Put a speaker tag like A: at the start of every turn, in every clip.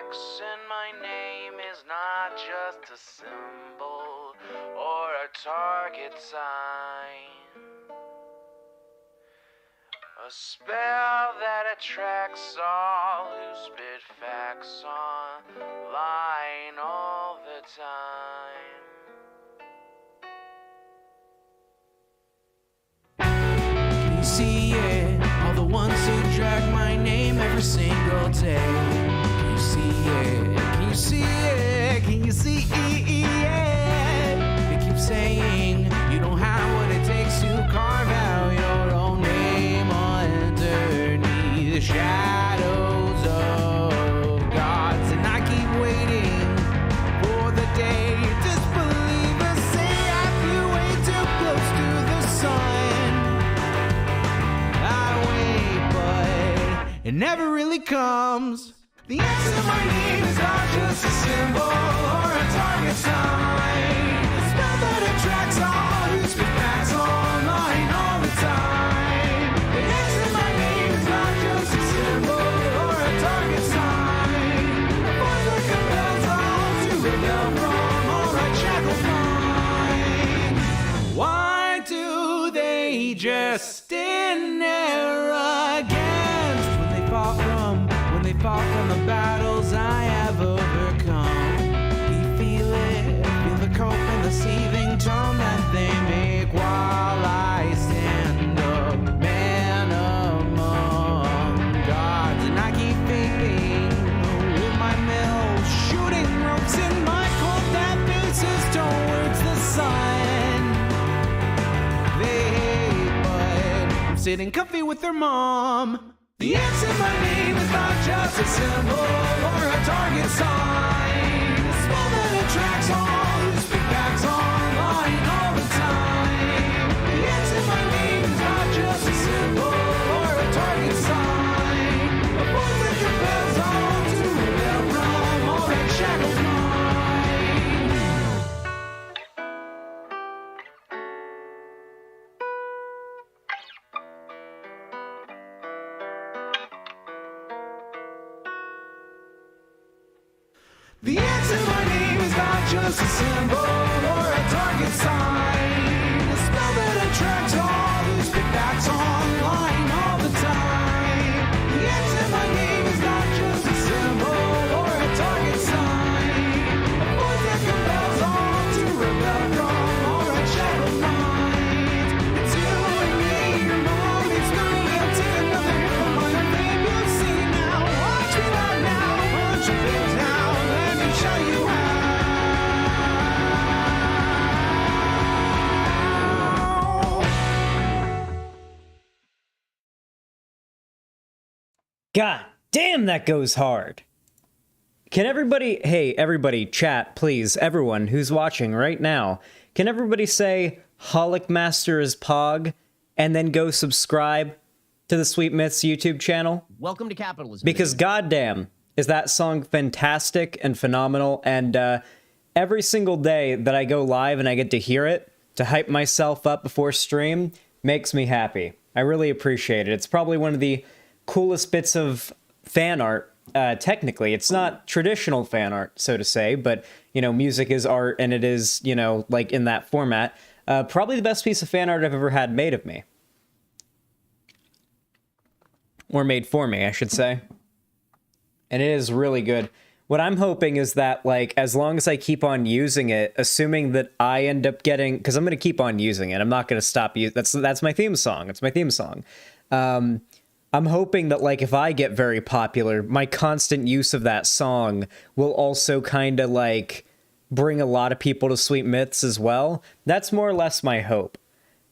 A: X in my name is not just a symbol or a target sign. A spell that attracts all who spit facts online all the time. Can you see it? All the ones who drag my name every single day. Can you see it? Can you see it? Can you see it? They keep saying you don't have what it takes to carve out your own name underneath the shadows of gods. And I keep waiting for the day disbelievers say I flew way too close to the sun. I wait, but it never really comes. The X in my name is not just a symbol or a target sign. A spell that attracts all who speak facts online all the time. The X in my name is not just a symbol or a target sign. A voice that compels all to rebel from all right shackled minds. Why do they just stand there against when they fall from the battles I have overcome? You feel it, feel the cope and the seething tone that they make while I stand up, man among gods. And I keep thinking with my mill, shooting ropes in my cold that faces towards the sun. They hate, but I'm sitting comfy with their mom. The X in my name is not just a symbol or a target sign. A spell that attracts all who speak facts online all the time. The X in my name is not just a symbol or a target sign. A voice that compels all to rebel from all that shackled mind. The X in my name is not just a symbol or a target sign. A spell that attracts all who speak facts online all the time. The X in my name is not just a symbol or a target sign. A voice that compels all to rebel from all right shackled minds. It's you and me, your mom, it's me. I'll take another hit from my fame. You'll see now. Watch me live now. Punch your face now. Show you how.
B: God damn, that goes hard. Can everybody, hey, everybody, chat, please, everyone who's watching right now, can everybody say Holic Master is Pog and then go subscribe to the Sweet Myths YouTube channel?
C: Welcome to capitalism.
B: Because goddamn, is that song fantastic and phenomenal, and every single day that I go live and I get to hear it, to hype myself up before stream, makes me happy. I really appreciate it. It's probably one of the coolest bits of fan art, technically. It's not traditional fan art, so to say, but, you know, music is art, and it is, you know, like, in that format. Probably the best piece of fan art I've ever had made of me. Or made for me, I should say. And it is really good. What I'm hoping is that, like, as long as I keep on using it, assuming that I end up getting, because I'm going to keep on using it, I'm not going to stop using, that's my theme song. It's my theme song. I'm hoping that, like, if I get very popular, my constant use of that song will also kind of, like, bring a lot of people to Sweet Myths as well. That's more or less my hope.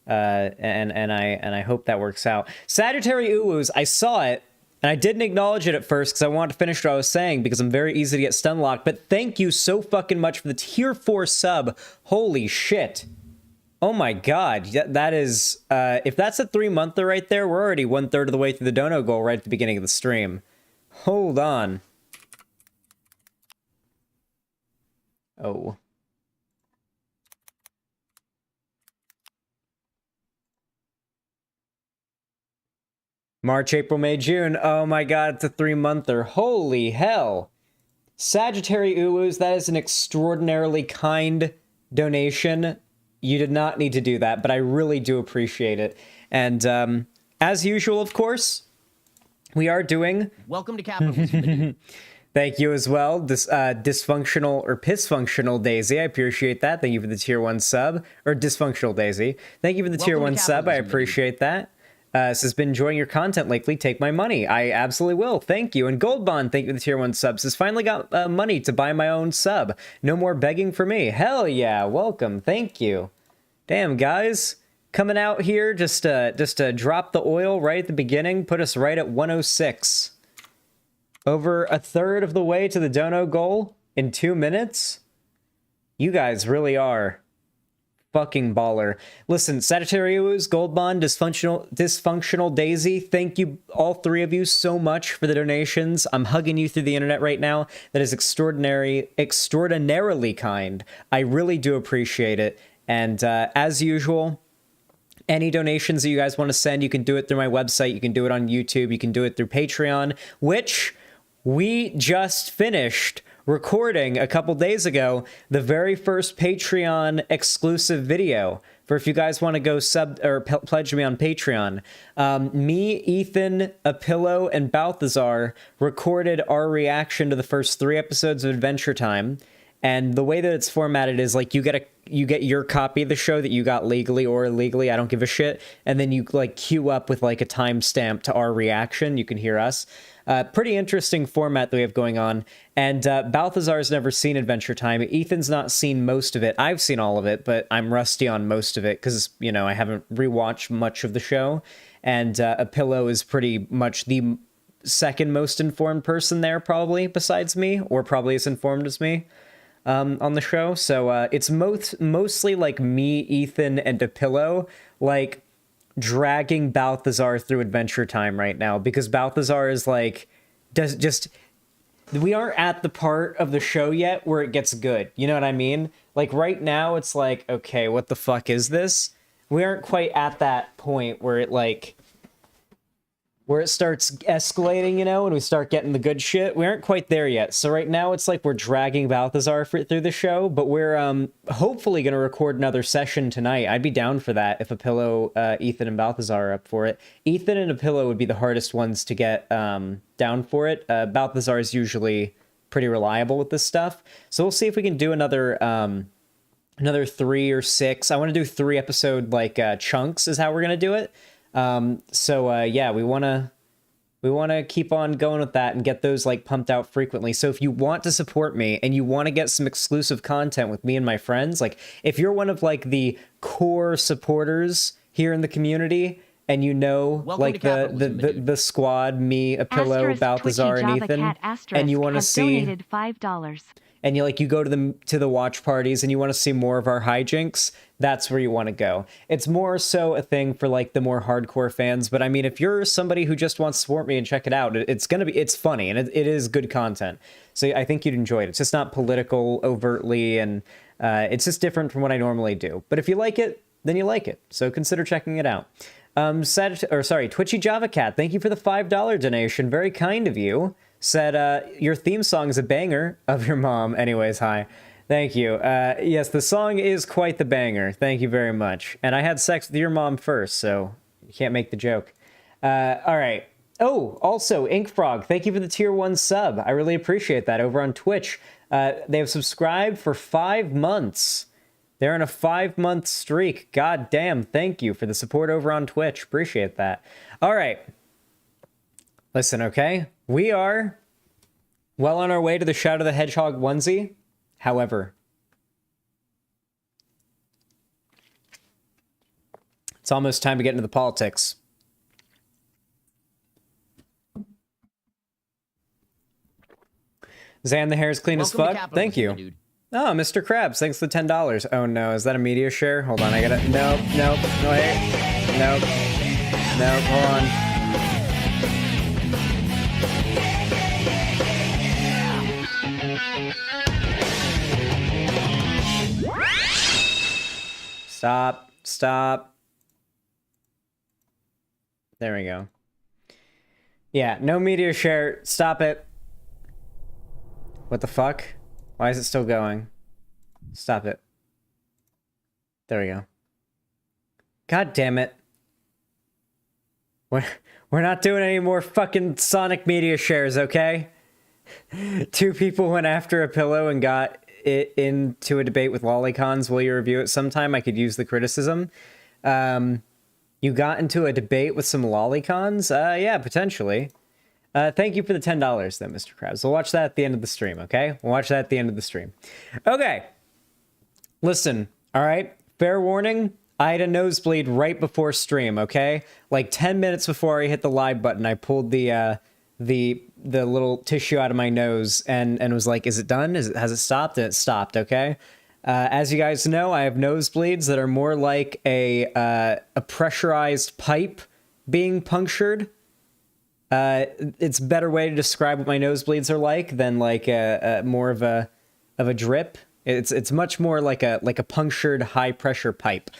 B: And I hope that works out. Sagittary Uwus, I saw it, and I didn't acknowledge it at first because I wanted to finish what I was saying because I'm very easy to get stun locked, but thank you so fucking much for the tier 4 sub. Holy shit. Oh my god, that is, if that's a 3-monther right there, we're already 1/3 of the way through the dono goal right at the beginning of the stream. Hold on. Oh. March, April, May, June. Oh my god, it's a 3-monther. Holy hell. Sagittary Uwus, that is an extraordinarily kind donation. You did not need to do that, but I really do appreciate it. And as usual, of course, we are doing...
C: Welcome to capitalism, dude.
B: Thank you as well, dysfunctional or pisfunctional Daisy. I appreciate that. Thank you for the tier 1 sub. Or dysfunctional Daisy. Thank you for the tier 1 sub. I appreciate that. Says, been enjoying your content lately. Take my money. I absolutely will. Thank you. And Gold Bond, thank you for the tier 1 sub. Says, finally got money to buy my own sub. No more begging for me. Hell yeah. Welcome. Thank you. Damn, guys. Coming out here just to drop the oil right at the beginning. Put us right at 106. Over a third of the way to the dono goal in 2 minutes? You guys really are fucking baller. Listen, Sagittarius, Gold Bond, Dysfunctional Daisy, thank you, all three of you, so much for the donations. I'm hugging you through the internet right now. That is extraordinarily kind. I really do appreciate it. And as usual, any donations that you guys want to send, you can do it through my website. You can do it on YouTube. You can do it through Patreon, which... we just finished recording a couple days ago the very first Patreon exclusive video. For if you guys want to go sub or pledge me on Patreon, me, Ethan, Apillo, and Balthazar recorded our reaction to the first 3 episodes of Adventure Time. And the way that it's formatted is like you get your copy of the show that you got legally or illegally, I don't give a shit, and then you like queue up with like a timestamp to our reaction. You can hear us. Pretty interesting format that we have going on. And Balthazar's never seen Adventure Time. Ethan's not seen most of it. I've seen all of it, but I'm rusty on most of it because, you know, I haven't rewatched much of the show. And Apillo is pretty much the second most informed person there, probably, besides me, or probably as informed as me on the show. So it's mostly like me, Ethan, and Apillo, like, dragging Balthazar through Adventure Time right now, because Balthazar is like, we aren't at the part of the show yet where it gets good. You know what I mean? Like right now it's like, okay, what the fuck is this? We aren't quite at that point where it like, where it starts escalating, you know, and we start getting the good shit. We aren't quite there yet. So right now it's like we're dragging Balthazar through the show, but we're hopefully going to record another session tonight. I'd be down for that if Apillo, Ethan, and Balthazar are up for it. Ethan and Apillo would be the hardest ones to get down for it. Balthazar is usually pretty reliable with this stuff. So we'll see if we can do another 3 or 6. I want to do 3 episode like chunks is how we're going to do it. Yeah, we want to keep on going with that and get those like pumped out frequently. So if you want to support me and you want to get some exclusive content with me and my friends, like if you're one of like the core supporters here in the community and you know, welcome like the squad, me, Apillo, Balthazar, and Ethan, and you want to see donated $5. And you go to the watch parties and you want to see more of our hijinks, that's where you want to go. It's more so a thing for like the more hardcore fans, but I mean, if you're somebody who just wants to support me and check it out, it's funny and it is good content. So I think you'd enjoy it. It's just not political overtly, and it's just different from what I normally do. But if you like it, then you like it. So consider checking it out. Twitchy Java Cat, thank you for the $5 donation. Very kind of you. Said, your theme song is a banger of your mom. Anyways, hi. Thank you. Yes, the song is quite the banger. Thank you very much. And I had sex with your mom first, so you can't make the joke. All right. Oh, also, Ink Frog, thank you for the tier 1 sub. I really appreciate that over on Twitch. They have subscribed for 5 months. They're on a 5-month streak. God damn, thank you for the support over on Twitch. Appreciate that. All right. Listen, okay? We are well on our way to the Shadow the Hedgehog onesie. However, it's almost time to get into the politics. Zan, the hair is clean as fuck. Thank you. Dude. Oh, Mr. Krabs, thanks for the $10. Oh no, is that a media share? Hold on, I gotta... Nope, wait. Nope, hold on. Stop. There we go. Yeah, no media share. Stop it. What the fuck? Why is it still going? Stop it. There we go. God damn it. We're not doing any more fucking Sonic media shares, okay? 2 people went after a pillow and got it into a debate with lolicons. Will you review it sometime? I could use the criticism. You got into a debate with some lolicons? Yeah, potentially. Thank you for the $10 though, Mr. Krabs. We'll watch that at the end of the stream, okay? We'll watch that at the end of the stream. Okay. Listen, all right? Fair warning, I had a nosebleed right before stream, okay? Like 10 minutes before I hit the live button, I pulled the little tissue out of my nose and was like, is it done? Has it stopped? And it stopped, okay? As you guys know, I have nosebleeds that are more like a pressurized pipe being punctured. It's a better way to describe what my nosebleeds are like than like a more of a drip. It's much more like a punctured high pressure pipe.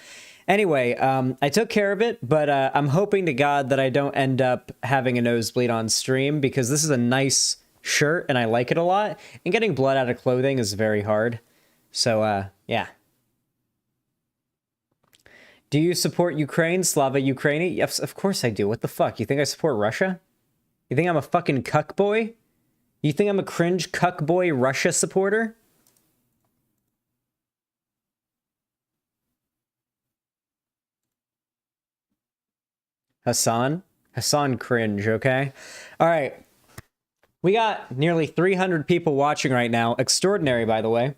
B: Anyway, I took care of it, but I'm hoping to God that I don't end up having a nosebleed on stream because this is a nice shirt and I like it a lot. And getting blood out of clothing is very hard. So, yeah. Do you support Ukraine, Slava Ukraini? Yes, of course I do. What the fuck? You think I support Russia? You think I'm a fucking cuck boy? You think I'm a cringe cuck boy Russia supporter? Hassan cringe, okay? All right. We got nearly 300 people watching right now. Extraordinary, by the way.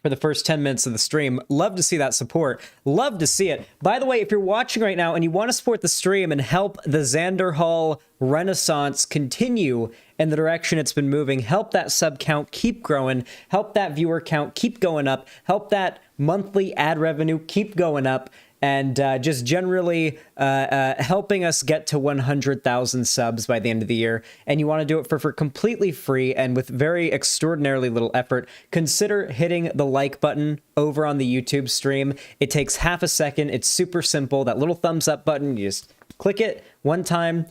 B: For the first 10 minutes of the stream. Love to see that support. Love to see it. By the way, if you're watching right now and you want to support the stream and help the Xanderhal Renaissance continue in the direction it's been moving, help that sub count keep growing, help that viewer count keep going up, help that monthly ad revenue keep going up, and just generally helping us get to 100,000 subs by the end of the year. And you want to do it for completely free and with very extraordinarily little effort, consider hitting the like button over on the YouTube stream. It takes half a second. It's super simple. That little thumbs up button, you just click it one time,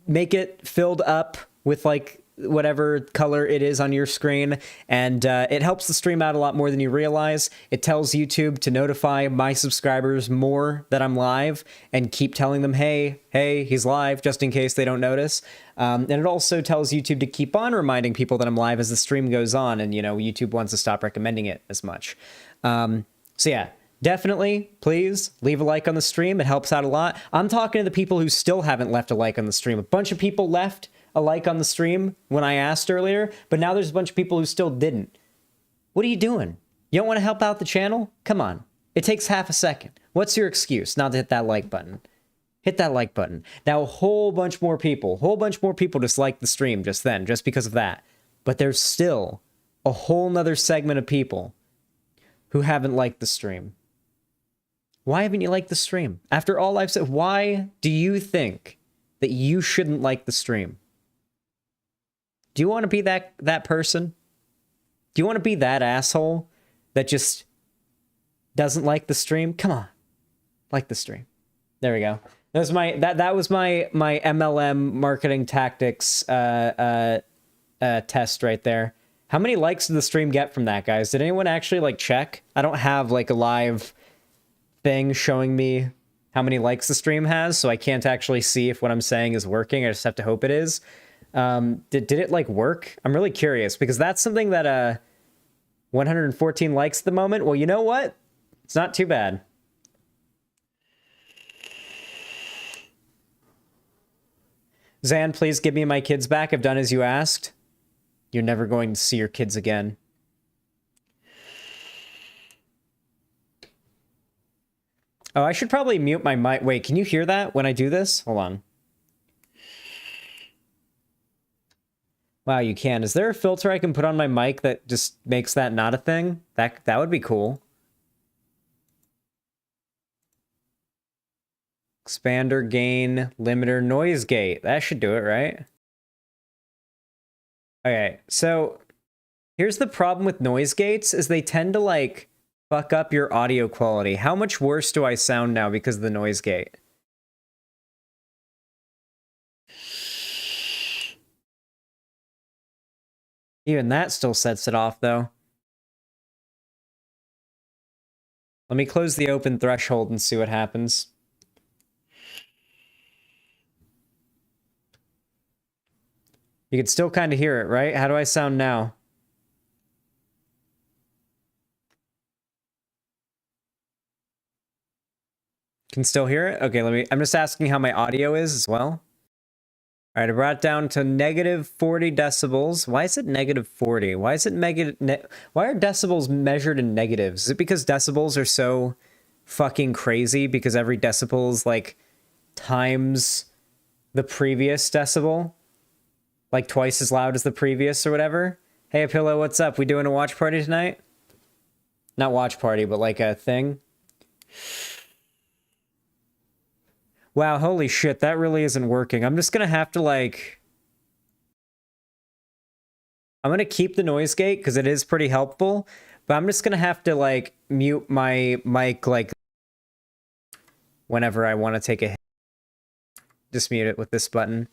B: make it filled up with like whatever color it is on your screen, and it helps the stream out a lot more than you realize. It tells YouTube to notify my subscribers more that I'm live and keep telling them, hey, he's live, just in case they don't notice. And it also tells YouTube to keep on reminding people that I'm live as the stream goes on, and, you know, YouTube wants to stop recommending it as much. So yeah, definitely, please leave a like on the stream. It helps out a lot. I'm talking to the people who still haven't left a like on the stream. A bunch of people left a like on the stream when I asked earlier, but now there's a bunch of people who still didn't. What are you doing? You don't want to help out the channel? Come on. It takes half a second. What's your excuse not to hit that like button? Hit that like button. Now a whole bunch more people just liked the stream just then, just because of that. But there's still a whole nother segment of people who haven't liked the stream. Why haven't you liked the stream? After all I've said, why do you think that you shouldn't like the stream? Do you want to be that person? Do you want to be that asshole that just doesn't like the stream? Come on. Like the stream. There we go. That was my MLM marketing tactics test right there. How many likes did the stream get from that, guys? Did anyone actually like check? I don't have like a live thing showing me how many likes the stream has, so I can't actually see if what I'm saying is working. I just have to hope it is. Did it like work? I'm really curious because that's something that 114 likes at the moment. Well, you know what? It's not too bad. Zan, please give me my kids back. I've done as you asked. You're never going to see your kids again. Oh, I should probably mute my mic. Wait, can you hear that when I do this? Hold on. Wow, you can. Is there a filter I can put on my mic that just makes that not a thing? That would be cool. Expander, gain, limiter, noise gate. That should do it, right? Okay, so here's the problem with noise gates is they tend to like fuck up your audio quality. How much worse do I sound now because of the noise gate? Even that still sets it off, though. Let me close the open threshold and see what happens. You can still kind of hear it, right? How do I sound now? Can still hear it? Okay, I'm just asking how my audio is as well. All right, I brought it down to negative 40 decibels. Why is it negative 40? Why is it why are decibels measured in negatives? Is it because decibels are so fucking crazy because every decibel is like times the previous decibel? Like twice as loud as the previous or whatever? Hey, Pillow, what's up? We doing a watch party tonight? Not watch party, but like a thing. Wow, holy shit, that really isn't working. I'm just gonna have to like... I'm gonna keep the noise gate because it is pretty helpful, but I'm just gonna have to like mute my mic like whenever I want to take a hit. Just mute it with this button.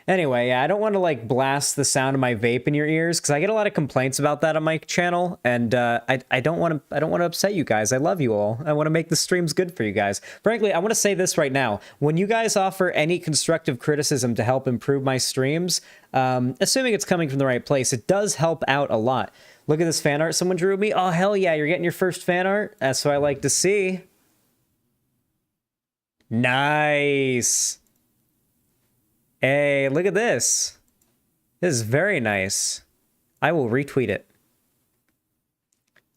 B: Anyway, yeah, I don't want to like blast the sound of my vape in your ears because I get a lot of complaints about that on my channel, and I don't want to upset you guys. I love you all. I want to make the streams good for you guys. Frankly, I want to say this right now: when you guys offer any constructive criticism to help improve my streams, assuming it's coming from the right place, it does help out a lot. Look at this fan art someone drew of me. Oh hell yeah, you're getting your first fan art. That's what I like to see. Nice. Hey, look at this. This is very nice. I will retweet it.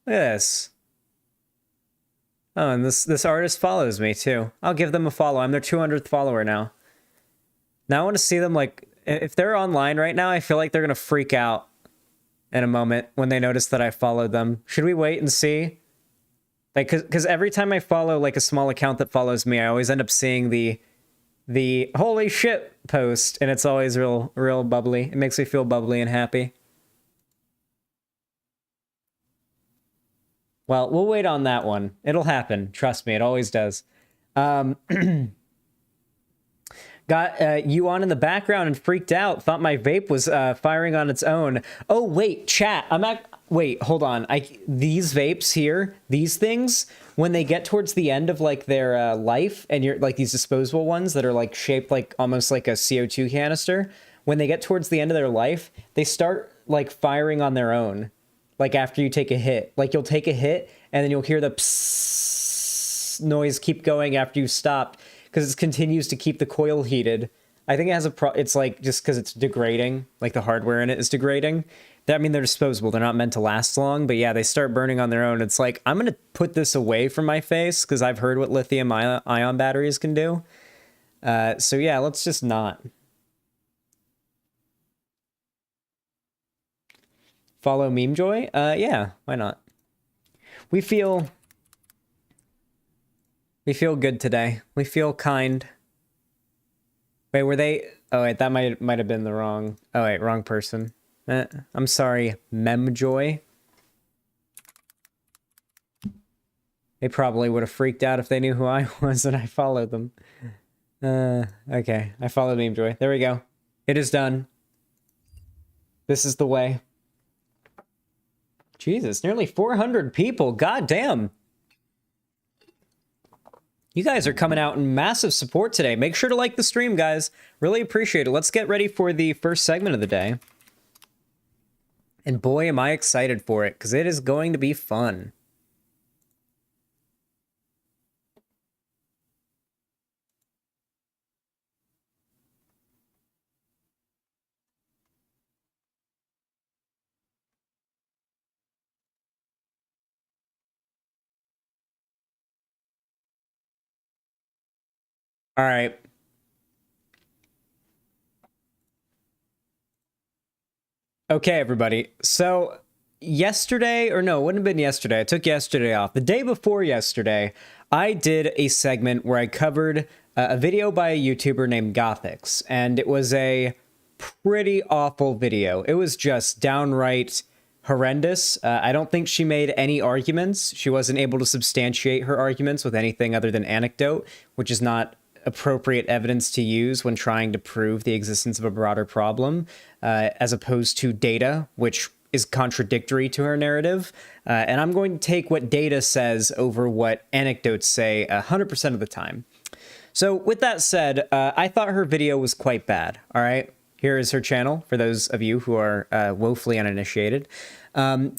B: Look at this. Oh, and this artist follows me too. I'll give them a follow. I'm their 200th follower now. Now I want to see them like... If they're online right now, I feel like they're going to freak out in a moment when they notice that I followed them. Should we wait and see? Like, because every time I follow like a small account that follows me, I always end up seeing the holy shit post, and it's always real bubbly. It makes me feel bubbly and happy. Well, we'll wait on that one. It'll happen. Trust me, it always does. Got you on in the background and freaked out. Thought my vape was firing on its own. Oh, wait, chat. Wait, hold on. These vapes here, these things, when they get towards the end of like their life, and you're like these disposable ones that are like shaped like almost like a CO2 canister, when they get towards the end of their life, they start like firing on their own. Like after you take a hit, like you'll take a hit and then you'll hear the psss noise keep going after you stopped because it continues to keep the coil heated. I think it has it's like just because it's degrading, like the hardware in it is degrading. I mean, they're disposable. They're not meant to last long, but yeah, they start burning on their own. It's like, I'm going to put this away from my face because I've heard what lithium ion batteries can do. So yeah, let's just not. Follow Meme Joy? Yeah, why not? We feel good today. We feel kind. Wait, were they... Oh, wait, that might have been the wrong... Oh, wait, wrong person. I'm sorry, Memjoy. They probably would have freaked out if they knew who I was and I followed them. Okay, I followed Memjoy. There we go. It is done. This is the way. Jesus, nearly 400 people. God damn. You guys are coming out in massive support today. Make sure to like the stream, guys. Really appreciate it. Let's get ready for the first segment of the day. And boy, am I excited for it, because it is going to be fun. All right. Okay, everybody. So yesterday, or no, it wouldn't have been yesterday. I took yesterday off. The day before yesterday, I did a segment where I covered a video by a YouTuber named Gothix, and it was a pretty awful video. It was just downright horrendous. I don't think she made any arguments. She wasn't able to substantiate her arguments with anything other than anecdote, which is not appropriate evidence to use when trying to prove the existence of a broader problem, as opposed to data, which is contradictory to her narrative. And I'm going to take what data says over what anecdotes say 100% of the time. So with that said, I thought her video was quite bad. All right. Here is her channel for those of you who are woefully uninitiated.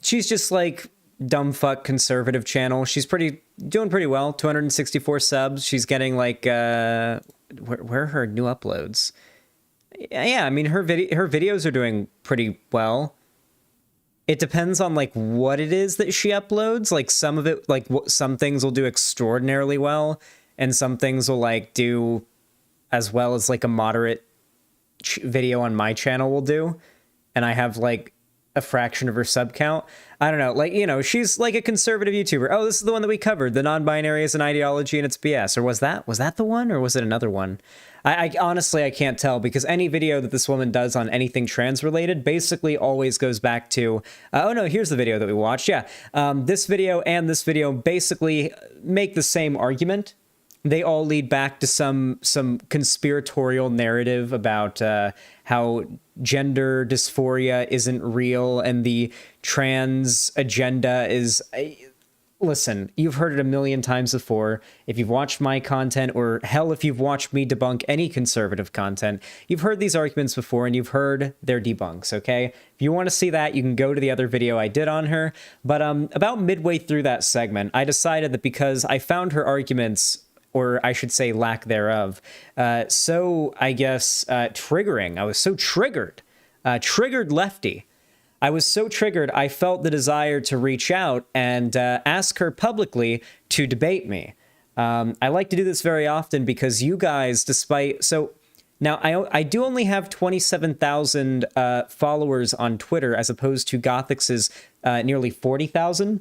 B: She's just like dumb fuck conservative channel. She's doing pretty well. 264 subs. She's getting like where are her new uploads? Yeah, I mean her videos are doing pretty well. It depends on like what it is that she uploads. Like some of it, like some things will do extraordinarily well, and some things will like do as well as like a moderate video on my channel will do. And I have like a fraction of her sub count. I don't know, like, you know, she's like a conservative YouTuber. Oh, this is the one that we covered, the non-binary is an ideology and it's BS. Or was that the one, or was it another one? I honestly, I can't tell, because any video that this woman does on anything trans related basically always goes back to, oh no, here's the video that we watched. Yeah, this video and this video basically make the same argument. They all lead back to some conspiratorial narrative about how gender dysphoria isn't real and the trans agenda is... Listen, you've heard it a million times before. If you've watched my content, or hell, if you've watched me debunk any conservative content, you've heard these arguments before and you've heard their debunks, okay? If you want to see that, you can go to the other video I did on her. But about midway through that segment, I decided that because I found her arguments, or I should say lack thereof, so, I guess, triggering. I was so triggered. Triggered lefty. I was so triggered, I felt the desire to reach out and ask her publicly to debate me. I like to do this very often because you guys, despite... So, now, I do only have 27,000 followers on Twitter as opposed to Gothix's nearly 40,000.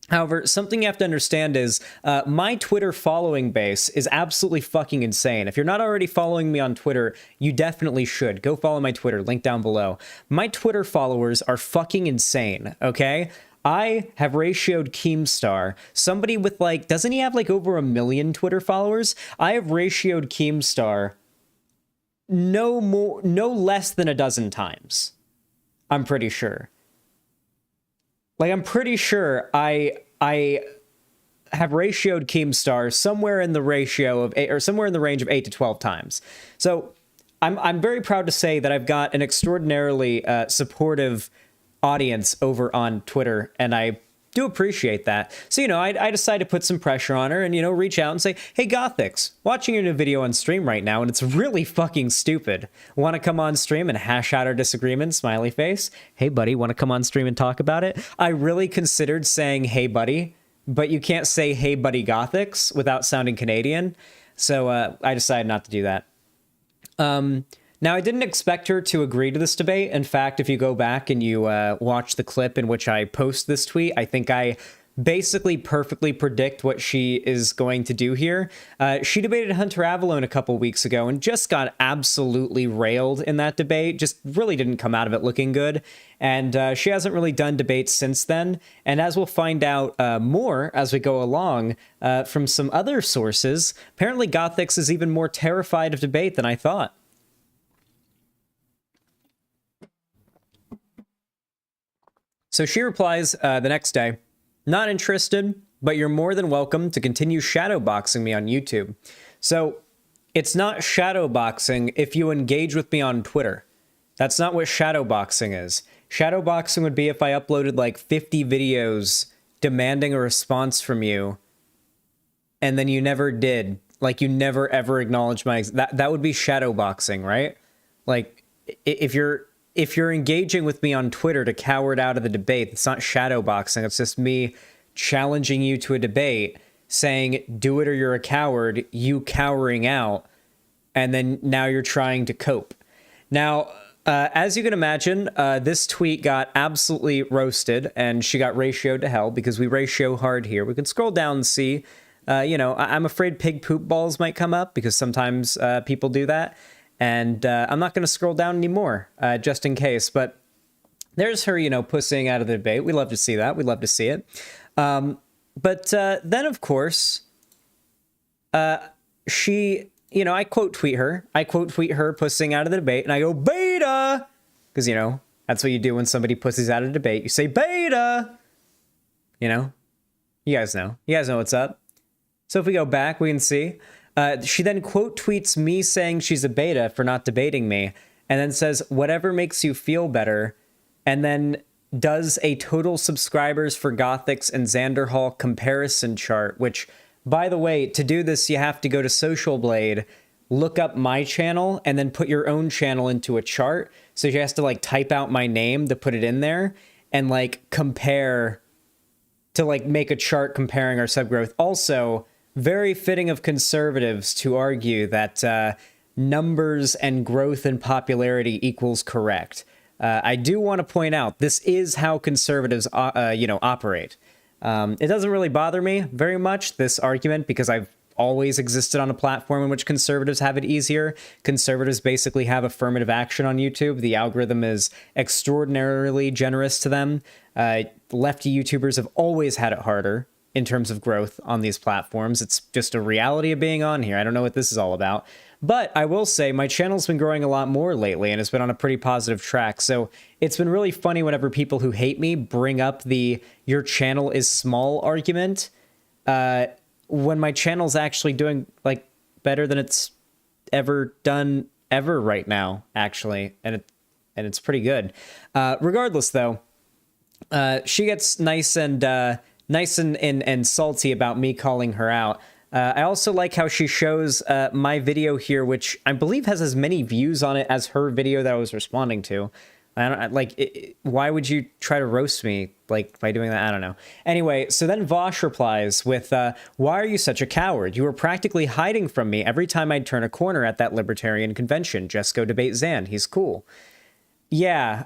B: However, something you have to understand is my Twitter following base is absolutely fucking insane. If you're not already following me on Twitter, you definitely should. Go follow my Twitter, link down below. My Twitter followers are fucking insane, okay? I have ratioed Keemstar, somebody with like, doesn't he have like over 1 million Twitter followers? I have ratioed Keemstar no less than a dozen times. I'm pretty sure. Like, I'm pretty sure I have ratioed Keemstar somewhere in the ratio of 8, or somewhere in the range of 8 to 12 times. So I'm very proud to say that I've got an extraordinarily supportive audience over on Twitter, and I do appreciate that. So, you know, I decided to put some pressure on her and, you know, reach out and say, hey, Gothix, watching your new video on stream right now, and it's really fucking stupid. Want to come on stream and hash out our disagreements? Smiley face. Hey, buddy, want to come on stream and talk about it? I really considered saying, hey, buddy, but you can't say, hey, buddy, Gothix without sounding Canadian. So I decided not to do that. Now, I didn't expect her to agree to this debate. In fact, if you go back and you watch the clip in which I post this tweet, I think I basically perfectly predict what she is going to do here. She debated Hunter Avallone a couple weeks ago and just got absolutely railed in that debate. Just really didn't come out of it looking good. And she hasn't really done debates since then. And as we'll find out more as we go along from some other sources, apparently Gothix is even more terrified of debate than I thought. So she replies the next day, not interested, but you're more than welcome to continue shadowboxing me on YouTube. So it's not shadowboxing if you engage with me on Twitter. That's not what shadowboxing is. Shadowboxing would be if I uploaded like 50 videos demanding a response from you, and then you never did. Like you never ever acknowledged my... That would be shadowboxing, right? Like if you're engaging with me on Twitter to coward out of the debate, it's not shadowboxing. It's just me challenging you to a debate, saying, do it or you're a coward, you cowering out, and then now you're trying to cope. Now, as you can imagine, this tweet got absolutely roasted, and she got ratioed to hell because we ratio hard here. We can scroll down and see, you know, I'm afraid pig poop balls might come up because sometimes people do that. And I'm not going to scroll down anymore, just in case. But there's her, you know, pussying out of the debate. We love to see that. We love to see it. But then, of course, she, you know, I quote tweet her. I quote tweet her pussying out of the debate. And I go, beta! Because, you know, That's what you do when somebody pussies out a debate. You say beta. You know? You guys know. You guys know what's up. So if we go back, we can see. She then quote tweets me saying she's a beta for not debating me. And then says, whatever makes you feel better. And then does a total subscribers for Gothics and Xanderhal comparison chart. Which, by the way, to do this, you have to go to Social Blade, look up my channel, and then put your own channel into a chart. So she has to like type out my name to put it in there and like compare to like make a chart comparing our sub growth. Also, very fitting of conservatives to argue that numbers and growth and popularity equals correct. I do want to point out this is how conservatives, operate. It doesn't really bother me very much, this argument, because I've always existed on a platform in which conservatives have it easier. Conservatives basically have affirmative action on YouTube. The algorithm is extraordinarily generous to them. Lefty YouTubers have always had it harder in terms of growth on these platforms. It's just a reality of being on here. I don't know what this is all about. But I will say my channel's been growing a lot more lately, and it's been on a pretty positive track. So it's been really funny whenever people who hate me bring up the "your channel is small" argument, when my channel's actually doing like better than it's ever done ever right now, actually, and it's pretty good. Regardless, though, she gets nice and salty about me calling her out. I also like how she shows my video here, which I believe has as many views on it as her video that I was responding to. I don't like. Why would you try to roast me like by doing that? I don't know. Anyway, so then Vosh replies with, "Why are you such a coward? You were practically hiding from me every time I'd turn a corner at that libertarian convention. Just go debate Xan. He's cool." Yeah.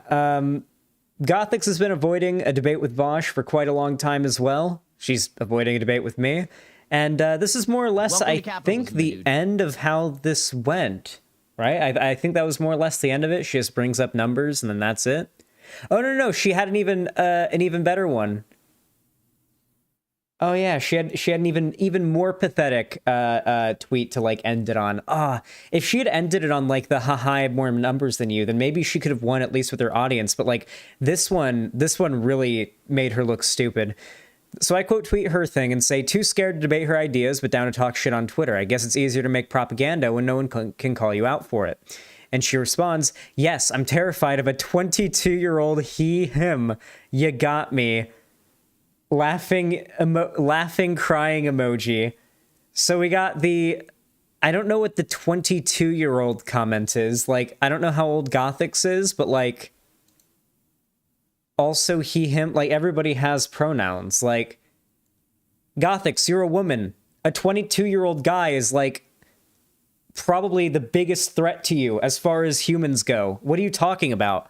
B: Gothics has been avoiding a debate with Vosh for quite a long time as well. She's avoiding a debate with me. And this is more or less,
C: Welcome
B: I
C: to capitalism,
B: think, the
C: dude.
B: end of how this went, right? I think that was more or less the end of it. She just brings up numbers, and then that's it. Oh, no, she had an even better one. Oh, yeah, she had an even more pathetic tweet to, like, end it on. If she had ended it on, like, the haha, I have more numbers than you, then maybe she could have won at least with her audience. But, like, this one really made her look stupid. So I quote tweet her thing and say, "Too scared to debate her ideas, but down to talk shit on Twitter. I guess it's easier to make propaganda when no one can call you out for it." And she responds, "Yes, I'm terrified of a 22-year-old he, him. You got me." Laughing, crying emoji. So we got the, I don't know what the 22-year-old comment is. Like, I don't know how old Gothics is, but like, also he, him, like everybody has pronouns. Like, Gothics, you're a woman. A 22-year-old guy is like probably the biggest threat to you as far as humans go. What are you talking about?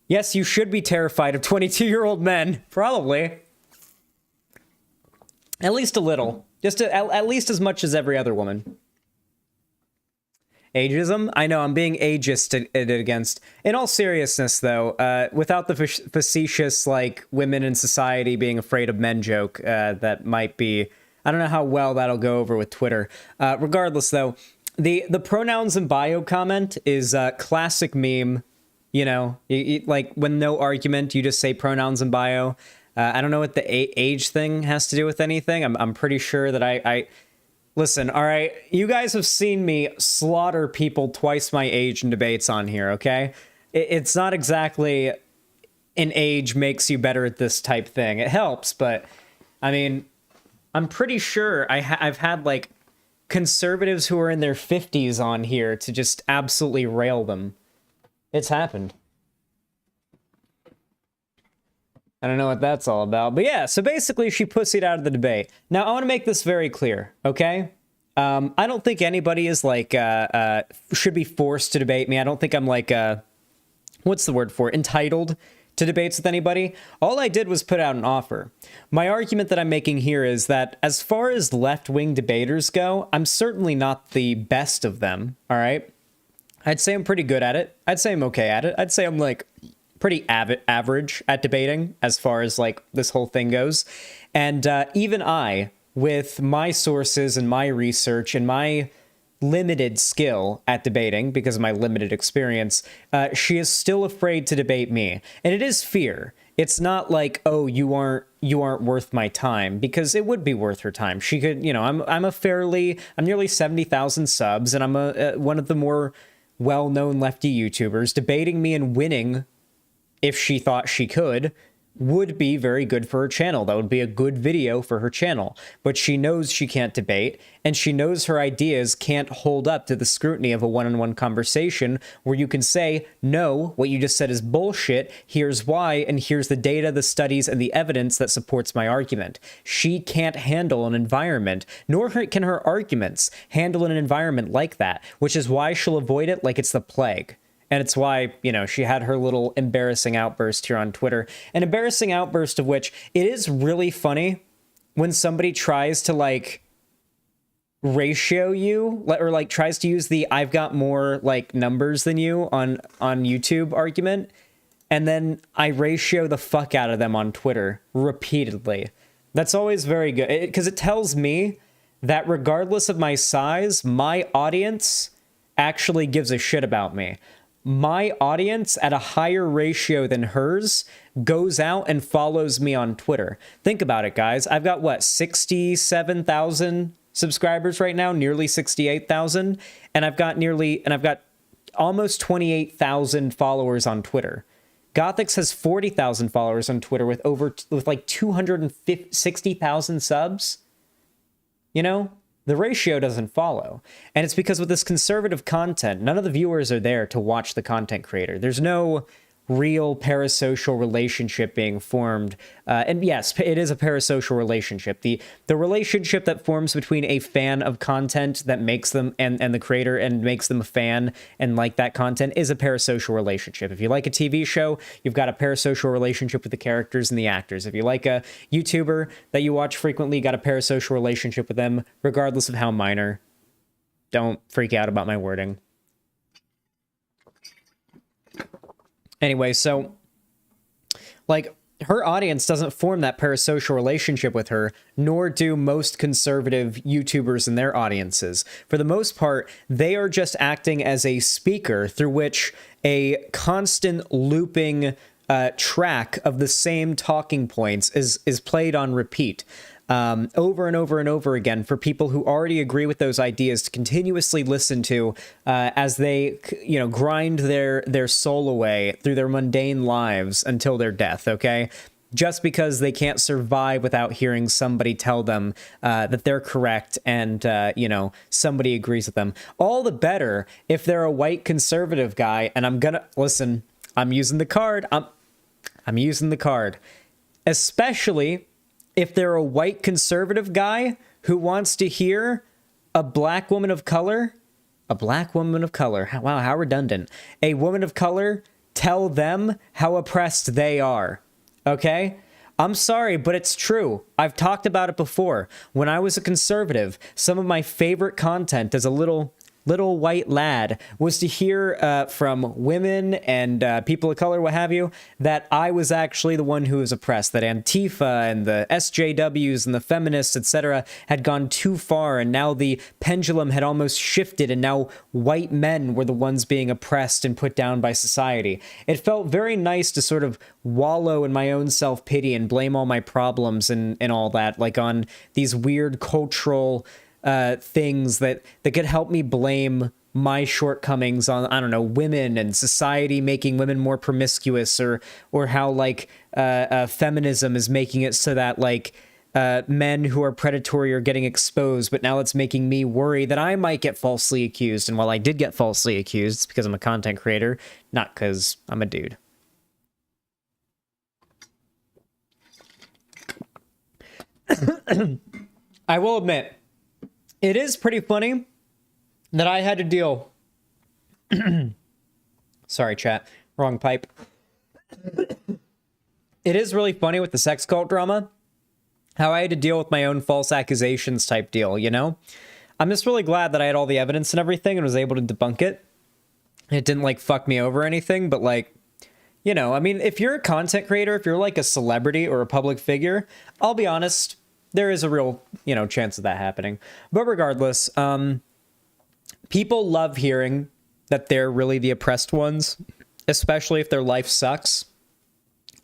B: Yes, you should be terrified of 22-year-old men. Probably. At least a little. Just at least as much as every other woman. Ageism? I know, I'm being ageist against. In all seriousness, though, without the facetious, like, women in society being afraid of men joke, that might be... I don't know how well that'll go over with Twitter. Regardless, though, the pronouns in bio comment is a classic meme. You know, like, when no argument, you just say pronouns in bio. I don't know what the age thing has to do with anything. I'm pretty sure that I listen, all right, you guys have seen me slaughter people twice my age in debates on here, okay? It's not exactly an age makes you better at this type thing. It helps, but, I mean, I'm pretty sure I've had, like, conservatives who are in their 50s on here to just absolutely rail them. It's happened. I don't know what that's all about. But yeah, so basically she pussied out of the debate. Now, I want to make this very clear, okay? I don't think anybody is, like, should be forced to debate me. I don't think I'm, like, what's the word for it? Entitled to debates with anybody. All I did was put out an offer. My argument that I'm making here is that as far as left-wing debaters go, I'm certainly not the best of them, all right? I'd say I'm pretty good at it. I'd say I'm okay at it. I'd say I'm, like... pretty average at debating as far as like this whole thing goes. And even I, with my sources and my research and my limited skill at debating because of my limited experience, she is still afraid to debate me. And it is fear. It's not like, oh, you aren't worth my time, because it would be worth her time. She could, I'm nearly 70,000 subs, and I'm one of the more well-known lefty YouTubers. Debating me and winning, if she thought she could, would be very good for her channel. That would be a good video for her channel. But she knows she can't debate, and she knows her ideas can't hold up to the scrutiny of a one-on-one conversation where you can say, no, what you just said is bullshit, here's why, and here's the data, the studies, and the evidence that supports my argument. She can't handle an environment, nor can her arguments handle an environment like that, which is why she'll avoid it like it's the plague. And it's why, she had her little embarrassing outburst here on Twitter. An embarrassing outburst of which it is really funny when somebody tries to, ratio you, or, tries to use the I've got more, numbers than you on YouTube argument. And then I ratio the fuck out of them on Twitter repeatedly. That's always very good, because it tells me that regardless of my size, my audience actually gives a shit about me. My audience at a higher ratio than hers goes out and follows me on Twitter. Think about it, guys. I've got 67,000 subscribers right now, nearly 68,000, and I've got almost 28,000 followers on Twitter. Gothix has 40,000 followers on Twitter with 260,000 subs. The ratio doesn't follow. And it's because with this conservative content, none of the viewers are there to watch the content creator. There's no real parasocial relationship being formed. And yes, it is a parasocial relationship. The relationship that forms between a fan of content that makes them and the creator and makes them a fan and like that content is a parasocial relationship. If you like a TV show, you've got a parasocial relationship with the characters and the actors. If you like a YouTuber that you watch frequently, you got a parasocial relationship with them, regardless of how minor. Don't freak out about my wording. Anyway, so, her audience doesn't form that parasocial relationship with her, nor do most conservative YouTubers and their audiences. For the most part, they are just acting as a speaker through which a constant looping track of the same talking points is played on repeat. Over and over and over again for people who already agree with those ideas to continuously listen to as they, grind their soul away through their mundane lives until their death, okay? Just because they can't survive without hearing somebody tell them that they're correct and, somebody agrees with them. All the better if they're a white conservative guy, and I'm using the card. I'm using the card. Especially if they're a white conservative guy who wants to hear a black woman of color, wow, how redundant, a woman of color tell them how oppressed they are, okay? I'm sorry, but it's true. I've talked about it before. When I was a conservative, some of my favorite content as a little white lad was to hear from women and people of color, what have you, that I was actually the one who was oppressed, that Antifa and the SJWs and the feminists, etc., had gone too far, and now the pendulum had almost shifted, and now white men were the ones being oppressed and put down by society. It felt very nice to sort of wallow in my own self-pity and blame all my problems and all that, on these weird cultural things that could help me blame my shortcomings on, I don't know, women and society making women more promiscuous, or how feminism is making it so that men who are predatory are getting exposed, but now it's making me worry that I might get falsely accused. And while I did get falsely accused, it's because I'm a content creator, not because I'm a dude. I will admit, it is pretty funny that I had to deal... Sorry, chat. Wrong pipe. It is really funny with the sex cult drama, how I had to deal with my own false accusations type deal, I'm just really glad that I had all the evidence and everything and was able to debunk it. It didn't, fuck me over or anything, but, if you're a content creator, if you're, a celebrity or a public figure, I'll be honest... there is a real, chance of that happening. But regardless, People love hearing that they're really the oppressed ones, especially if their life sucks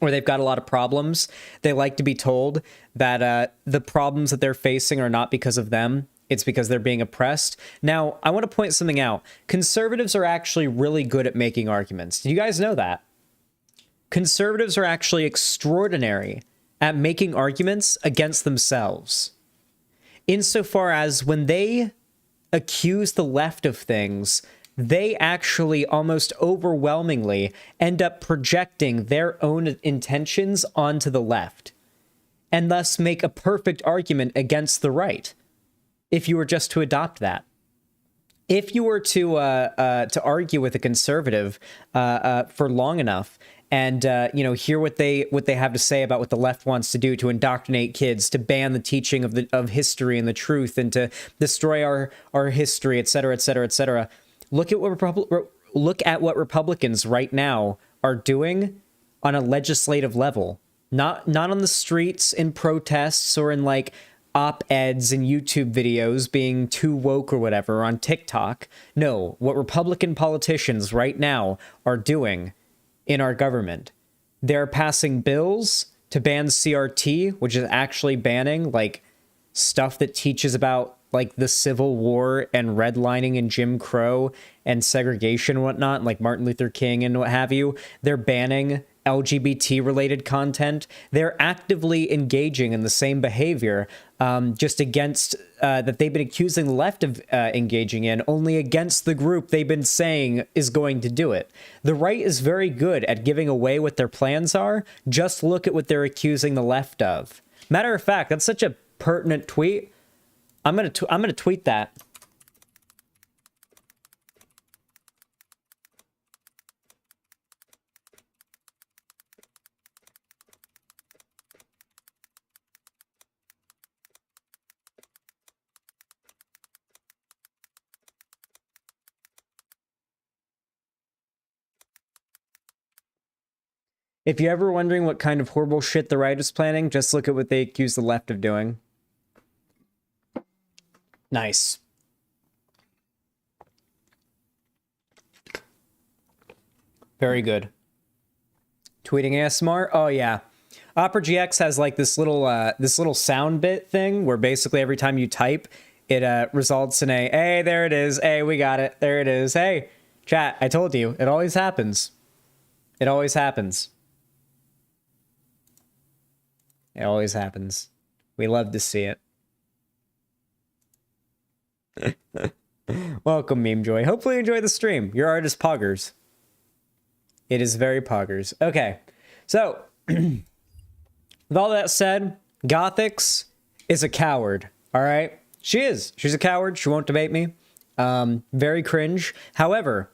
B: or they've got a lot of problems. They like to be told that the problems that they're facing are not because of them. It's because they're being oppressed. Now, I want to point something out. Conservatives are actually really good at making arguments. Did you guys know that? Conservatives are actually extraordinary at making arguments against themselves. Insofar as when they accuse the left of things, they actually almost overwhelmingly end up projecting their own intentions onto the left, and thus make a perfect argument against the right, if you were just to adopt that. If you were to argue with a conservative for long enough, and hear what they have to say about what the left wants to do to indoctrinate kids, to ban the teaching of history and the truth, and to destroy our history, et cetera, et cetera, et cetera. Look at what Republicans right now are doing on a legislative level, not on the streets in protests or in like op-eds and YouTube videos being too woke or whatever on TikTok. No, what Republican politicians right now are doing in our government. They're passing bills to ban CRT, which is actually banning like stuff that teaches about like the Civil War and redlining and Jim Crow and segregation and whatnot, like Martin Luther King and what have you. They're banning LGBT related content. They're actively engaging in the same behavior, just against that they've been accusing the left of engaging in, only against the group they've been saying is going to do it. The right is very good at giving away what their plans are. Just look at what they're accusing the left of. Matter of fact, that's such a pertinent tweet. I'm gonna tweet that. If you're ever wondering what kind of horrible shit the right is planning, just look at what they accuse the left of doing. Nice. Very good. Tweeting ASMR? Oh yeah. Opera GX has like this little sound bit thing where basically every time you type, it results in a, hey, there it is. Hey, we got it. There it is. Hey, chat, I told you. It always happens. It always happens. It always happens. We love to see it. Welcome, Meme Joy. Hopefully you enjoy the stream. Your art is poggers. It is very poggers. Okay, so with all that said, Gothix is a coward. All right, she is. She's a coward. She won't debate me. Very cringe. However,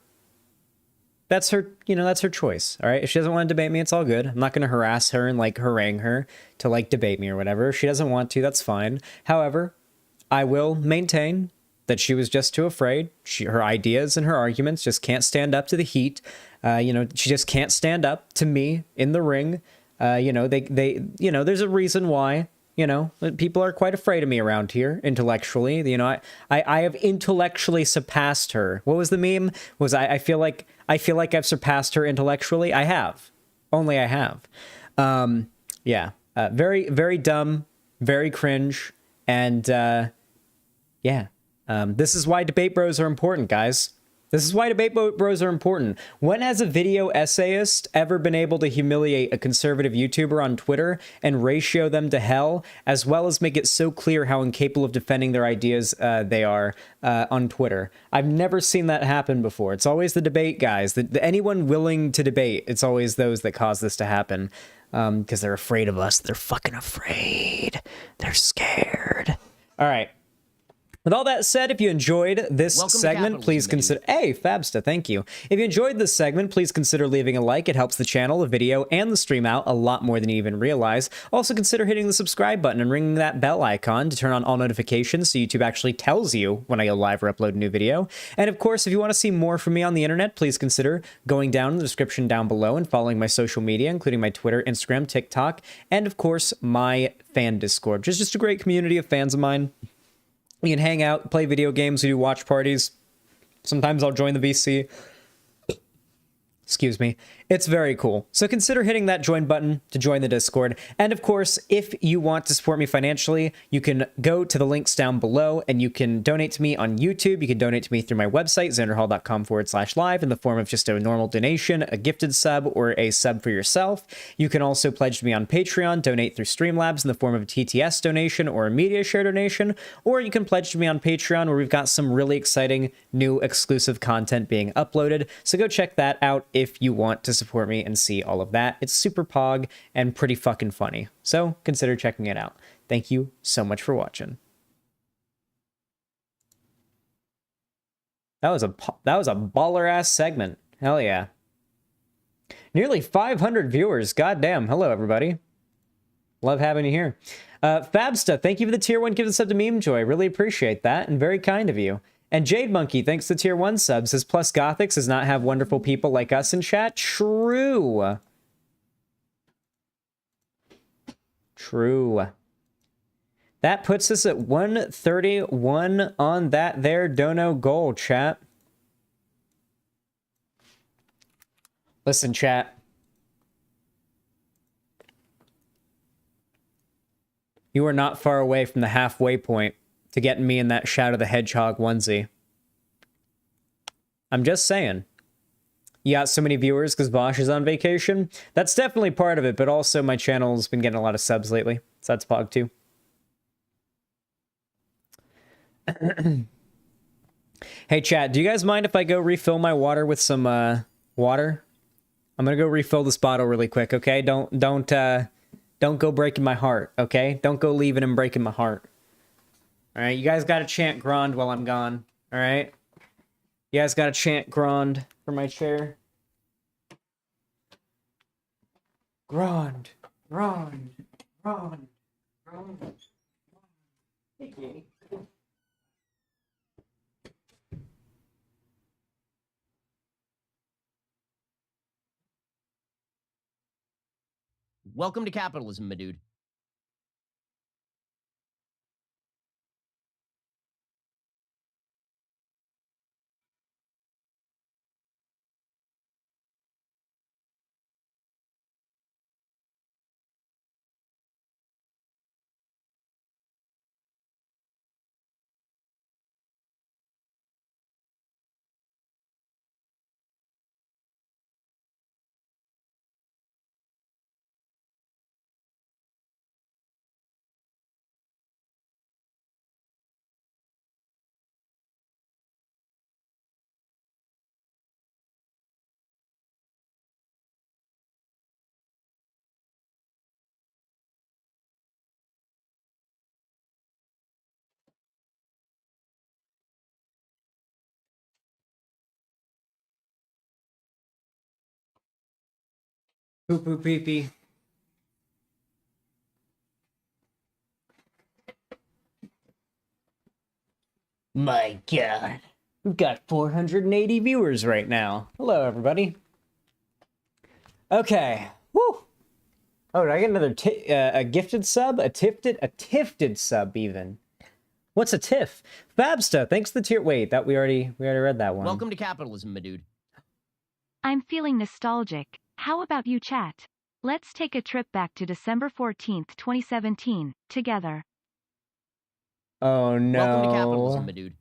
B: that's her. That's her choice. All right. If she doesn't want to debate me, it's all good. I'm not going to harass her and like harangue her to like debate me or whatever. If she doesn't want to, that's fine. However, I will maintain that she was just too afraid. Her ideas and her arguments just can't stand up to the heat. She just can't stand up to me in the ring. There's a reason why, people are quite afraid of me around here intellectually. I have intellectually surpassed her. What was the meme? I feel like I've surpassed her intellectually. I have. Only I have. Very, very dumb, very cringe. And, this is why debate bros are important, guys. This is why debate bros are important. When has a video essayist ever been able to humiliate a conservative YouTuber on Twitter and ratio them to hell, as well as make it so clear how incapable of defending their ideas they are on Twitter? I've never seen that happen before. It's always the debate guys. Anyone willing to debate, it's always those that cause this to happen. Because they're afraid of us. They're fucking afraid. They're scared. All right. With all that said, if you enjoyed this segment, please consider... Hey, Fabsta, thank you. If you enjoyed this segment, please consider leaving a like. It helps the channel, the video, and the stream out a lot more than you even realize. Also, consider hitting the subscribe button and ringing that bell icon to turn on all notifications so YouTube actually tells you when I go live or upload a new video. And of course, if you want to see more from me on the internet, please consider going down in the description down below and following my social media, including my Twitter, Instagram, TikTok, and of course, my fan Discord, which is just a great community of fans of mine. You can hang out, play video games, we do watch parties. Sometimes I'll join the VC. Excuse me. It's very cool. So consider hitting that join button to join the Discord. And of course, if you want to support me financially, you can go to the links down below and you can donate to me on YouTube. You can donate to me through my website, xanderhal.com/live, in the form of just a normal donation, a gifted sub, or a sub for yourself. You can also pledge to me on Patreon, donate through Streamlabs in the form of a TTS donation or a media share donation, or you can pledge to me on Patreon, where we've got some really exciting new exclusive content being uploaded. So go check that out if you want to support me and see all of that. It's super pog and pretty fucking funny. So consider checking it out. Thank you so much for watching. That was a baller ass segment. Hell yeah. Nearly 500 viewers. Goddamn. Hello everybody. Love having you here. Fabsta, thank you for the tier 1 gift sub to Meme Joy. Really appreciate that and very kind of you. And Jade Monkey, thanks to tier 1 subs, says Plus Gothics does not have wonderful people like us in chat. True. True. That puts us at 131 on that there dono goal, chat. Listen, chat. You are not far away from the halfway point to getting me in that Shadow the Hedgehog onesie. I'm just saying. You got so many viewers because Vosh is on vacation? That's definitely part of it, but also my channel's been getting a lot of subs lately. So that's pog too. Hey chat, do you guys mind if I go refill my water with some water? I'm gonna go refill this bottle really quick, okay? Don't go breaking my heart, okay? Don't go leaving and breaking my heart. Alright, you guys gotta chant Grond while I'm gone. Alright? You guys gotta chant Grond for my chair. Grond, Grond, Grond, Grond. Thank you.
C: Welcome to capitalism, my dude.
B: Poo poo pee pee. My god. We've got 480 viewers right now. Hello, everybody. Okay. Woo! Oh, did I get another a gifted sub? A tifted sub, even. What's a tiff? Fabsta, thanks for the tier. Wait, that we already read that one.
C: Welcome to capitalism, my dude.
D: I'm feeling nostalgic. How about you, chat? Let's take a trip back to December 14th, 2017, together.
B: Oh no.
C: Welcome to capitalism, my dude.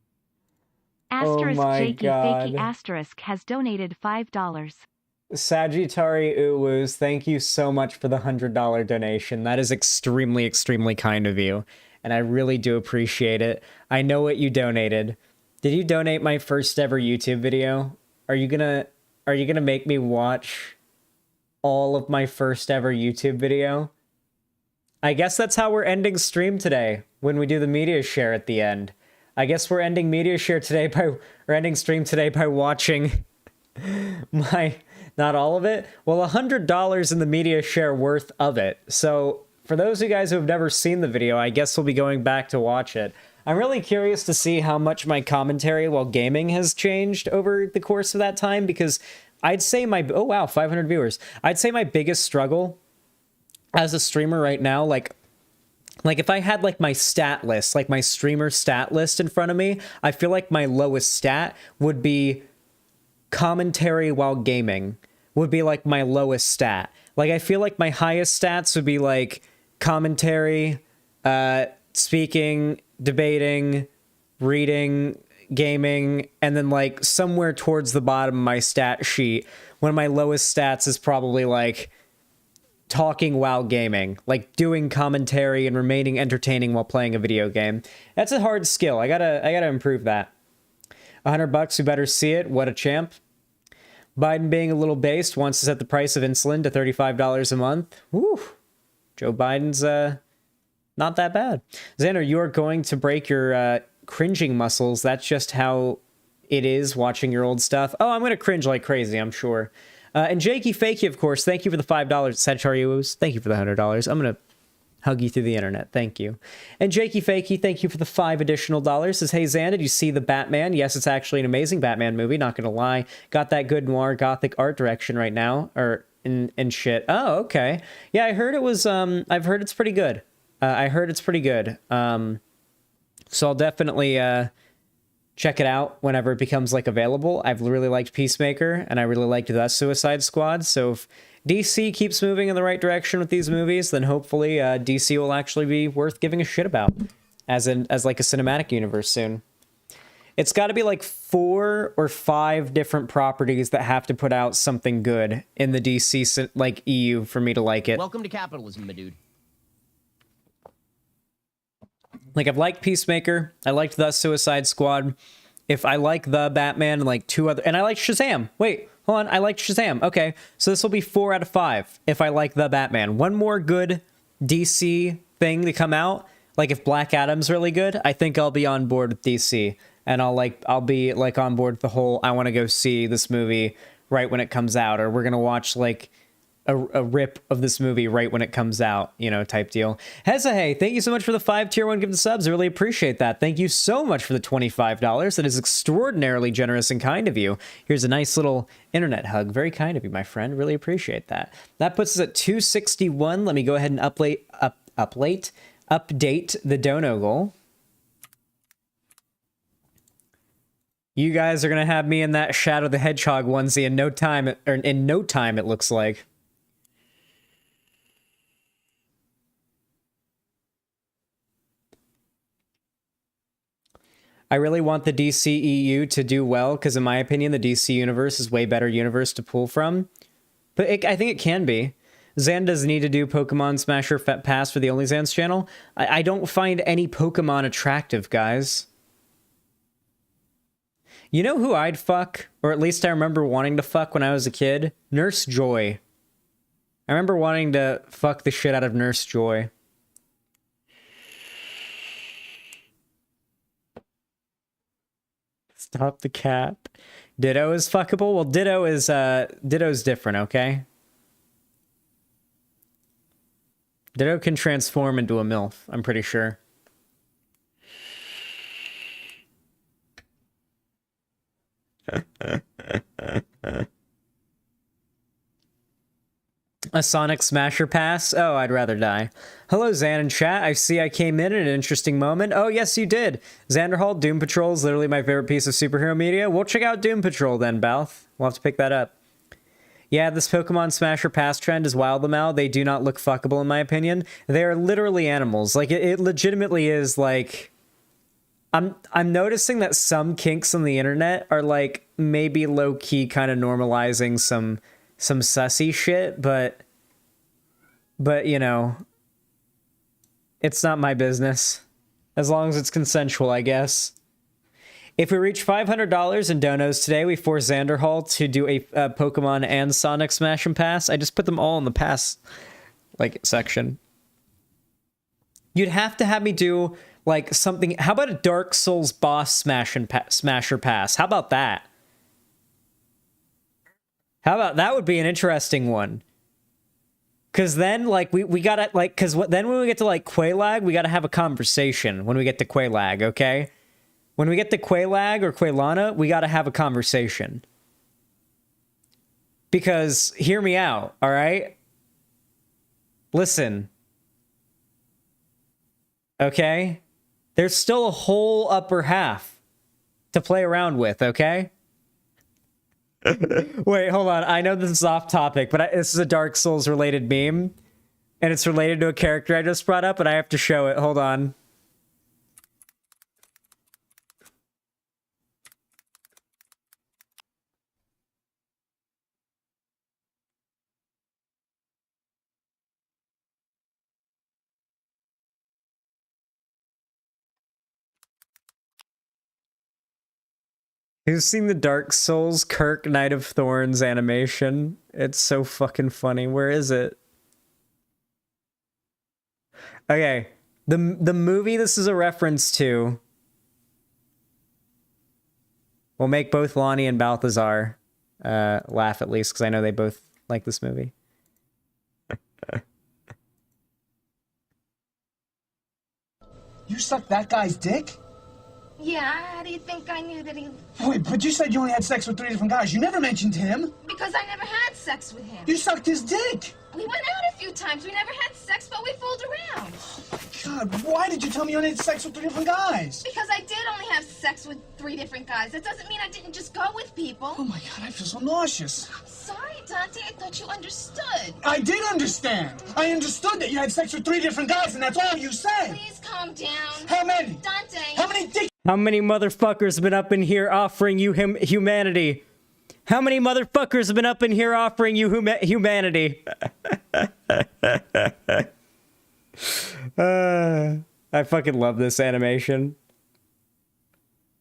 D: Asterisk
B: my
D: Jakey
B: God.
D: Fakey Asterisk has donated $5.
B: Sagittari Uwus, thank you so much for the $100 donation. That is extremely, extremely kind of you. And I really do appreciate it. I know what you donated. Did you donate my first ever YouTube video? Are you gonna make me watch all of my first ever YouTube video? I guess that's how we're ending stream today when we do the media share at the end. I guess we're ending media share today or ending stream today by watching my, not all of it. Well, $100 in the media share worth of it. So for those of you guys who have never seen the video, I guess we'll be going back to watch it. I'm really curious to see how much my commentary while gaming has changed over the course of that time, because I'd say oh wow, 500 viewers. I'd say my biggest struggle as a streamer right now, like Like, if I had, like, my stat list, like my streamer stat list in front of me, I feel like my lowest stat would be commentary while gaming, would be, like, my lowest stat. Like, I feel like my highest stats would be, like, commentary, speaking, debating, reading, gaming, and then, like, somewhere towards the bottom of my stat sheet, one of my lowest stats is probably, like, talking while gaming, like doing commentary and remaining entertaining while playing a video game. That's a hard skill. I gotta improve that. $100, we better see it. What a champ. Biden being a little based wants to set the price of insulin to $35 a month. Woo. Joe Biden's not that bad. Xander, you are going to break your cringing muscles. That's just how it is watching your old stuff. Oh, I'm gonna cringe like crazy, I'm sure. And Jakey Fakey, of course, thank you for the $5. Sagittarius, thank you for the $100. I'm going to hug you through the internet. Thank you. And Jakey Fakey, thank you for the $5 additional. Says, hey, Xan, did you see the Batman? Yes, it's actually an amazing Batman movie, not going to lie. Got that good noir gothic art direction right now, or and shit. Oh, okay. Yeah, I heard it was, I've heard it's pretty good. I heard it's pretty good. So I'll definitely, check it out whenever it becomes like available. I've really liked Peacemaker and I really liked the Suicide Squad. So if DC keeps moving in the right direction with these movies, then hopefully DC will actually be worth giving a shit about as like a cinematic universe soon. It's got to be like 4 or 5 different properties that have to put out something good in the DC like EU for me to like it.
C: Welcome to capitalism, my dude.
B: Like, I've liked Peacemaker. I liked the Suicide Squad. If I like the Batman and like 2 other... And I like Shazam. Wait, hold on. I liked Shazam. Okay, so this will be 4 out of 5 if I like the Batman. One more good DC thing to come out. Like, if Black Adam's really good, I think I'll be on board with DC. And I'll be like on board with the whole, I want to go see this movie right when it comes out. Or we're going to watch like a rip of this movie right when it comes out, you know, type deal. Heza, hey, thank you so much for the 5 tier 1 gift subs. I really appreciate that. Thank you so much for the $25. That is extraordinarily generous and kind of you. Here's a nice little internet hug. Very kind of you, my friend. Really appreciate that. That puts us at 261. Let me go ahead and update the dono goal. You guys are gonna have me in that Shadow the Hedgehog onesie in no time, or in no time it looks like. I really want the DCEU to do well, because in my opinion, the DC universe is way better universe to pull from. But I think it can be. Xan doesn't need to do Pokemon Smasher Pass for the Only Xan's channel. I don't find any Pokemon attractive, guys. You know who I'd fuck? Or at least I remember wanting to fuck when I was a kid? Nurse Joy. I remember wanting to fuck the shit out of Nurse Joy. Stop the cap. Ditto is fuckable? Well, Ditto's different, okay? Ditto can transform into a MILF, I'm pretty sure. A Sonic Smasher Pass? Oh, I'd rather die. Hello, Xan and chat. I see I came in at an interesting moment. Oh, yes, you did. Xanderhal, Doom Patrol is literally my favorite piece of superhero media. We'll check out Doom Patrol then, Balth. We'll have to pick that up. Yeah, this Pokemon Smasher Pass trend is wild them out. They do not look fuckable, in my opinion. They are literally animals. Like, it legitimately is, like... I'm noticing that some kinks on the internet are, like, maybe low-key kind of normalizing some sussy shit, but you know, it's not my business. As long as it's consensual, I guess. If we reach $500 in donos today, we force Xanderhal to do a Pokemon and Sonic Smash and Pass. I just put them all in the pass, like, section. You'd have to have me do, like, something... How about a Dark Souls boss Smasher Pass? How about that? How about that would be an interesting one. Because then, like, we gotta, like, because then when we get to, like, Quelaag, we gotta have a conversation when we get to Quelaag, okay? When we get to Quelaag or Quailana, we gotta have a conversation. Because, hear me out, alright? Listen. Okay? There's still a whole upper half to play around with, okay? Wait, hold on. I know this is off topic, but this is a Dark Souls related meme. And it's related to a character I just brought up, and I have to show it. Hold on. Who's seen the Dark Souls Kirk Knight of Thorns animation? It's so fucking funny. Where is it? Okay. The movie this is a reference to will make both Lonnie and Balthazar laugh, at least, because I know they both like this movie.
E: You sucked that guy's dick?
F: Yeah, how do you think I knew that he...
E: Wait, but you said you only had sex with 3 different guys. You never mentioned him.
F: Because I never had sex with him.
E: You sucked his dick.
F: We went out a few times. We never had sex, but we fooled around.
E: God, why did you tell me you only had sex with 3 different guys?
F: Because I did only have sex with 3 different guys. That doesn't mean I didn't just go with people.
E: Oh my God, I feel so nauseous.
F: I'm sorry, Dante. I thought you understood.
E: I did understand. I understood that you had sex with 3 different guys, and that's all you said.
F: Please calm down.
E: How many?
F: Dante.
E: How many dick...
B: How many motherfuckers have been up in here offering you humanity? How many motherfuckers have been up in here offering you humanity? I fucking love this animation.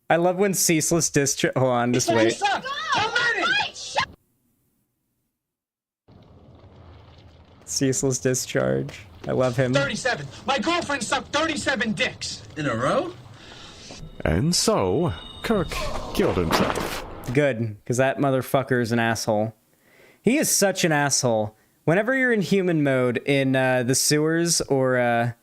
B: I love when ceaseless discharge. Hold on, just wait.
E: Suck. How many?
B: Ceaseless discharge. I love him.
E: 37. My girlfriend sucked 37 dicks.
G: In a row?
H: And so, Kirk killed himself.
B: Good, because that motherfucker is an asshole. He is such an asshole. Whenever you're in human mode in the sewers or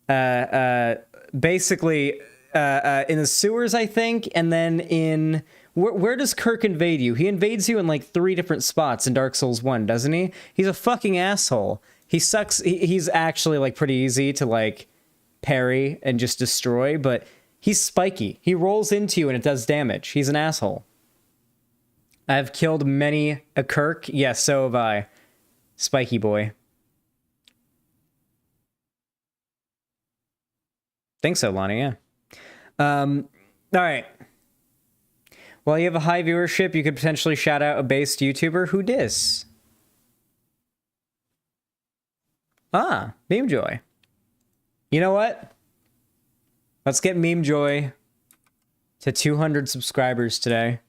B: basically in the sewers, I think, and then in... Where does Kirk invade you? He invades you in like 3 different spots in Dark Souls 1, doesn't he? He's a fucking asshole. He sucks. He's actually like pretty easy to like parry and just destroy, but he's spiky. He rolls into you and it does damage. He's an asshole. I have killed many a Kirk. Yes, so have I. Spiky boy. Think so, Lonnie, yeah. All right. While you have a high viewership, you could potentially shout out a based YouTuber. Who dis? Ah, Meme Joy. You know what? Let's get Meme Joy to 200 subscribers today.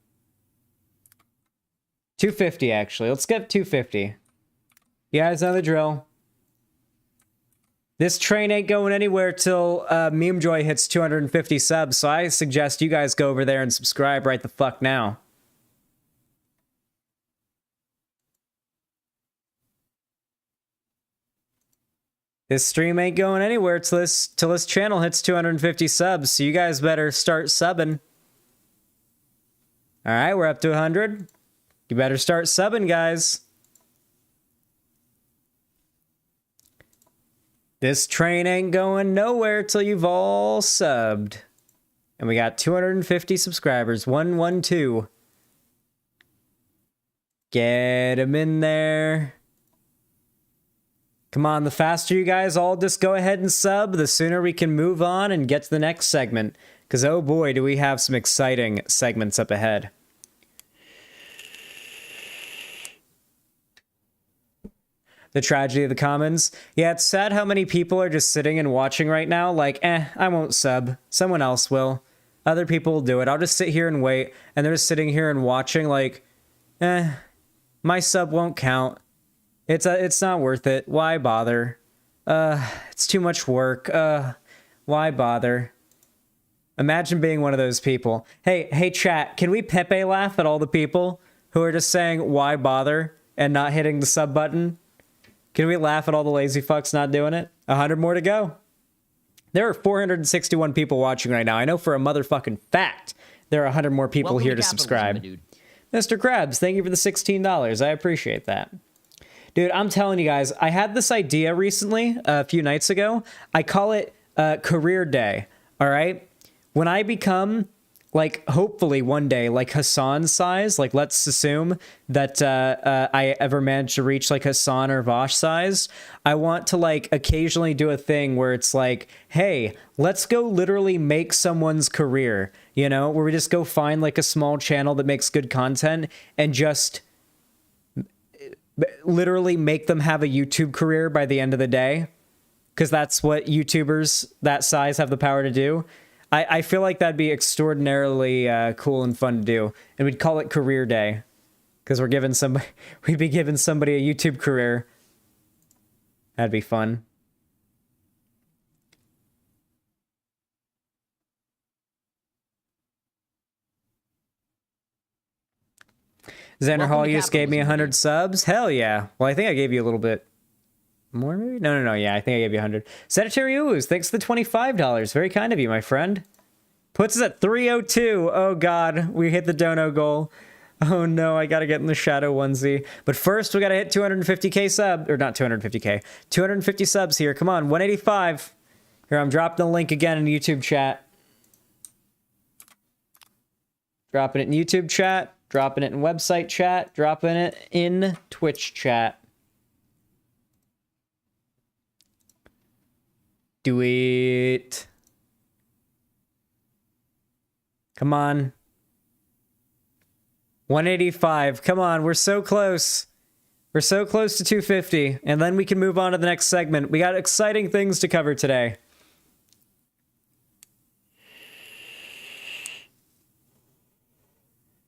B: 250, actually. Let's get 250. You guys know the drill. This train ain't going anywhere till Meme Joy hits 250 subs, so I suggest you guys go over there and subscribe right the fuck now. This stream ain't going anywhere till this channel hits 250 subs, so you guys better start subbing. Alright, we're up to 100. You better start subbing, guys. This train ain't going nowhere till you've all subbed. And we got 250 subscribers. 112. Get them in there. Come on, the faster you guys all just go ahead and sub, the sooner we can move on and get to the next segment. Because oh boy, do we have some exciting segments up ahead. The tragedy of the commons. Yeah, it's sad how many people are just sitting and watching right now like, I won't sub. Someone else will. Other people will do it. I'll just sit here and wait. And they're just sitting here and watching like, my sub won't count. It's not worth it. Why bother? It's too much work. Why bother? Imagine being one of those people. Hey chat, can we Pepe laugh at all the people who are just saying, why bother, and not hitting the sub button? Can we laugh at all the lazy fucks not doing it? 100 more to go. There are 461 people watching right now. I know for a motherfucking fact there are 100 more people
C: Welcome
B: here to
C: capitalism,
B: subscribe.
C: dude.
B: Mr. Krabs, thank you for the $16. I appreciate that. Dude, I'm telling you guys, I had this idea recently, a few nights ago. I call it career day. All right. When I become, like, hopefully one day, like Hassan's size, like, let's assume that I ever manage to reach like Hassan or Vosh size, I want to like occasionally do a thing where it's like, hey, let's go literally make someone's career, you know, where we just go find like a small channel that makes good content and just literally make them have a YouTube career by the end of the day. Because that's what YouTubers that size have the power to do. I feel like that'd be extraordinarily cool and fun to do, and we'd call it Career Day, because we'd be giving somebody a YouTube career. That'd be fun. Xanderhal, you just gave me 100 subs. Hell yeah! Well, I think I gave you a little bit more, maybe? No. Yeah, I think I gave you 100. Sagittarius, thanks for the $25. Very kind of you, my friend. Puts us at 302. Oh, God. We hit the dono goal. Oh, no. I got to get in the shadow onesie. But first, we got to hit 250k sub. Or not 250k. 250 subs here. Come on. 185. Here, I'm dropping the link again in YouTube chat. Dropping it in YouTube chat. Dropping it in website chat. Dropping it in Twitch chat. Do it. Come on. 185. Come on. We're so close. We're so close to 250. And then we can move on to the next segment. We got exciting things to cover today.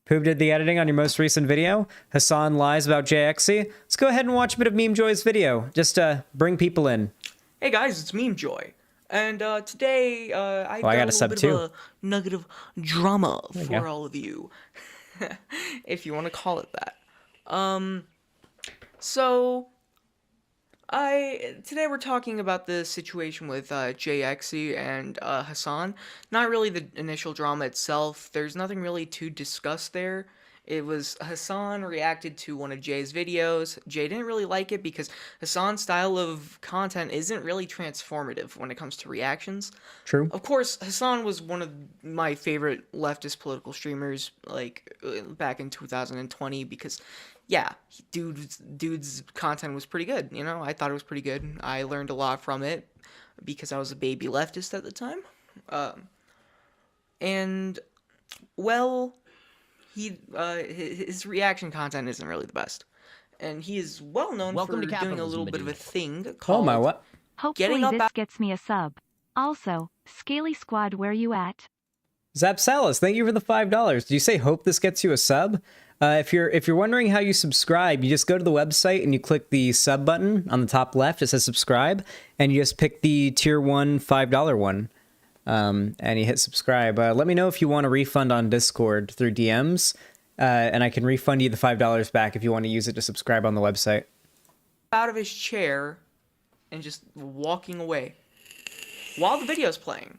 B: Poob did the editing on your most recent video. Hassan lies about JXC. Let's go ahead and watch a bit of Meme Joy's video. Just bring people in.
G: Hey guys, it's Meme Joy, and today I got a little bit of a nugget of drama for all of you, if you want to call it that. So today we're talking about the situation with JXC and Hassan. Not really the initial drama itself. There's nothing really to discuss there. It was Hassan reacted to one of Jay's videos. Jay didn't really like it because Hassan's style of content isn't really transformative when it comes to reactions.
B: True.
G: Of course, Hassan was one of my favorite leftist political streamers, like, back in 2020, because, yeah, dude's content was pretty good, you know? I thought it was pretty good. I learned a lot from it because I was a baby leftist at the time. And, well, his reaction content isn't really the best, and he is well known for doing a little bit of a thing called
B: what?
D: Hopefully this gets me a sub. Also, Scaly Squad, where you at?
B: Zapsalis, thank you for the $5. Did you say hope this gets you a sub? If you're wondering how you subscribe, you just go to the website and you click the sub button on the top left. It says subscribe, and you just pick the tier 1 $5 one. And you hit subscribe. Let me know if you want a refund on Discord through DMs, and I can refund you the $5 back if you want to use it to subscribe on the website.
G: Out of his chair and just walking away while the video's playing.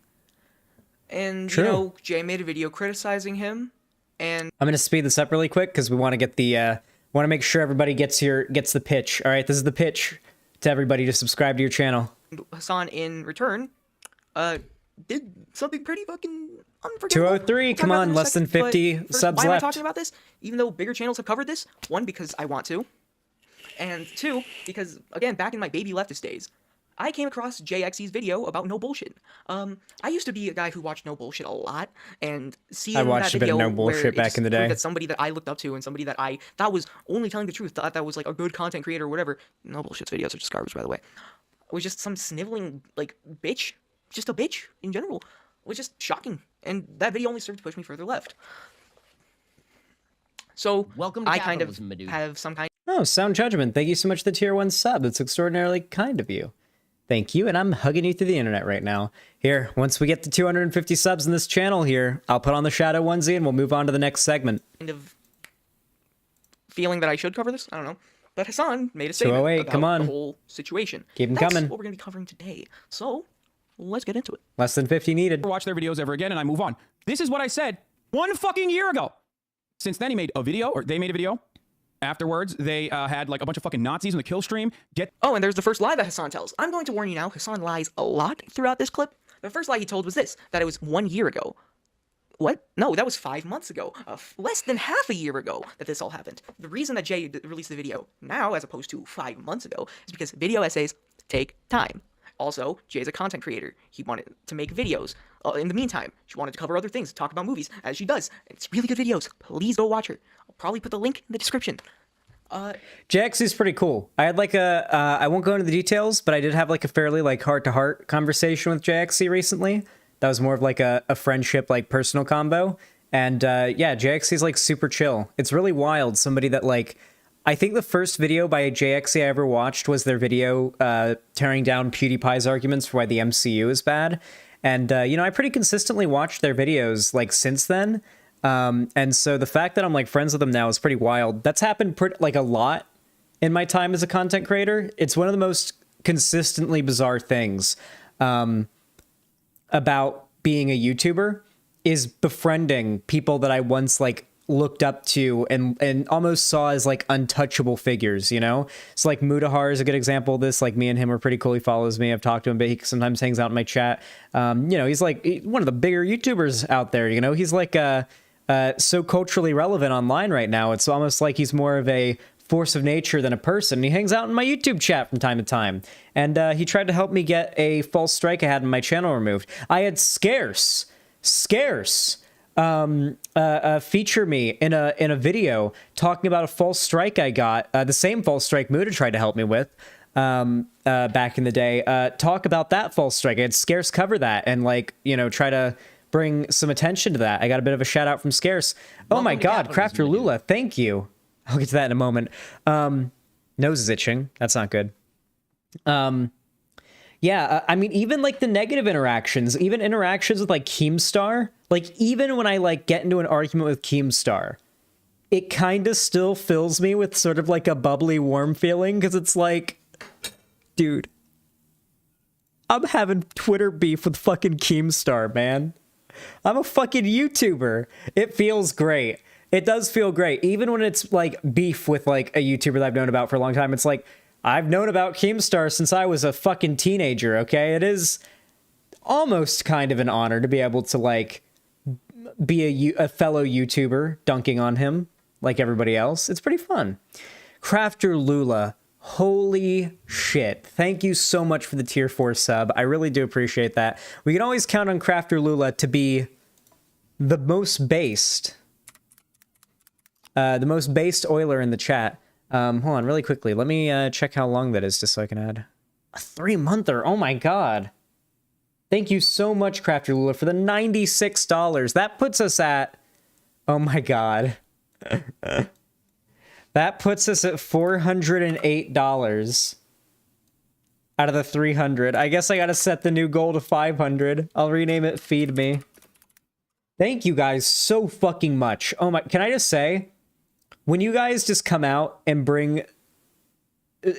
G: And,
B: True.
G: You know, Jay made a video criticizing him, and
B: I'm going to speed this up really quick because we want to get the, want to make sure everybody gets the pitch. All right, this is the pitch to everybody to subscribe to your channel.
G: Hassan, in return, did something pretty fucking unforgettable.
B: 203, come on, less than 50
G: first,
B: subs
G: why am I
B: left.
G: talking about this? Even though bigger channels have covered this, one, because I want to, and two, because, again, back in my baby leftist days, I came across JXC's video about no bullshit. I used to be a guy who watched no bullshit a lot, and seeing
B: I watched
G: that
B: a bit of
G: video
B: no bullshit
G: where it
B: back
G: just
B: in the
G: proved
B: day.
G: that somebody that I looked up to and somebody that I thought was only telling the truth, thought that was like a good content creator or whatever. No bullshit's videos are just garbage, by the way. It was just some sniveling, like, bitch. Just a bitch in general. It was just shocking, and that video only served to push me further left. So,
C: Welcome to
G: I kind of
C: capitalism, my dude.
G: have some kind.
B: Oh, Sound Judgment, thank you so much for the tier 1 sub. It's extraordinarily kind of you. Thank you, and I'm hugging you through the internet right now. Here, once we get to 250 subs in this channel here, I'll put on the shadow onesie and we'll move on to the next segment.
G: Kind of feeling that I should cover this. I don't know. But Hassan made a statement
B: 208,
G: about
B: come on.
G: the whole situation.
B: Keep 'em
G: That's
B: coming.
G: what we're going to be covering today. So, let's get into it.
B: Less than 50 needed.
I: Watch their videos ever again, and I move on. This is what I said 1 fucking year ago. Since then, he made a video, or they made a video, afterwards, they had like a bunch of fucking Nazis in the kill stream.
G: Oh, and there's the first lie that Hassan tells. I'm going to warn you now, Hassan lies a lot throughout this clip. The first lie he told was this, that it was 1 year ago. What? No, that was 5 months ago. Less than half a year ago that this all happened. The reason that Jay released the video now, as opposed to 5 months ago, is because video essays take time. Also, Jay's a content creator. He wanted to make videos. In the meantime, she wanted to cover other things, talk about movies, as she does. And it's really good videos. Please go watch her. I'll probably put the link in the description.
B: JX is pretty cool. I had like I won't go into the details, but I did have like a fairly like heart-to-heart conversation with JXC recently. That was more of like a friendship, like personal combo. And yeah, JXC is like super chill. It's really wild. Somebody that like, I think the first video by JXC I ever watched was their video tearing down PewDiePie's arguments for why the MCU is bad. And, you know, I pretty consistently watched their videos like since then. And so the fact that I'm like friends with them now is pretty wild. That's happened like a lot in my time as a content creator. It's one of the most consistently bizarre things about being a YouTuber is befriending people that I once like looked up to and almost saw as like untouchable figures, you know? So like Mudahar is a good example of this. Like me and him are pretty cool. He follows me. I've talked to him, but he sometimes hangs out in my chat. You know, he's like one of the bigger YouTubers out there, you know? He's like so culturally relevant online right now. It's almost like he's more of a force of nature than a person. He hangs out in my YouTube chat from time to time. And he tried to help me get a false strike I had in my channel removed. I had Scarce feature me in a video talking about a false strike I got, the same false strike Muda tried to help me with back in the day. Talk about that false strike. I had Scarce cover that and like, you know, try to bring some attention to that. I got a bit of a shout out from Scarce. Oh my God, Crafter Lula, thank you. I'll get to that in a moment. Nose is itching. That's not good. Yeah, I mean, even like the negative interactions, even interactions with like Keemstar, like even when I like get into an argument with Keemstar, it kind of still fills me with sort of like a bubbly, warm feeling because it's like, dude, I'm having Twitter beef with fucking Keemstar, man. I'm a fucking YouTuber. It feels great. It does feel great. Even when it's like beef with like a YouTuber that I've known about for a long time, it's like, I've known about Keemstar since I was a fucking teenager, okay? It is almost kind of an honor to be able to, like, be a fellow YouTuber dunking on him like everybody else. It's pretty fun. Crafter Lula, holy shit. Thank you so much for the tier 4 sub. I really do appreciate that. We can always count on Crafter Lula to be the most based Euler in the chat. Hold on really quickly. Let me check how long that is just so I can add. A 3-monther. Oh my God. Thank you so much, Crafter Lula, for the $96. That puts us at, oh my God. That puts us at $408 out of the 300. I guess I gotta set the new goal to 500. I'll rename it Feed Me. Thank you guys so fucking much. Oh my, can I just say, when you guys just come out and bring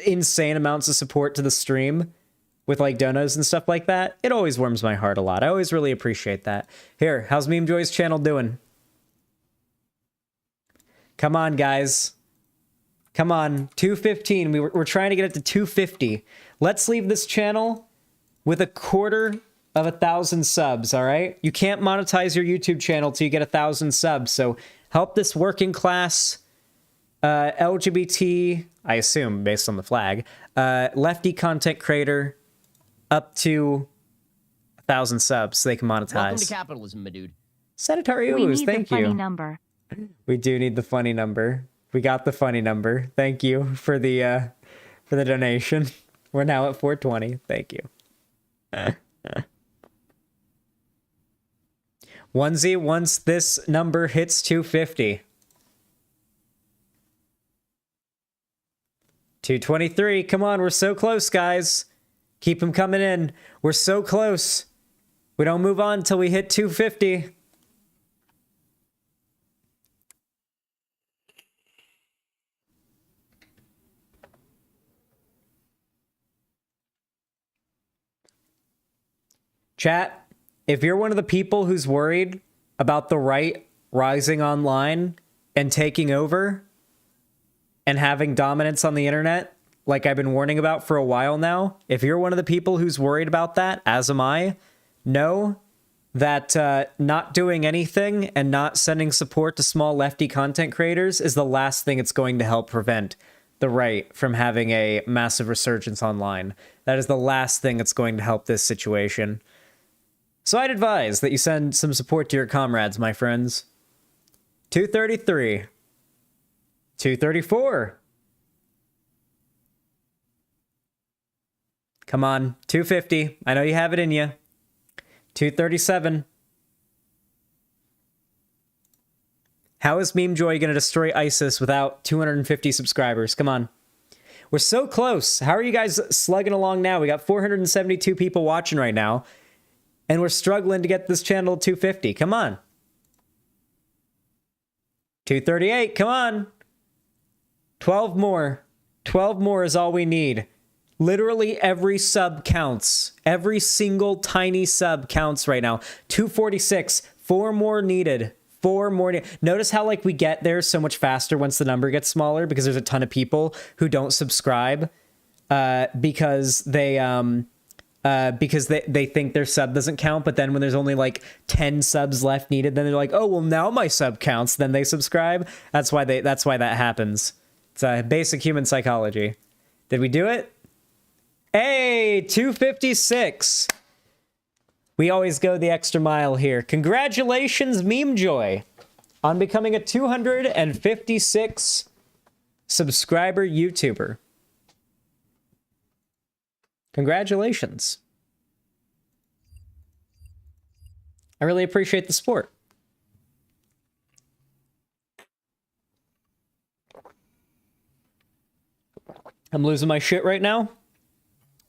B: insane amounts of support to the stream with like donos and stuff like that, it always warms my heart a lot. I always really appreciate that. Here, how's Meme Joy's channel doing? Come on, guys. Come on, 215. We're trying to get it to 250. Let's leave this channel with 250,000 subs, all right? You can't monetize your YouTube channel till you get 1,000 subs, so help this working class LGBT, I assume, based on the flag, lefty content creator up to 1,000 subs so they can monetize.
C: Welcome to capitalism, my dude.
B: Sanitary
D: We
B: ooze,
D: need
B: thank
D: the funny
B: you.
D: number.
B: We do need the funny number. We got the funny number. Thank you for the donation. We're now at 420. Thank you. Onesie, once this number hits 250. 223. Come on, we're so close, guys. Keep them coming in. We're so close. We don't move on until we hit 250. Chat, if you're one of the people who's worried about the right rising online and taking over, and having dominance on the internet, like I've been warning about for a while now, if you're one of the people who's worried about that, as am I, know that not doing anything and not sending support to small lefty content creators is the last thing it's going to help prevent the right from having a massive resurgence online. That is the last thing that's going to help this situation. So I'd advise that you send some support to your comrades, my friends. 233. 234. Come on, 250. I know you have it in you. 237. How is Meme Joy going to destroy ISIS without 250 subscribers? Come on. We're so close. How are you guys slugging along now? We got 472 people watching right now, and we're struggling to get this channel to 250. Come on. 238. Come on. 12 more. 12 more is all we need. Literally every sub counts. Every single tiny sub counts right now. 246. 4 more needed. 4 more. Notice how like we get there so much faster once the number gets smaller, because there's a ton of people who don't subscribe because they think their sub doesn't count. But then when there's only like 10 subs left needed, then they're like, oh well, now my sub counts. Then they subscribe. That's why that happens. It's basic human psychology. Did we do it? Hey, 256. We always go the extra mile here. Congratulations, Meme Joy, on becoming a 256 subscriber YouTuber. Congratulations. I really appreciate the support. I'm losing my shit right now.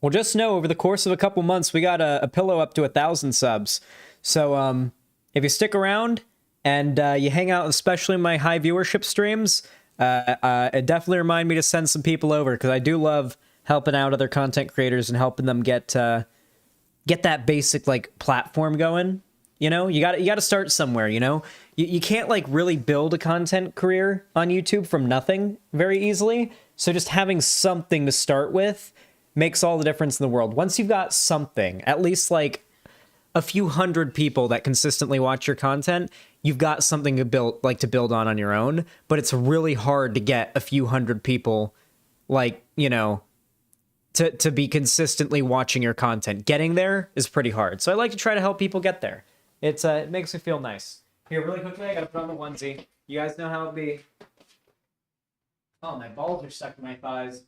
B: Well, just know over the course of a couple months, we got a pillow up to 1,000 subs. So if you stick around and you hang out, especially in my high viewership streams, it definitely remind me to send some people over, because I do love helping out other content creators and helping them get that basic like platform going. You know, you got to start somewhere. You know, you can't like really build a content career on YouTube from nothing very easily. So just having something to start with makes all the difference in the world. Once you've got something, at least like a few hundred people that consistently watch your content, you've got something to build on your own. But it's really hard to get a few hundred people, like, you know, to be consistently watching your content. Getting there is pretty hard. So I like to try to help people get there. It makes me feel nice. Here, really quickly, I gotta put on the onesie. You guys know how it be. Oh, my balls are stuck in my thighs.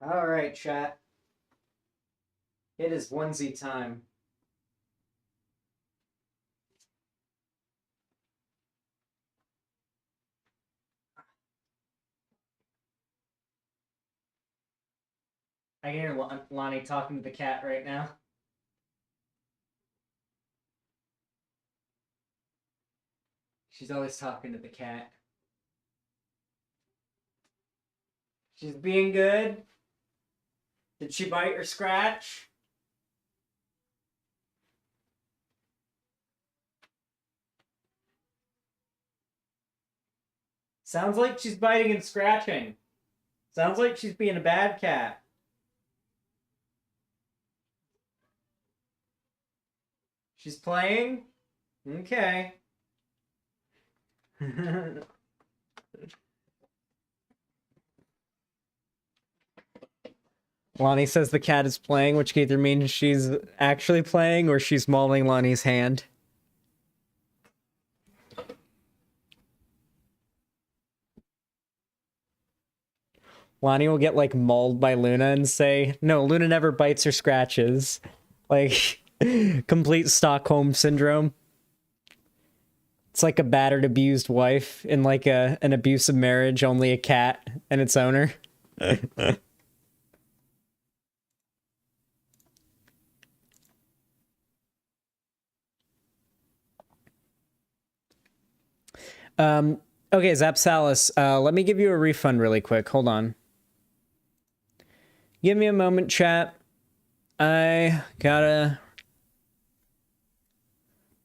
B: All right, chat. It is onesie time. I can hear Lonnie talking to the cat right now. She's always talking to the cat. She's being good. Did she bite or scratch? Sounds like she's biting and scratching. Sounds like she's being a bad cat. She's playing? Okay. Lonnie says the cat is playing, which either means she's actually playing or she's mauling Lonnie's hand. Lonnie will get, like, mauled by Luna and say, no, Luna never bites or scratches. Like, complete Stockholm syndrome. It's like a battered, abused wife in, like, an abusive marriage, only a cat and its owner. Okay, Zapsalis, let me give you a refund really quick. Hold on. Give me a moment, chat. I gotta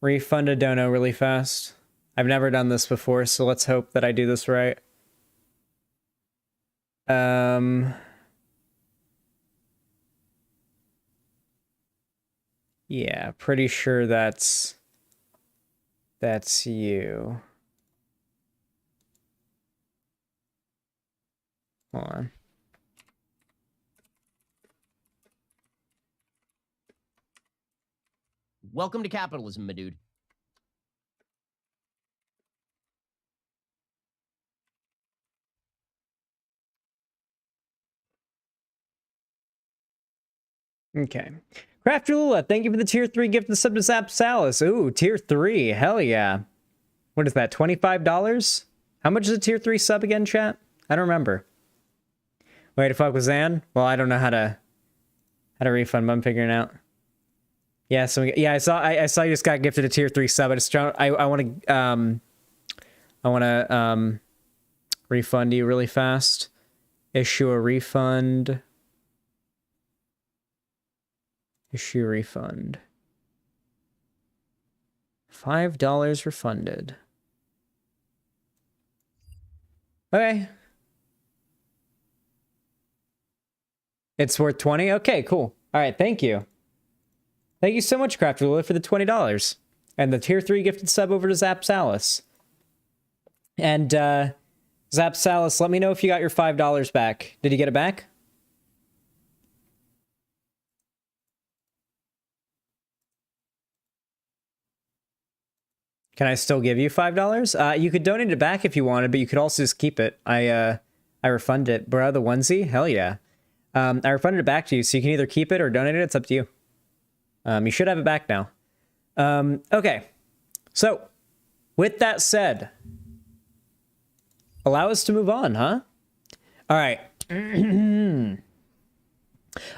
B: refund a dono really fast. I've never done this before, so let's hope that I do this right. Yeah, pretty sure that's you. Hold on.
C: Welcome to capitalism, my dude.
B: Okay. Craftula, thank you for the tier 3 gift and sub to Zapsalis. Ooh, tier 3. Hell yeah. What is that, $25? How much is a tier 3 sub again, chat? I don't remember. Wait to fuck with Zan? Well, I don't know how to refund, but I'm figuring out. Yeah, so yeah, I saw you just got gifted a tier 3 sub. I want to refund you really fast. Issue a refund. Issue refund. $5 refunded. Okay. It's worth 20? Okay, cool. All right, thank you. Thank you so much, Craftula, for the $20. And the tier 3 gifted sub over to Zapsalis. And, Zapsalis, let me know if you got your $5 back. Did you get it back? Can I still give you $5? You could donate it back if you wanted, but you could also just keep it. I refund it. Bro, the onesie? Hell yeah. I refunded it back to you, so you can either keep it or donate it. It's up to you. You should have it back now. Okay. So, with that said, allow us to move on, huh? All right.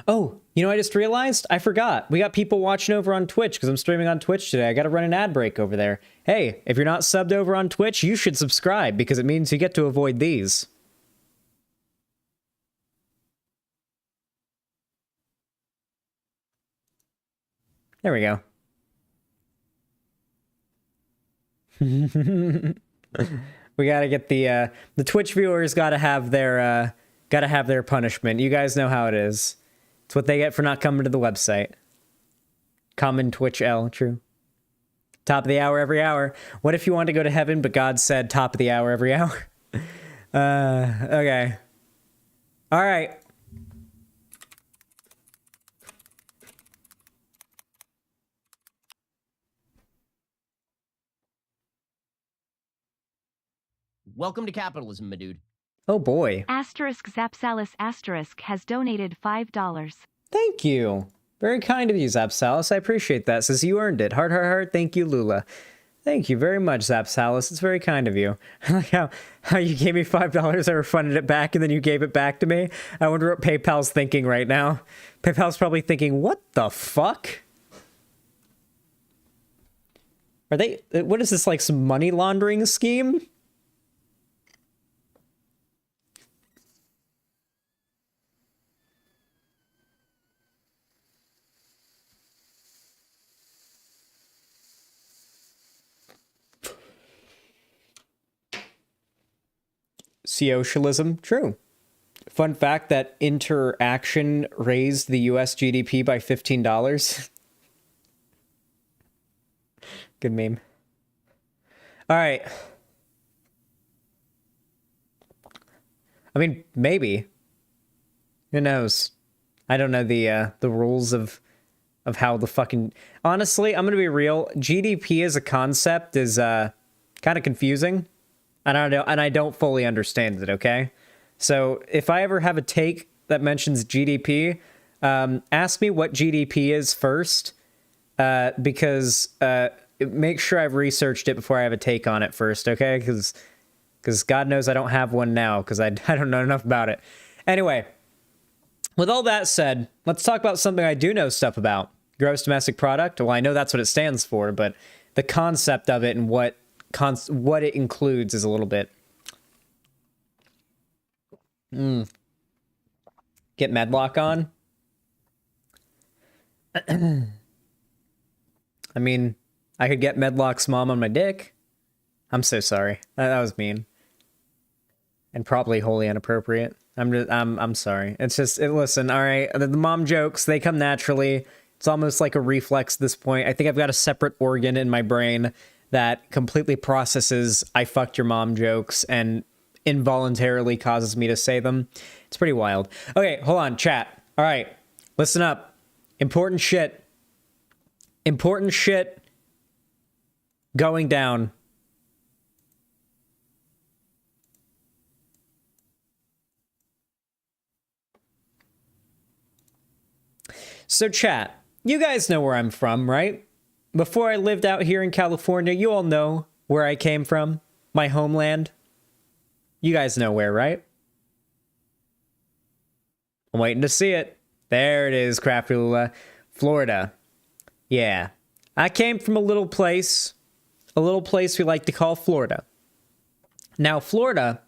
B: Oh, you know, I just realized? I forgot. We got people watching over on Twitch because I'm streaming on Twitch today. I got to run an ad break over there. Hey, if you're not subbed over on Twitch, you should subscribe because it means you get to avoid these. There we go. We gotta get the Twitch viewers gotta have their punishment. You guys know how it is. It's what they get for not coming to the website. Common Twitch L, true. Top of the hour every hour. What if you wanted to go to heaven, but God said top of the hour every hour? Okay. All right.
C: Welcome to capitalism, my dude.
B: Oh boy.
D: Asterisk Zapsalis asterisk has donated $5.
B: Thank you. Very kind of you, Zapsalis. I appreciate that. Says you earned it. Heart, heart, heart. Thank you, Lula. Thank you very much, Zapsalis. It's very kind of you. I like how you gave me $5, I refunded it back, and then you gave it back to me. I wonder what PayPal's thinking right now. PayPal's probably thinking, what the fuck? Are they... What is this, like some money laundering scheme? Socialism, true. Fun fact that interaction raised the US GDP by $15. Good meme. All right. I mean, maybe. Who knows? I don't know the rules of how the fucking... Honestly, I'm gonna be real. GDP as a concept is kind of confusing. And I don't fully understand it, okay? So if I ever have a take that mentions GDP, ask me what GDP is first, because make sure I've researched it before I have a take on it first, okay? Because God knows I don't have one now, because I don't know enough about it. Anyway, with all that said, let's talk about something I do know stuff about. Gross domestic product. Well, I know that's what it stands for, but the concept of it and what what it includes is a little bit. Get Medlock on. I mean, I could get Medlock's mom on my dick. I'm so sorry. That was mean. And probably wholly inappropriate. I'm sorry. It's just, listen, all right, the mom jokes, they come naturally. It's almost like a reflex at this point. I think I've got a separate organ in my brain that completely processes I fucked your mom jokes and involuntarily causes me to say them. It's pretty wild. Okay, hold on, chat. All right, listen up. Important shit. Important shit going down. So chat, you guys know where I'm from, right? Before I lived out here in California, you all know where I came from, my homeland. You guys know where, right? I'm waiting to see it. There it is, Crafty Lula. Florida. Yeah. I came from a little place we like to call Florida. Now, Florida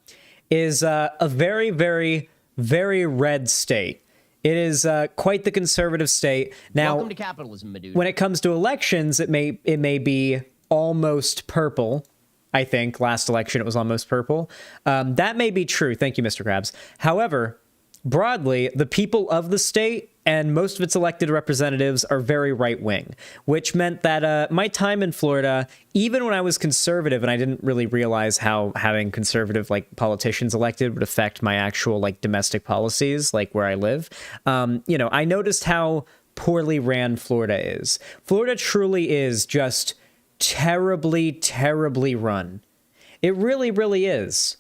B: is a very, very, very red state. It is quite the conservative state. Now,
C: Welcome to capitalism, my dude.
B: when it comes to elections, it may be almost purple. I think last election it was almost purple. That may be true. Thank you, Mr. Krabs. However, broadly, the people of the state and most of its elected representatives are very right-wing, which meant that my time in Florida, even when I was conservative, and I didn't really realize how having conservative politicians elected would affect my actual domestic policies, where I live, I noticed how poorly ran Florida is. Florida truly is just terribly, terribly run. It really, really is.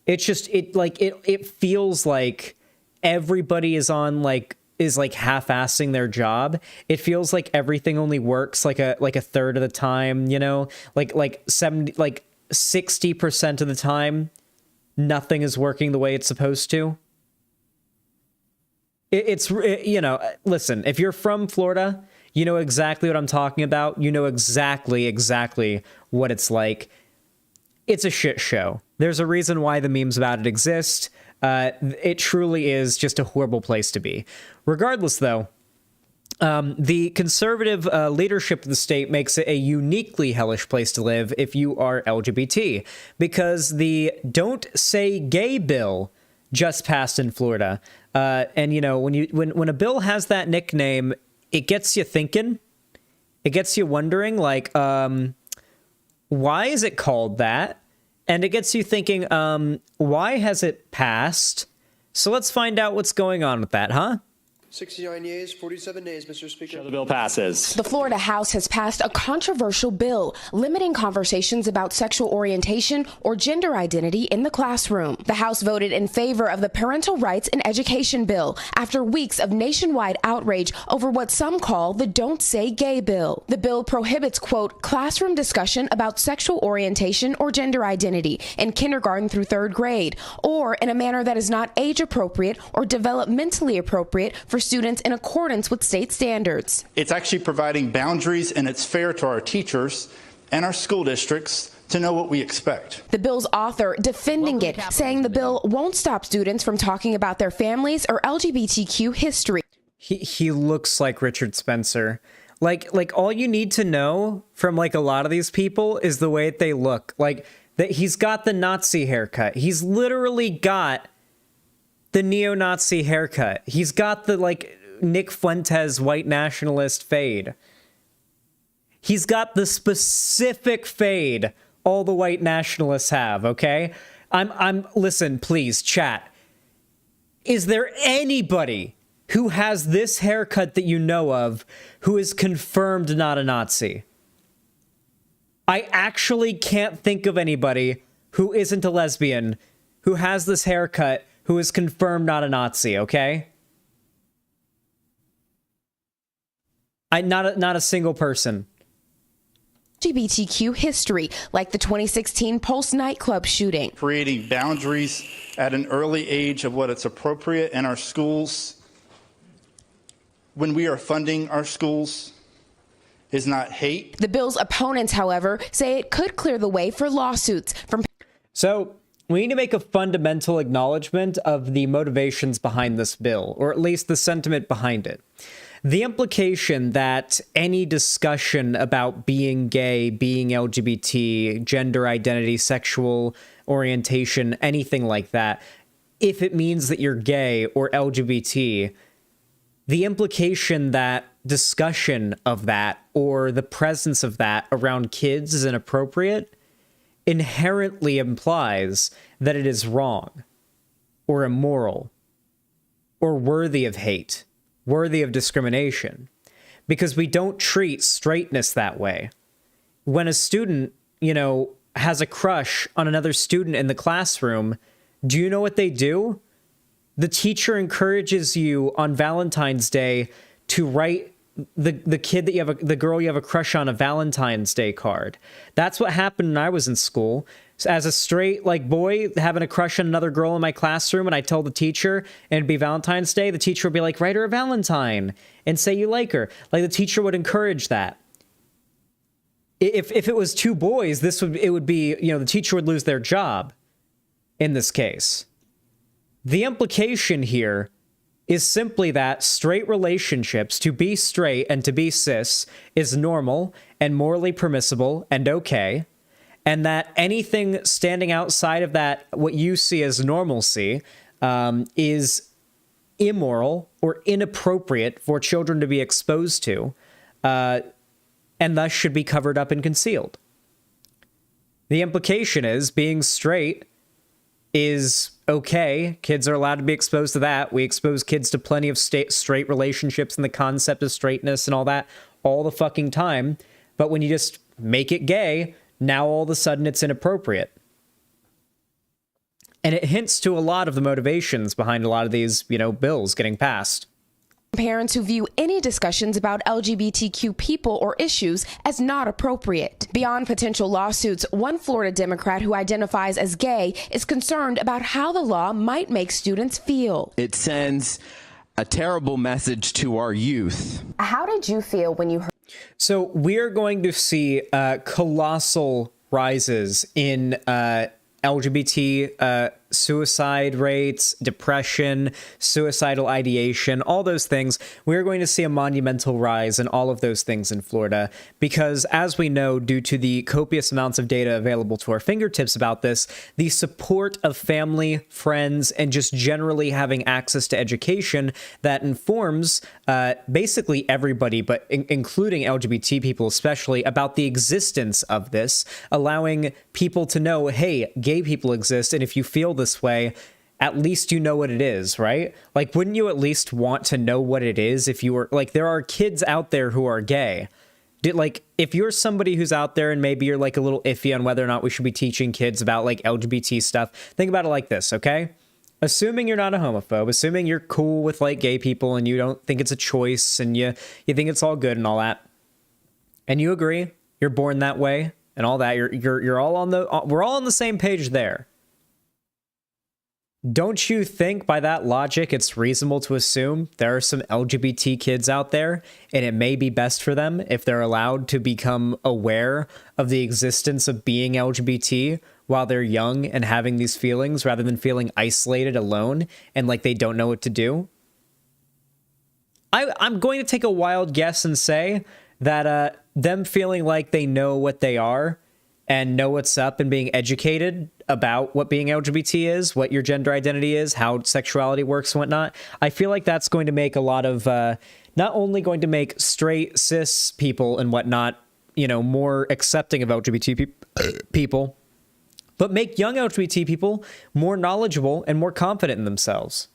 B: It's just it feels like everybody is on half-assing their job. It feels like everything only works like a third of the time, 60% of the time nothing is working the way it's supposed to. Listen, if you're from Florida, you know exactly what I'm talking about. You know exactly what it's like. It's a shit show. There's a reason why the memes about it exist. It truly is just a horrible place to be. Regardless, though, the conservative leadership of the state makes it a uniquely hellish place to live if you are LGBT, because the Don't Say Gay bill just passed in Florida. And when a bill has that nickname, it gets you thinking. It gets you wondering, why is it called that? And it gets you thinking, why has it passed? So let's find out what's going on with that, huh?
J: 69 yeas, 47 nays, Mr. Speaker.
K: The bill passes.
L: The Florida House has passed a controversial bill limiting conversations about sexual orientation or gender identity in the classroom. The House voted in favor of the Parental Rights in Education bill after weeks of nationwide outrage over what some call the Don't Say Gay bill. The bill prohibits, quote, classroom discussion about sexual orientation or gender identity in kindergarten through third grade, or in a manner that is not age appropriate or developmentally appropriate for students in accordance with state standards.
M: It's actually providing boundaries, and it's fair to our teachers and our school districts to know what we expect.
L: The bill's author defending it, saying the bill won't stop students from talking about their families or LGBTQ history.
B: He looks like Richard Spencer. Like all you need to know from a lot of these people is the way that they look. That he's got the Nazi haircut. He's literally got the neo-Nazi haircut. He's got the Nick Fuentes white nationalist fade. He's got the specific fade all the white nationalists have, okay? Listen, please, chat. Is there anybody who has this haircut that you know of who is confirmed not a Nazi? I actually can't think of anybody who isn't a lesbian who has this haircut who is confirmed not a Nazi, okay? Not a single person.
L: LGBTQ history, like the 2016 Pulse nightclub shooting.
M: Creating boundaries at an early age of what is appropriate in our schools when we are funding our schools is not hate.
L: The bill's opponents, however, say it could clear the way for lawsuits from.
B: So we need to make a fundamental acknowledgement of the motivations behind this bill, or at least the sentiment behind it. The implication that any discussion about being gay, being LGBT, gender identity, sexual orientation, anything like that, if it means that you're gay or LGBT, the implication that discussion of that or the presence of that around kids is inappropriate inherently implies that it is wrong or immoral or worthy of hate, worthy of discrimination, because we don't treat straightness that way. When a student, has a crush on another student in the classroom, do you know what they do? The teacher encourages you on Valentine's Day to write the kid that the girl you have a crush on a Valentine's Day card. That's what happened when I was in school. As a straight boy having a crush on another girl in my classroom, and I tell the teacher, and it'd be Valentine's Day, the teacher would be like, write her a Valentine and say you like her. The teacher would encourage that. If it was two boys, it would be, the teacher would lose their job in this case. The implication here is simply that straight relationships, to be straight and to be cis, is normal and morally permissible and okay, and that anything standing outside of that, what you see as normalcy, is immoral or inappropriate for children to be exposed to, and thus should be covered up and concealed. The implication is being straight is okay. Kids are allowed to be exposed to that. We expose kids to plenty of straight relationships and the concept of straightness and all that all the fucking time. But when you just make it gay, now all of a sudden it's inappropriate. And it hints to a lot of the motivations behind a lot of these, bills getting passed.
L: Parents who view any discussions about LGBTQ people or issues as not appropriate. Beyond potential lawsuits, one Florida Democrat who identifies as gay is concerned about how the law might make students feel.
K: It sends a terrible message to our youth.
L: How did you feel when you heard?
B: So we're going to see colossal rises in LGBT suicide rates, depression, suicidal ideation, all those things. We're going to see a monumental rise in all of those things in Florida because, as we know, due to the copious amounts of data available to our fingertips about this, the support of family, friends, and just generally having access to education that informs basically everybody, but including LGBT people especially, about the existence of this, allowing people to know, hey, gay people exist, and if you feel this way, at least you know what it is, right? Wouldn't you at least want to know what it is if you were, there are kids out there who are gay. If you're somebody who's out there and maybe you're a little iffy on whether or not we should be teaching kids about LGBT stuff, think about it like this, okay? Assuming you're not a homophobe, assuming you're cool with gay people and you don't think it's a choice and you think it's all good and all that, and you agree, you're born that way and all that, you're all we're all on the same page there. Don't you think by that logic it's reasonable to assume there are some LGBT kids out there and it may be best for them if they're allowed to become aware of the existence of being LGBT while they're young and having these feelings rather than feeling isolated, alone, and they don't know what to do? I'm going to take a wild guess and say that them feeling like they know what they are and know what's up and being educated about what being LGBT is, what your gender identity is, how sexuality works and whatnot, I feel like that's going to make a lot of, not only going to make straight cis people and whatnot, more accepting of LGBT people, but make young LGBT people more knowledgeable and more confident in themselves.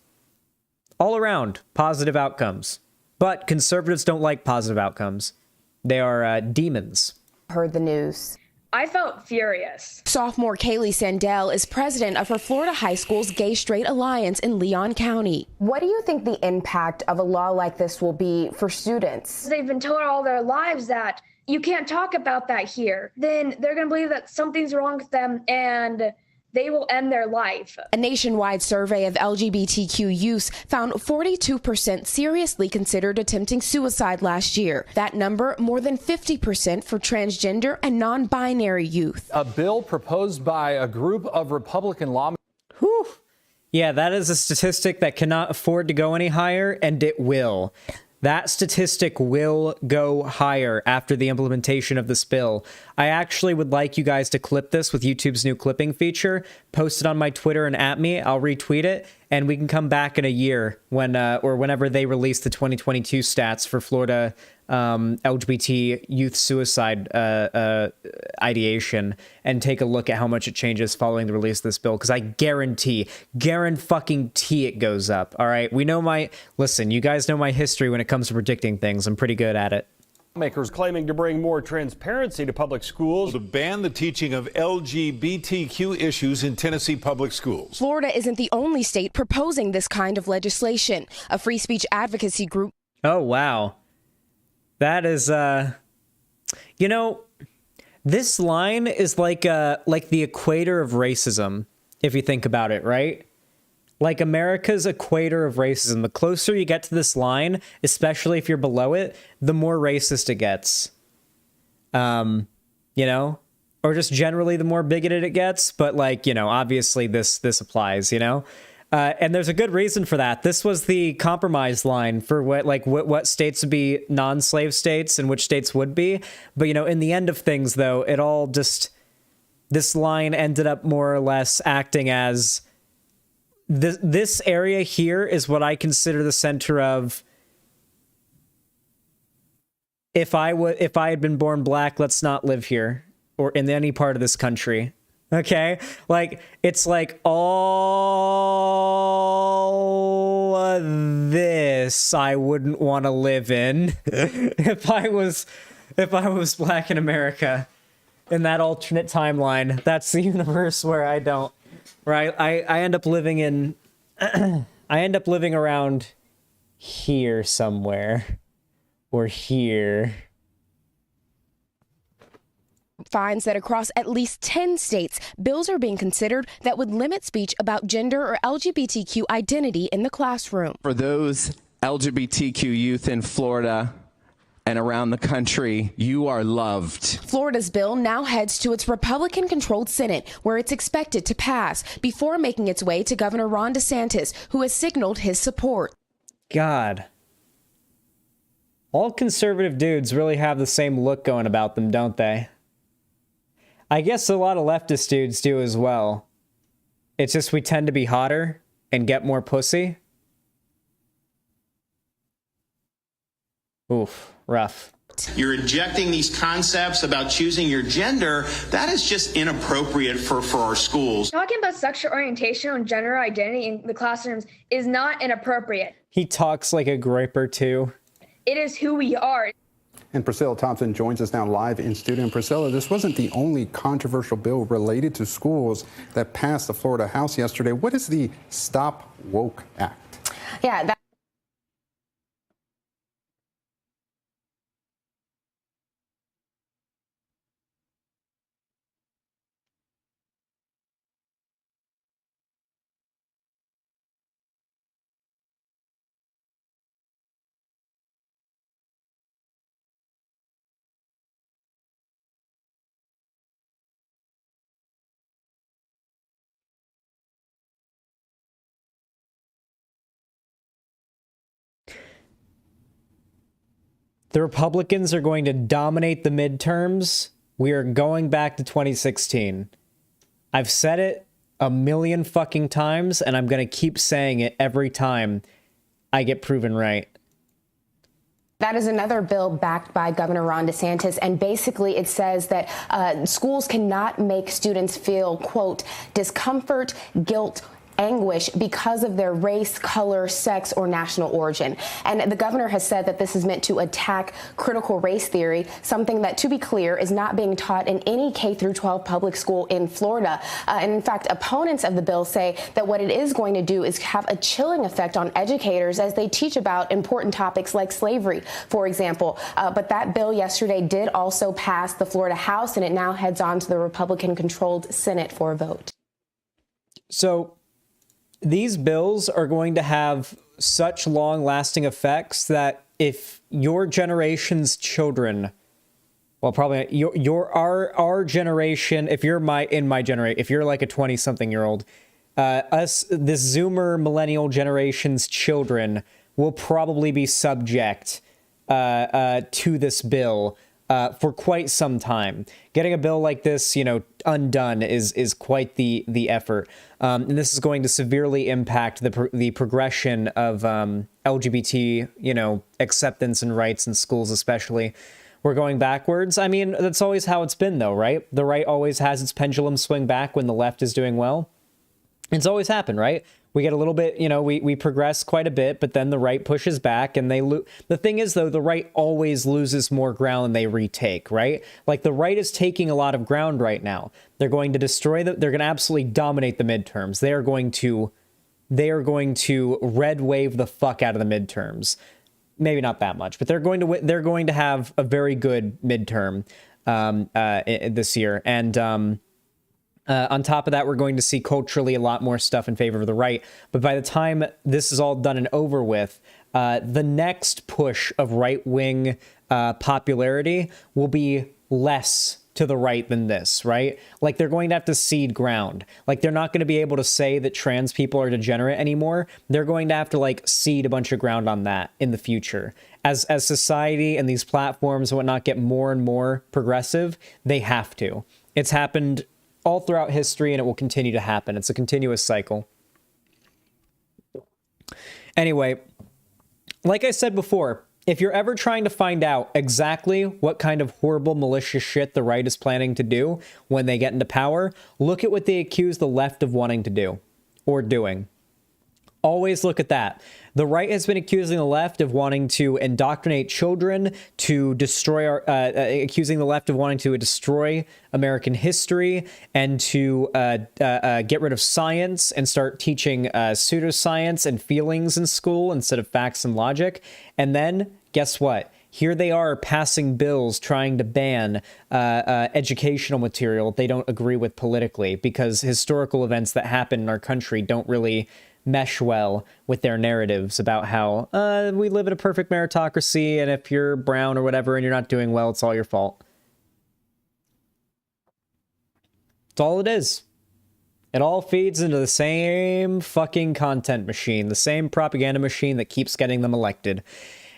B: All around, positive outcomes. But conservatives don't like positive outcomes. They are demons.
L: Heard the news.
N: I felt furious.
L: Sophomore Kaylee Sandell is president of her Florida high school's Gay Straight Alliance in Leon County. What do you think the impact of a law like this will be for students?
N: They've been told all their lives that you can't talk about that here. Then they're going to believe that something's wrong with them and they will end their life.
L: A nationwide survey of LGBTQ youth found 42% seriously considered attempting suicide last year. That number more than 50% for transgender and non-binary youth.
O: A bill proposed by a group of Republican lawmakers.
B: Yeah, that is a statistic that cannot afford to go any higher, and it will. That statistic will go higher after the implementation of this bill. I actually would like you guys to clip this with YouTube's new clipping feature, post it on my Twitter and at me. I'll retweet it, and we can come back in a year when or whenever they release the 2022 stats for Florida LGBT youth suicide ideation and take a look at how much it changes following the release of this bill, because I guarantee it goes up. All right, listen, you guys know my history when it comes to predicting things. I'm pretty good at it.
O: Lawmakers claiming to bring more transparency to public schools.
P: To ban the teaching of LGBTQ issues in Tennessee public schools.
L: Florida isn't the only state proposing this kind of legislation. A free speech advocacy group.
B: Oh, wow. That is, this line is like the equator of racism, if you think about it, right? Like America's equator of racism. The closer you get to this line, especially if you're below it, the more racist it gets. Or just generally the more bigoted it gets. But obviously this applies, and there's a good reason for that. This was the compromise line for what states would be non-slave states and which states would be. But, in the end of things, though, it all this line ended up more or less acting as this area here is what I consider the center of, if I had been born black, let's not live here or in any part of this country. Okay, it's like all of this I wouldn't want to live in if I was black in America. In that alternate timeline, that's the universe where I end up living in I end up living around here somewhere or here.
L: Finds that across at least 10 states, bills are being considered that would limit speech about gender or LGBTQ identity in the classroom.
K: For those LGBTQ youth in Florida and around the country, you are loved.
L: Florida's bill now heads to its Republican-controlled Senate, where it's expected to pass, before making its way to Governor Ron DeSantis, who has signaled his support.
B: God. All conservative dudes really have the same look going about them, don't they? I guess a lot of leftist dudes do as well. It's just we tend to be hotter and get more pussy. Oof, rough.
Q: You're injecting these concepts about choosing your gender. That is just inappropriate for our schools.
N: Talking about sexual orientation and gender identity in the classrooms is not inappropriate.
B: He talks like a graper too.
N: It is who we are.
R: And Priscilla Thompson joins us now live in studio. And Priscilla, this wasn't the only controversial bill related to schools that passed the Florida House yesterday. What is the Stop Woke Act?
L: Yeah,
B: The Republicans are going to dominate the midterms. We are going back to 2016. I've said it a million fucking times, and I'm going to keep saying it every time I get proven right.
L: That is another bill backed by Governor Ron DeSantis, and basically it says that schools cannot make students feel, quote, discomfort, guilt, anguish because of their race, color, sex, or national origin. And the governor has said that this is meant to attack critical race theory, something that, to be clear, is not being taught in any K-12 public school in Florida. And in fact, opponents of the bill say that what it is going to do is have a chilling effect on educators as they teach about important topics like slavery, for example. But that bill yesterday did also pass the Florida House, and it now heads on to the Republican-controlled Senate for a vote.
B: So these bills are going to have such long-lasting effects that if your generation's children, well, probably our generation, if you're in my generation, if you're like a 20-something-year-old, this Zoomer millennial generation's children will probably be subject to this bill for quite some time. Getting a bill like this, undone is quite the effort. And this is going to severely impact the progression of LGBT, acceptance and rights in schools, especially. We're going backwards. I mean, that's always how it's been, though, right? The right always has its pendulum swing back when the left is doing well. It's always happened, right? We get a little bit, we progress quite a bit, but then the right pushes back and they lose. The thing is, though, the right always loses more ground than they retake, right? Like the right is taking a lot of ground right now. They're going to destroy they're going to absolutely dominate the midterms. They are going to red wave the fuck out of the midterms. Maybe not that much, but they're going to have a very good midterm this year. And on top of that, we're going to see culturally a lot more stuff in favor of the right. But by the time this is all done and over with, the next push of right-wing popularity will be less to the right than this, right? Like they're going to have to cede ground. Like they're not going to be able to say that trans people are degenerate anymore. They're going to have to like cede a bunch of ground on that in the future. As society and these platforms and whatnot get more and more progressive, they have to. It's happened all throughout history and it will continue to happen. It's a continuous cycle. Anyway, like I said before, if you're ever trying to find out exactly what kind of horrible, malicious shit the right is planning to do when they get into power, look at what they accuse the left of wanting to do or doing. Always look at that. The right has been accusing the left of wanting to indoctrinate children, to destroy accusing the left of wanting to destroy American history and to get rid of science and start teaching pseudoscience and feelings in school instead of facts and logic. And then, guess what? Here they are passing bills trying to ban educational material they don't agree with politically because historical events that happen in our country don't really mesh well with their narratives about how we live in a perfect meritocracy and if you're brown or whatever and you're not doing well, it's all your fault. It's all it is. It all feeds into the same fucking content machine, the same propaganda machine that keeps getting them elected.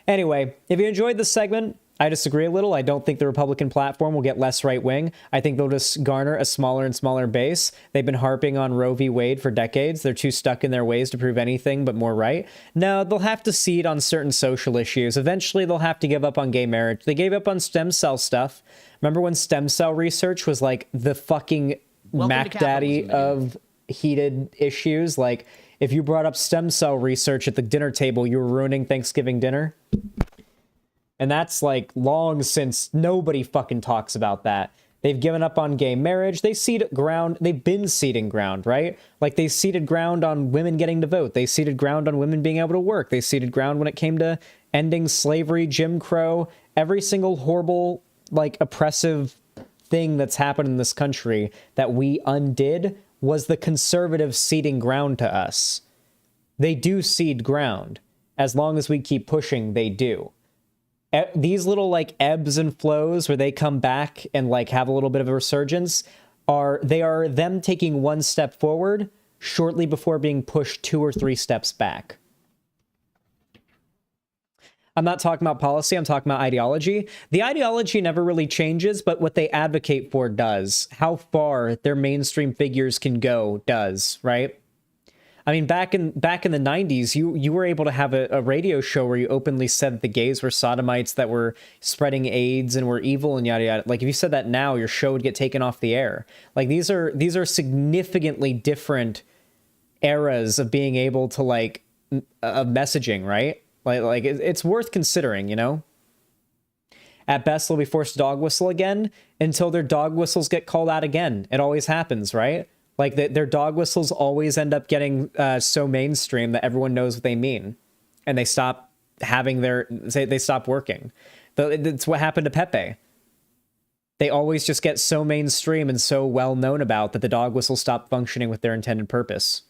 B: Anyway, if you enjoyed this segment, I disagree a little. I don't think the Republican platform will get less right-wing. I think they'll just garner a smaller and smaller base. They've been harping on Roe v. Wade for decades. They're too stuck in their ways to prove anything but more right. No, they'll have to cede on certain social issues. Eventually, they'll have to give up on gay marriage. They gave up on stem cell stuff. Remember when stem cell research was like the fucking Mac Daddy of heated issues? Like, if you brought up stem cell research at the dinner table, you were ruining Thanksgiving dinner. And that's like long since nobody fucking talks about that. They've given up on gay marriage. They cede ground. They've been ceding ground, right? Like they ceded ground on women getting to vote. They ceded ground on women being able to work. They ceded ground when it came to ending slavery, Jim Crow, every single horrible, like oppressive thing that's happened in this country that we undid was the conservatives ceding ground to us. They do cede ground. As long as we keep pushing, they do. These little like ebbs and flows where they come back and like have a little bit of a resurgence are them taking one step forward shortly before being pushed 2 or 3 steps back. I'm not talking about policy, I'm talking about ideology. The ideology never really changes, but what they advocate for does. How far their mainstream figures can go does, right? I mean, back in the 90s, you were able to have a radio show where you openly said that the gays were sodomites that were spreading AIDS and were evil and yada yada. Like if you said that now, your show would get taken off the air. Like these are significantly different eras of being able to like of messaging, right? Like it's worth considering, you know. At best, they'll be forced to dog whistle again until their dog whistles get called out again. It always happens, right? Like their dog whistles always end up getting so mainstream that everyone knows what they mean, and they stop having they stop working. That's what happened to Pepe. They always just get so mainstream and so well known about that the dog whistle stopped functioning with their intended purpose.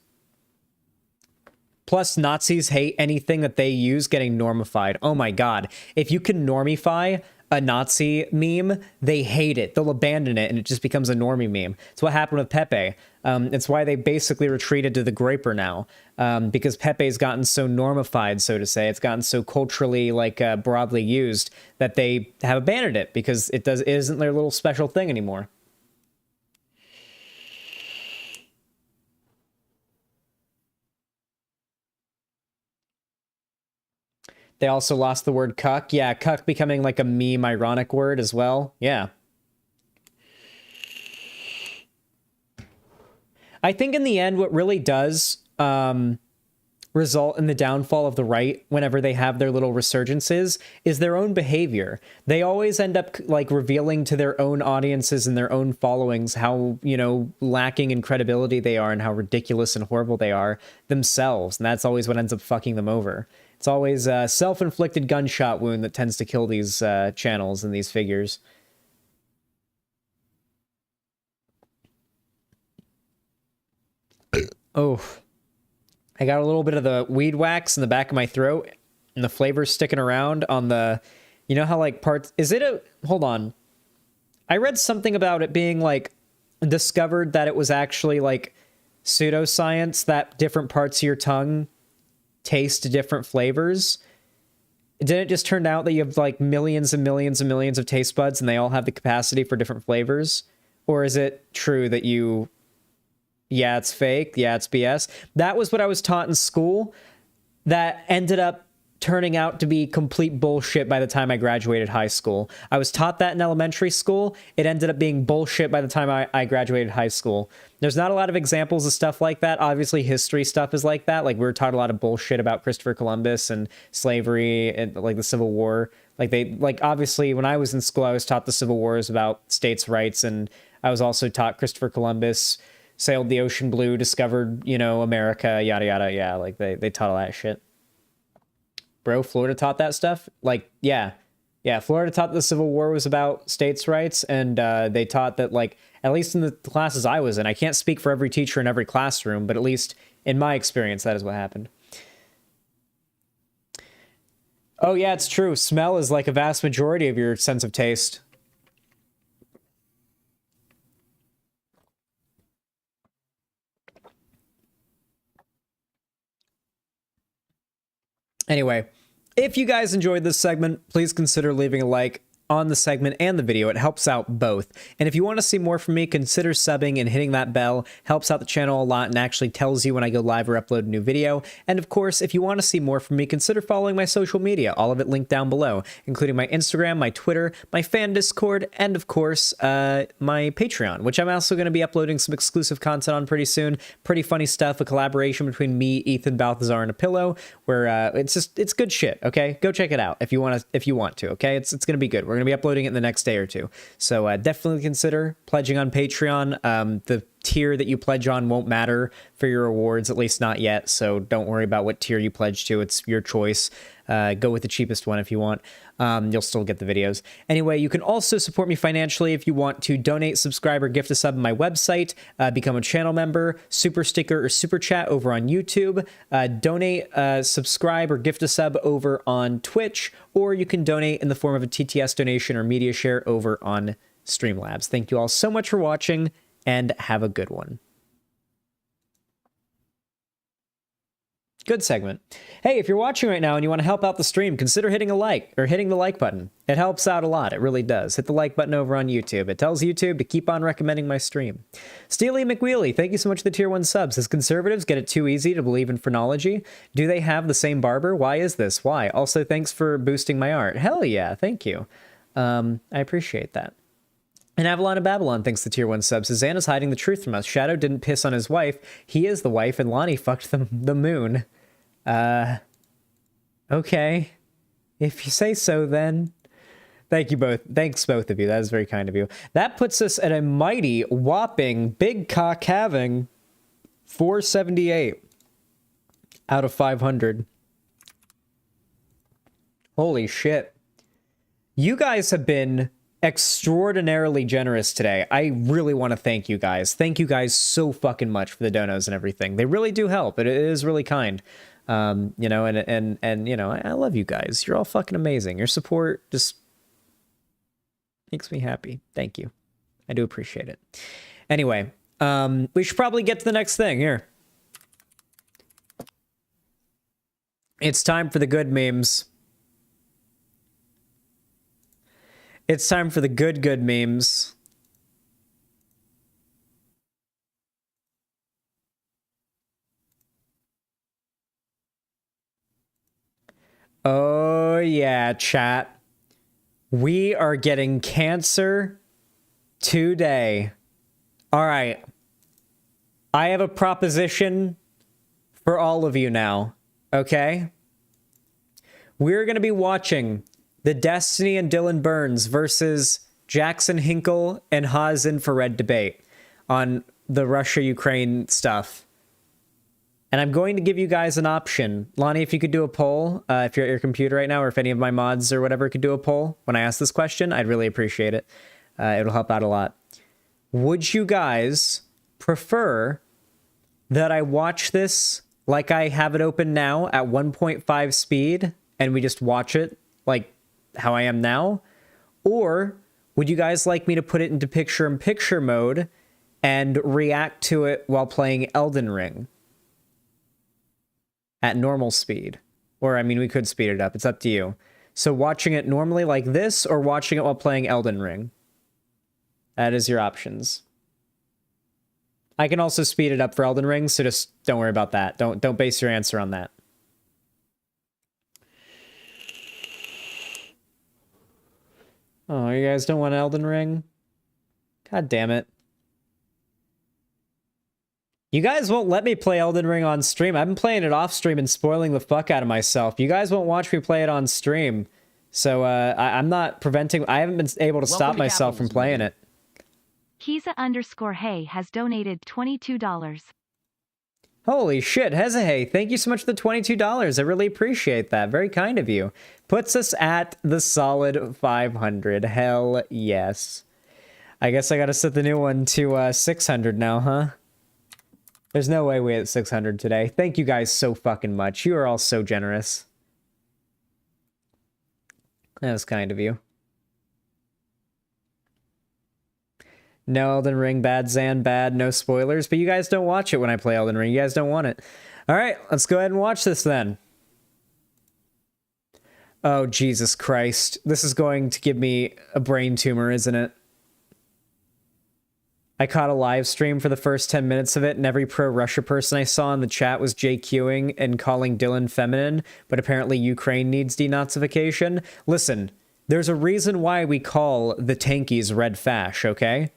B: Plus, Nazis hate anything that they use getting normified. Oh my god. If you can normify a Nazi meme, they hate it. They'll abandon it and it just becomes a normie meme. It's what happened with Pepe. It's why they basically retreated to the Graper now. Because Pepe's gotten so normified, so to say. It's gotten so culturally, like, broadly used that they have abandoned it because it isn't their little special thing anymore. They also lost the word cuck. Yeah, cuck becoming like a meme ironic word as well. Yeah. I think in the end, what really does result in the downfall of the right whenever they have their little resurgences is their own behavior. They always end up like revealing to their own audiences and their own followings how, you know, lacking in credibility they are and how ridiculous and horrible they are themselves. And that's always what ends up fucking them over. It's always a self-inflicted gunshot wound that tends to kill these channels and these figures. Oh, I got a little bit of the weed wax in the back of my throat and the flavor's sticking around on the, you know how like parts, is it a, hold on. I read something about it being like discovered that it was actually like pseudoscience that different parts of your tongue taste different flavors. Didn't it just turn out that you have like millions and millions and millions of taste buds and they all have the capacity for different flavors? Or is it true that you, yeah, it's fake, yeah, it's BS? That was what I was taught in school that ended up turning out to be complete bullshit by the time I graduated high school. I was taught that in elementary school. It ended up being bullshit by the time I graduated high school. There's not a lot of examples of stuff like that. Obviously, history stuff is like that. Like, we were taught a lot of bullshit about Christopher Columbus and slavery and, like, the Civil War. Like, obviously, when I was in school, I was taught the Civil War is about states' rights, and I was also taught Christopher Columbus sailed the ocean blue, discovered, you know, America, yada, yada, yeah. Like, they taught all that shit. Bro, Florida taught that stuff? Like, yeah. Yeah, Florida taught the Civil War was about states' rights, and they taught that, like, at least in the classes I was in, I can't speak for every teacher in every classroom, but at least in my experience, that is what happened. Oh, yeah, it's true. Smell is like a vast majority of your sense of taste. Anyway, if you guys enjoyed this segment, please consider leaving a like on the segment and the video. It helps out both. And if you want to see more from me, consider subbing and hitting that bell. Helps out the channel a lot and actually tells you when I go live or upload a new video. And of course, if you want to see more from me, consider following my social media, all of it linked down below, including my Instagram, my Twitter, my fan Discord, and of course, my Patreon, which I'm also going to be uploading some exclusive content on pretty soon. Pretty funny stuff, a collaboration between me, Ethan, Balthazar, and a pillow, where it's good shit, okay? Go check it out if you want to, okay? It's going to be good. We're going to be uploading it in the next day or two. So definitely consider pledging on Patreon. The tier that you pledge on won't matter for your rewards, at least not yet. So don't worry about what tier you pledge to. It's your choice. Go with the cheapest one if you want. You'll still get the videos. Anyway, you can also support me financially if you want to donate, subscribe, or gift a sub on my website, become a channel member, super sticker, or super chat over on YouTube, donate, subscribe, or gift a sub over on Twitch, or you can donate in the form of a TTS donation or media share over on Streamlabs. Thank you all so much for watching, and have a good one. Good segment. Hey, if you're watching right now and you want to help out the stream, consider hitting a like or hitting the like button. It helps out a lot. It really does. Hit the like button over on YouTube. It tells YouTube to keep on recommending my stream. Steely McWheely, thank you so much for the tier 1 subs. As conservatives get it too easy to believe in phrenology, do they have the same barber? Why is this? Why? Also, thanks for boosting my art. Hell yeah, thank you. I appreciate that. And Avalon of Babylon thanks the tier 1 sub. Susanna's hiding the truth from us. Shadow didn't piss on his wife. He is the wife, and Lonnie fucked the moon. Okay. If you say so, then. Thank you both. Thanks, both of you. That is very kind of you. That puts us at a mighty, whopping, big cock having 478 out of 500. Holy shit. You guys have been extraordinarily generous today. I really want to thank you guys. Thank you guys so fucking much for the donos and everything. They really do help. It is really kind. You know, and you know, I love you guys. You're all fucking amazing. Your support just makes me happy. Thank you. I do appreciate it. Anyway, we should probably get to the next thing here. It's time for the good memes. It's time for the good memes. Oh yeah, chat. We are getting cancer today. All right. I have a proposition for all of you now, okay? We're going to be watching the Destiny and Dylan Burns versus Jackson Hinkle and Haas Infrared debate on the Russia-Ukraine stuff. And I'm going to give you guys an option. Lonnie, if you could do a poll, if you're at your computer right now, or if any of my mods or whatever could do a poll when I ask this question, I'd really appreciate it. It'll help out a lot. Would you guys prefer that I watch this like I have it open now at 1.5 speed and we just watch it like how I am now? Or would you guys like me to put it into picture-in-picture mode and react to it while playing Elden Ring at normal speed? Or, I mean, we could speed it up. It's up to you. So watching it normally like this or watching it while playing Elden Ring? That is your options. I can also speed it up for Elden Ring, so just don't worry about that. Don't base your answer on that. Oh, you guys don't want Elden Ring? God damn it. You guys won't let me play Elden Ring on stream. I've been playing it off stream and spoiling the fuck out of myself. You guys won't watch me play it on stream. So I'm not preventing... I haven't been able to stop myself from playing it.
D: Kiza_hey has donated $22.
B: Holy shit, Hezehay, thank you so much for the $22. I really appreciate that. Very kind of you. Puts us at the solid 500. Hell yes. I guess I gotta set the new one to 600 now, huh? There's no way we're at 600 today. Thank you guys so fucking much. You are all so generous. That was kind of you. No Elden Ring, bad Zan, bad, no spoilers, but you guys don't watch it when I play Elden Ring. You guys don't want it. All right, let's go ahead and watch this then. Oh, Jesus Christ. This is going to give me a brain tumor, isn't it? I caught a live stream for the first 10 minutes of it, and every pro-Russia person I saw in the chat was JQing and calling Dylan feminine, but apparently Ukraine needs denazification. Listen, there's a reason why we call the tankies red fash, okay?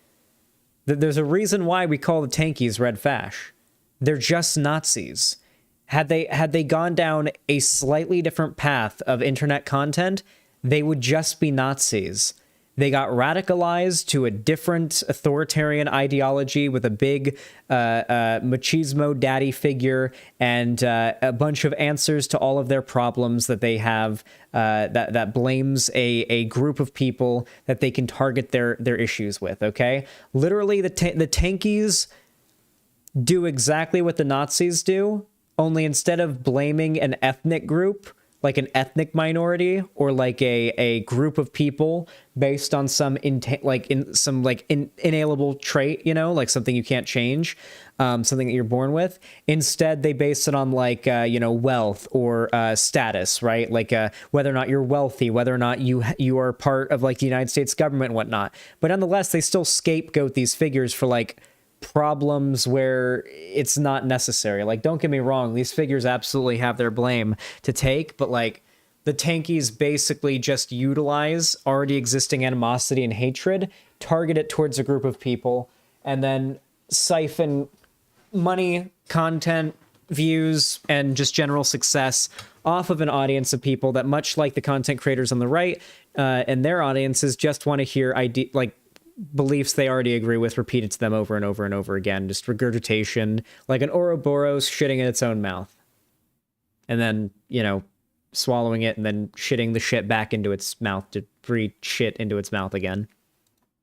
B: There's a reason why we call the tankies red fash. They're just Nazis. Had they gone down a slightly different path of internet content, they would just be Nazis. They got radicalized to a different authoritarian ideology with a big machismo daddy figure and a bunch of answers to all of their problems that they have that blames a group of people that they can target their issues with, okay? Literally, the tankies do exactly what the Nazis do, only instead of blaming an ethnic group, like an ethnic minority or like a group of people based on some inalienable trait, you know, like something you can't change, something that you're born with. Instead, they base it on like, you know, wealth or status, right? Like whether or not you're wealthy, whether or not you are part of like the United States government and whatnot. But nonetheless, they still scapegoat these figures for like problems where it's not necessary. Like, don't get me wrong, these figures absolutely have their blame to take, but like the tankies basically just utilize already existing animosity and hatred, target it towards a group of people, and then siphon money, content, views, and just general success off of an audience of people that, much like the content creators on the right and their audiences, just want to hear beliefs they already agree with repeated to them over and over and over again. Just regurgitation, like an Ouroboros shitting in its own mouth. And then, you know, swallowing it and then shitting the shit back into its mouth to breathe shit into its mouth again.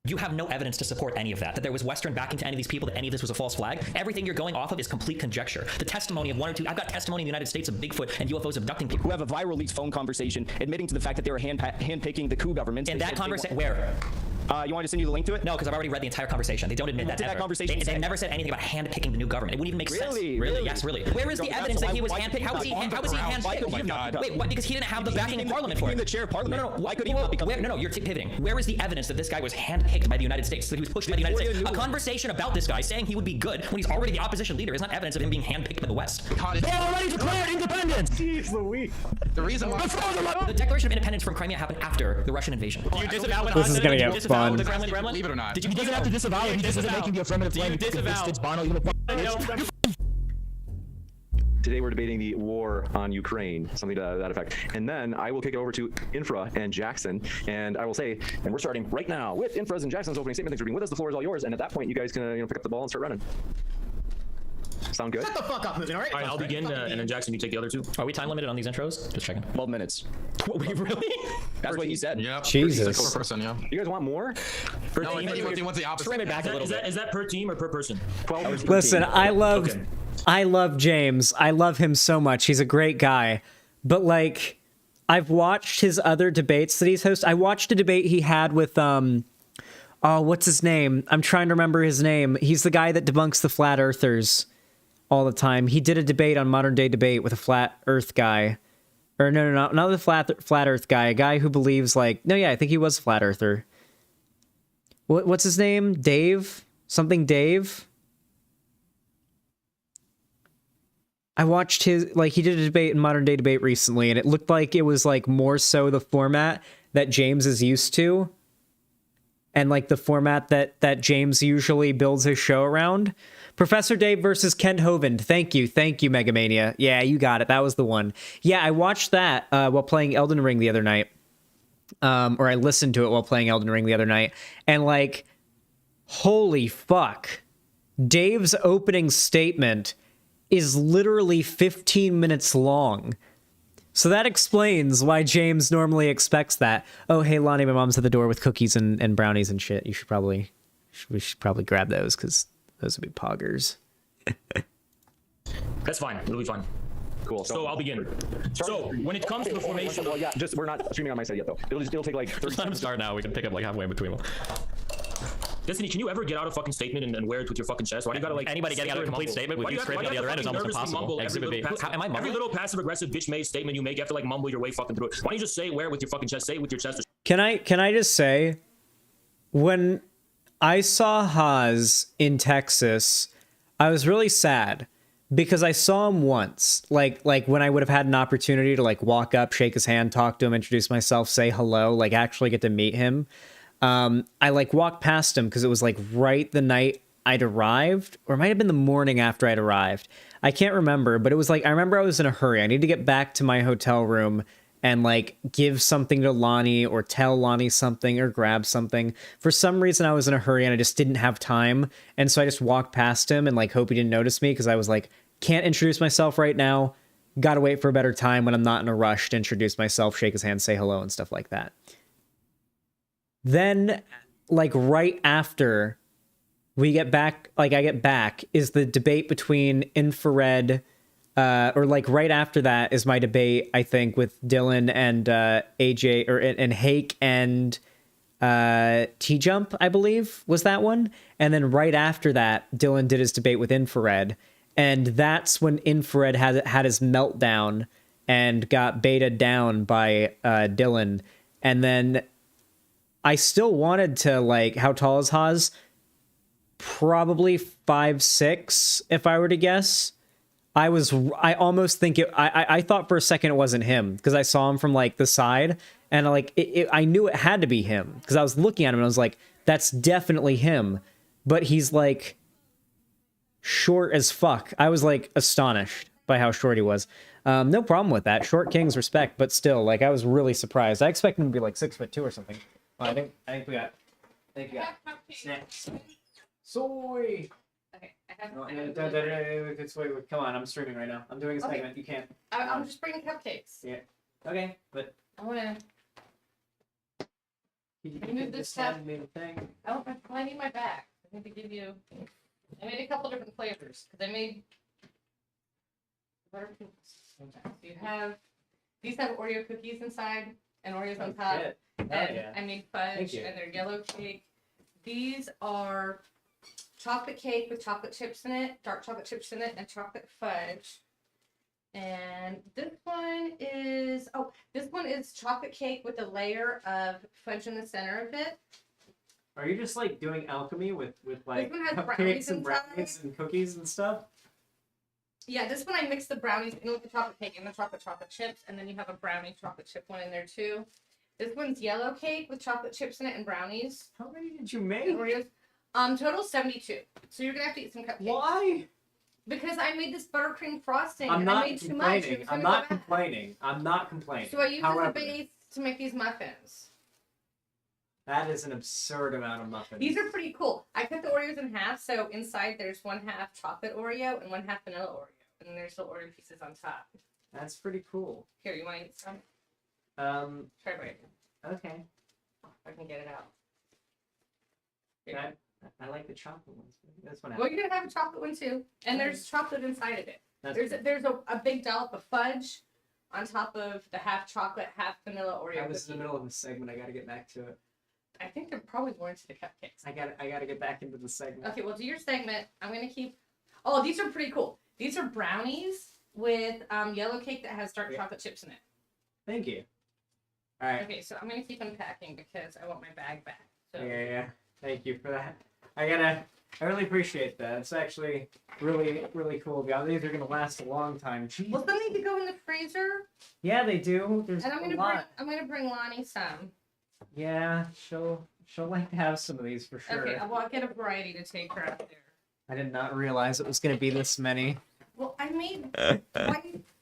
S: You have no evidence to support any of that, that there was Western backing to any of these people, that any of this was a false flag. Everything you're going off of is complete conjecture. The testimony of one or two, I've got testimony in the United States of Bigfoot and UFOs abducting people.
I: Who have a viral leaked phone conversation admitting to the fact that they were handpicking the coup government.
S: And that conversation, where?
I: You want me to send you the link to it?
S: No, because I've already read the entire conversation. They don't admit that ever. They never said anything about handpicking the new government. It wouldn't even make sense. Really? Yes, really. Where is the evidence that he was handpicked? How was he handpicked? Wait, what? Because he didn't have the backing in Parliament for it.
I: The chair of Parliament.
S: No. Why could he not become? No, you're pivoting. Where is the evidence that this guy was handpicked by the United States? That he was pushed by the United States? A conversation about this guy saying he would be good when he's already the opposition leader is not evidence of him being handpicked by the West.
I: They already declared independence.
P: Jeez Louise.
I: The reason why
S: the Declaration of Independence from Crimea happened after the Russian invasion.
B: This is gonna get fun.
S: The Kremlin?
I: Believe it or not.
S: He
I: doesn't have to disavow it. He just isn't making the affirmative claim.
T: Today we're debating the war on Ukraine, something to that effect. And then I will kick it over to Infra and Jackson, and I will say, and we're starting right now with Infra's and Jackson's opening statement. Thanks for being with us. The floor is all yours. And at that point, you guys can pick up the ball and start running. Sound good?
S: Shut the fuck up, moving, all right?
I: All right, I'll begin, and then Jackson, you take the other two.
S: Are we time limited on these intros? Just checking.
I: 12 minutes.
S: Wait, really?
I: That's what he said.
T: Yeah.
B: Jesus.
T: Per person, yeah. You guys want more?
I: Per team?
T: What's the opposite?
S: Frame it back a little bit.
I: Is that per team or per person?
T: 12 hours per
B: Listen,
T: team.
B: I love James. I love him so much. He's a great guy. But like, I've watched his other debates that he's hosted. I watched a debate he had with what's his name? I'm trying to remember his name. He's the guy that debunks the flat earthers all the time. He did a debate on Modern Day Debate with a flat earth guy. Or no, not the flat earth guy. A guy who believes I think he was a flat earther. What's his name? Dave? Something Dave? I watched he did a debate in Modern Day Debate recently, and it looked like it was more so the format that James is used to. And the format that James usually builds his show around. Professor Dave versus Kent Hovind. Thank you, Megamania. Yeah, you got it. That was the one. Yeah, I watched that while playing Elden Ring the other night. Or I listened to it while playing Elden Ring the other night. And holy fuck. Dave's opening statement is literally 15 minutes long. So that explains why James normally expects that. Oh, hey, Lonnie, my mom's at the door with cookies and brownies and shit. We should probably grab those because those would be poggers.
I: That's fine. It'll be fine.
T: Cool.
I: So I'll begin. So when it comes to the formation,
T: well, yeah, we're not streaming on my side yet though. It'll take 30
S: Let him start now. We can pick up halfway in between them.
I: Destiny, can you ever get out a fucking statement and wear it with your fucking chest? Why do you gotta
S: anybody getting out a complete statement with you scraping on the other end is almost impossible. Am I mumbling?
I: Every little passive aggressive bitch made statement you make, you have to mumble your way fucking through it. Why don't you just say wear it with your fucking chest? Say it with your chest.
B: Can I just say, when I saw Haas in Texas, I was really sad because I saw him once, like when I would have had an opportunity to walk up, shake his hand, talk to him, introduce myself, say hello, actually get to meet him. I walked past him because it was right the night I'd arrived, or it might have been the morning after I'd arrived. I can't remember, but it was I remember I was in a hurry. I need to get back to my hotel room and give something to Lonnie or tell Lonnie something or grab something. For some reason I was in a hurry and I just didn't have time. And so I just walked past him and hope he didn't notice me because I was can't introduce myself right now. Gotta wait for a better time when I'm not in a rush to introduce myself, shake his hand, say hello and stuff like that. Then, right after we get back, I get back, is the debate between Infrared, or right after that is my debate, I think, with Dylan and AJ, and Hake and T-Jump, I believe, was that one. And then right after that, Dylan did his debate with Infrared, and that's when Infrared had his meltdown and got baited down by Dylan. And then I still wanted to, how tall is Haas? Probably 5'6", if I were to guess. I almost think I thought for a second it wasn't him, because I saw him from, the side, and, I knew it had to be him, because I was looking at him, and I was like, that's definitely him. But he's, short as fuck. I was, astonished by how short he was. No problem with that. Short kings respect, but still, I was really surprised. I expected him to be, 6'2" or something. I think we got snacks. Soy.
F: Okay, I have.
B: Come on, I'm streaming right now. I'm doing a segment. You can't.
F: I'm just bringing cupcakes.
B: Yeah. Okay, but
F: I wanna.
U: Move this stuff. Oh, I need my bag. I need to give you. I made a couple different flavors because I made butter cookies. So you have these have Oreo cookies inside and Oreos on top.
B: Shit.
U: And
B: yeah.
U: I made fudge and they're yellow cake. These are chocolate cake with chocolate chips in it, dark chocolate chips in it, and chocolate fudge. And this one is chocolate cake with a layer of fudge in the center of it.
B: Are you just like doing alchemy with like
U: This one has
B: cupcakes
U: brownies
B: and
U: inside.
B: brownies and cookies and stuff?
U: Yeah, this one I mixed the brownies in with the chocolate cake and the chocolate chips, and then you have a brownie chocolate chip one in there too. This one's yellow cake with chocolate chips in it and brownies.
B: How many did you make?
U: Oreos. Total 72. So you're gonna have to eat some cupcakes.
B: Why?
U: Because I made this buttercream frosting.
B: I'm
U: and
B: not
U: I made too much.
B: complaining. I'm not complaining. I'm not complaining.
U: So I used
B: However,
U: the base to make these muffins.
B: that is an absurd amount of muffins.
U: These are pretty cool. I cut the Oreos in half, so inside there's 1/2 chocolate Oreo and 1/2 vanilla Oreo, and then there's the Oreo pieces on top.
B: That's pretty cool.
U: Here, you want to eat some? Try right.
B: Okay.
U: If I can get it out.
B: I like the chocolate ones. This one.
U: Well, you're gonna have a chocolate one too, and there's chocolate inside of it. There's a big dollop of fudge on top of the half chocolate, half vanilla Oreo.
B: I was in
U: cookie.
B: the middle of a segment. I got to get back to it.
U: I think they're probably more into the cupcakes.
B: I got to get back into the segment.
U: Okay, well, do your segment. I'm gonna keep. Oh, these are pretty cool. These are brownies with yellow cake that has dark chocolate chips in it.
B: Thank you. All right.
U: Okay, so I'm gonna keep unpacking because I want my bag back. So.
B: Yeah. Thank you for that. I really appreciate that. It's actually really, really cool. These are gonna last a long time. Jeez.
U: Well, some need to go in the freezer.
B: Yeah, they do. There's
U: And
B: a lot.
U: I'm gonna bring Lonnie some.
B: Yeah, she'll like to have some of these for sure.
U: Okay, well, I'll get a variety to take her out there.
B: I did not realize it was gonna be this many.
U: Well, I made.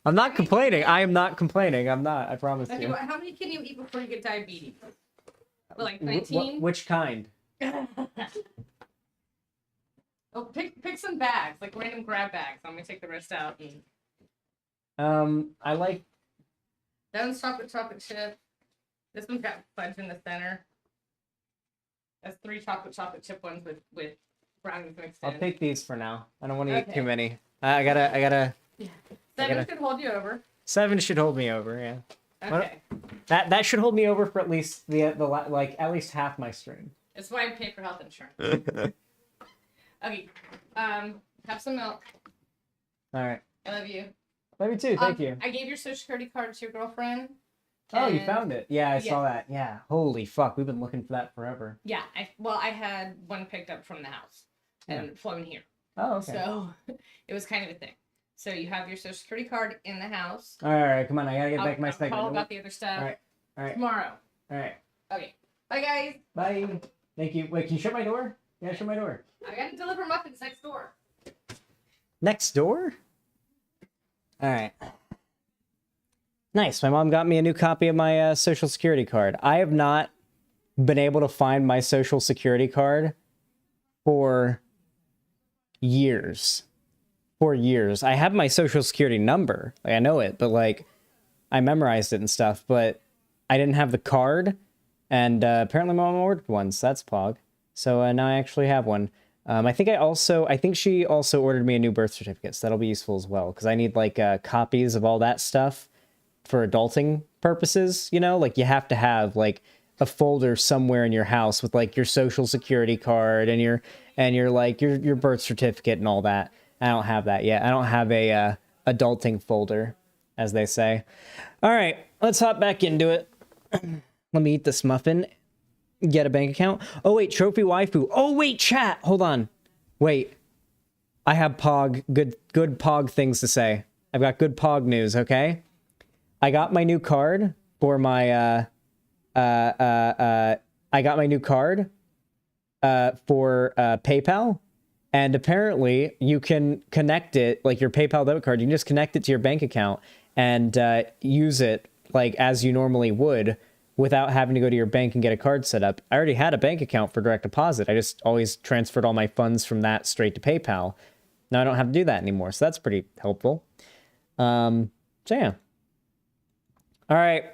B: I'm not complaining. I am not complaining. I'm not. I promise
U: Okay,
B: you.
U: well, how many can you eat before you get diabetes? Like 19?
B: Which kind?
U: Oh, pick some bags, like random grab bags. I'm gonna take the rest out.
B: I like.
U: That one's chocolate chip. This one's got fudge in the center. That's 3 chocolate chip ones with brownies mixed in.
B: I'll take these for now. I don't want to eat
U: Okay.
B: too many. I gotta.
U: 7 should hold you over.
B: 7 should hold me over. Yeah.
U: Okay.
B: That should hold me over for at least like at least half my stream.
U: That's why I pay for health insurance. Okay. Have some milk.
B: All right.
U: I love you.
B: Love you too. Thank you.
U: I gave your social security card to your girlfriend.
B: Oh, you found it? Yeah, I saw that. Yeah. Holy fuck, we've been looking for that forever.
U: Yeah. I had one picked up from the house and flown here.
B: Oh, okay.
U: So it was kind of a thing. So you have your social security card in the house.
B: All right, come on. I gotta get back to my
U: I'll
B: segment.
U: call about the other stuff.
B: All right.
U: Tomorrow.
B: All right.
U: Okay. Bye, guys.
B: Bye. Thank you. Wait, can you shut my door? Yeah, shut my door.
U: I got to deliver muffins next door.
B: Next door? All right. Nice. My mom got me a new copy of my social security card. I have not been able to find my social security card for years. For years. I have my social security number. Like, I know it, but like I memorized it and stuff, but I didn't have the card. And apparently my mom ordered one, so that's Pog. So now I actually have one. I think she also ordered me a new birth certificate, so that'll be useful as well, because I need like copies of all that stuff for adulting purposes, you know? Like you have to have like a folder somewhere in your house with like your social security card and your birth certificate and all that. I don't have that yet. I don't have a adulting folder, as they say. All right, let's hop back into it. Let me eat this muffin. Get a bank account. Oh wait, trophy waifu. Oh wait, chat. Hold on. Wait. I have Pog good Pog things to say. I've got good Pog news, okay? I got my new card for my I got my new card for PayPal, and apparently you can connect it, like your PayPal debit card, you can just connect it to your bank account and use it like as you normally would, without having to go to your bank and get a card set up. I already had a bank account for direct deposit. I just always transferred all my funds from that straight to PayPal. Now I don't have to do that anymore, so that's pretty helpful. So yeah. All right.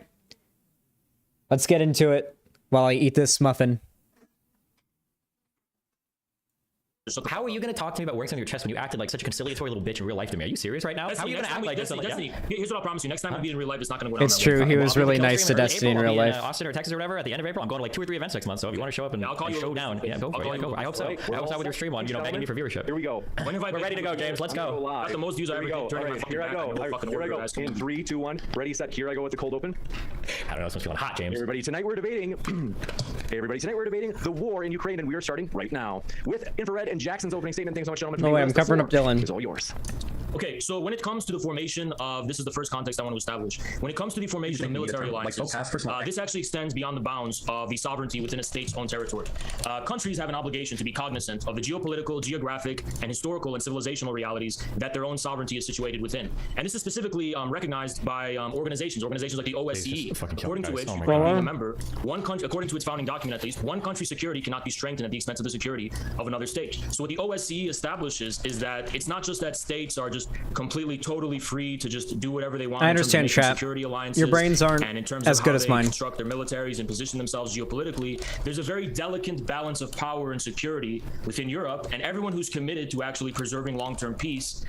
B: Let's get into it. while I eat this muffin.
S: How are you going to talk to me about working on your chest when you acted like such a conciliatory little bitch in real life to me? Are you serious right now? How are you going to act like this?
I: Destiny, here's what I'll promise you. Next time I'll be in real life, it's not going to go down
B: It's
I: that
B: true.
I: way.
B: He was really nice to
S: in
B: Destiny in
S: April.
B: real
S: I'll be
B: life.
S: in Austin or Texas or whatever at the end of April. I'm going to like 2 or 3 events next month. So if you want to show up and
I: I'll call you
S: show down, yeah, go for it. Yeah, go. I hope so. I hope so with your stream on, begging me for viewership.
T: Here we go.
S: We're ready to go, James. Let's go.
I: That's the most views I ever get.
T: All right, here I go. Here I go. In 3, 2, 1. Ready, set. Here I go with the cold open.
S: I don't know. It's feeling hot, James.
T: Everybody, tonight we're debating. Hey, everybody, tonight we're debating the war in Ukraine, and we are starting right now with Infrared and Jackson's opening statement. Thanks so much, gentlemen.
B: Oh, wait, I'm covering up Dylan.
T: It's all yours.
I: Okay, so when it comes to the formation of, this is the first context I want to establish. When it comes to the formation of military alliances, this actually extends beyond the bounds of the sovereignty within a state's own territory. Countries have an obligation to be cognizant of the geopolitical, geographic, and historical and civilizational realities that their own sovereignty is situated within. And this is specifically recognized by organizations like the OSCE, according to which, remember, one country, according to its founding document at least, one country's security cannot be strengthened at the expense of the security of another state. So what the OSCE establishes is that it's not just that states are just completely, totally free to just do whatever they want.
B: I understand, chat. Your brains aren't
I: and in terms
B: as
I: of
B: good
I: how
B: as
I: they
B: mine.
I: construct their militaries and position themselves geopolitically. There's a very delicate balance of power and security within Europe, and everyone who's committed to actually preserving long-term peace,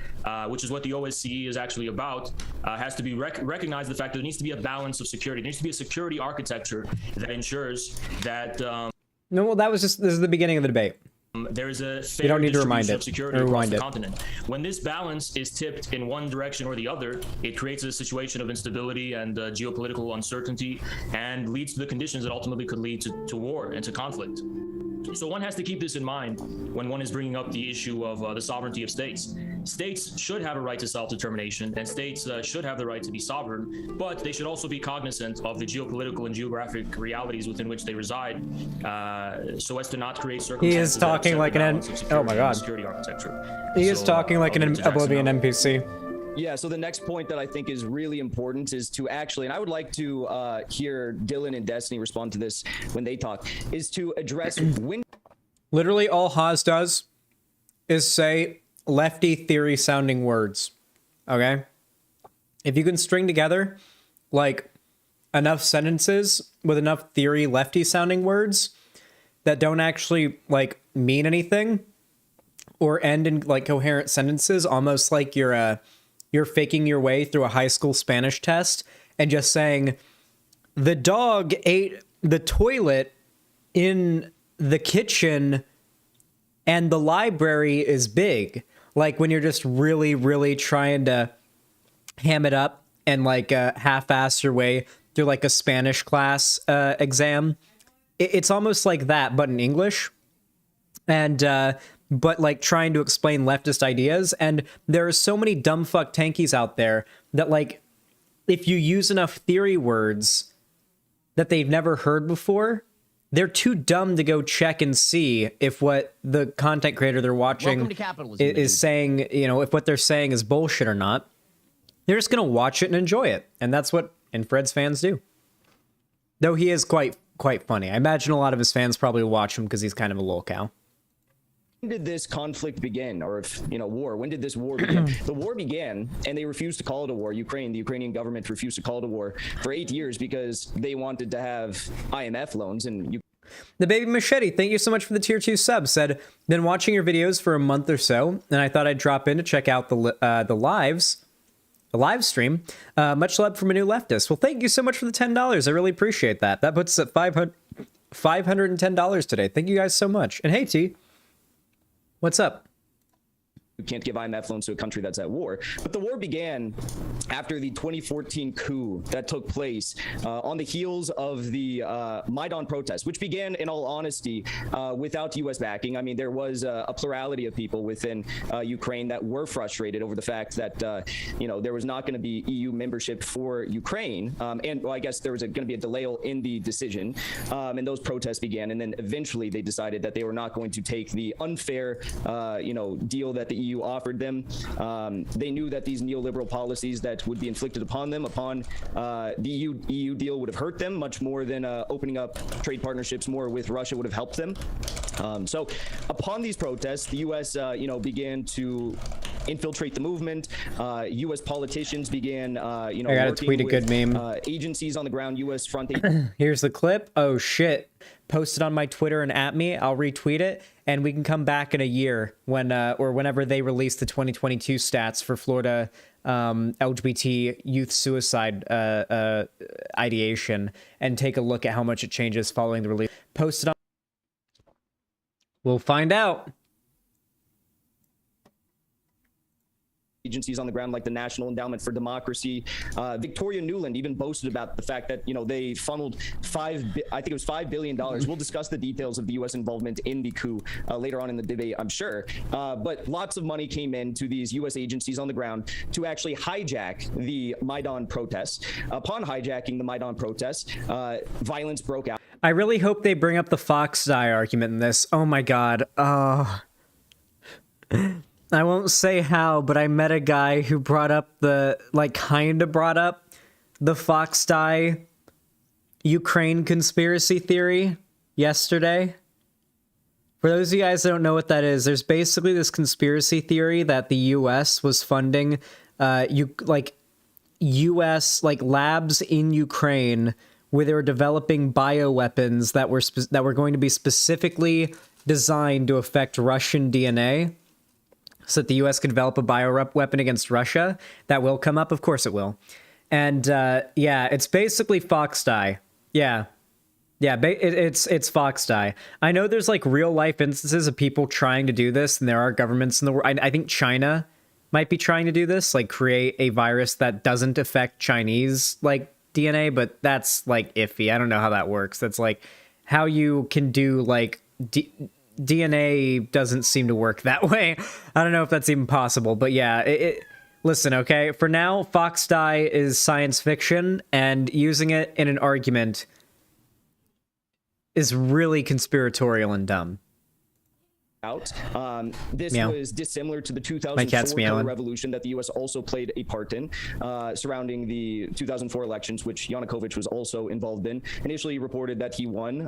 I: which is what the OSCE is actually about, has to be recognize the fact that there needs to be a balance of security. There needs to be a security architecture that ensures that.
B: No, well, this is the beginning of the debate.
I: There is a fair
B: you don't need to remind
I: distribution
B: it
I: of security
B: or
I: across
B: rewind
I: the
B: it.
I: continent. When this balance is tipped in one direction or the other, it creates a situation of instability and geopolitical uncertainty, and leads to the conditions that ultimately could lead to war and to conflict. So one has to keep this in mind when one is bringing up the issue of the sovereignty of states. States should have a right to self-determination, and states should have the right to be sovereign, but they should also be cognizant of the geopolitical and geographic realities within which they reside, so as to not create circumstances.
B: He is talking like an oh my god.
I: Security architecture.
B: He is talking like an Oblivion NPC.
A: Yeah, so the next point that I think is really important is to actually, and I would like to hear Dylan and Destiny respond to this when they talk, is to address when.
B: Literally all Haas does is say lefty theory sounding words. Okay? If you can string together like enough sentences with enough theory lefty sounding words that don't actually like mean anything or end in like coherent sentences, almost like you're faking your way through a high school Spanish test and just saying the dog ate the toilet in the kitchen and the library is big. Like when you're just really, really trying to ham it up and like half-ass your way through like a Spanish class exam. It's almost like that, but in English. And, but like trying to explain leftist ideas. And there are so many dumb fuck tankies out there that like, if you use enough theory words that they've never heard before, they're too dumb to go check and see if what the content creator they're watching is saying, you know, if what they're saying is bullshit or not. They're just going to watch it and enjoy it. And that's what Infrared's fans do. Though he is quite funny. I imagine a lot of his fans probably watch him because he's kind of a lol cow.
A: When did this conflict begin, or if, you know, war? When did this war begin? The war began, and they refused to call it a war. The Ukrainian government refused to call it a war for 8 years because they wanted to have IMF loans. And
B: The Baby Machete, thank you so much for the tier 2 sub, said, been watching your videos for a month or so, and I thought I'd drop in to check out the live stream. Much love from a new leftist. Well, thank you so much for the $10. I really appreciate that. That puts us at $510 today. Thank you guys so much. And hey, T. What's up?
A: You can't give IMF loans to a country that's at war. But the war began after the 2014 coup that took place on the heels of the Maidan protests, which began, in all honesty, without U.S. backing. I mean, there was a plurality of people within Ukraine that were frustrated over the fact that, you know, there was not going to be EU membership for Ukraine. And well, I guess there was going to be a delay in the decision. And those protests began. And then eventually they decided that they were not going to take the unfair, you know, deal that the EU offered them. They knew that these neoliberal policies that would be inflicted upon them upon the EU deal would have hurt them much more than opening up trade partnerships more with Russia would have helped them. So upon these protests, the U.S. you know, began to infiltrate the movement. U.S. politicians began, you know,
B: I gotta
A: working
B: tweet a
A: with,
B: good meme.
A: agencies on the ground, U.S. front.
B: Here's the clip. Oh shit. Post it on my Twitter and at me. I'll retweet it, and we can come back in a year when or whenever they release the 2022 stats for Florida LGBT youth suicide ideation, and take a look at how much it changes following the release. Post it on. We'll find out.
A: Agencies on the ground like the National Endowment for Democracy. Victoria Nuland even boasted about the fact that, you know, they funneled $5 billion. We'll discuss the details of the U.S. involvement in the coup later on in the debate, I'm sure. But lots of money came into these U.S. agencies on the ground to actually hijack the Maidan protests. Upon hijacking the Maidan protests, violence broke out.
B: I really hope they bring up the Fox die argument in this. Oh my god. I won't say how, but I met a guy who brought up kind of brought up the Fox die Ukraine conspiracy theory yesterday. For those of you guys that don't know what that is, there's basically this conspiracy theory that the U.S. was funding U.S. labs in Ukraine where they were developing bioweapons that were going to be specifically designed to affect Russian DNA, so that the U.S. could develop a bioweapon against Russia. That will come up, of course it will. And yeah, it's basically Fox die. Yeah, it's Fox die. I know there's real life instances of people trying to do this, and there are governments in the world. I think China might be trying to do this, create a virus that doesn't affect Chinese DNA, but that's iffy. I don't know how that works. That's how you can do DNA doesn't seem to work that way. I don't know if that's even possible, but yeah, listen, okay? For now, Fox die is science fiction, and using it in an argument is really conspiratorial and dumb.
A: This
B: Meow.
A: was dissimilar to the
B: My cat's
A: 2004
B: meowing.
A: revolution that the U.S. also played a part in, surrounding the 2004 elections, which Yanukovych was also involved in. Initially reported that he won,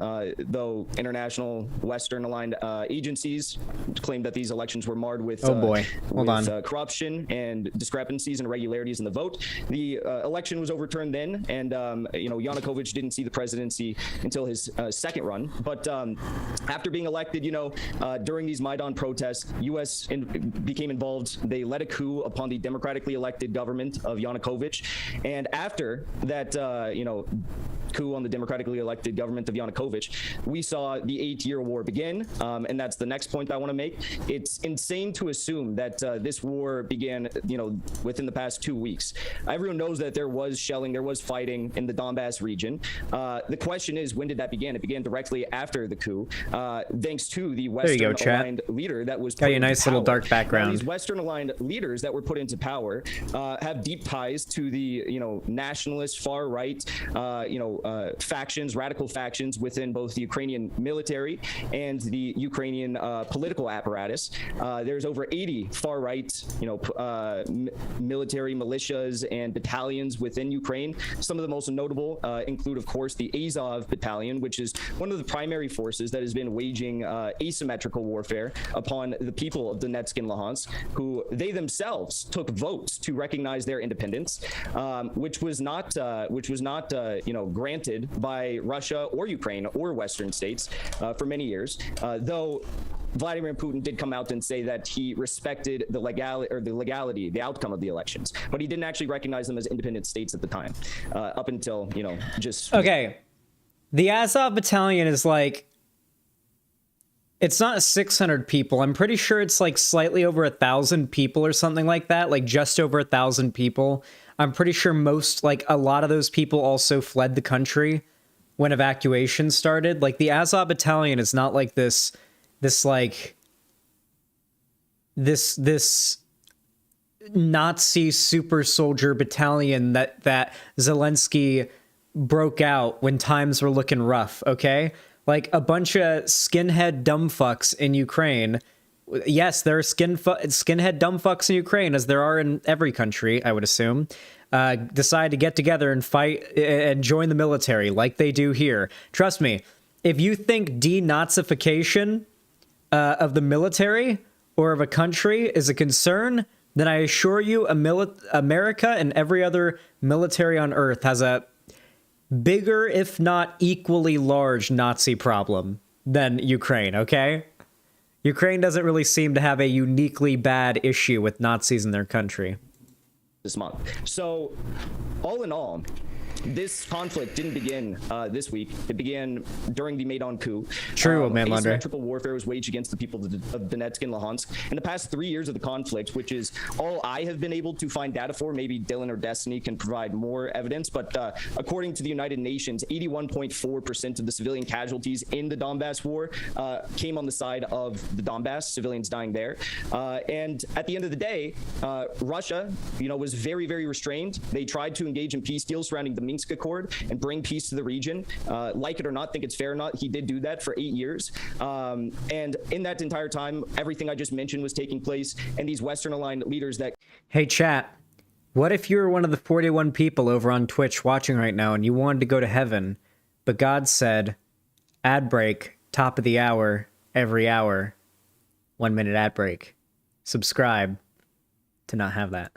A: though international Western-aligned agencies claimed that these elections were marred with, corruption and discrepancies and irregularities in the vote. The election was overturned then, and Yanukovych didn't see the presidency until his second run. But after being elected, during these Maidan protests, U.S. became involved. They led a coup upon the democratically elected government of Yanukovych. And after that, coup on the democratically elected government of Yanukovych, we saw the 8-year war begin. And that's the next point I want to make. It's insane to assume that this war began, within the past 2 weeks. Everyone knows that there was shelling, there was fighting in the Donbass region. The question is, when did that begin? It began directly after the coup, thanks to the Western-aligned leader that was
B: got you a nice little dark background.
A: Now, these Western-aligned leaders that were put into power have deep ties to the nationalist far-right factions, radical factions within both the Ukrainian military and the Ukrainian political apparatus. There's over 80 far-right military militias and battalions within Ukraine. Some of the most notable include, of course, the Azov battalion, which is one of the primary forces that has been waging asymmetrical warfare upon the people of Donetsk and Luhansk, who they themselves took votes to recognize their independence, which was not granted by Russia or Ukraine or Western states for many years, though Vladimir Putin did come out and say that he respected the legality, the outcome of the elections, but he didn't actually recognize them as independent states at the time, up until, just...
B: Okay. The Azov battalion is it's not 600 people. I'm pretty sure it's slightly over 1,000 people or something like that, just over 1,000 people. I'm pretty sure a lot of those people also fled the country when evacuation started. The Azov battalion is not this Nazi super soldier battalion that Zelensky broke out when times were looking rough, okay? A bunch of skinhead dumb fucks in Ukraine. Yes, there are skinhead dumb fucks in Ukraine, as there are in every country, I would assume. Decide to get together and fight and join the military like they do here. Trust me, if you think denazification of the military or of a country is a concern, then I assure you America and every other military on Earth has a bigger, if not equally large, Nazi problem than Ukraine, okay? Ukraine doesn't really seem to have a uniquely bad issue with Nazis in their country.
A: This month. So, all in all, this conflict didn't begin this week. It began during the Maidan coup.
B: True, man, Landry.
A: Asymmetrical warfare was waged against the people of Donetsk and Luhansk. In the past 3 years of the conflict, which is all I have been able to find data for, maybe Dylan or Destiny can provide more evidence, but according to the United Nations, 81.4% of the civilian casualties in the Donbass war came on the side of the Donbass, civilians dying there. And at the end of the day, Russia, was very, very restrained. They tried to engage in peace deals surrounding the Minsk Accord and bring peace to the region. Like it or not, think it's fair or not, he did do that for 8 years. And in that entire time, everything I just mentioned was taking place, and these Western aligned leaders that...
B: Hey, chat, what if you were one of the 41 people over on Twitch watching right now and you wanted to go to heaven, but God said, ad break, top of the hour, every hour, 1 minute ad break. Subscribe to not have that.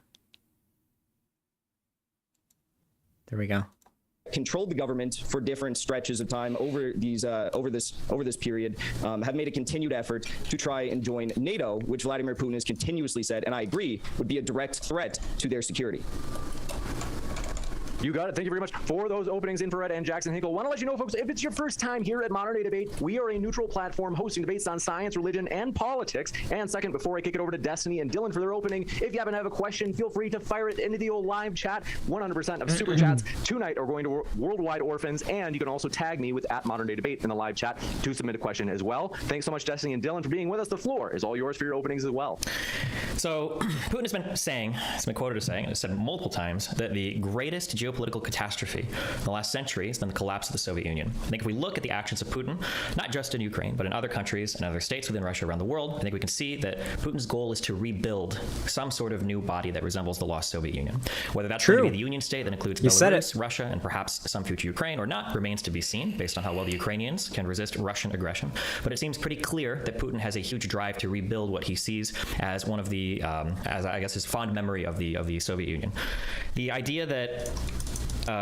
B: There we go.
A: Controlled the government for different stretches of time over these over this period, have made a continued effort to try and join NATO, which Vladimir Putin has continuously said, and I agree, would be a direct threat to their security.
T: You got it. Thank you very much for those openings, Infrared and Jackson Hinkle. Want to let you know, folks, if it's your first time here at Modern Day Debate, we are a neutral platform hosting debates on science, religion, and politics. And second, before I kick it over to Destiny and Dylan for their opening, if you happen to have a question, feel free to fire it into the old live chat. 100% of super chats tonight are going to Worldwide Orphans, and you can also tag me with @ModernDayDebate in the live chat to submit a question as well. Thanks so much, Destiny and Dylan, for being with us. The floor is all yours for your openings as well.
S: So Putin has been saying, has been quoted as saying, and has said multiple times, that the greatest geopolitical catastrophe in the last century has been the collapse of the Soviet Union. I think if we look at the actions of Putin, not just in Ukraine, but in other countries and other states within Russia around the world, I think we can see that Putin's goal is to rebuild some sort of new body that resembles the lost Soviet Union. Whether that's going to be the Union state that includes Belarus, Russia, and perhaps some future Ukraine or not remains to be seen based on how well the Ukrainians can resist Russian aggression. But it seems pretty clear that Putin has a huge drive to rebuild what he sees as one of the, as I guess his fond memory of the Soviet Union. The idea that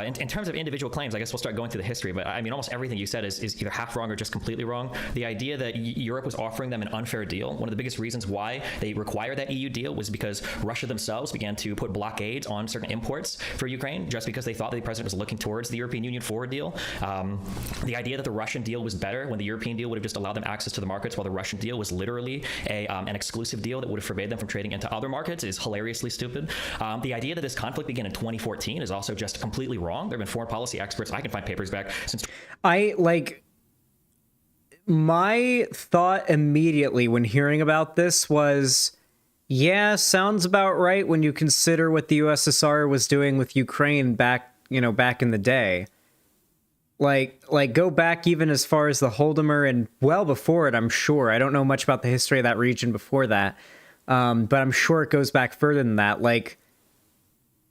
S: in terms of individual claims, I guess we'll start going through the history, but I mean, almost everything you said is either half wrong or just completely wrong. The idea that Europe was offering them an unfair deal, one of the biggest reasons why they required that EU deal was because Russia themselves began to put blockades on certain imports for Ukraine just because they thought that the president was looking towards the European Union forward deal. The idea that the Russian deal was better when the European deal would have just allowed them access to the markets while the Russian deal was literally an exclusive deal that would have forbade them from trading into other markets is hilariously stupid. The idea that this conflict began in 2014 is also just completely wrong. There have been foreign policy experts, I can find papers back since...
B: My thought immediately when hearing about this was, yeah, sounds about right when you consider what the USSR was doing with Ukraine back in the day. Like go back even as far as the Holodomor and well before it, I'm sure. I don't know much about the history of that region before that, but I'm sure it goes back further than that. Like,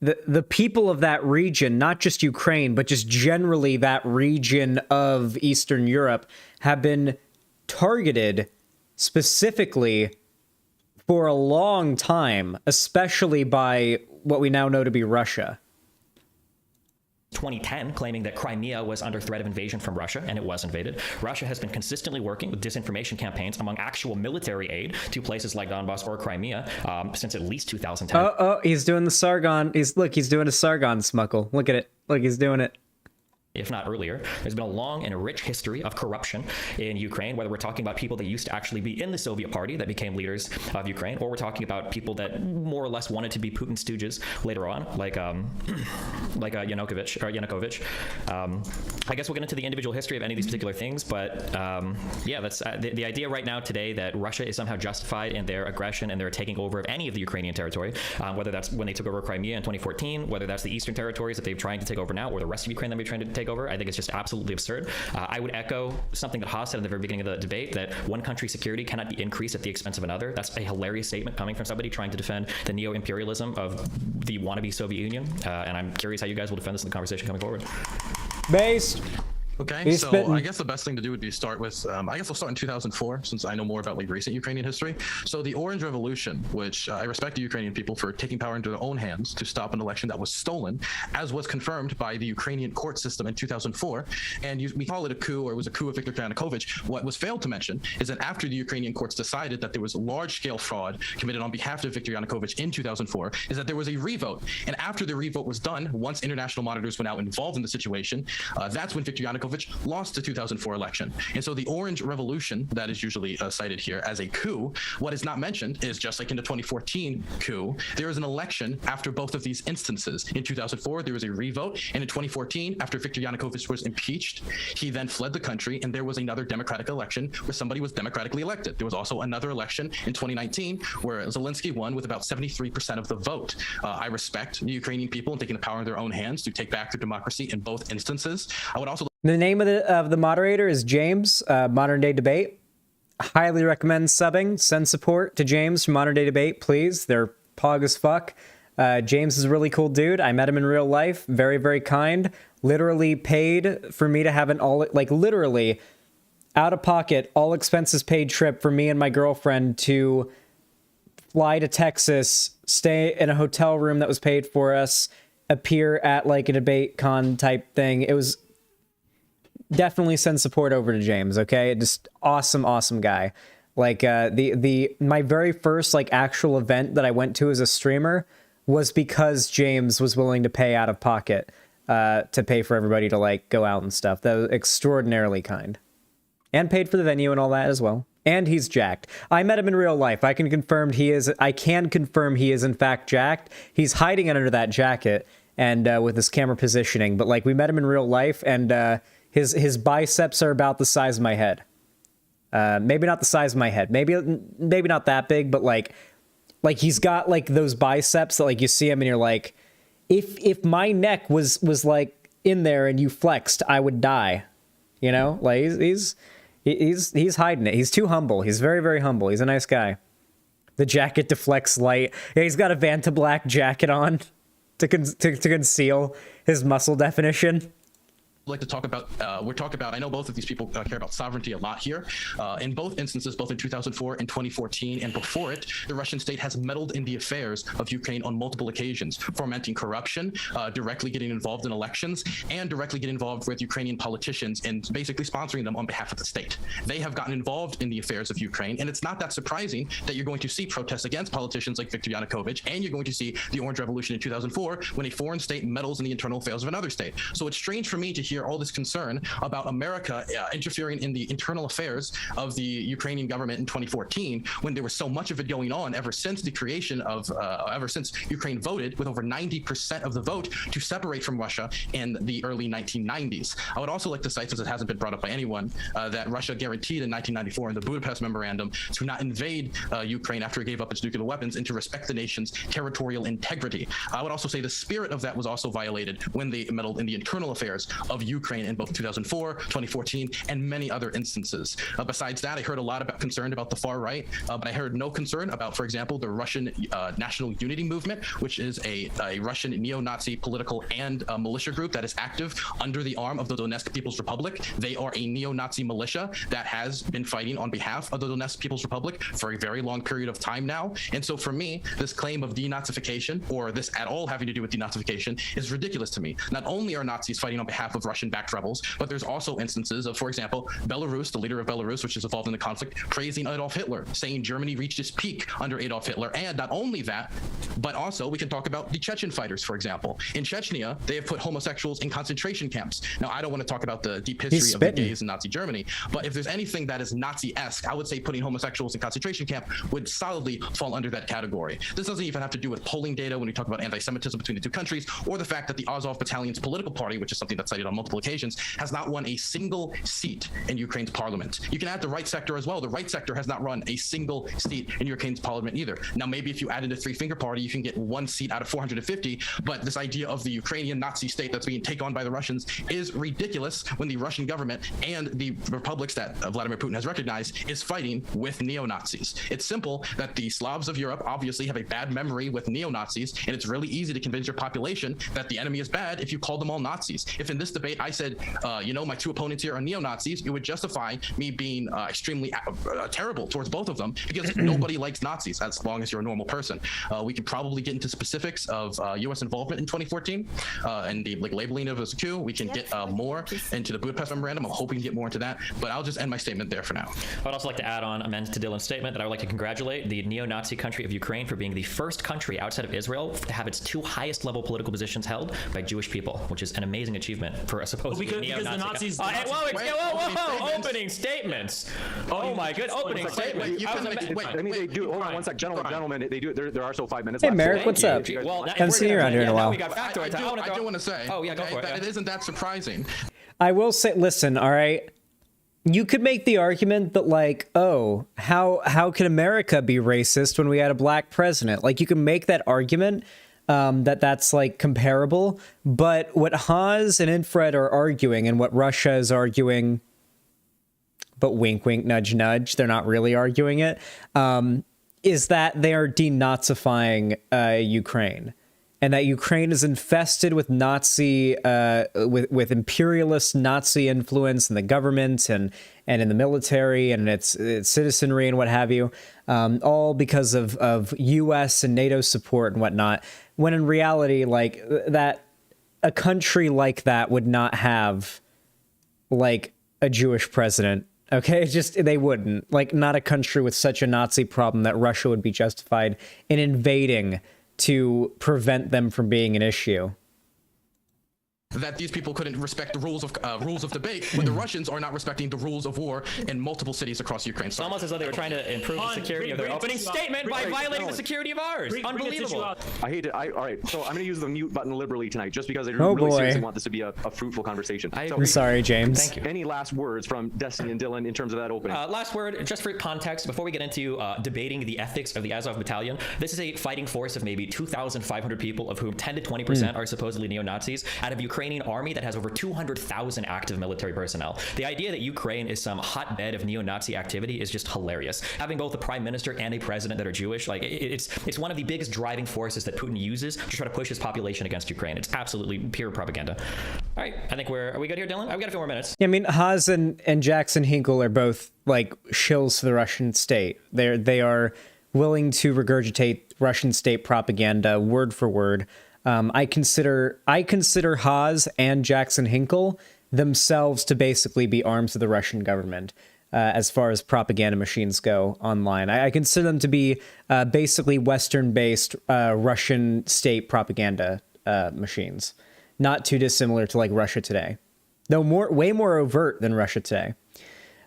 B: the people of that region, not just Ukraine, but just generally that region of Eastern Europe, have been targeted specifically for a long time, especially by what we now know to be Russia.
S: 2010, claiming that Crimea was under threat of invasion from Russia, and it was invaded. Russia has been consistently working with disinformation campaigns among actual military aid to places like Donbass or Crimea since at least 2010.
B: Oh, he's doing the Sargon. He's doing a Sargon smuckle. Look at it. Look, he's doing it.
S: If not earlier. There's been a long and rich history of corruption in Ukraine, whether we're talking about people that used to actually be in the Soviet party that became leaders of Ukraine, or we're talking about people that more or less wanted to be Putin's stooges later on, like Yanukovych. I guess we'll get into the individual history of any of these particular things, but yeah, that's the idea right now today that Russia is somehow justified in their aggression and their taking over of any of the Ukrainian territory, whether that's when they took over Crimea in 2014, whether that's the eastern territories that they're trying to take over now, or the rest of Ukraine that they're trying to take over. I think it's just absolutely absurd. I would echo something that Haas said at the very beginning of the debate, that one country's security cannot be increased at the expense of another. That's a hilarious statement coming from somebody trying to defend the neo-imperialism of the wannabe Soviet Union, and I'm curious how you guys will defend this in the conversation coming forward.
B: Based.
E: Okay,
B: He's
E: so
B: spitting.
E: I guess the best thing to do would be start with, I guess I'll start in 2004, since I know more about like recent Ukrainian history. So the Orange Revolution, which I respect the Ukrainian people for taking power into their own hands to stop an election that was stolen, as was confirmed by the Ukrainian court system in 2004. And we call it a coup, or it was a coup of Viktor Yanukovych. What was failed to mention is that after the Ukrainian courts decided that there was large-scale fraud committed on behalf of Viktor Yanukovych in 2004, is that there was a revote. And after the revote was done, once international monitors were now involved in the situation, that's when Viktor Yanukovych lost the 2004 election. And so the Orange Revolution, that is usually cited here as a coup, what is not mentioned is, just like in the 2014 coup, there is an election after both of these instances. In 2004, there was a revote, and in 2014, after Viktor Yanukovych was impeached, he then fled the country, and there was another democratic election where somebody was democratically elected. There was also another election in 2019 where Zelensky won with about 73% of the vote. I respect the Ukrainian people and taking the power in their own hands to take back their democracy in both instances. I would also
B: The name of the moderator is James, Modern Day Debate. Highly recommend subbing. Send support to James from Modern Day Debate, please. They're pog as fuck. James is a really cool dude. I met him in real life. Very, very kind. Literally paid for me to have an literally out of pocket, all expenses paid trip for me and my girlfriend to fly to Texas, stay in a hotel room that was paid for us, appear at like a debate con type thing. It was definitely send support over to James, okay? Just awesome guy. Like my very first like actual event that I went to as a streamer was because James was willing to pay out of pocket to pay for everybody to like go out and stuff. That was extraordinarily kind. And paid for the venue and all that as well. And he's jacked. I met him in real life. I can confirm he is in fact jacked. He's hiding under that jacket and with his camera positioning, but like we met him in real life, and his biceps are about the size of my head. Maybe not the size of my head. Maybe not that big, but like he's got like those biceps that like you see him and you're like, if my neck was like in there and you flexed, I would die. You know, like he's hiding it. He's too humble. He's very, very humble. He's a nice guy. The jacket deflects light. Yeah, he's got a Vanta Black jacket on to conceal his muscle definition.
E: like to talk about, I know both of these people care about sovereignty a lot here. In both instances, both in 2004 and 2014 and before it, the Russian state has meddled in the affairs of Ukraine on multiple occasions, fomenting corruption, directly getting involved in elections, and directly getting involved with Ukrainian politicians and basically sponsoring them on behalf of the state. They have gotten involved in the affairs of Ukraine, and it's not that surprising that you're going to see protests against politicians like Viktor Yanukovych, and you're going to see the Orange Revolution in 2004 when a foreign state meddles in the internal affairs of another state. So it's strange for me to hear all this concern about America interfering in the internal affairs of the Ukrainian government in 2014 when there was so much of it going on ever since the creation of, ever since Ukraine voted with over 90% of the vote to separate from Russia in the early 1990s. I would also like to cite, since it hasn't been brought up by anyone, that Russia guaranteed in 1994 in the Budapest Memorandum to not invade Ukraine after it gave up its nuclear weapons and to respect the nation's territorial integrity. I would also say the spirit of that was also violated when they meddled in the internal affairs of Ukraine in both 2004, 2014, and many other instances. Besides that, I heard a lot about concern about the far right, but I heard no concern about, for example, the Russian National Unity Movement, which is a Russian neo-Nazi political and militia group that is active under the arm of the Donetsk People's Republic. They are a neo-Nazi militia that has been fighting on behalf of the Donetsk People's Republic for a very long period of time now. And so for me, this claim of denazification, or this at all having to do with denazification, is ridiculous to me. Not only are Nazis fighting on behalf of Russian-backed rebels, but there's also instances of, for example, Belarus, the leader of Belarus, which is involved in the conflict, praising Adolf Hitler, saying Germany reached its peak under Adolf Hitler. And not only that, but also we can talk about the Chechen fighters, for example. In Chechnya, they have put homosexuals in concentration camps. Now, I don't want to talk about the deep history of the gays in Nazi Germany, but if there's anything that is Nazi-esque, I would say putting homosexuals in concentration camp would solidly fall under that category. This doesn't even have to do with polling data when we talk about anti-Semitism between the two countries, or the fact that the Azov Battalion's political party, which is something that's cited on multiple occasions, has not won a single seat in Ukraine's parliament. You can add the right sector as well. The right sector has not run a single seat in Ukraine's parliament either. Now, maybe if you add in the three-finger party, you can get one seat out of 450, but this idea of the Ukrainian Nazi state that's being taken on by the Russians is ridiculous when the Russian government and the republics that Vladimir Putin has recognized is fighting with neo-Nazis. It's simple that the Slavs of Europe obviously have a bad memory with neo-Nazis, and it's really easy to convince your population that the enemy is bad if you call them all Nazis. If in this debate debate, I said, my two opponents here are neo-Nazis. It would justify me being extremely terrible towards both of them because nobody likes Nazis as long as you're a normal person. We could probably get into specifics of U.S. involvement in 2014 and the labeling of it as a coup. We can get more into the Budapest Memorandum. I'm hoping to get more into that, but I'll just end my statement there for now.
S: I'd also like to add on amends to Dylan's statement that I would like to congratulate the neo-Nazi country of Ukraine for being the first country outside of Israel to have its two highest level political positions held by Jewish people, which is an amazing achievement for a supposedly
I: because the Nazis.
S: Opening statements. Oh my good, opening statement.
T: They do. Hold on one sec, gentlemen. They do. There are still 5 minutes.
B: Hey,
T: left.
B: Merrick, what's up? Haven't seen you around here in a while.
E: I do want to say.
S: Oh yeah, go for it.
E: That it isn't that surprising.
B: I will say, listen, all right. You could make the argument that, like, oh, how can America be racist when we had a black president? Like, you can make that argument that's like comparable. But what Haas and Infred are arguing, and what Russia is arguing, but wink, wink, nudge, nudge, they're not really arguing it, is that they are denazifying Ukraine. And that Ukraine is infested with Nazi, with imperialist Nazi influence in the government and in the military and its citizenry and what have you, all because of U.S. and NATO support and whatnot. When in reality, like that, a country like that would not have like a Jewish president. Okay, they wouldn't. Like, not a country with such a Nazi problem that Russia would be justified in invading to prevent them from being an issue.
E: That these people couldn't respect the rules of debate when the Russians are not respecting the rules of war in multiple cities across Ukraine.
S: It's almost as though they were trying to improve the security of their opening statement by violating the security of ours. Unbelievable.
T: I hate it. All right, so I'm going to use the mute button liberally tonight just because I
B: Oh,
T: really
B: boy.
T: seriously want this to be a fruitful conversation.
B: I'm sorry, James.
S: Thank you.
T: Any last words from Destiny and Dylan in terms of that opening?
S: Last word, just for context, before we get into debating the ethics of the Azov Battalion, this is a fighting force of maybe 2,500 people, of whom 10 to 20% are supposedly neo-Nazis, out of a Ukrainian army that has over 200,000 active military personnel. The idea that Ukraine is some hotbed of neo-Nazi activity is just hilarious. Having both a prime minister and a president that are Jewish, like it's one of the biggest driving forces that Putin uses to try to push his population against Ukraine. It's absolutely pure propaganda. All right, I think are we good here, Dylan? I've got a few more minutes.
B: Yeah, I mean, Haas and Jackson Hinkle are both like shills for the Russian state. They are willing to regurgitate Russian state propaganda word for word. I consider Haas and Jackson Hinkle themselves to basically be arms of the Russian government as far as propaganda machines go online. I consider them to be basically Western-based Russian state propaganda machines, not too dissimilar to like Russia Today, though way more overt than Russia Today.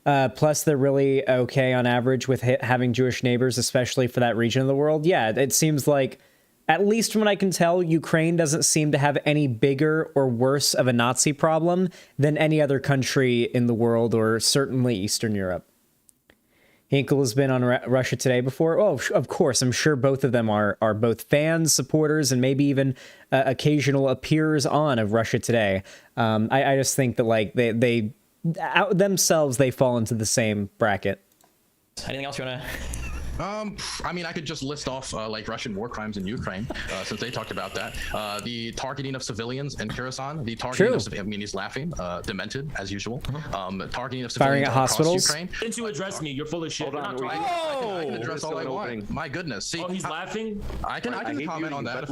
B: Plus, they're really okay on average with having Jewish neighbors, especially for that region of the world. Yeah, it seems like, at least from what I can tell, Ukraine doesn't seem to have any bigger or worse of a Nazi problem than any other country in the world, or certainly Eastern Europe. Hinkle has been on Russia Today before. Oh, of course. I'm sure both of them are both fans, supporters, and maybe even occasional appearers on of Russia Today. I just think that like they themselves, they fall into the same bracket.
S: Anything else you want to...
E: I mean, I could just list off like Russian war crimes in Ukraine, since they talked about that. The targeting of civilians in Kherson, the targeting of, I mean, he's laughing, demented as usual. Targeting of civilians
B: firing at hospitals.
E: Ukraine.
I: Since you address me, you're full of shit.
E: I can address all I want. My goodness. See,
I: he's laughing.
E: I can comment on that.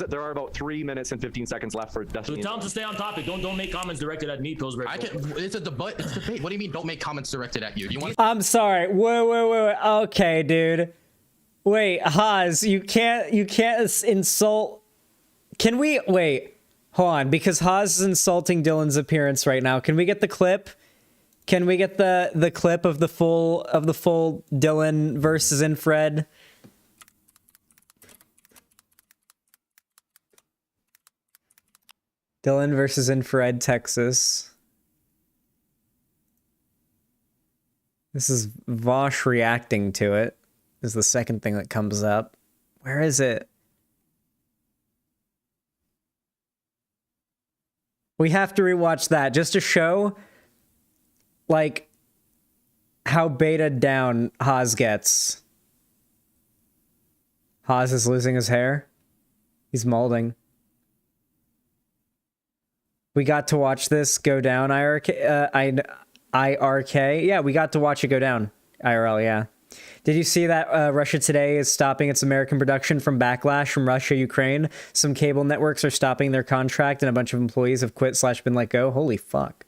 T: There are about 3 minutes and 15 seconds left for Destiny.
I: So tell him to stay on topic. Don't make comments directed at me, Pillsbury.
E: It's a debate. It's a debate. What do you mean? Don't make comments directed at you? Do you want?
B: I'm sorry. Wait. Okay, dude. Wait, Haas, you can't insult. Can we wait? Hold on, because Haas is insulting Dylan's appearance right now. Can we get the clip? Can we get the clip of the full Dylan versus Infred? Dylan versus Infred, Texas. This is Vosh reacting to it. Is the second thing that comes up. Where is it? We have to rewatch that just to show like how beta down Haas gets. Haas is losing his hair. He's molding. We got to watch this go down, IRK. Yeah, we got to watch it go down, IRL, yeah. Did you see that Russia Today is stopping its American production from backlash from Russia, Ukraine? Some cable networks are stopping their contract and a bunch of employees have quit / been let go. Holy fuck.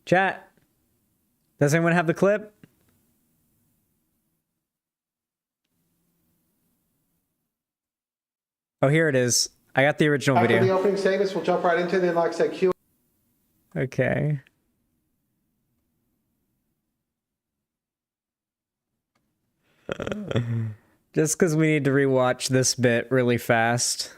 B: Chat. Does anyone have the clip? Oh, here it is. I got the original
J: After
B: video.
J: the opening statements, we'll jump right into the like I said, Q.
B: Okay. Just because we need to rewatch this bit really fast.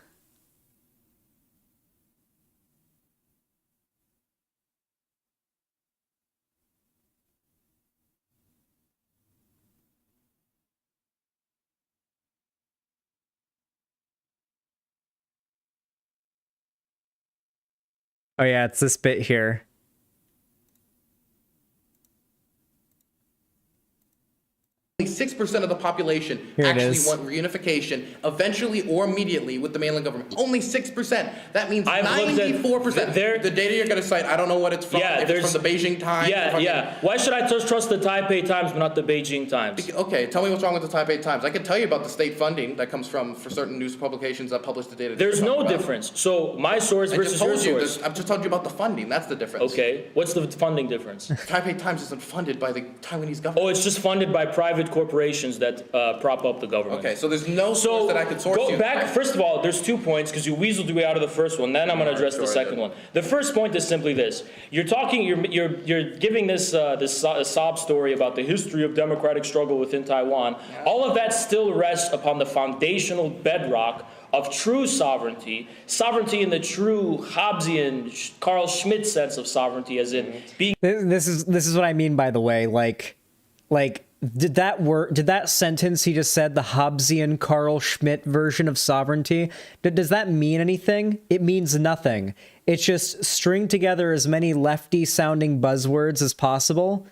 B: Oh yeah, it's this bit here.
H: Only 6% of the population
B: Here it
H: actually
B: is.
H: want reunification eventually or immediately with the mainland government. Only 6%. That means
V: I've looked at
H: 94%. The data you're going to cite, I don't know what it's from.
V: Yeah,
H: if it's from the Beijing Times.
V: Yeah. Why should I trust the Taipei Times but not the Beijing Times?
H: Okay, tell me what's wrong with the Taipei Times. I can tell you about the state funding that comes from for certain news publications that publish the data. that
V: There's
H: you're
V: no
H: talking about.
V: difference. So my source versus your source.
H: I've just told you about the funding. That's the difference.
V: Okay, what's the funding difference?
H: Taipei Times isn't funded by the Taiwanese government.
V: Oh, it's just funded by private corporations that prop up the government.
H: Okay, so there's no source that I could source
V: go
H: you.
V: back. First of all, there's 2 points because you weaseled your way out of the first one. Then I'm going to address the second one. The first point is simply this: you're giving this sob story about the history of democratic struggle within Taiwan. Yeah. All of that still rests upon the foundational bedrock of true sovereignty in the true Hobbesian Carl Schmitt sense of sovereignty, as in being.
B: This is what I mean, by the way. Like, did that sentence he just said, the Hobbesian Carl Schmitt version of sovereignty, does that mean anything? It means nothing. It's just string together as many lefty-sounding buzzwords as possible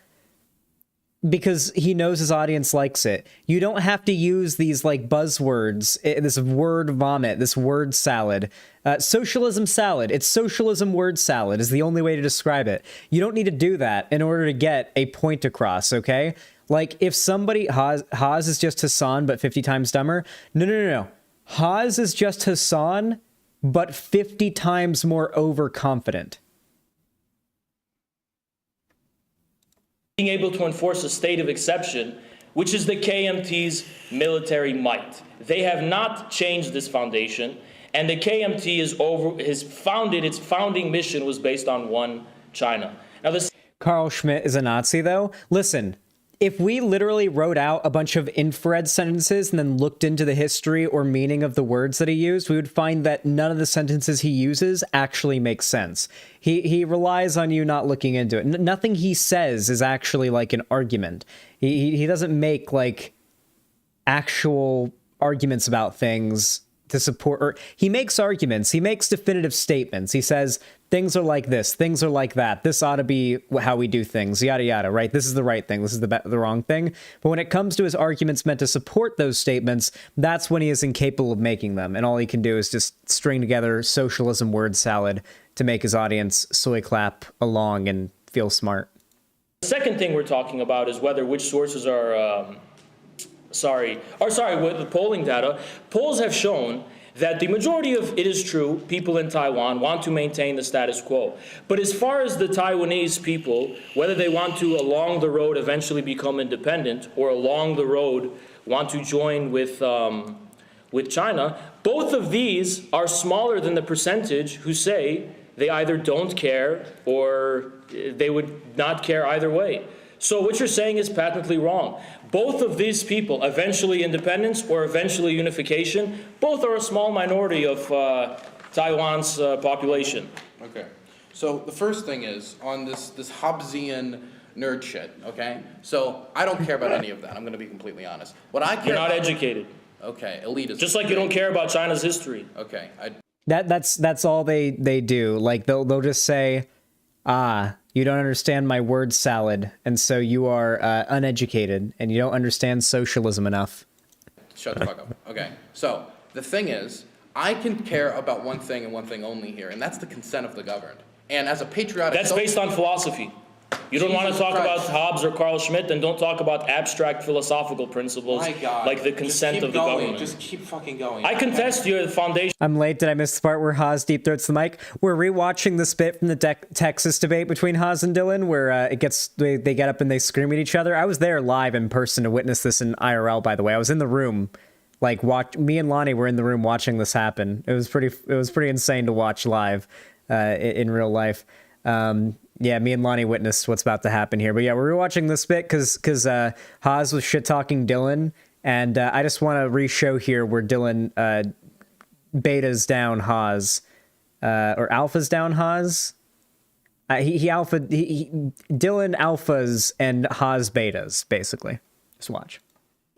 B: because he knows his audience likes it. You don't have to use these like buzzwords, this word vomit, this word salad. Socialism salad. It's socialism word salad is the only way to describe it. You don't need to do that in order to get a point across, okay? Like, if somebody, Haas is just Hassan, but 50 times dumber. No. Haas is just Hassan, but 50 times more overconfident.
V: Being able to enforce a state of exception, which is the KMT's military might. They have not changed this foundation, and the KMT its founding mission was based on one China. Now, this
B: Carl Schmitt is a Nazi, though. Listen. If we literally wrote out a bunch of infrared sentences and then looked into the history or meaning of the words that he used, we would find that none of the sentences he uses actually make sense. He relies on you not looking into it. Nothing he says is actually like an argument. He doesn't make like actual arguments about things to support, or he makes arguments. He makes definitive statements. He says, things are like this, things are like that. This ought to be how we do things, yada, yada, right? This is the right thing. This is the wrong thing. But when it comes to his arguments meant to support those statements, that's when he is incapable of making them. And all he can do is just string together socialism word salad to make his audience soy clap along and feel smart.
V: The second thing we're talking about is which sources are, with the polling data. Polls have shown that the majority of, it is true, people in Taiwan want to maintain the status quo. But as far as the Taiwanese people, whether they want to, along the road, eventually become independent, or along the road want to join with China, both of these are smaller than the percentage who say they either don't care or they would not care either way. So what you're saying is patently wrong. Both of these people, eventually independence or eventually unification, both are a small minority of Taiwan's population.
H: Okay. So the first thing is on this Hobbesian nerd shit, okay? So I don't care about any of that. I'm going to be completely honest. What I care
V: You're not
H: about,
V: educated.
H: Okay, elitism.
V: Just like you don't care about China's history.
H: Okay.
B: That's all they do. Like they'll just say, you don't understand my word salad, and so you are uneducated, and you don't understand socialism enough.
H: Shut the fuck up. Okay. So the thing is, I can care about one thing and one thing only here, and that's the consent of the governed. And as a patriotic...
V: That's based on philosophy. You don't want to talk about Hobbes or Carl Schmitt, then don't talk about abstract philosophical principles like the consent of the government.
H: Just keep fucking going.
V: I contest your foundation.
B: I'm late. Did I miss the part where Haas deep throats the mic? We're rewatching this bit from the Texas debate between Haas and Dylan, where they get up and they scream at each other. I was there live in person to witness this in IRL. By the way, I was in the room, me and Lonnie were in the room watching this happen. It was pretty insane to watch live in real life. Yeah, me and Lonnie witnessed what's about to happen here. But yeah, we're rewatching this bit because Haas was shit-talking Dylan, and I just want to re-show here where Dylan betas down Haas, or alphas down Haas. Dylan alphas and Haas betas, basically. Just watch.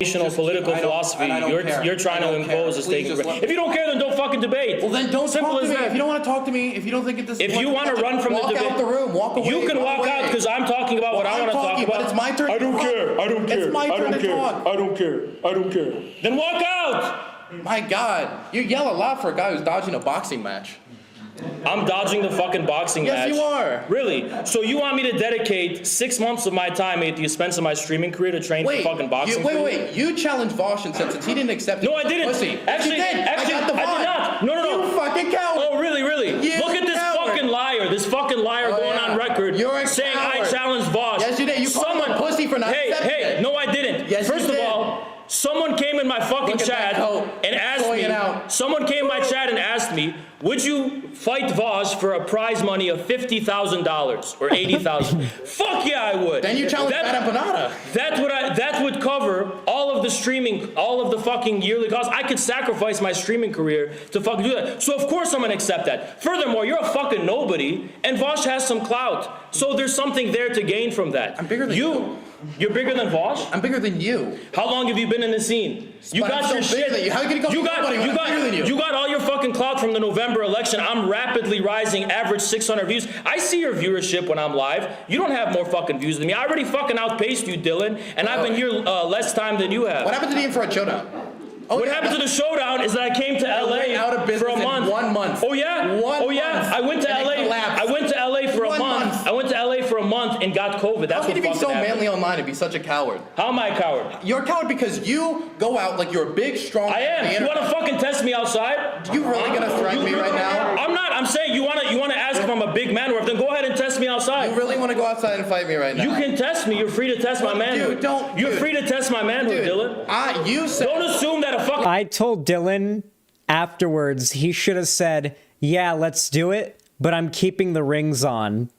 V: Political philosophy you're trying to impose is taking. If you don't care, then don't fucking debate.
H: Well, then don't
V: Simple
H: talk to
V: as
H: me.
V: that.
H: If you don't want to talk to me, if you don't think it
V: If you want to run from the debate,
H: walk out the room, walk away.
V: You can walk out because I'm talking about what I want to talk about.
H: But it's my turn.
V: I don't care. I don't care.
H: It's my turn to talk.
V: I don't care. I don't care. Then walk out.
H: My God, you yell a lot for a guy who's dodging a boxing match.
V: I'm dodging the fucking boxing match.
H: Yes, you are.
V: Really? So you want me to dedicate 6 months of my time at the expense of my streaming career to train for fucking boxing?
H: Wait. You challenged Vosh and said since he didn't accept it.
V: No, I didn't.
H: Pussy.
V: Actually,
H: you did.
V: I did not. No.
H: You fucking coward.
V: Oh, really?
H: You
V: Look at this fucking liar. This fucking liar going on record saying
H: coward.
V: I challenged Vosh.
H: Yes, you did. You called him a pussy for not accepting it.
V: Hey, no, I didn't.
H: Yes,
V: First
H: you
V: of
H: did.
V: all, someone came in my fucking chat and asked me. Someone came in my chat and asked me, would you fight Vosh for a prize money of $50,000 or $80,000? Fuck yeah, I would.
H: Then you challenge Madame Panada.
V: That would cover all of the streaming, all of the fucking yearly costs. I could sacrifice my streaming career to fucking do that. So of course I'm gonna accept that. Furthermore, you're a fucking nobody, and Vosh has some clout. So there's something there to gain from that.
H: I'm bigger than you.
V: You're bigger than Vosh?
H: I'm bigger than you.
V: How long have you been in the scene? You
H: But
V: got
H: I'm
V: your
H: so bigger
V: shit.
H: than you. How can you go bigger than you?
V: You got all your fucking clout from the November election. I'm rapidly rising, average 600 views. I see your viewership when I'm live. You don't have more fucking views than me. I already fucking outpaced you, Dylan, and I've been here less time than you have.
H: What happened to the infrared showdown?
V: What happened to the showdown is that I came to LA
H: out of business
V: for a month.
H: in 1 month.
V: Oh yeah? I went to LA. I went to LA for a month. I went to LA for a month and got COVID. That's
H: How can you
V: what
H: be so
V: fucking happened.
H: manly online and be such a coward?
V: How am I a coward?
H: You're a coward because you go out like you're a big, strong...
V: I am. You want to fucking test me outside?
H: You really gonna threaten me right now?
V: I'm not. I'm saying you want to ask if I'm a big man or if then go ahead and test me outside.
H: You really want to go outside and fight me right now?
V: You can test me. You're free to test my manhood. You're free to test my manhood, Dylan.
H: You said...
V: Don't assume that a fucking...
B: I told Dylan afterwards he should have said, yeah, let's do it, but I'm keeping the rings on.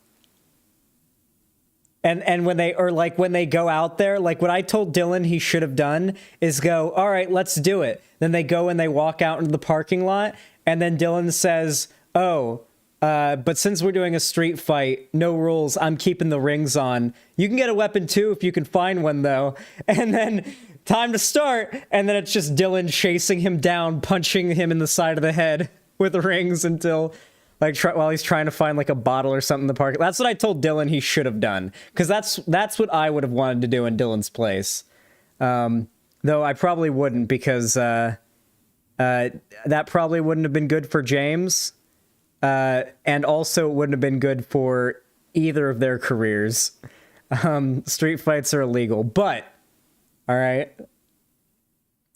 B: And when they go out there, like what I told Dylan he should have done is go, all right, let's do it. Then they go and they walk out into the parking lot, and then Dylan says, but since we're doing a street fight, no rules, I'm keeping the rings on. You can get a weapon too if you can find one though. And then time to start, and then it's just Dylan chasing him down, punching him in the side of the head with rings until, while he's trying to find like a bottle or something in the park. That's what I told Dylan he should have done, because that's what I would have wanted to do in Dylan's place. Though I probably wouldn't, because that probably wouldn't have been good for James, and also it wouldn't have been good for either of their careers. Street fights are illegal, but all right,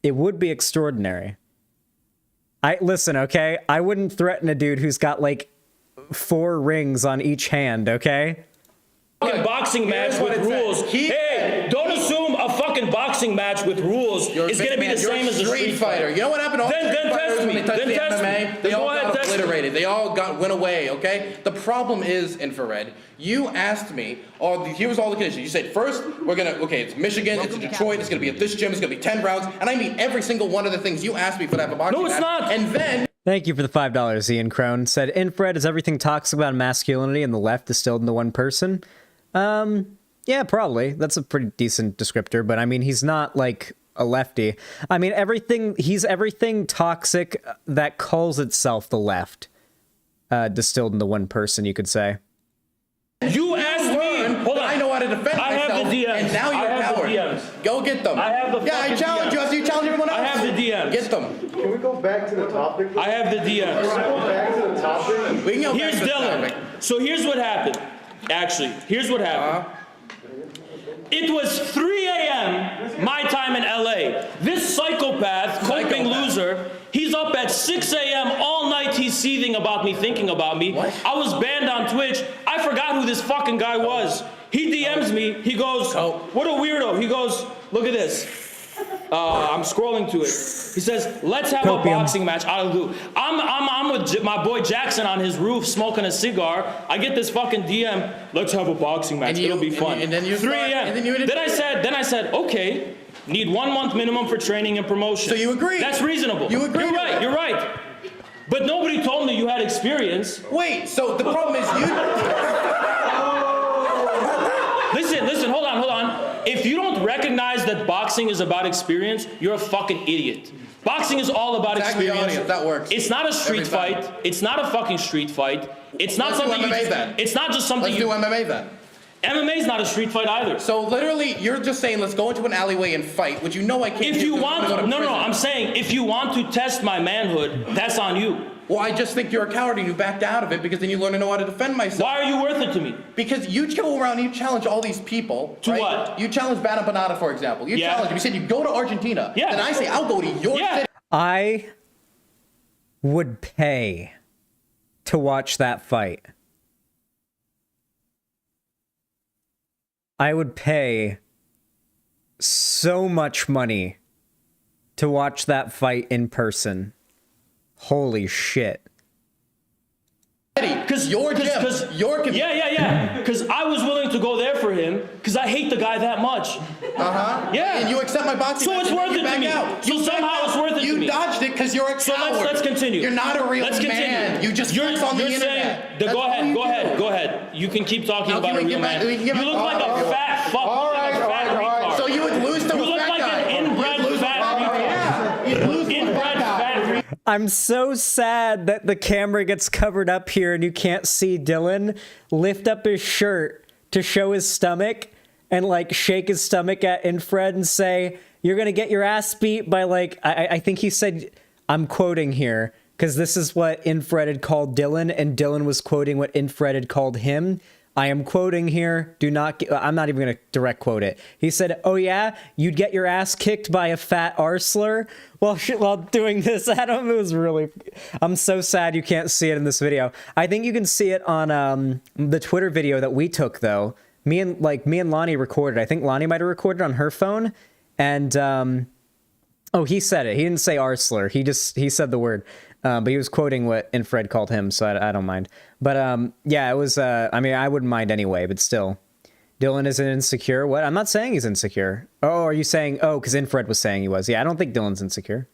B: it would be extraordinary. Listen, okay? I wouldn't threaten a dude who's got like 4 rings on each hand, okay?
V: Fucking boxing match with rules. Hey, don't assume a fucking boxing match with rules is going to be the same as a street fighter.
H: You know what happened to all street fighters when they touched the MMA? They all got obliterated. They all went away, okay? The problem is, Infrared, you asked me, here was all the conditions. You said, first, it's Michigan, it's in Detroit, it's going to be at this gym, it's going to be 10 rounds, and I mean every single one of the things you asked me for that boxing match.
V: No, it's not.
H: And then...
B: Thank you for the $5, Ian Crone. Said, Infrared, is everything toxic about masculinity and the left distilled into one person? Yeah, probably. That's a pretty decent descriptor, but I mean, he's not like a lefty. I mean, he's everything toxic that calls itself the left, distilled into one person, you could say.
V: You asked me. Hold on.
H: I know how to defend myself.
V: I have the DMs.
H: And now you're a coward. Go get them.
V: I have the
H: I challenge you. I see you challenge everyone else.
V: I have the DMs.
H: Get them.
J: Can we go back? back to the topic?
V: I have the DMs.
J: Back to the topic.
H: We can go
V: Here's
H: back to the
V: Dylan.
H: topic.
V: So here's what happened. Actually, here's what happened. It was 3 a.m. my time in LA. This psychopath, coping loser, he's up at 6 a.m. all night. He's seething about me, thinking about me. What? I was banned on Twitch. I forgot who this fucking guy was. He DMs me. He goes, what a weirdo. He goes, look at this. I'm scrolling to it. He says, let's have a boxing match out of the blue. I'm with my boy Jackson on his roof smoking a cigar. I get this fucking DM, let's have a boxing match. It'll be fun.
H: And then you
V: 3 a.m. Then I said, okay, need 1 month minimum for training and promotion.
H: So you agree?
V: That's reasonable.
H: You agree?
V: You're right. But nobody told me you had experience.
H: Wait, so the problem is
V: Listen, hold on. If you don't recognize that boxing is about experience, you're a fucking idiot. Boxing is all about experience.
H: That works.
V: It's not a street fight. It's not a fucking street fight. It's not something you just,
H: then.
V: It's not just something
H: Let's do MMA then.
V: MMA is not a street fight either.
H: So literally, you're just saying, let's go into an alleyway and fight, which you know I can't do.
V: If you want, no, I'm saying, if you want to test my manhood, that's on you.
H: Well, I just think you're a coward and you backed out of it because then you learn to know how to defend myself.
V: Why are you worth it to me?
H: Because you go around and you challenge all these people.
V: To
H: right?
V: what?
H: You challenge Bana Banana, for example. You challenge him. You said you go to Argentina.
V: Yeah.
H: Then I say, I'll go to your city.
B: I would pay to watch that fight. I would pay so much money to watch that fight in person. Holy shit.
H: Because your gym,
V: Yeah. Because I was willing to go there for him because I hate the guy that much. Yeah.
H: And you accept my boxing.
V: So it's worth it to me. So somehow it's worth it to me.
H: You dodged it because you're a coward.
V: So let's continue.
H: You're not a real
V: let's
H: man.
V: Continue.
H: You just flex on the internet.
V: Go ahead. You can keep talking about a real man. You look like a fat fuck.
J: All right.
H: So you would lose to a fat guy.
V: You look like an inbred fat retard.
H: You'd lose to a fat guy.
B: I'm so sad that the camera gets covered up here and you can't see Dylan lift up his shirt to show his stomach and like shake his stomach at Infred and say, you're going to get your ass beat by like, I think he said, I'm quoting here because this is what Infred had called Dylan and Dylan was quoting what Infred had called him. I am quoting here. I'm not even going to direct quote it. He said, oh yeah, you'd get your ass kicked by a fat arsler while doing this, Adam. It was really, I'm so sad you can't see it in this video. I think you can see it on the Twitter video that we took though. Me and Lonnie recorded. I think Lonnie might have recorded on her phone. And, oh, he said it. He didn't say arsler. He said the word. But he was quoting what Infred called him, so I don't mind. But yeah, it was, I mean, I wouldn't mind anyway, but still. Dylan isn't insecure? What? I'm not saying he's insecure. Oh, are you saying, oh, because Infred was saying he was. Yeah, I don't think Dylan's insecure.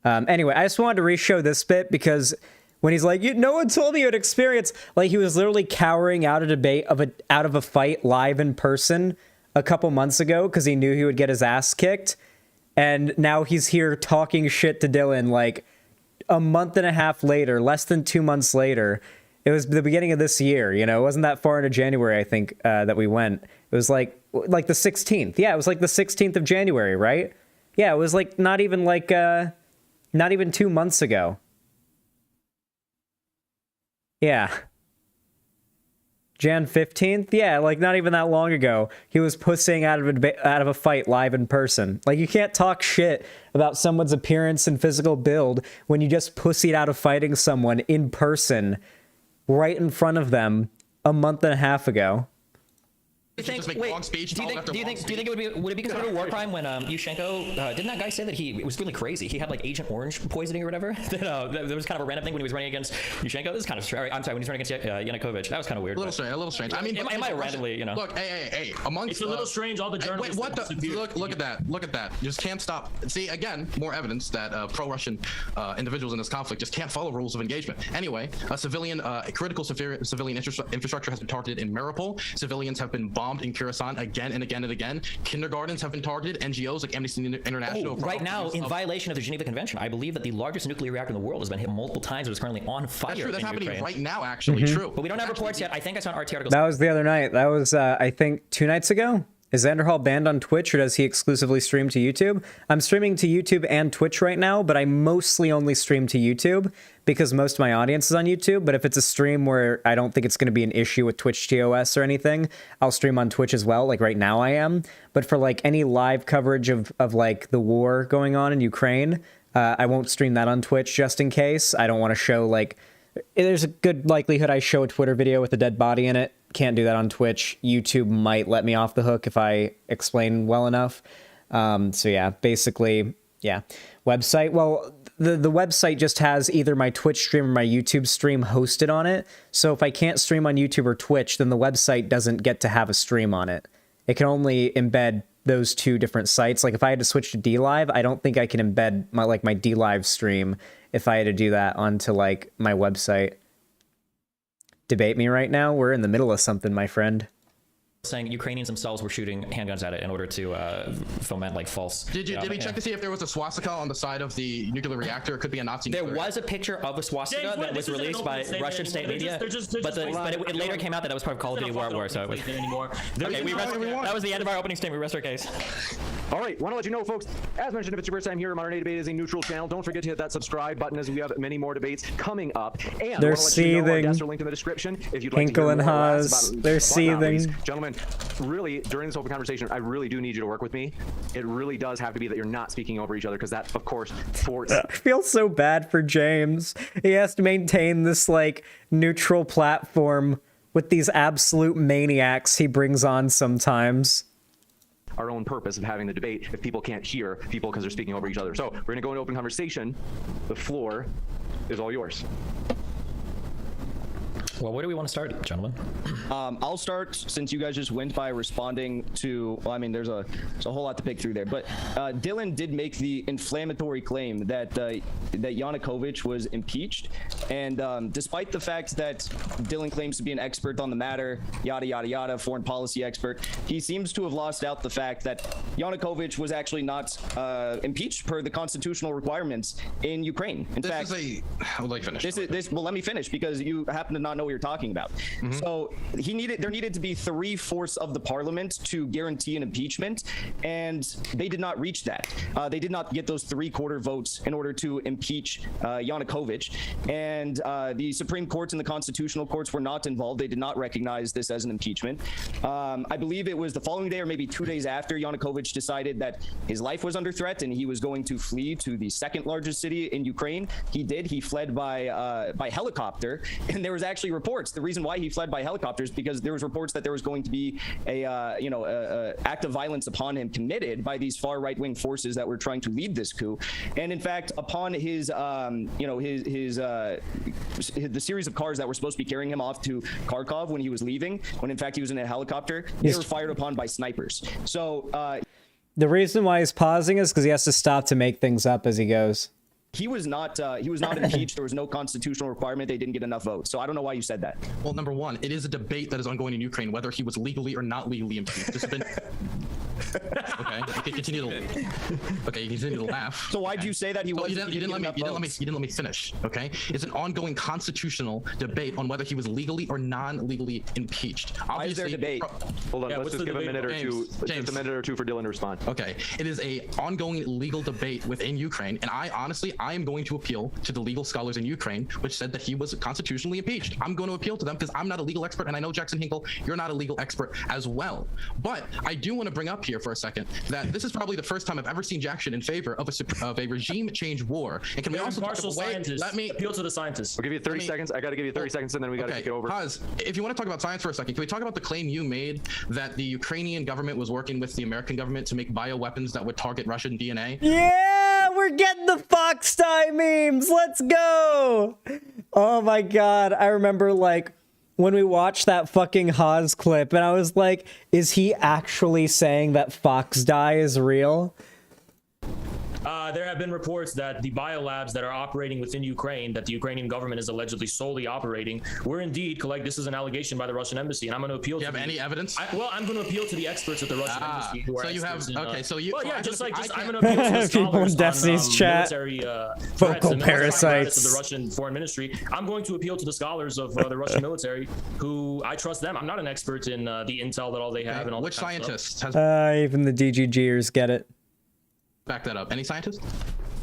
B: Anyway, I just wanted to re-show this bit because when he's like, no one told me you had experience, like he was literally cowering out of a fight live in person a couple months ago because he knew he would get his ass kicked. And now he's here talking shit to Dylan like, a month and a half later, less than 2 months later. It was the beginning of this year, you know, it wasn't that far into January, I think, that we went. It was like the 16th. Yeah, it was like the 16th of January, right? Yeah, it was like not even 2 months ago. Yeah. Jan 15th? Yeah, like not even that long ago. He was pussing out of a fight live in person. Like you can't talk shit about someone's appearance and physical build when you just pussied out of fighting someone in person right in front of them a month and a half ago.
S: Do you think it would be considered a war crime when Yushchenko didn't that guy say that it was really crazy? He had like Agent Orange poisoning or whatever. There was kind of a random thing when he was running against Yushchenko. This is kind of strange. I'm sorry, when he's running against Yanukovych. That was kind of weird.
E: A little strange. I mean,
S: it might randomly, you know.
E: Look, hey, amongst
I: it's a little strange. All the journalists.
E: Look at that. You just can't stop. See, again, more evidence that pro-Russian individuals in this conflict just can't follow rules of engagement. Anyway, a critical civilian infrastructure has been targeted in Mariupol. Civilians have been bombed in Kherson again and again and again. Kindergartens have been targeted. NGOs like Amnesty International.
S: Right now, in violation of the Geneva Convention, I believe that the largest nuclear reactor in the world has been hit multiple times. It is currently on fire.
E: That's true. That's happening
S: Ukraine.
E: Right now, actually. True.
S: But we don't have reports yet. I think I saw an RT article.
B: That was the other night. That was, I think, 2 nights ago. Is Xanderhal banned on Twitch, or does he exclusively stream to YouTube? I'm streaming to YouTube and Twitch right now, but I mostly only stream to YouTube because most of my audience is on YouTube. But if it's a stream where I don't think it's going to be an issue with Twitch TOS or anything, I'll stream on Twitch as well. Like right now I am. But for like any live coverage of like the war going on in Ukraine, I won't stream that on Twitch just in case. I don't want to show like... There's a good likelihood I show a Twitter video with a dead body in it. Can't do that on Twitch. YouTube might let me off the hook if I explain well enough. So yeah, basically, yeah. Website, well, the website just has either my Twitch stream or my YouTube stream hosted on it. So if I can't stream on YouTube or Twitch, then the website doesn't get to have a stream on it. It can only embed those two different sites. Like if I had to switch to DLive, I don't think I can embed my DLive stream if I had to do that onto like my website. Debate me right now? We're in the middle of something, my friend.
S: Saying Ukrainians themselves were shooting handguns at it in order to foment like false.
E: Did we check to see if there was a swastika on the side of the nuclear reactor? It could be a Nazi.
S: There was a picture of a swastika that was released by Russian state media, but it later came out that was part of Call of Duty World War. So it was okay. That was the end of our opening statement. We rest our case.
T: All right, want to let you know, folks, as mentioned, if it's your first time here, Modern Day Debate is a neutral channel. Don't forget to hit that subscribe button as we have many more debates coming up. And
B: they're
T: seething.
B: You know,
T: our guests are linked in the description. If you'd like
B: Hankle
T: to
B: and Haas, they're seething.
T: Gentlemen, really, during this open conversation, I really do need you to work with me. It really does have to be that you're not speaking over each other, because that, of course, thwarts.
B: I feel so bad for James. He has to maintain this, like, neutral platform with these absolute maniacs he brings on sometimes.
T: Our own purpose of having the debate if people can't hear people because they're speaking over each other. So we're going to go into open conversation. The floor is all yours.
S: Well, where do we want to start, gentlemen?
A: I'll start, since you guys just went by responding to, well, I mean, there's a whole lot to pick through there, but Dylan did make the inflammatory claim that that Yanukovych was impeached, and despite the fact that Dylan claims to be an expert on the matter, yada, yada, yada, foreign policy expert, he seems to have lost out the fact that Yanukovych was actually not impeached per the constitutional requirements in Ukraine. In fact,
E: I would like to finish.
A: Well, let me finish, because you happen to not know what you're talking about. Mm-hmm. So there needed to be 3/4 of the parliament to guarantee an impeachment, and they did not reach that. They did not get those 3/4 votes in order to impeach Yanukovych, and the Supreme Courts and the constitutional courts were not involved. They did not recognize this as an impeachment. I believe it was the following day or maybe 2 days after Yanukovych decided that his life was under threat and he was going to flee to the second largest city in Ukraine. He did. He fled by helicopter, and there was actually reports. The reason why he fled by helicopter is because there was reports that there was going to be a act of violence upon him committed by these far right-wing forces that were trying to lead this coup. And in fact, upon his the series of cars that were supposed to be carrying him off to Kharkov when he was leaving, when in fact he was in a helicopter, they were fired upon by snipers. So
B: the reason why he's pausing is because he has to stop to make things up as he goes.
A: He was not impeached. There was no constitutional requirement. They didn't get enough votes. So I don't know why you said that.
E: Well, number one, it is a debate that is ongoing in Ukraine, whether he was legally or not legally impeached. This has been... Okay, you can continue to laugh.
A: So why'd you say that he wasn't?
E: You didn't let me finish. Okay, it's an ongoing constitutional debate on whether he was legally or non-legally impeached.
A: Why is there a debate?
T: Hold on, let's just give a minute or two.
E: James.
T: Just a minute or two for Dylan to respond.
E: Okay, it is a ongoing legal debate within Ukraine, and I am going to appeal to the legal scholars in Ukraine, which said that he was constitutionally impeached. I'm going to appeal to them because I'm not a legal expert, and I know Jackson Hinkle, you're not a legal expert as well. But I do want to bring up here for a second that this is probably the first time I've ever seen Jackson in favor of a regime change war. And can we also
I: let me appeal to the scientists.
T: I'll give you 30 seconds. I got to give you 30 seconds, and then we got to take it over.
E: Haz, if you want to talk about science for a second, can we talk about the claim you made that the Ukrainian government was working with the American government to make bioweapons that would target Russian DNA?
B: Yeah, we're getting the Fox Die memes. Let's go. Oh my God. I remember like when we watched that fucking Haas clip and I was like, is he actually saying that Fox Die is real?
I: There have been reports that the biolabs that are operating within Ukraine, that the Ukrainian government is allegedly solely operating, were indeed this is an allegation by the Russian embassy, and I'm going to appeal.
E: Do you have any evidence?
I: I'm going to appeal to the experts at the Russian embassy. Who are
E: so you have
I: experts in,
E: okay. So you.
I: Well, yeah,
E: I'm
I: I'm going to appeal to the
B: People in
I: scholars
B: Destiny's
I: on
B: chat.
I: military
B: Vocal
I: threats,
B: parasites.
I: of the Russian foreign ministry. I'm going to appeal to the scholars of the Russian military, who I trust them. I'm not an expert in the intel that all they have and all.
E: Which scientists has
B: Even the DGGers get it.
E: back that up? Any scientists?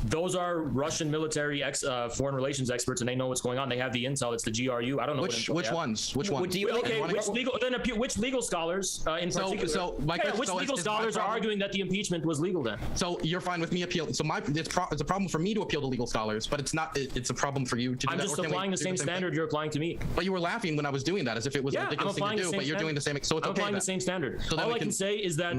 I: Those are Russian military foreign relations experts, and they know what's going on. They have the intel. It's the GRU. I don't know
E: which ones.
I: Which legal scholars in particular? Which legal scholars are arguing that the impeachment was legal then?
E: So you're fine with me appealing? So it's a problem for me to appeal to legal scholars, but it's not. It's a problem for you to do
I: I'm
E: that.
I: just applying the same standard you're applying to me.
E: But you were laughing when I was doing that, as if it was a ridiculous thing to do. But you're doing the same. So it's
I: I'm
E: okay.
I: applying the same standard. So all I can say is that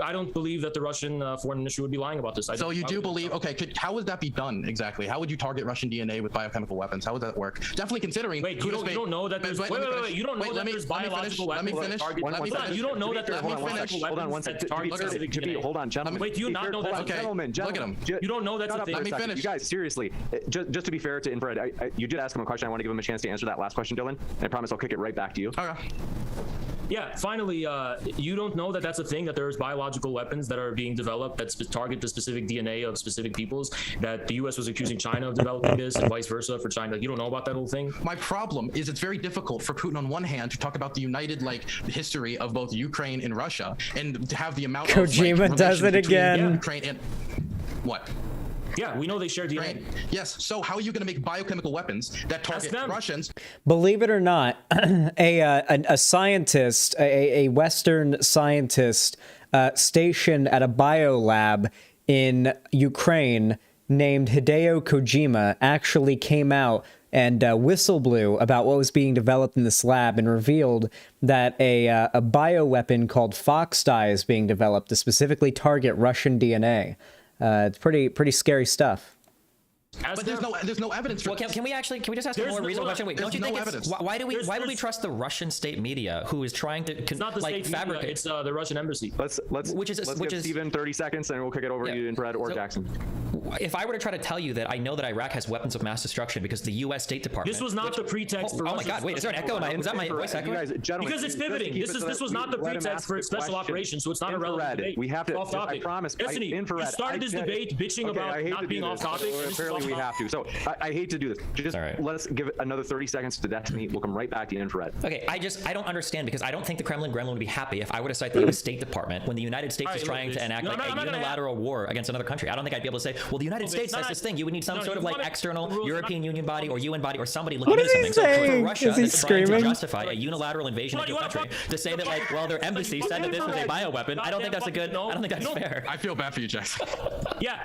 I: I don't believe that the Russian foreign ministry would be lying about this.
E: So you do believe? Okay. How would that be done exactly? How would you target Russian DNA with biochemical weapons? How would that work? Definitely considering.
I: Wait, you don't know that there's. Wait, you don't know that there's biological weapons.
E: Let me finish.
I: You don't know that there's biological
T: Hold on one second. Hold on, gentlemen.
I: Wait, do you not know that?
E: Okay.
T: Gentlemen,
E: look at him.
I: You don't know that's a thing.
E: Let me finish.
T: You guys, seriously, just to be fair to Infrared, you did ask him a question. I want to give him a chance to answer that last question, Dylan. And I promise I'll kick it right back to you.
E: Okay.
I: Yeah, finally, you don't know that that's a thing, that there's biological weapons that are being developed that target the specific DNA of specific peoples, that the U.S. was accusing China of developing this and vice versa for China. You don't know about that whole thing?
E: My problem is it's very difficult for Putin on one hand to talk about the united history of both Ukraine and Russia, and to have the amount
B: Kojima
E: of
B: does it again.
E: Ukraine and what?
I: Yeah, we know they share DNA.
E: Right. Yes. So how are you going to make biochemical weapons that target Russians?
B: Believe it or not, a scientist, a Western scientist stationed at a biolab in Ukraine named Hideo Kojima actually came out and whistle blew about what was being developed in this lab and revealed that a bioweapon called Fox Dye is being developed to specifically target Russian DNA. It's pretty scary stuff.
E: But there's no evidence for
S: can we just ask a more reasonable question? Wait, don't you think why would we trust the Russian state media, who is trying to
I: it's not the state
S: fabricate?
I: Media, it's the Russian embassy.
T: Let's give Steven 30 seconds, and we'll kick it over to you, Infrared or Jackson.
S: If I were to try to tell you that I know that Iraq has weapons of mass destruction because the U.S. State Department.
I: This was not the pretext for.
S: Oh my God! Wait, is there an echo? Was that my voice echoing?
I: Because it's pivoting. This was not the pretext for special operations, so it's not a relevant debate.
T: We have to.
I: Off topic.
T: I promise.
I: Listen, you started this debate bitching about not being off topic.
T: Apparently, we have to. So I hate to do this. Just let's give it another 30 seconds to Destiny. We'll come right back to Infrared.
S: Okay, I don't understand, because I don't think the Kremlin would be happy if I were to cite the U.S. State Department when the United States is trying to enact a unilateral war against another country. I don't think I'd be able to say, well, the United States has this thing. You would need some sort of external European Union body or UN body or somebody looking into something. So for Russia, that's trying to justify a unilateral invasion of your country, to say that well, their embassy said that this was a bioweapon, I don't think that's I don't think that's fair.
E: I feel bad for you, Jackson.
I: Yeah,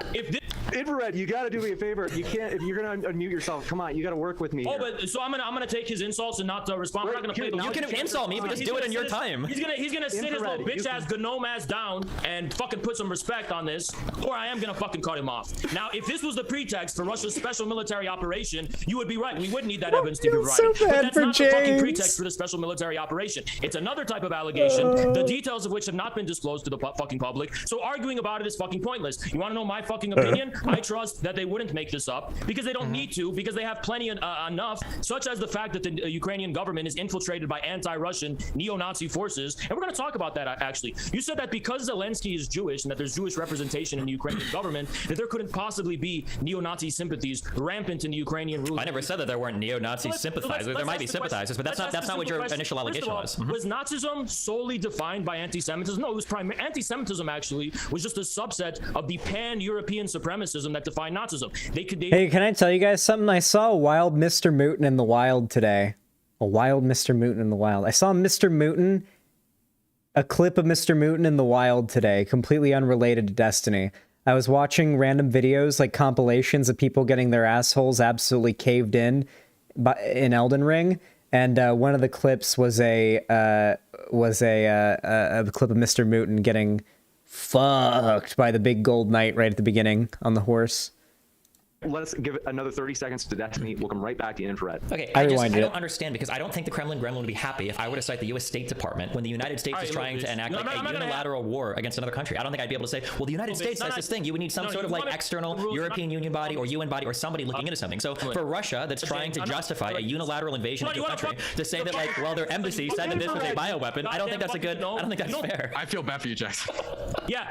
T: Infrared, you got to do me a favor. You can't, if you're gonna unmute yourself. Come on, you got to work with me.
I: Oh, but so I'm gonna take his insults and not respond. I'm not gonna play.
S: You can insult me, but just do it in your time.
I: He's gonna sit his little bitch ass gnome ass down and fucking put some respect on this, or I am gonna fucking cut him off. Now, if this was the pretext for Russia's special military operation, you would be right. We would need that evidence to be right.
B: So
I: but that's not
B: James.
I: the fucking pretext for the special military operation. It's another type of allegation, the details of which have not been disclosed to the fucking public. So arguing about it is fucking pointless. You want to know my fucking opinion? I trust that they wouldn't make this up because they don't need to, because they have plenty enough, such as the fact that the Ukrainian government is infiltrated by anti-Russian neo-Nazi forces. And we're going to talk about that, actually. You said that because Zelensky is Jewish and that there's Jewish representation in the Ukrainian government, that there couldn't possibly be neo-Nazi sympathies rampant in the Ukrainian ruling.
S: I never said that there weren't neo-Nazi sympathizers. There might be sympathizers, but that's not what your initial allegation was.
I: Was Nazism solely defined by anti-Semitism? No, it was anti-Semitism actually was just a subset of the pan-European supremacism that defined Nazism.
B: Hey, can I tell you guys something? I saw a wild Mr. Mooten in the wild today. A wild Mr. Mooten in the wild. I saw Mr. Mooten, a clip of Mr. Mooten in the wild today, completely unrelated to Destiny. I was watching random videos, like compilations of people getting their assholes absolutely caved in Elden Ring, and one of the clips was a clip of Mr. Mooten getting fucked by the big gold knight right at the beginning on the horse.
T: Let's give it another 30 seconds to Destiny. We'll come right back to infrared.
S: Okay, I don't understand, because I don't think the Kremlin Gremlin would be happy if I were to cite the U.S. State Department when the United States is trying to enact a unilateral war against another country. I don't think I'd be able to say, well, the United States has this thing. You would need some sort of like external European Union body or UN body or somebody looking into something. So for Russia, that's trying to justify a unilateral invasion into a country, to say that like, well, their embassy said that this was a bioweapon, I don't think that's I don't think that's fair.
E: I feel bad for you, Jackson.
I: Yeah,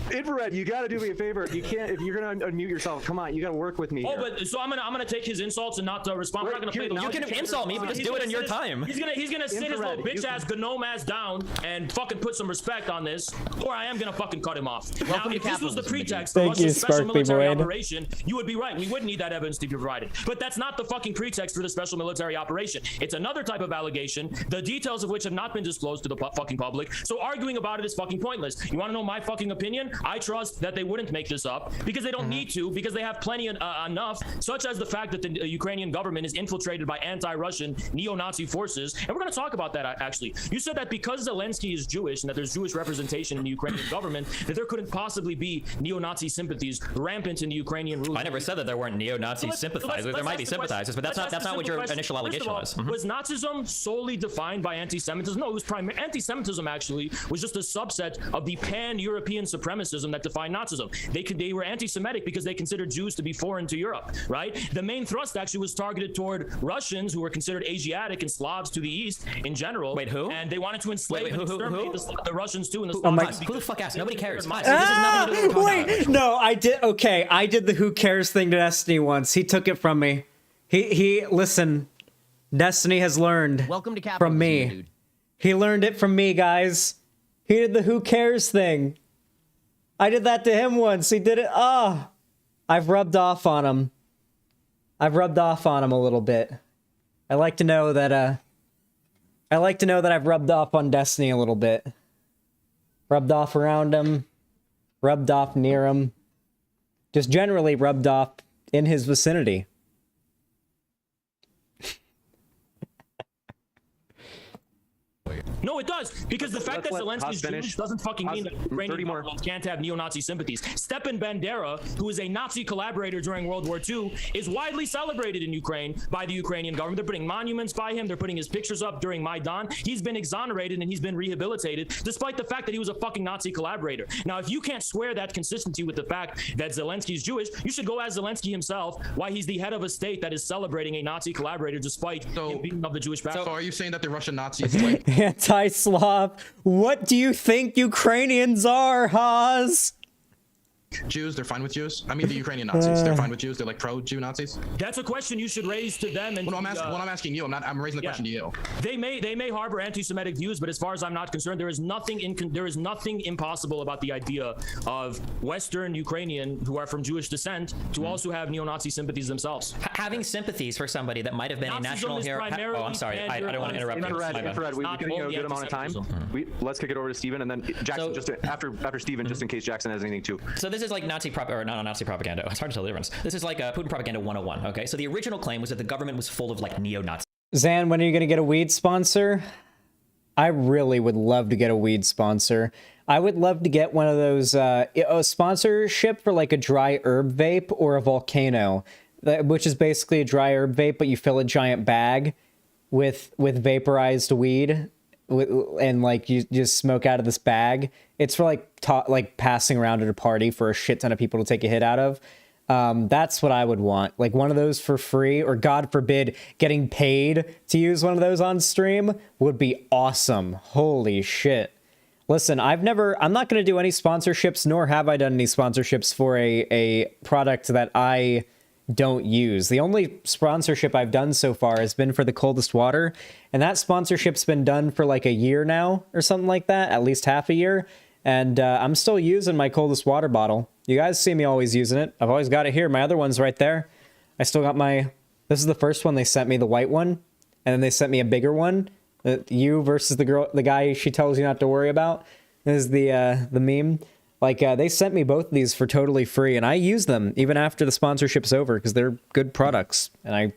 T: infrared, you got to do me a favor. You can't, if you're gonna unmute yourself. Come on, you got to work with me.
I: Oh, but so I'm gonna take his insults and not respond. We're not gonna play.
S: You can insult me, but just do it in your time.
I: He's gonna sit his little bitch ass gnome ass down and fucking put some respect on this, or I am gonna fucking cut him off. Now, if this was the pretext for Russia's special military operation, you would be right. We would need that evidence to be provided. But that's not the fucking pretext for the special military operation. It's another type of allegation, the details of which have not been disclosed to the fucking public. So arguing about it is fucking pointless. You want to know my fucking opinion? I trust that they wouldn't make this up because they don't need to, because they have plenty enough, such as the fact that the Ukrainian government is infiltrated by anti-Russian neo-Nazi forces. And we're going to talk about that, actually. You said that because Zelensky is Jewish and that there's Jewish representation in the Ukrainian government, that there couldn't possibly be neo-Nazi sympathies rampant in the Ukrainian ruling.
S: I never said that there weren't neo-Nazi sympathizers. There might be sympathizers, but that's not what your initial allegation was.
I: Was Nazism solely defined by anti-Semitism? No, it was anti-Semitism actually was just a subset of the pan-European supremacism that defined Nazism. They were anti-Semitic because they considered Jews to be foreign to Europe, right? The main thrust actually was targeted toward Russians who were considered Asiatic and Slavs to the east in general.
S: Wait, who?
I: And they wanted to enslave and exterminate the Russians too and the
S: Slavs. Who the fuck asked? Nobody cares.
B: Wait, no, I did. Okay, I did the who cares thing to Destiny once. He took it from me. He listen. Destiny has learned from me. Dude. He learned it from me, guys. He did the who cares thing. I did that to him once. He did it. I've rubbed off on him. I've rubbed off on him a little bit. I like to know that I've rubbed off on Destiny a little bit. Rubbed off around him. Rubbed off near him. Just generally rubbed off in his vicinity.
I: No, it does, because the fact that Zelensky's Jewish doesn't fucking mean that Ukrainian government can't have neo-Nazi sympathies. Stepan Bandera, who is a Nazi collaborator during World War II, is widely celebrated in Ukraine by the Ukrainian government. They're putting monuments by him. They're putting his pictures up during Maidan. He's been exonerated and he's been rehabilitated, despite the fact that he was a fucking Nazi collaborator. Now, if you can't swear that consistency with the fact that Zelensky's Jewish, you should go ask Zelensky himself why he's the head of a state that is celebrating a Nazi collaborator despite him being of the Jewish background.
E: So are you saying that the Russian Nazis like
B: anti-Slav? What do you think Ukrainians are, Haas?
E: Jews, they're fine with Jews. I mean, the Ukrainian Nazis, they're fine with Jews. They're like pro-Jew Nazis.
I: That's a question you should raise to them. And
E: I'm asking you. I'm raising the question to you.
I: They may harbor anti-Semitic views, but as far as I'm not concerned, there is nothing impossible about the idea of Western Ukrainian who are from Jewish descent to also have neo-Nazi sympathies themselves.
S: Having sympathies for somebody that might have been a national hero. Oh, I'm sorry. I don't want to interrupt you.
T: Infrared, we've got a good amount of time. Let's kick it over to Steven, and then Jackson, just after Steven, just in case Jackson has anything too.
S: So this is like Nazi propaganda. It's hard to tell the difference. This is like Putin propaganda 101. Okay, so the original claim was that the government was full of like neo-Nazis.
B: Zan, when are you going to get a weed sponsor? I really would love to get a weed sponsor. I would love to get one of those a sponsorship for like a dry herb vape or a volcano, which is basically a dry herb vape, but you fill a giant bag with vaporized weed. And like you just smoke out of this bag. It's for like passing around at a party for a shit ton of people to take a hit out of. That's what I would want. Like one of those for free, or God forbid, getting paid to use one of those on stream would be awesome. Holy shit. Listen, I'm not going to do any sponsorships, nor have I done any sponsorships for a product that I don't use. The only sponsorship I've done so far has been for the coldest water, and that sponsorship's been done for like a year now or something like that, at least half a year, and I'm still using my coldest water bottle. You guys see me always using it. I've always got it here. My other one's right there. I still got this is the first one. They sent me the white one, and then they sent me a bigger one. You versus the guy she tells you not to worry about. This is the meme. Like, they sent me both of these for totally free, and I use them even after the sponsorship's over because they're good products, and I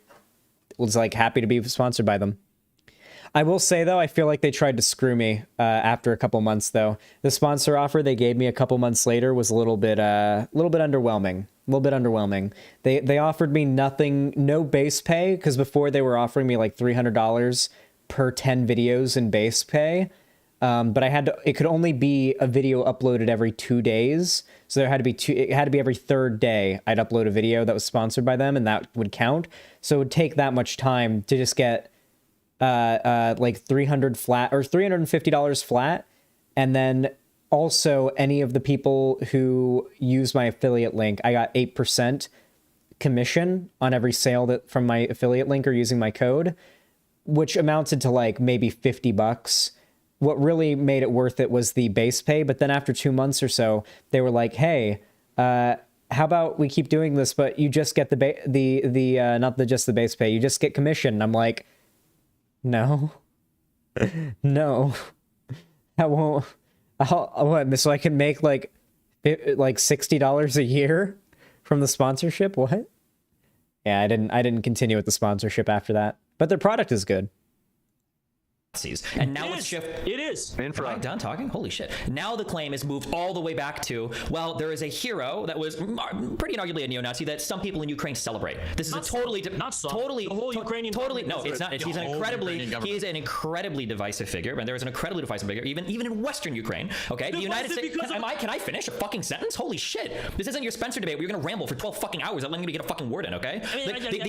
B: was, like, happy to be sponsored by them. I will say, though, I feel like they tried to screw me after a couple months, though. The sponsor offer they gave me a couple months later was a little bit underwhelming. little bit underwhelming. They offered me nothing, no base pay, because before they were offering me like $300 per 10 videos in base pay. But it could only be a video uploaded every 2 days. So it had to be every third day I'd upload a video that was sponsored by them, and that would count. So it would take that much time to just get like $300 flat or $350 flat. And then also any of the people who use my affiliate link, I got 8% commission on every sale that from my affiliate link or using my code, which amounted to like maybe $50. What really made it worth it was the base pay. But then after 2 months or so, they were like, hey, how about we keep doing this, but you just get just the base pay, you just get commission. And I'm like, no, no, I won't. What? So I can make like $60 a year from the sponsorship? What? Yeah, I didn't continue with the sponsorship after that. But their product is good.
S: And now let's shift.
I: It is.
S: Am I done talking? Holy shit. Now the claim is moved all the way back to, well, there is a hero that was pretty inarguably a neo-Nazi that some people in Ukraine celebrate. This is totally the whole Ukrainian. Totally, no, it's not. He's an incredibly divisive figure, and there is an incredibly divisive figure even in Western Ukraine. Okay, the United States. Can I finish a fucking sentence? Holy shit! This isn't your Spencer debate where you're gonna ramble for 12 fucking hours. I'm not gonna get a fucking word in. Okay.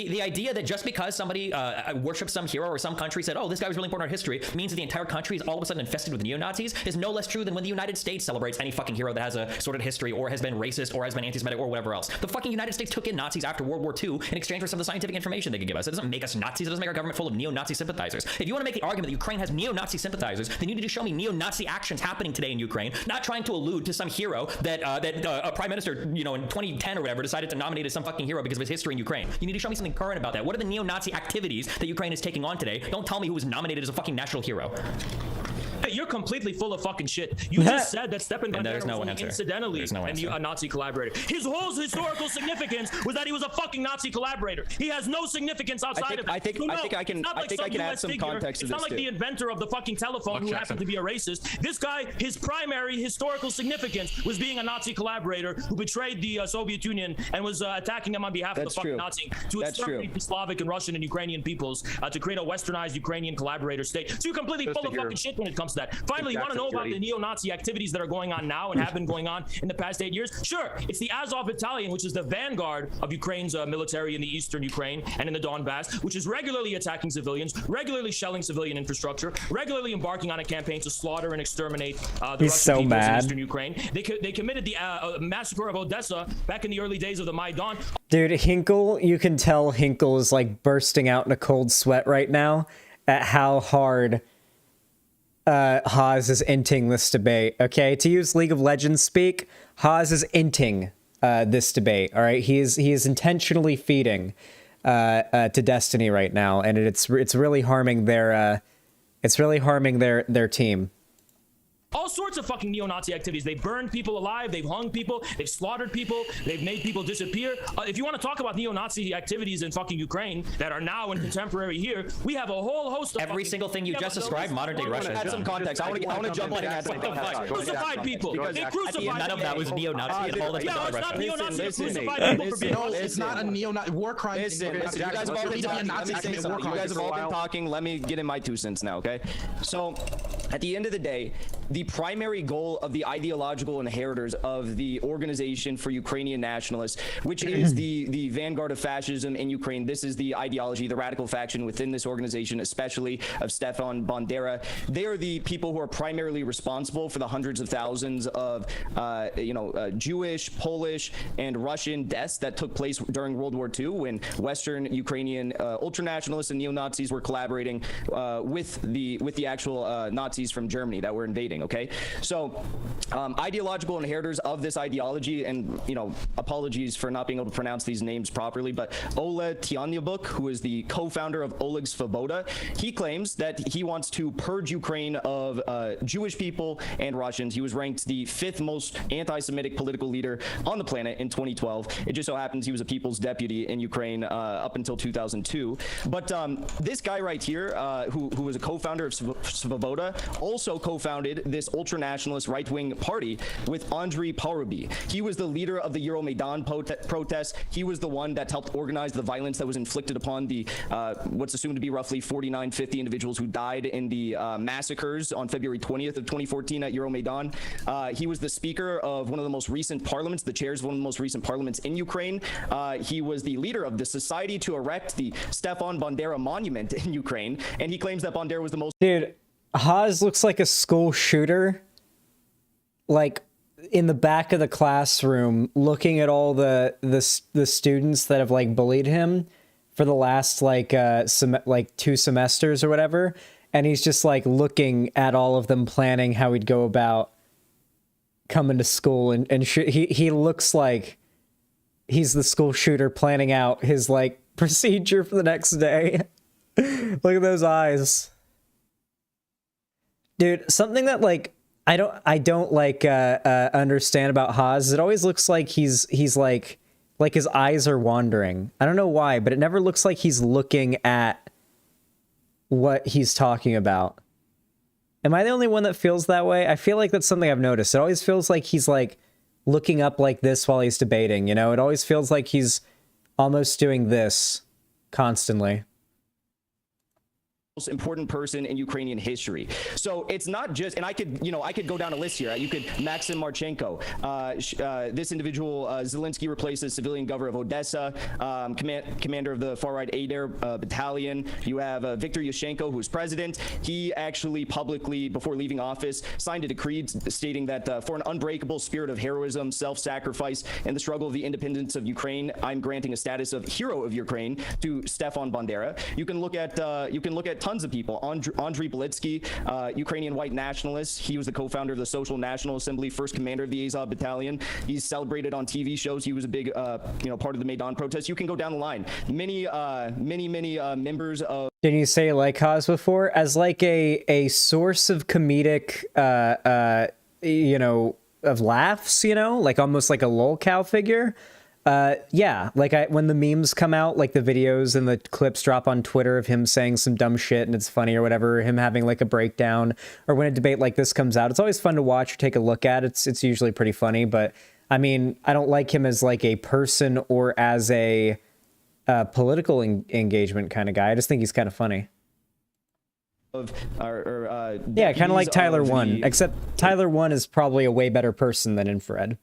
S: The idea that just because somebody worships some hero or some country said, oh, this guy was really important in our history, means that the entire country is all of a sudden infested with neo-Nazis is no less true than when the United States celebrates any fucking hero that has a sordid history or has been racist or has been anti-Semitic or whatever else. The fucking United States took in Nazis after World War II in exchange for some of the scientific information they could give us. It doesn't make us Nazis. It doesn't make our government full of neo-Nazi sympathizers. If you want to make the argument that Ukraine has neo-Nazi sympathizers, then you need to show me neo-Nazi actions happening today in Ukraine, not trying to allude to some hero that a prime minister, in 2010 or whatever, decided to nominate as some fucking hero because of his history in Ukraine. You need to show me something current about that. What are the neo-Nazi activities that Ukraine is taking on today? Don't tell me who was nominated as a fucking national hero.
I: Hey, you're completely full of fucking shit. You just said that Stepan Bandera was only incidentally a Nazi collaborator. His whole historical significance was that he was a fucking Nazi collaborator. He has no significance outside of it.
A: I think I can add some context to this.
I: It's not like the inventor of the fucking telephone who happened to be a racist. This guy, his primary historical significance was being a Nazi collaborator who betrayed the Soviet Union and was attacking them on behalf of the fucking Nazi to exterminate the Slavic and Russian and Ukrainian peoples to create a westernized Ukrainian collaborator state. So you're completely full of fucking shit when it comes to that. Finally, you want to know about the neo-Nazi activities that are going on now and have been going on in the past 8 years? Sure, it's the Azov Battalion, which is the vanguard of Ukraine's military in the eastern Ukraine and in the Donbass, which is regularly attacking civilians, regularly shelling civilian infrastructure, regularly embarking on a campaign to slaughter and exterminate the Russian peoples in eastern Ukraine. They committed the massacre of Odessa back in the early days of the Maidan.
B: Dude, Hankle, you can tell Hankle is like bursting out in a cold sweat right now at how hard Haas is inting this debate. Okay, to use League of Legends speak, Haas is inting this debate. All right, he is intentionally feeding to Destiny right now, and it's really harming their team.
I: All sorts of fucking neo-Nazi activities. They've burned people alive. They've hung people. They've slaughtered people. They've made people disappear. If you want to talk about neo-Nazi activities in fucking Ukraine that are now in contemporary here, we have a whole host of
S: every single thing you just described, modern day Russia.
A: Add some context. I want to jump in and add some context.
I: Crucified people. They crucified
S: none of that was neo-Nazi.
I: No, it's not neo-Nazi. They crucified people for being
E: it's not a neo-Nazi war crime.
A: Listen, you guys have all been talking. Let me get in my 2 cents now, okay? So, at the end of the day, the primary goal of the ideological inheritors of the Organization for Ukrainian Nationalists, which is the vanguard of fascism in Ukraine. This is the ideology, the radical faction within this organization, especially of Stepan Bandera. They are the people who are primarily responsible for the hundreds of thousands of, Jewish, Polish, and Russian deaths that took place during World War II when Western Ukrainian ultranationalists and neo-Nazis were collaborating with the actual Nazis from Germany that were invading. Okay, so ideological inheritors of this ideology, and apologies for not being able to pronounce these names properly, but Oleg Tianyabuk, who is the co-founder of Oleg Svoboda, he claims that he wants to purge Ukraine of Jewish people and Russians. He was ranked the 5th most anti-Semitic political leader on the planet in 2012. It just so happens he was a people's deputy in Ukraine up until 2002. But this guy right here, who was a co-founder of Svoboda, also co-founded this extremist, ultra-nationalist, right-wing party with Andrei Parubi. He was the leader of the Euromaidan protests. He was the one that helped organize the violence that was inflicted upon the what's assumed to be roughly 49, 50 individuals who died in the massacres on February 20th of 2014 at Euromaidan. He was the speaker of one of the most recent parliaments, the chairs of one of the most recent parliaments in Ukraine. He was the leader of the Society to Erect the Stefan Bandera Monument in Ukraine, and he claims that Bandera was the most—
B: Dude, Haas looks like a school shooter, like in the back of the classroom, looking at all the students that have like bullied him for the last like 2 semesters or whatever, and he's just like looking at all of them, planning how he'd go about coming to school, and he looks like he's the school shooter planning out his like procedure for the next day. Look at those eyes. Dude, something that like I don't like understand about Haas, it always looks like he's like his eyes are wandering. I don't know why, but it never looks like he's looking at what he's talking about. Am I the only one that feels that way? I feel like that's something I've noticed. It always feels like he's like looking up like this while he's debating, you know? It always feels like he's almost doing this constantly.
A: Most important person in Ukrainian history. So it's not just, and I could go down a list here. You could Maxim Marchenko. This individual, Zelensky replaced as civilian governor of Odessa, commander of the far-right Adair battalion. You have Viktor Yushchenko, who's president. He actually publicly, before leaving office, signed a decree stating that for an unbreakable spirit of heroism, self-sacrifice, and the struggle of the independence of Ukraine, I'm granting a status of hero of Ukraine to Stefan Bandera. You can look at tons of people. Andriy Belitsky, Ukrainian white nationalist. He was the co-founder of the Social National Assembly, first commander of the Azov Battalion. He's celebrated on TV shows. He was a big, part of the Maidan protests. You can go down the line. Many members of—
B: Didn't you say like Haas before? As like a source of comedic, of laughs, like almost like a lolcow figure. Yeah, like when the memes come out, like the videos and the clips drop on Twitter of him saying some dumb shit and it's funny or whatever, him having like a breakdown, or when a debate like this comes out, it's always fun to watch or take a look at. It's usually pretty funny, but I mean, I don't like him as like a person or as a political engagement kind of guy. I just think he's kind of funny. Yeah, kind of like Tyler One, except Tyler One is probably a way better person than Infrared.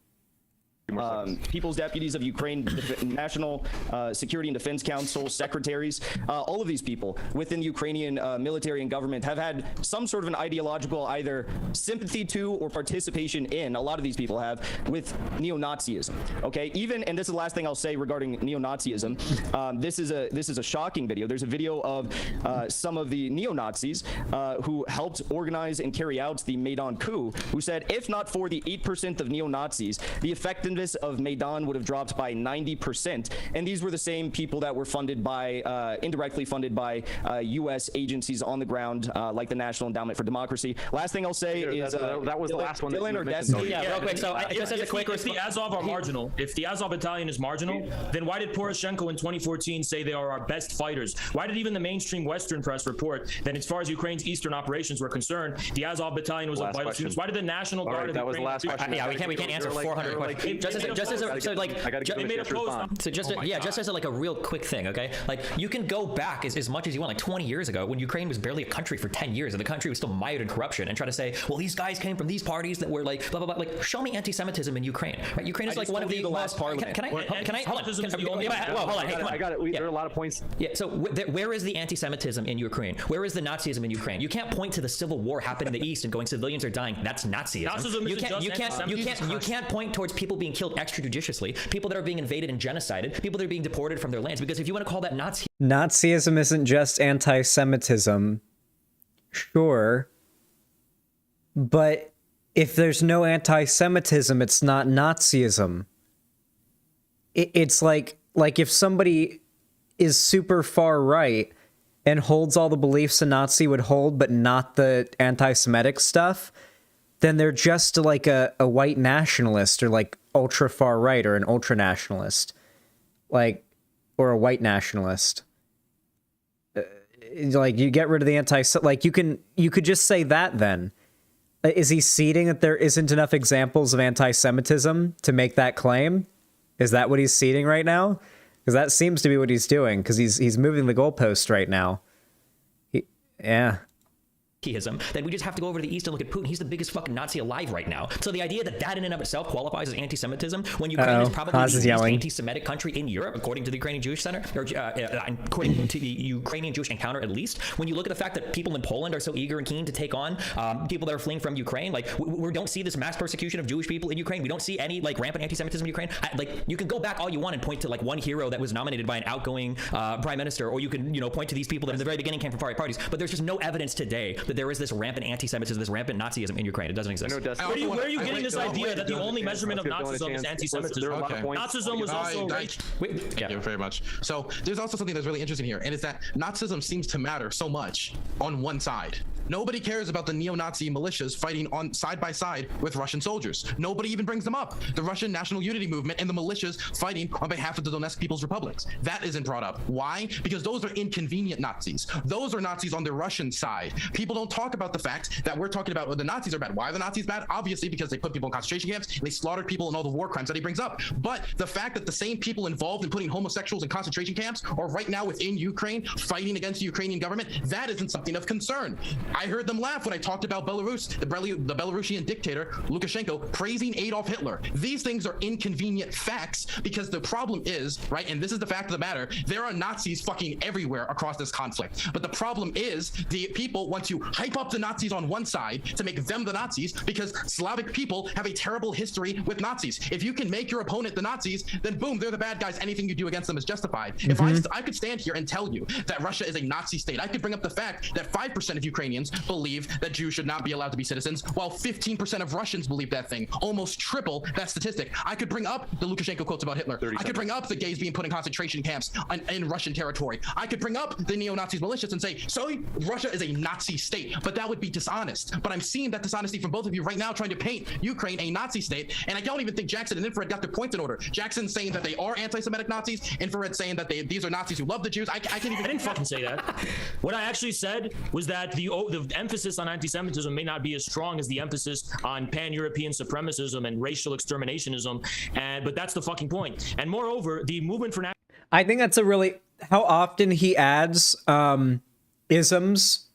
A: People's deputies of Ukraine, National Security and Defense Council, secretaries, all of these people within the Ukrainian military and government have had some sort of an ideological either sympathy to or participation in, a lot of these people have, with neo-Nazism. Okay, even, and this is the last thing I'll say regarding neo-Nazism, this is a shocking video. There's a video of some of the neo-Nazis who helped organize and carry out the Maidan coup, who said if not for the 8% of neo-Nazis, the effectiveness of Maidan would have dropped by 90%. And these were the same people that were funded by, indirectly funded by U.S. agencies on the ground, like the National Endowment for Democracy. Last thing I'll say is
T: that was the last one.
A: Dylan or Destiny.
I: Yeah, real quick. So just as a quick, if the Azov are marginal, if the Azov battalion is marginal, then why did Poroshenko in 2014 say they are our best fighters? Why did even the mainstream Western press report that as far as Ukraine's eastern operations were concerned, the Azov battalion was a vital students? Why did the National Guard?
T: That was the last question.
S: Yeah, we can't answer 400 questions. Just as a real quick thing, okay? Like you can go back as much as you want, like 20 years ago when Ukraine was barely a country for 10 years and the country was still mired in corruption, and try to say, well, these guys came from these parties that were like blah blah blah. Like, show me anti-Semitism in Ukraine. Right? Ukraine is like one of the last parliament. Can I hold on.
T: I got it. There are a lot of points.
S: Yeah. So where is the anti-Semitism in Ukraine? Where is the Nazism in Ukraine? You can't point to the civil war happening in the east and going civilians are dying. That's Nazism. You can't point towards people being killed extrajudiciously, people that are being invaded and genocided, people that are being deported from their lands, because if you want to call that
B: Nazism isn't just anti-Semitism, sure, but if there's no anti-Semitism, it's not Nazism. It's like if somebody is super far right and holds all the beliefs a Nazi would hold, but not the anti-Semitic stuff, then they're just like a white nationalist, or like ultra far right, or an ultra nationalist, like, or a white nationalist. Like, you get rid of the like you could just say that then. Is he ceding that there isn't enough examples of anti-Semitism to make that claim? Is that what he's ceding right now? Because that seems to be what he's doing, because he's moving the goalpost right now. Yeah.
S: Then we just have to go over to the east and look at Putin. He's the biggest fucking Nazi alive right now. So the idea that that in and of itself qualifies as anti-Semitism when Ukraine is probably the least anti-Semitic country in Europe, according to the Ukrainian Jewish Center, or according to the Ukrainian Jewish Encounter at least. When you look at the fact that people in Poland are so eager and keen to take on people that are fleeing from Ukraine, like we don't see this mass persecution of Jewish people in Ukraine. We don't see any like rampant anti-Semitism in Ukraine. Like you can go back all you want and point to like one hero that was nominated by an outgoing prime minister, or you can point to these people that in the very beginning came from far right parties. But there's just no evidence today that there is this rampant anti-Semitism, this rampant Nazism in Ukraine. It doesn't exist.
I: Where are you getting this idea that the only measurement of Nazism is anti-Semitism? Nazism was also
E: Thank you very much. So there's also something that's really interesting here, and it's that Nazism seems to matter so much on one side. Nobody cares about the neo-Nazi militias fighting on side by side with Russian soldiers. Nobody even brings them up. The Russian National Unity Movement and the militias fighting on behalf of the Donetsk People's Republics. That isn't brought up. Why? Because those are inconvenient Nazis. Those are Nazis on the Russian side. People don't talk about the fact that we're talking about the Nazis are bad. Why are the Nazis bad? Obviously because they put people in concentration camps and they slaughtered people and all the war crimes that he brings up. But the fact that the same people involved in putting homosexuals in concentration camps are right now within Ukraine fighting against the Ukrainian government, that isn't something of concern. I heard them laugh when I talked about Belarus, the Belarusian dictator, Lukashenko, praising Adolf Hitler. These things are inconvenient facts because the problem is, right, and this is the fact of the matter, there are Nazis fucking everywhere across this conflict. But the problem is the people want to hype up the Nazis on one side to make them the Nazis because Slavic people have a terrible history with Nazis. If you can make your opponent the Nazis, then boom, they're the bad guys. Anything you do against them is justified. If I could stand here and tell you that Russia is a Nazi state, I could bring up the fact that 5% of Ukrainians believe that Jews should not be allowed to be citizens, while 15% of Russians believe that thing, almost triple that statistic. I could bring up the Lukashenko quotes about Hitler. I could bring up the gays being put in concentration camps in Russian territory. I could bring up the neo-Nazis militias and say, so Russia is a Nazi state, but that would be dishonest. But I'm seeing that dishonesty from both of you right now trying to paint Ukraine a Nazi state, and I don't even think Jackson and Infrared got their points in order. Jackson's saying that they are anti-Semitic Nazis, Infrared saying that these are Nazis who love the Jews. I
I: didn't fucking say that. What I actually said was that the emphasis on anti-Semitism may not be as strong as the emphasis on pan-European supremacism and racial exterminationism, but that's the fucking point. And moreover, the movement for
B: I think that's a really how often he adds isms,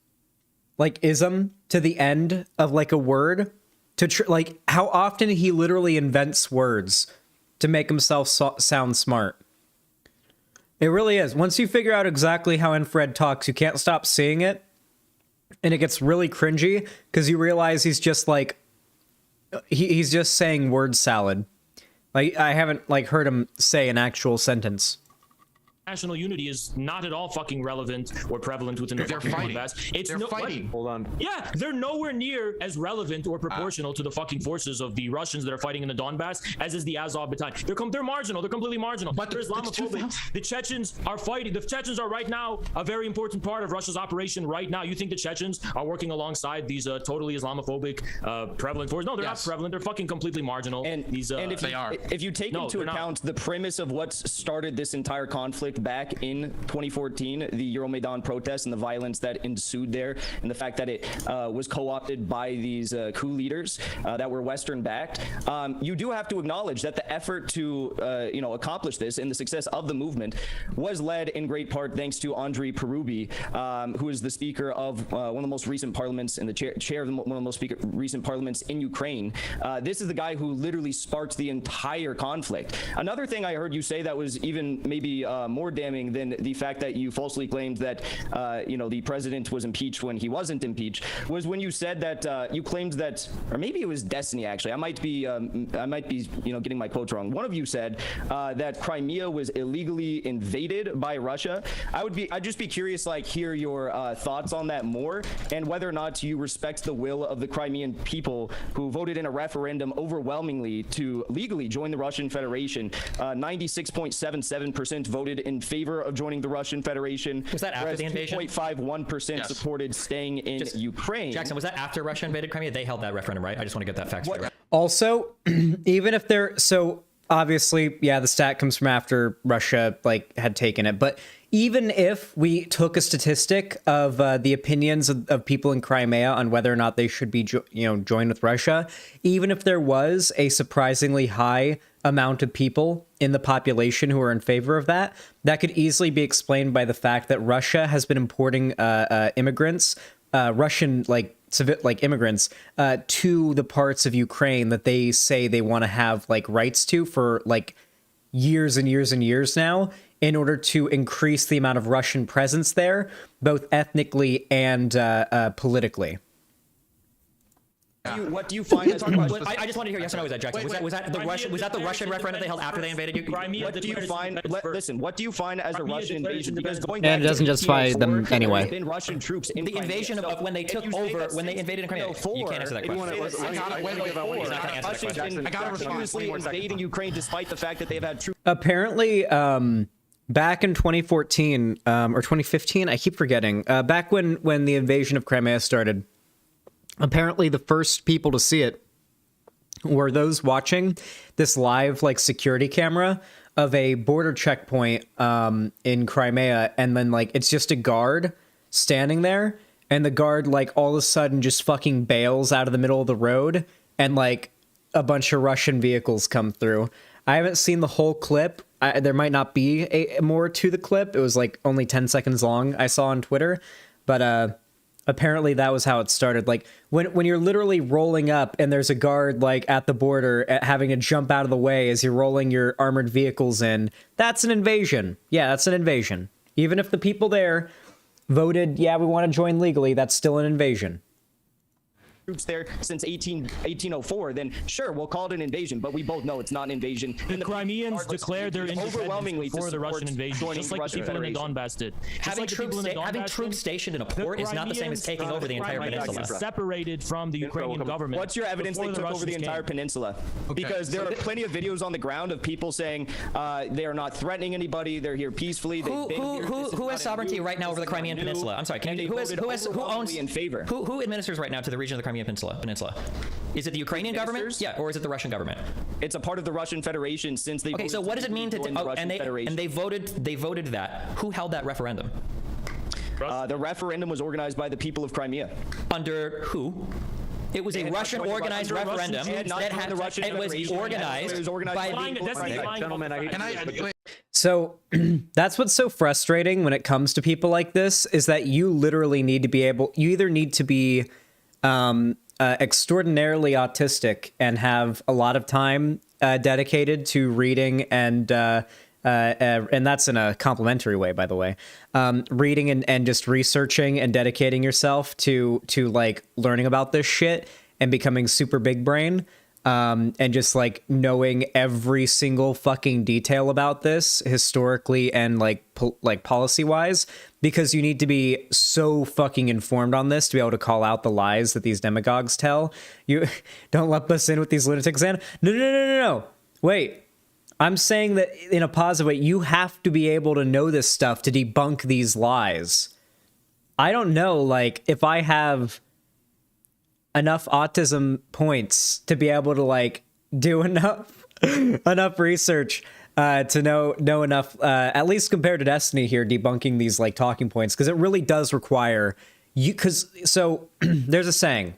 B: like ism to the end of like a word to like how often he literally invents words to make himself sound smart. It really is. Once you figure out exactly how Infrared talks, you can't stop seeing it. And it gets really cringy because you realize he's just like, he's just saying word salad. Like, I haven't like heard him say an actual sentence.
I: National unity is not at all fucking relevant or prevalent within the fucking Donbass.
E: They're fighting.
T: Hold on.
I: Yeah, they're nowhere near as relevant or proportional to the fucking forces of the Russians that are fighting in the Donbass as is the Azov battalion. They're marginal. They're completely marginal. But they're Islamophobic. The Chechens are fighting. The Chechens are right now a very important part of Russia's operation right now. You think the Chechens are working alongside these totally Islamophobic prevalent forces? No, they're not prevalent. They're fucking completely marginal.
A: And if you take into account the premise of what started this entire conflict back in 2014, the Euromaidan protests and the violence that ensued there, and the fact that it was co-opted by these coup leaders that were Western backed, you do have to acknowledge that the effort to accomplish this and the success of the movement was led in great part thanks to Andrei Perubi, who is the speaker of one of the most recent parliaments and the chair of one of the most recent parliaments in Ukraine. This is the guy who literally sparked the entire conflict. Another thing I heard you say that was even maybe more damning than the fact that you falsely claimed that the president was impeached when he wasn't impeached was when you said that you claimed that, or maybe it was Destiny actually. I might be getting my quotes wrong. One of you said that Crimea was illegally invaded by Russia. I'd just be curious, like, hear your thoughts on that more, and whether or not you respect the will of the Crimean people who voted in a referendum overwhelmingly to legally join the Russian Federation. 96.77% voted in favor of joining the Russian Federation.
S: Was that after the invasion?
A: 2.51% supported staying in Ukraine.
S: Jackson, was that after Russia invaded Crimea? They held that referendum, right? I just want to get that fact straight.
B: Also, even if they're so obviously, yeah, the stat comes from after Russia had taken it, but even if we took a statistic of the opinions of people in Crimea on whether or not they should be, joined with Russia, even if there was a surprisingly high amount of people in the population who are in favor of that, that could easily be explained by the fact that Russia has been importing immigrants, Russian immigrants, to the parts of Ukraine that they say they want to have like rights to for like years and years and years now, in order to increase the amount of Russian presence there, both ethnically and politically.
A: What do you find as Russia's...
S: I just wanted to hear yes or no. Was that Jackson? Was that the Russian referendum they held after they invaded Ukraine?
A: What do you find? Listen, what do you find as a Russian invasion? Because going
B: and
A: back
B: it doesn't justify them anyway.
A: Been Russian troops in
S: the invasion of when they took over, when they invaded Crimea. You can't answer that question.
A: I got to refusely invading Ukraine despite the fact that they've had troops.
B: Apparently, back in 2014 or 2015, I keep forgetting. Back when the invasion of Crimea started. Apparently, the first people to see it were those watching this live like security camera of a border checkpoint in Crimea, and then like it's just a guard standing there, and the guard like all of a sudden just fucking bails out of the middle of the road, and like a bunch of Russian vehicles come through. I haven't seen the whole clip. There might not be more to the clip. It was like only 10 seconds long. I saw on Twitter, but apparently that was how it started. Like when you're literally rolling up and there's a guard like at the border having to jump out of the way as you're rolling your armored vehicles in, that's an invasion. Yeah, that's an invasion. Even if the people there voted, yeah, we want to join legally, that's still an invasion.
A: Troops there since 1804, then sure, we'll call it an invasion, but we both know it's not an invasion.
I: The Crimeans declared their independence before the Russian invasion, just like the people in the Donbass did.
S: Having troops stationed in a port is not the same as taking over the entire peninsula.
I: Separated from the Ukrainian government.
A: What's your evidence they took over the entire peninsula? Because there are plenty of videos on the ground of people saying they are not threatening anybody, they're here peacefully.
S: Who has sovereignty right now over the Crimean Peninsula? I'm sorry, who administers right now to the region of the Crimean Peninsula? Is it the Ukrainian government? Yeah, or is it the Russian government?
A: It's a part of the Russian Federation since they.
S: Okay, so what does it mean to? And they voted that. Who held that referendum?
A: The referendum was organized by the people of Crimea.
S: Under who? It was a Russian organized referendum that had the Russian. It was organized by the
T: Gentlemen,
B: So that's what's so frustrating when it comes to people like this, is that you literally need to be able. You either need to be extraordinarily autistic and have a lot of time dedicated to reading and that's in a complimentary way, by the way, reading and just researching and dedicating yourself to like learning about this shit and becoming super big brain, and just like knowing every single fucking detail about this historically and like policy wise, because you need to be so fucking informed on this to be able to call out the lies that these demagogues tell. You don't lump us in with these lunatics. And no. Wait. I'm saying that in a positive way, you have to be able to know this stuff to debunk these lies. I don't know, like, if I have enough autism points to be able to, like, do enough research to know enough, at least compared to Destiny here, debunking these, like, talking points, because it really does require you, so there's a saying.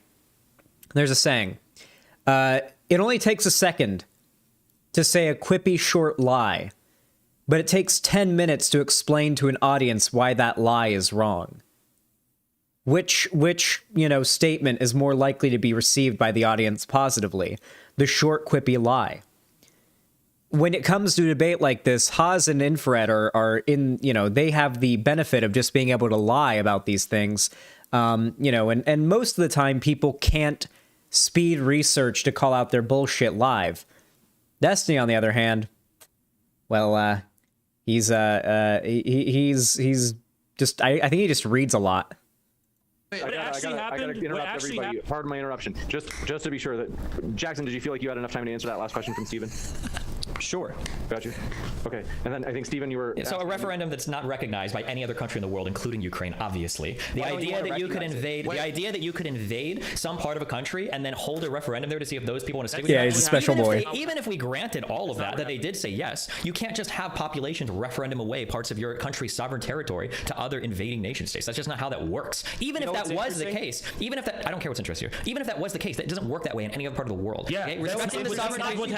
B: It only takes a second to say a quippy short lie, but it takes 10 minutes to explain to an audience why that lie is wrong. Which statement is more likely to be received by the audience positively? The short quippy lie. When it comes to a debate like this, Haas and Infrared are in, they have the benefit of just being able to lie about these things. And most of the time people can't speed research to call out their bullshit live. Destiny, on the other hand, well, he's just, I think he just reads a lot.
T: I gotta interrupt everybody. Pardon my interruption. Just to be sure that Jackson, did you feel like you had enough time to answer that last question from Steven?
A: Sure.
T: Got you. Okay. And then I think, Stephen, you were...
S: So a referendum that's not recognized by any other country in the world, including Ukraine, obviously. The idea that you could invade some part of a country and then hold a referendum there to see if those people want to stay with you.
B: Yeah, he's a special boy.
S: Even if we granted all of that they did say yes, you can't just have populations referendum away parts of your country's sovereign territory to other invading nation states. That's just not how that works. Even if that was the case, even if that, I don't care what's interesting here. Even if that was the case, that doesn't work that way in any other part of the world.
I: Yeah,
S: okay? Respecting the sovereignty,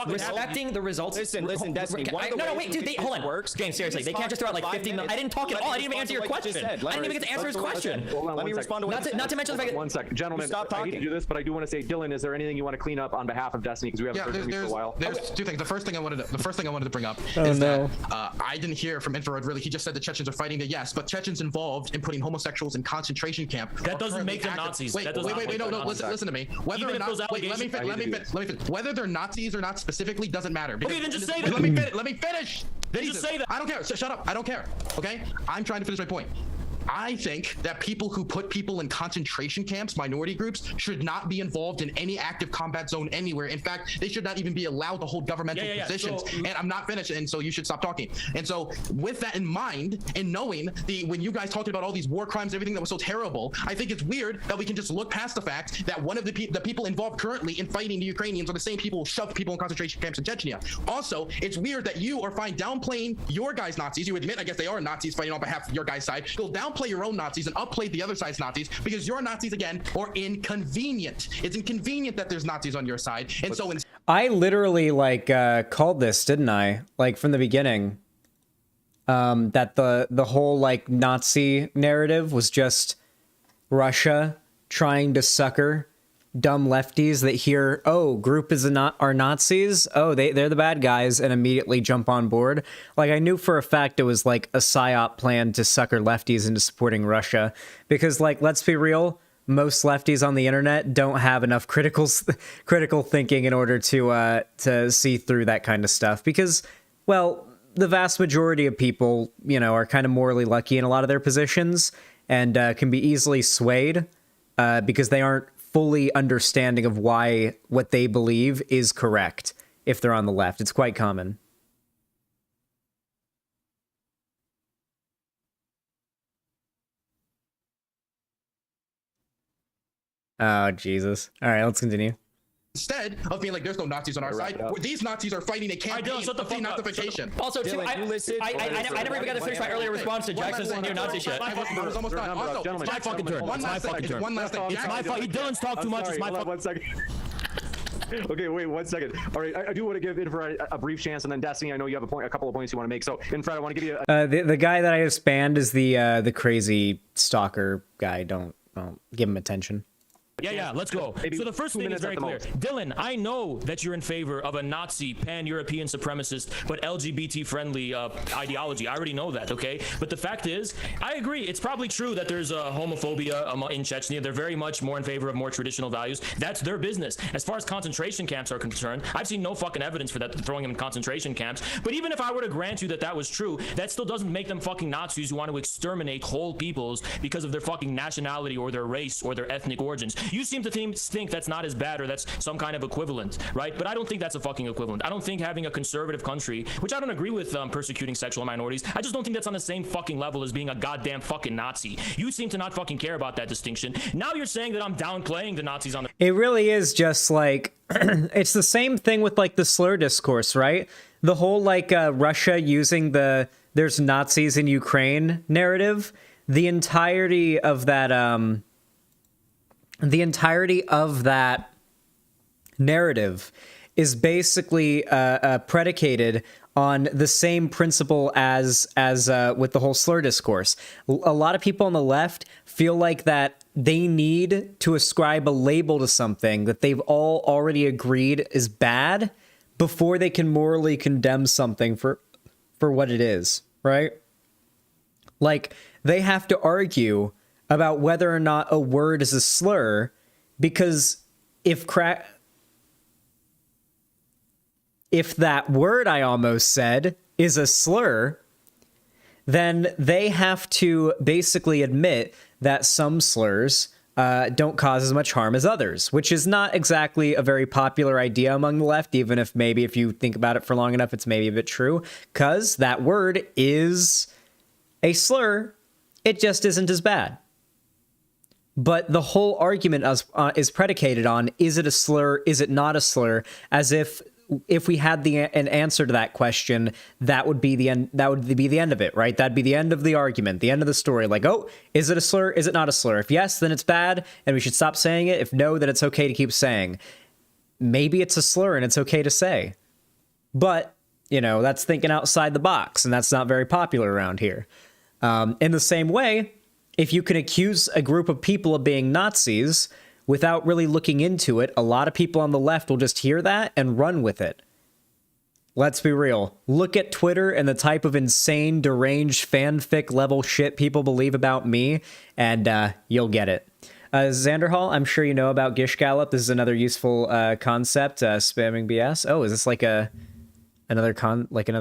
S: respecting the results.
A: Listen, Destiny.
S: No, wait, dude. Hold on. James, seriously, they can't just throw out like 50 million. I didn't talk at all. I didn't even answer your question. I didn't even get to answer his question.
A: Let me respond to what
S: not to mention the fact that
T: 1 second, gentlemen. I hate to do this, but I do want to say, Dylan, is there anything you want to clean up on behalf of Destiny, because we haven't heard from you for a while?
E: There's two things. The first thing I wanted to bring up
B: Oh,
E: is
B: no.
E: that I didn't hear from Infrared really. He just said the Chechens are fighting yes, but Chechens involved in putting homosexuals in concentration camp.
I: That doesn't make them Nazis.
E: Wait, no, listen to me. Whether or not, wait, let me finish. Whether they're Nazis or not specifically doesn't matter.
I: Okay, then just say that.
E: Let me finish.
I: Then just say that.
E: I don't care. Shut up. I don't care. Okay? I'm trying to finish my point. I think that people who put people in concentration camps, minority groups, should not be involved in any active combat zone anywhere. In fact, they should not even be allowed to hold governmental positions. And I'm not finished, and so you should stop talking. And so with that in mind, and knowing when you guys talked about all these war crimes, everything that was so terrible, I think it's weird that we can just look past the fact that one of the people involved currently in fighting the Ukrainians are the same people who shoved people in concentration camps in Chechnya. Also, it's weird that you are fine downplaying your guys' Nazis. You admit, I guess they are Nazis fighting on behalf of your guys' side. You'll downplay your own Nazis and upplay the other side's Nazis because your Nazis, again, are inconvenient. It's inconvenient that there's Nazis on your side. And so
B: I literally called this, didn't I? Like from the beginning, that the whole like Nazi narrative was just Russia trying to sucker dumb lefties that hear, oh, group are Nazis, oh, they're the bad guys, and immediately jump on board. Like, I knew for a fact it was like a psyop plan to sucker lefties into supporting Russia, because like, let's be real, most lefties on the internet don't have enough critical thinking in order to see through that kind of stuff, because, well, the vast majority of people, you know, are kind of morally lucky in a lot of their positions and can be easily swayed because they aren't fully understanding of why what they believe is correct if they're on the left. It's quite common. Oh, Jesus. All right, let's continue.
E: Instead of being like, there's no Nazis on our side, these Nazis are fighting a campaign of denazification.
S: Also, too, I never even got to finish my earlier response to Jackson's neo-Nazi shit.
E: It's almost done. Also,
I: it's my fucking turn. One last thing. It's my fucking. Dylan's talked too much. It's my fucking.
T: 1 second. Okay, wait 1 second. All right, I do want to give Infrared a brief chance, and then Destiny, I know you have a couple of points you want to make. So, Infrared, I want to give you
B: the guy that I just banned is the crazy stalker guy. Don't give him attention.
I: Yeah, let's go. So the first thing is very clear. Dylan, I know that you're in favor of a Nazi, pan-European supremacist, but LGBT-friendly ideology. I already know that, okay? But the fact is, I agree. It's probably true that there's homophobia in Chechnya. They're very much more in favor of more traditional values. That's their business. As far as concentration camps are concerned, I've seen no fucking evidence for that, throwing them in concentration camps. But even if I were to grant you that that was true, that still doesn't make them fucking Nazis who want to exterminate whole peoples because of their fucking nationality or their race or their ethnic origins. You seem to think that's not as bad or that's some kind of equivalent, right? But I don't think that's a fucking equivalent. I don't think having a conservative country, which I don't agree with persecuting sexual minorities, I just don't think that's on the same fucking level as being a goddamn fucking Nazi. You seem to not fucking care about that distinction. Now you're saying that I'm downplaying the Nazis on the...
B: It really is just like, it's the same thing with like the slur discourse, right? The whole like Russia using there's Nazis in Ukraine narrative, the entirety of that narrative is basically predicated on the same principle as with the whole slur discourse. A lot of people on the left feel like that they need to ascribe a label to something that they've all already agreed is bad before they can morally condemn something for what it is, right? Like, they have to argue about whether or not a word is a slur, because if that word I almost said is a slur, then they have to basically admit that some slurs don't cause as much harm as others, which is not exactly a very popular idea among the left, even if maybe if you think about it for long enough, it's maybe a bit true, because that word is a slur. It just isn't as bad. But the whole argument is predicated on, is it a slur, is it not a slur, as if we had an answer to that question, that would be the end. That would be the end of it, right? That'd be the end of the argument, the end of the story. Like, oh, is it a slur? Is it not a slur? If yes, then it's bad, and we should stop saying it. If no, then it's okay to keep saying. Maybe it's a slur, and it's okay to say. But that's thinking outside the box, and that's not very popular around here. In the same way, if you can accuse a group of people of being Nazis without really looking into it, a lot of people on the left will just hear that and run with it. Let's be real. Look at Twitter and the type of insane, deranged, fanfic level shit people believe about me, and you'll get it. Xanderhal, I'm sure you know about Gish Gallop. This is another useful concept, spamming BS. Oh, is this like another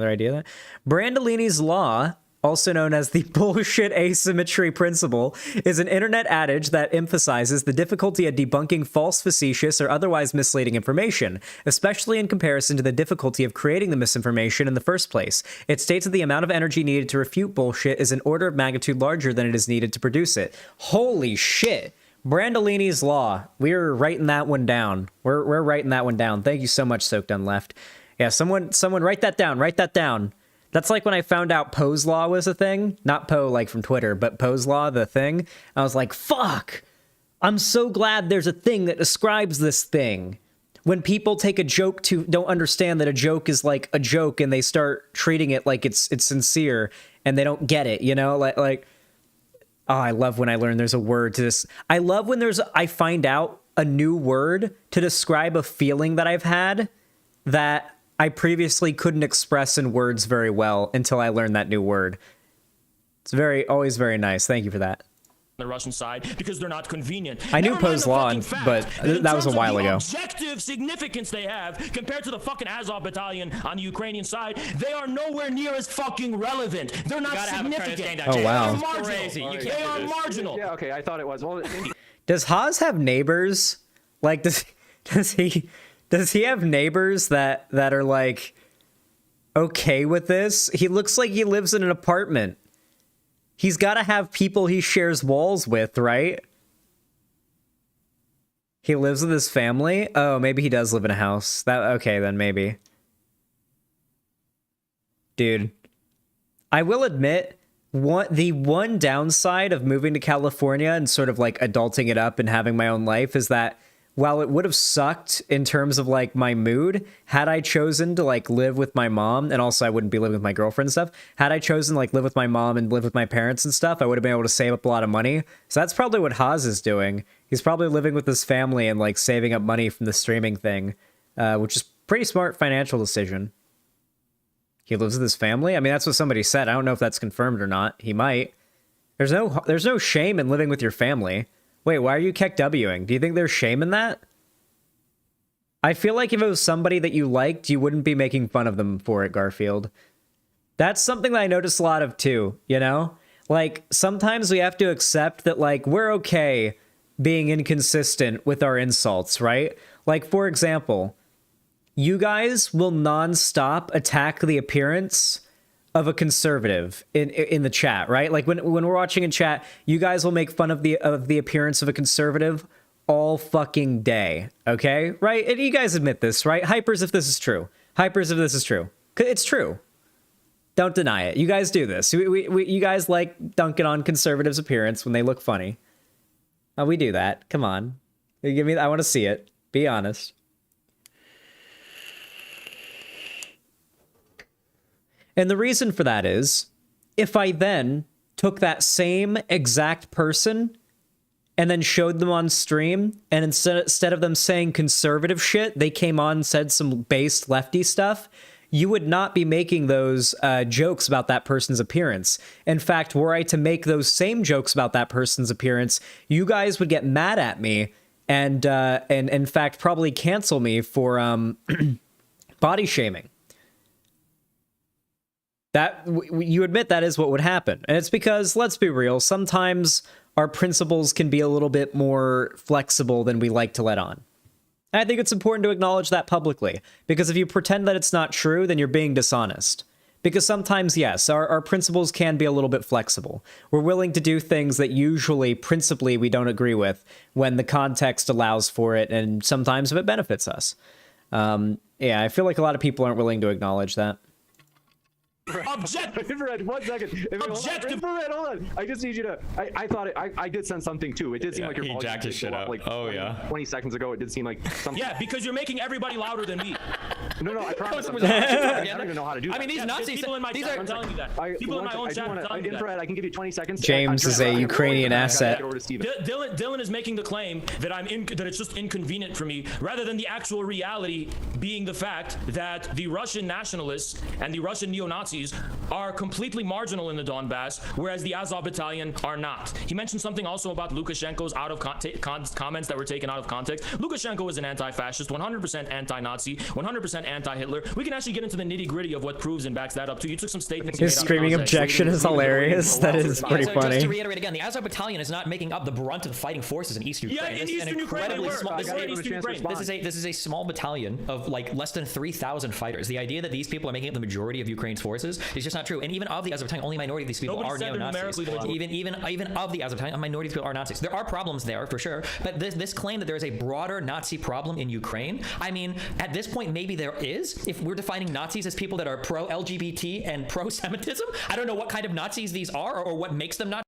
B: idea? That Brandolini's Law, also known as the bullshit asymmetry principle, is an internet adage that emphasizes the difficulty of debunking false, facetious, or otherwise misleading information, especially in comparison to the difficulty of creating the misinformation in the first place. It states that the amount of energy needed to refute bullshit is an order of magnitude larger than it is needed to produce it. Holy shit. Brandolini's Law. We're writing that one down. We're writing that one down. Thank you so much, Soaked Unleft. Yeah, someone write that down. Write that down. That's like when I found out Poe's Law was a thing. Not Poe like from Twitter, but Poe's Law, the thing. I was like, fuck! I'm so glad there's a thing that describes this thing. When people take a joke don't understand that a joke is like a joke and they start treating it like it's sincere and they don't get it, Like, oh, I love when I learn there's a word to this. I love when I find out a new word to describe a feeling that I've had that I previously couldn't express in words very well until I learned that new word. It's always very nice. Thank you for that.
I: The Russian side, because they're not convenient.
B: I knew Poe's Law, but that was a while ago.
I: Objective significance they have compared to the fucking Azov battalion on the Ukrainian side, they are nowhere near as fucking relevant. They're not significant.
B: Oh wow.
I: They're marginal. They are marginal.
T: Yeah, okay, I thought it was. Well,
B: does Haas have neighbors? Like, does he have neighbors that are like okay with this? He looks like he lives in an apartment. He's got to have people he shares walls with, right? He lives with his family? Oh, maybe he does live in a house. Okay, then maybe. Dude, I will admit, the one downside of moving to California and sort of like adulting it up and having my own life is that while it would have sucked in terms of like my mood, had I chosen to like live with my mom, and also I wouldn't be living with my girlfriend and stuff, had I chosen to like live with my mom and live with my parents and stuff, I would have been able to save up a lot of money. So that's probably what Haas is doing. He's probably living with his family and like saving up money from the streaming thing, which is pretty smart financial decision. He lives with his family? I mean, that's what somebody said. I don't know if that's confirmed or not. He might. There's no shame in living with your family. Wait, why are you KEKWing? Do you think there's shame in that? I feel like if it was somebody that you liked, you wouldn't be making fun of them for it, Garfield. That's something that I notice a lot of too, Like, sometimes we have to accept that, like, we're okay being inconsistent with our insults, right? Like, for example, you guys will nonstop attack the appearance of a conservative in the chat, right? Like when we're watching in chat, you guys will make fun of the appearance of a conservative all fucking day, okay? Right? And you guys admit this, right? Hypers if this is true. Hypers if this is true. It's true. Don't deny it. You guys do this. You guys like dunking on conservatives' appearance when they look funny. We do that. Come on. I want to see it. Be honest. And the reason for that is, if I then took that same exact person and then showed them on stream, and instead of them saying conservative shit, they came on and said some based lefty stuff, you would not be making those jokes about that person's appearance. In fact, were I to make those same jokes about that person's appearance, you guys would get mad at me and in fact probably cancel me for body shaming. That you admit that is what would happen. And it's because, let's be real, sometimes our principles can be a little bit more flexible than we like to let on. And I think it's important to acknowledge that publicly, because if you pretend that it's not true, then you're being dishonest. Because sometimes, yes, our principles can be a little bit flexible. We're willing to do things that usually, principally, we don't agree with when the context allows for it, and sometimes if it benefits us. Yeah, I feel like a lot of people aren't willing to acknowledge that.
T: Objective. Infrared, 1 second. Objective. Infrared, hold on. I just need you to. I thought I did sense something too. It did seem like your volume
C: jacked his shit up.
T: Like 20 seconds ago, it did seem like something.
I: Yeah, because you're making everybody louder than me.
T: No, I promise. I don't even know how to do that.
S: I mean, these Nazis.
I: People in my chat, I'm telling you that. People in my own chat, I'm telling you that.
T: Infrared, I can give you 20 seconds.
B: James is a Ukrainian asset.
I: Dylan is making the claim that that it's just inconvenient for me, rather than the actual reality being the fact that the Russian nationalists and the Russian neo-Nazis are completely marginal in the Donbass, whereas the Azov battalion are not. He mentioned something also about Lukashenko's comments that were taken out of context. Lukashenko is an anti-fascist, 100% anti-Nazi, 100% anti-Hitler. We can actually get into the nitty-gritty of what proves and backs that up too. You took some statements.
B: His screaming objection is hilarious. That is pretty funny.
S: Just to reiterate again, the Azov battalion is not making up the brunt of the fighting forces in Eastern Ukraine.
I: Yeah, in Eastern Ukraine,
S: this is a small battalion of like less than 3,000 fighters. The idea that these people are making up the majority of Ukraine's forces is just not true. And even of the Azov battalion, only a minority of these people are neo-Nazis. Even of the Azov battalion, a minority of people are Nazis. There are problems there for sure, but this claim that there is a broader Nazi problem in Ukraine, I mean, at this point maybe there is. If we're defining Nazis as people that are pro-LGBT and pro-Semitism, I don't know what kind of Nazis these are or what makes them Nazis.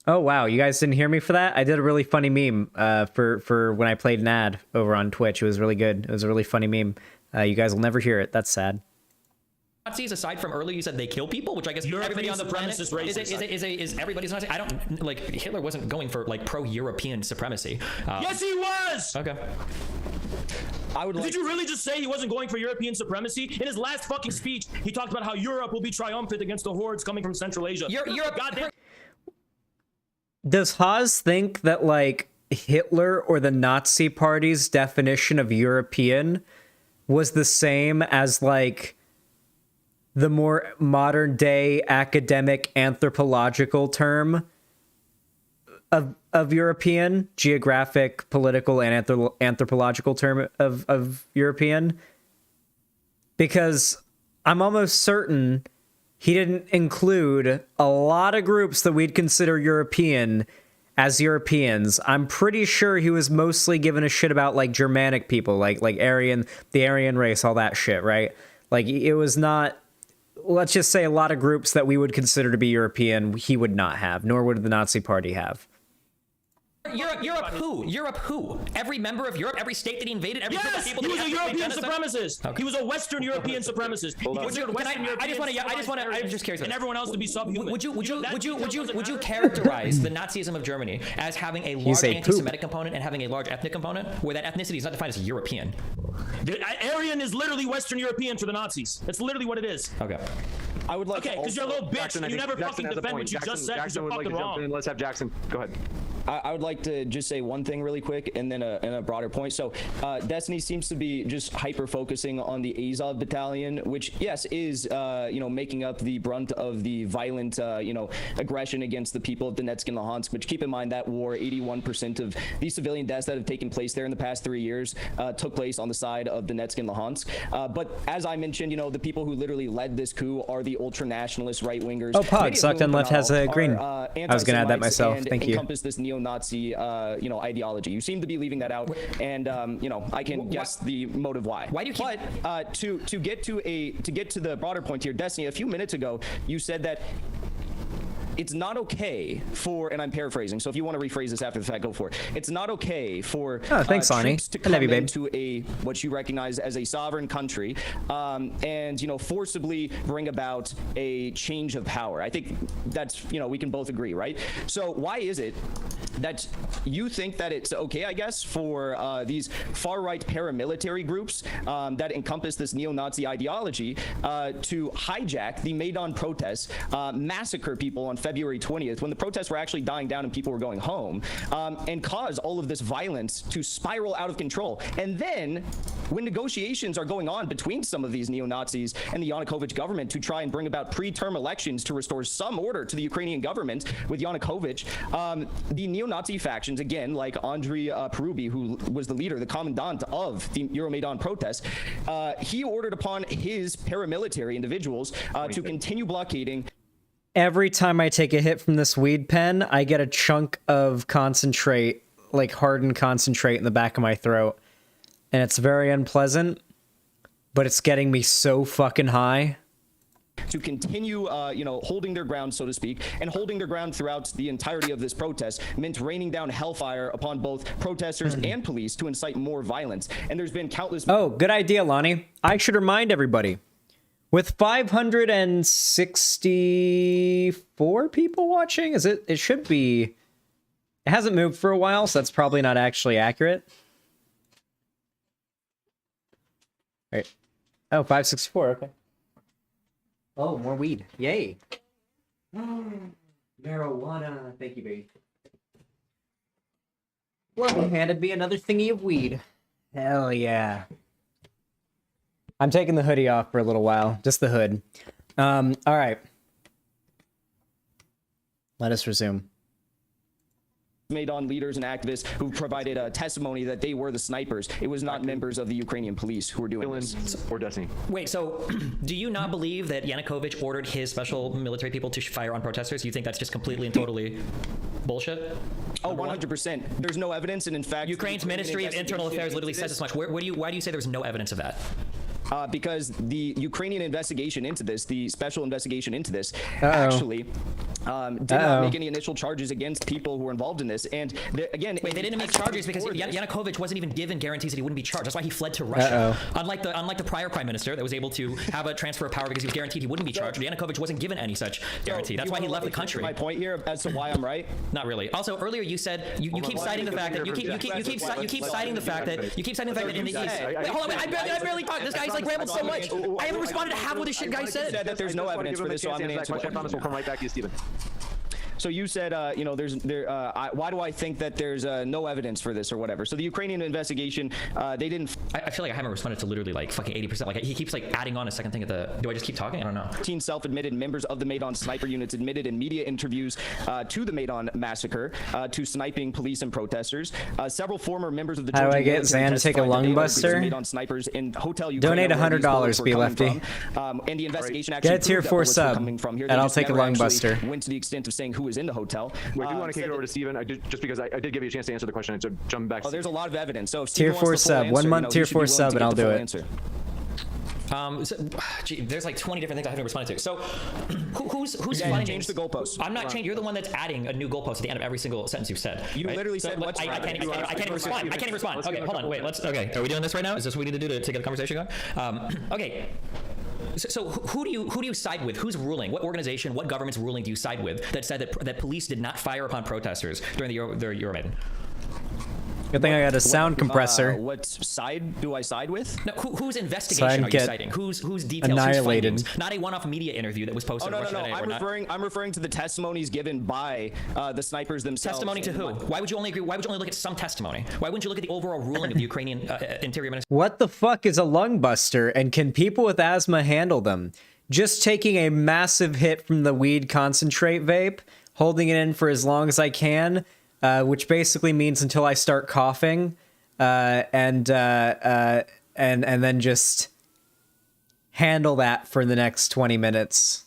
B: Oh wow, you guys didn't hear me for that? I did a really funny meme for when I played an ad over on Twitch. It was really good. It was a really funny meme. You guys will never hear it. That's sad.
S: Nazis, aside from earlier you said they kill people, which I guess everybody on the planet is everybody's Nazi. I don't like Hitler wasn't going for like pro-European supremacy.
I: Yes, he was.
S: Okay.
I: Did you really just say he wasn't going for European supremacy? In his last fucking speech, he talked about how Europe will be triumphant against the hordes coming from Central Asia.
S: Europe,
I: goddamn.
B: Does Haas think that, like, Hitler or the Nazi Party's definition of European was the same as, like, the more modern-day academic anthropological term of European? Geographic, political, and anthropological term of European? Because I'm almost certain he didn't include a lot of groups that we'd consider European as Europeans. I'm pretty sure he was mostly giving a shit about like Germanic people, like Aryan, the Aryan race, all that shit, right? Like it was not, let's just say a lot of groups that we would consider to be European, he would not have, nor would the Nazi Party have.
S: Europe who? Every member of Europe, every state that he invaded, every group of people.
I: He was a European supremacist. Okay. He was a Western European supremacist.
S: I'm just curious.
I: And everyone else to be subhuman.
S: Would you characterize the Nazism of Germany as having a large anti-Semitic component and having a large ethnic component, where that ethnicity is not defined as European?
I: The Aryan is literally Western European for the Nazis. That's literally what it is.
S: Okay.
T: I would like.
I: Okay, because you're a little bitch and you never fucking defend what you just said because you're fucking wrong.
T: Let's have Jackson. Go ahead.
A: I would like to just say one thing really quick and then a broader point. So Destiny seems to be just hyper focusing on the Azov battalion, which yes is making up the brunt of the violent aggression against the people of Donetsk and Luhansk. Which keep in mind that war, 81% of the civilian deaths that have taken place there in the past 3 years took place on the side of Donetsk and Luhansk. But as I mentioned, the people who literally led this coup are the ultra nationalist right wingers.
B: Oh, Pod sucked and left has a green. I was gonna add that myself. Thank you.
A: Encompass this neo-Nazi ideology. You seem to be leaving that out, and I can guess the motive why.
S: Why do you keep...
A: But to get to the broader point here, Destiny, a few minutes ago you said that it's not okay for, and I'm paraphrasing, so if you want to rephrase this after the fact, go for it. It's not okay for
B: thanks, Lonnie.
A: troops to
B: I love
A: come
B: you, babe.
A: into a what you recognize as a sovereign country, and forcibly bring about a change of power. I think that's we can both agree, right? So why is it that you think that it's okay, I guess, for these far-right paramilitary groups that encompass this neo-Nazi ideology to hijack the Maidan protests, massacre people on February 20th when the protests were actually dying down and people were going home, and cause all of this violence to spiral out of control? And then when negotiations are going on between some of these neo-Nazis and the Yanukovych government to try and bring about pre-term elections to restore some order to the Ukrainian government with Yanukovych, the neo-Nazi factions, again, like Andrei Perubi, who was the leader, the commandant of the Euromaidan protests, he ordered upon his paramilitary individuals to continue blockading.
B: Every time I take a hit from this weed pen, I get a chunk of concentrate, like hardened concentrate in the back of my throat. And it's very unpleasant, but it's getting me so fucking high.
A: To continue, holding their ground, so to speak, and holding their ground throughout the entirety of this protest meant raining down hellfire upon both protesters and police to incite more violence. And there's been countless...
B: Oh, good idea, Lonnie. I should remind everybody. With 564 people watching, it should be... It hasn't moved for a while, so that's probably not actually accurate. Right. Oh, 564, okay. Oh, more weed. Yay. Marijuana. Thank you, baby. Well, handed me another thingy of weed. Hell yeah. I'm taking the hoodie off for a little while. Just the hood. All right. Let us resume.
A: Maidan leaders and activists who provided a testimony that they were the snipers. It was not members of the Ukrainian police who were doing this.
T: Or Destiny.
S: Wait, so do you not believe that Yanukovych ordered his special military people to fire on protesters? You think that's just completely and totally bullshit?
A: Oh, 100%. There's no evidence, and in fact...
S: Ukraine's Ministry of Internal Affairs literally says as much. Why do you say there's no evidence of that?
A: Because the Ukrainian investigation into this, the special investigation into this, actually did not make any initial charges against people who were involved in this. And again,
S: wait, they didn't make charges because Yanukovych wasn't even given guarantees that he wouldn't be charged. That's why he fled to Russia. Unlike the prior prime minister that was able to have a transfer of power because he was guaranteed he wouldn't be charged, Yanukovych wasn't given any such guarantee. That's why he left the country.
A: My point here as to why I'm right?
S: Not really. Also, earlier you said you keep citing the fact that you keep citing the fact that in the East. Wait, hold on, I barely talked. This guy's like rambled so much. I haven't responded to half what this shit guy said.
A: That there's no evidence for this, so I'm going to answer the question.
T: We'll come right back to you, Steven.
A: So you said, why do I think that there's no evidence for this or whatever? So the Ukrainian investigation, they didn't...
S: I feel like I haven't responded to literally like fucking 80%. Like he keeps like adding on a second thing at the... Do I just keep talking? I don't know.
A: 15 self-admitted members of the Maidan sniper units admitted in media interviews to the Maidan massacre, to sniping police and protesters. Several former members of the...
B: How do I get Xan to take a lung buster?
A: Maidan snipers in hotel Ukraine.
B: Donate $100, be lefty.
A: And the investigation actually...
B: Get a tier 4 sub, and I'll take a lung buster.
A: Went to the extent of saying who was in the hotel.
T: Wait, do you want to kick it over to Steven? Just because I did give you a chance to answer the question, and so jump back.
A: Oh, there's a lot of evidence. So if
B: tier 4 sub, 1 month tier 4 sub, and I'll do it.
S: There's like 20 different things I haven't responded to. So, who's finding
A: change the goalposts?
S: I'm not changing. You're the one that's adding a new goalpost at the end of every single sentence you've said.
A: You literally said what's
S: I can't even respond. I can't even respond. Okay, hold on. Wait. Okay. Are we doing this right now? Is this what we need to do to get the conversation going? Okay. So who do you side with? Who's ruling? What organization? What government's ruling do you side with that said that police did not fire upon protesters during the Euromaidan?
B: Good thing I got a sound compressor.
A: What side do I side with?
S: No, whose investigation are you citing? Whose details?
B: Annihilated.
S: Whose findings? Not a one-off media interview that was posted.
A: Oh, no. I'm referring to the testimonies given by the snipers themselves.
S: Testimony to who? Why would you only agree? Why would you only look at some testimony? Why wouldn't you look at the overall ruling of the Ukrainian Interior Ministry?
B: What the fuck is a lung buster, and can people with asthma handle them? Just taking a massive hit from the weed concentrate vape, holding it in for as long as I can. Which basically means until I start coughing, and then just handle that for the next 20 minutes.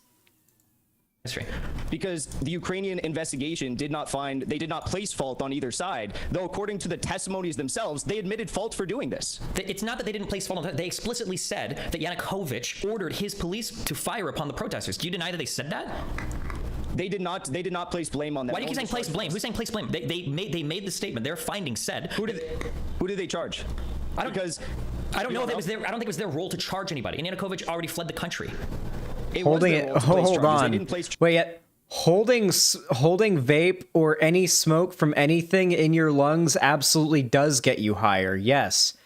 A: Because the Ukrainian investigation did not place fault on either side, though according to the testimonies themselves, they admitted fault for doing this.
S: It's not that they didn't place fault on it. They explicitly said that Yanukovych ordered his police to fire upon the protesters. Do you deny that they said that?
A: They did not place blame on them.
S: Why do you keep saying place blame? Who's saying place blame? They made the statement. Their findings said.
A: Who did they charge?
S: I don't know if it was their. I don't think it was their role to charge anybody. And Yanukovych already fled the country.
B: Holding it. Hold on. Wait. Holding vape or any smoke from anything in your lungs absolutely does get you higher. Yes.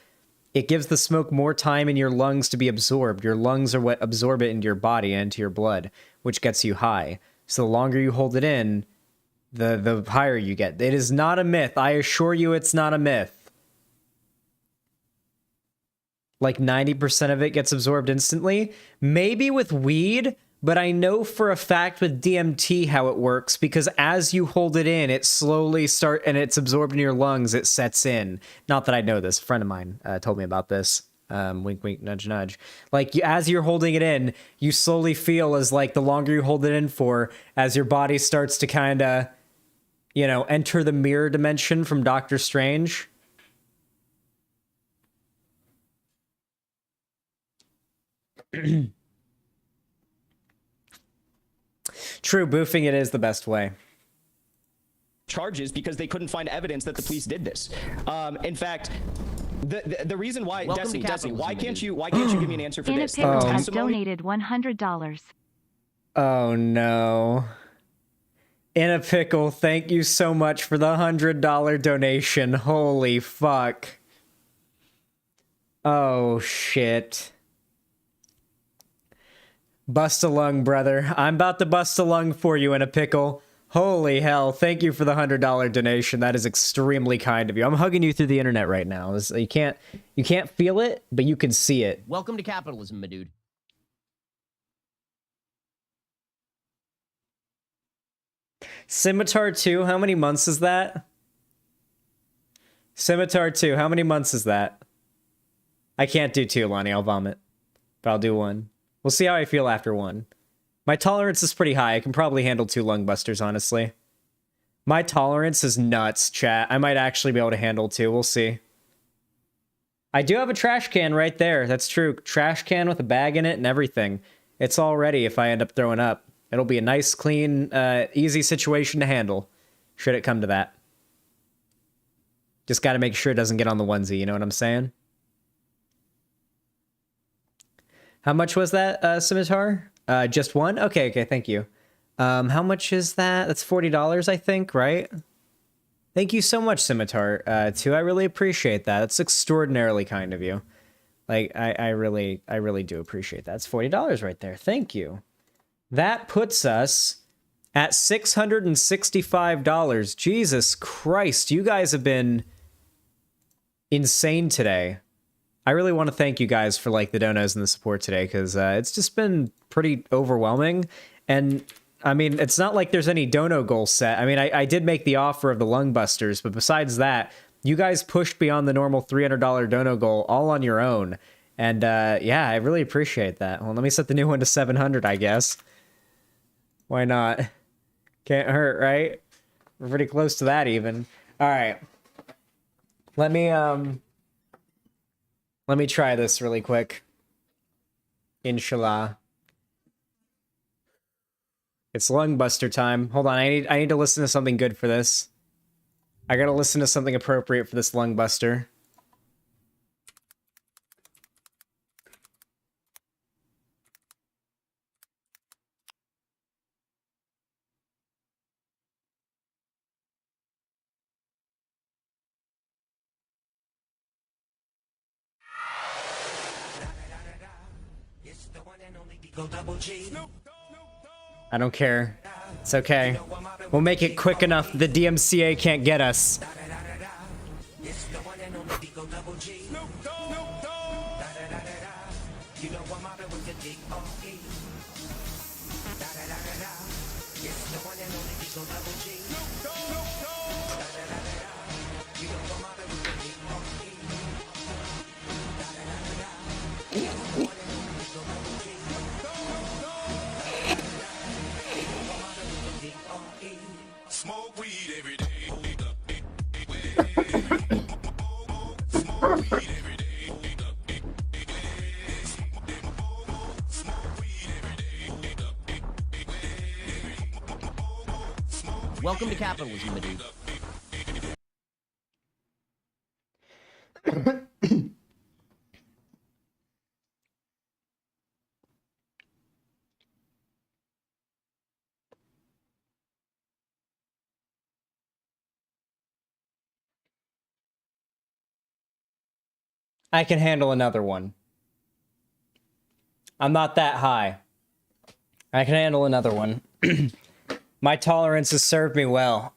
B: It gives the smoke more time in your lungs to be absorbed. Your lungs are what absorb it into your body and into your blood, which gets you high. So the longer you hold it in, the higher you get. It is not a myth. I assure you it's not a myth. Like 90% of it gets absorbed instantly. Maybe with weed, but I know for a fact with DMT how it works, because as you hold it in, it slowly and it's absorbed in your lungs, it sets in. Not that I know this. A friend of mine told me about this. Wink, wink, nudge, nudge. Like, as you're holding it in, you slowly feel as, like, the longer you hold it in for, as your body starts to kind of, you know, enter the mirror dimension from Doctor Strange. True, boofing it is the best way.
A: Charges because they couldn't find evidence that the police did this. In fact, the reason why, Desi, why can't you give me an answer for this?
D: Pickle has donated $100.
B: Oh no. In a Pickle, thank you so much for the $100 donation. Holy fuck. Oh shit. Bust a lung, brother. I'm about to bust a lung for you in a pickle. Holy hell. Thank you for the $100 donation. That is extremely kind of you. I'm hugging you through the internet right now. You can't feel it, but you can see it.
C: Welcome to capitalism, my dude.
B: Scimitar 2, how many months is that? Scimitar 2, how many months is that? I can't do 2, Lonnie. I'll vomit. But I'll do 1. We'll see how I feel after 1. My tolerance is pretty high. I can probably handle 2 lung busters, honestly. My tolerance is nuts, chat. I might actually be able to handle 2. We'll see. I do have a trash can right there. That's true. Trash can with a bag in it and everything. It's all ready if I end up throwing up. It'll be a nice, clean, easy situation to handle, should it come to that. Just got to make sure it doesn't get on the onesie, you know what I'm saying? How much was that, Scimitar? Just 1? Okay, thank you. How much is that? That's $40, I think, right? Thank you so much, Scimitar, too. I really appreciate that. That's extraordinarily kind of you. Like, I really do appreciate that. It's $40 right there. Thank you. That puts us at $665. Jesus Christ, you guys have been insane today. I really want to thank you guys for, like, the donos and the support today, because it's just been pretty overwhelming. And, I mean, it's not like there's any dono goal set. I mean, I did make the offer of the lung busters, but besides that, you guys pushed beyond the normal $300 dono goal all on your own. And, yeah, I really appreciate that. Well, let me set the new one to 700, I guess. Why not? Can't hurt, right? We're pretty close to that, even. All right. Let me try this really quick. Inshallah. It's lung buster time. Hold on, I need to listen to something good for this. I gotta listen to something appropriate for this lung buster. I don't care. It's okay. We'll make it quick enough the DMCA can't get us.
G: Smoke weed every day. Smoke weed every day.
C: Welcome to capitalism, my dude.
B: I can handle another one. I'm not that high. I can handle another one. My tolerance has served me well.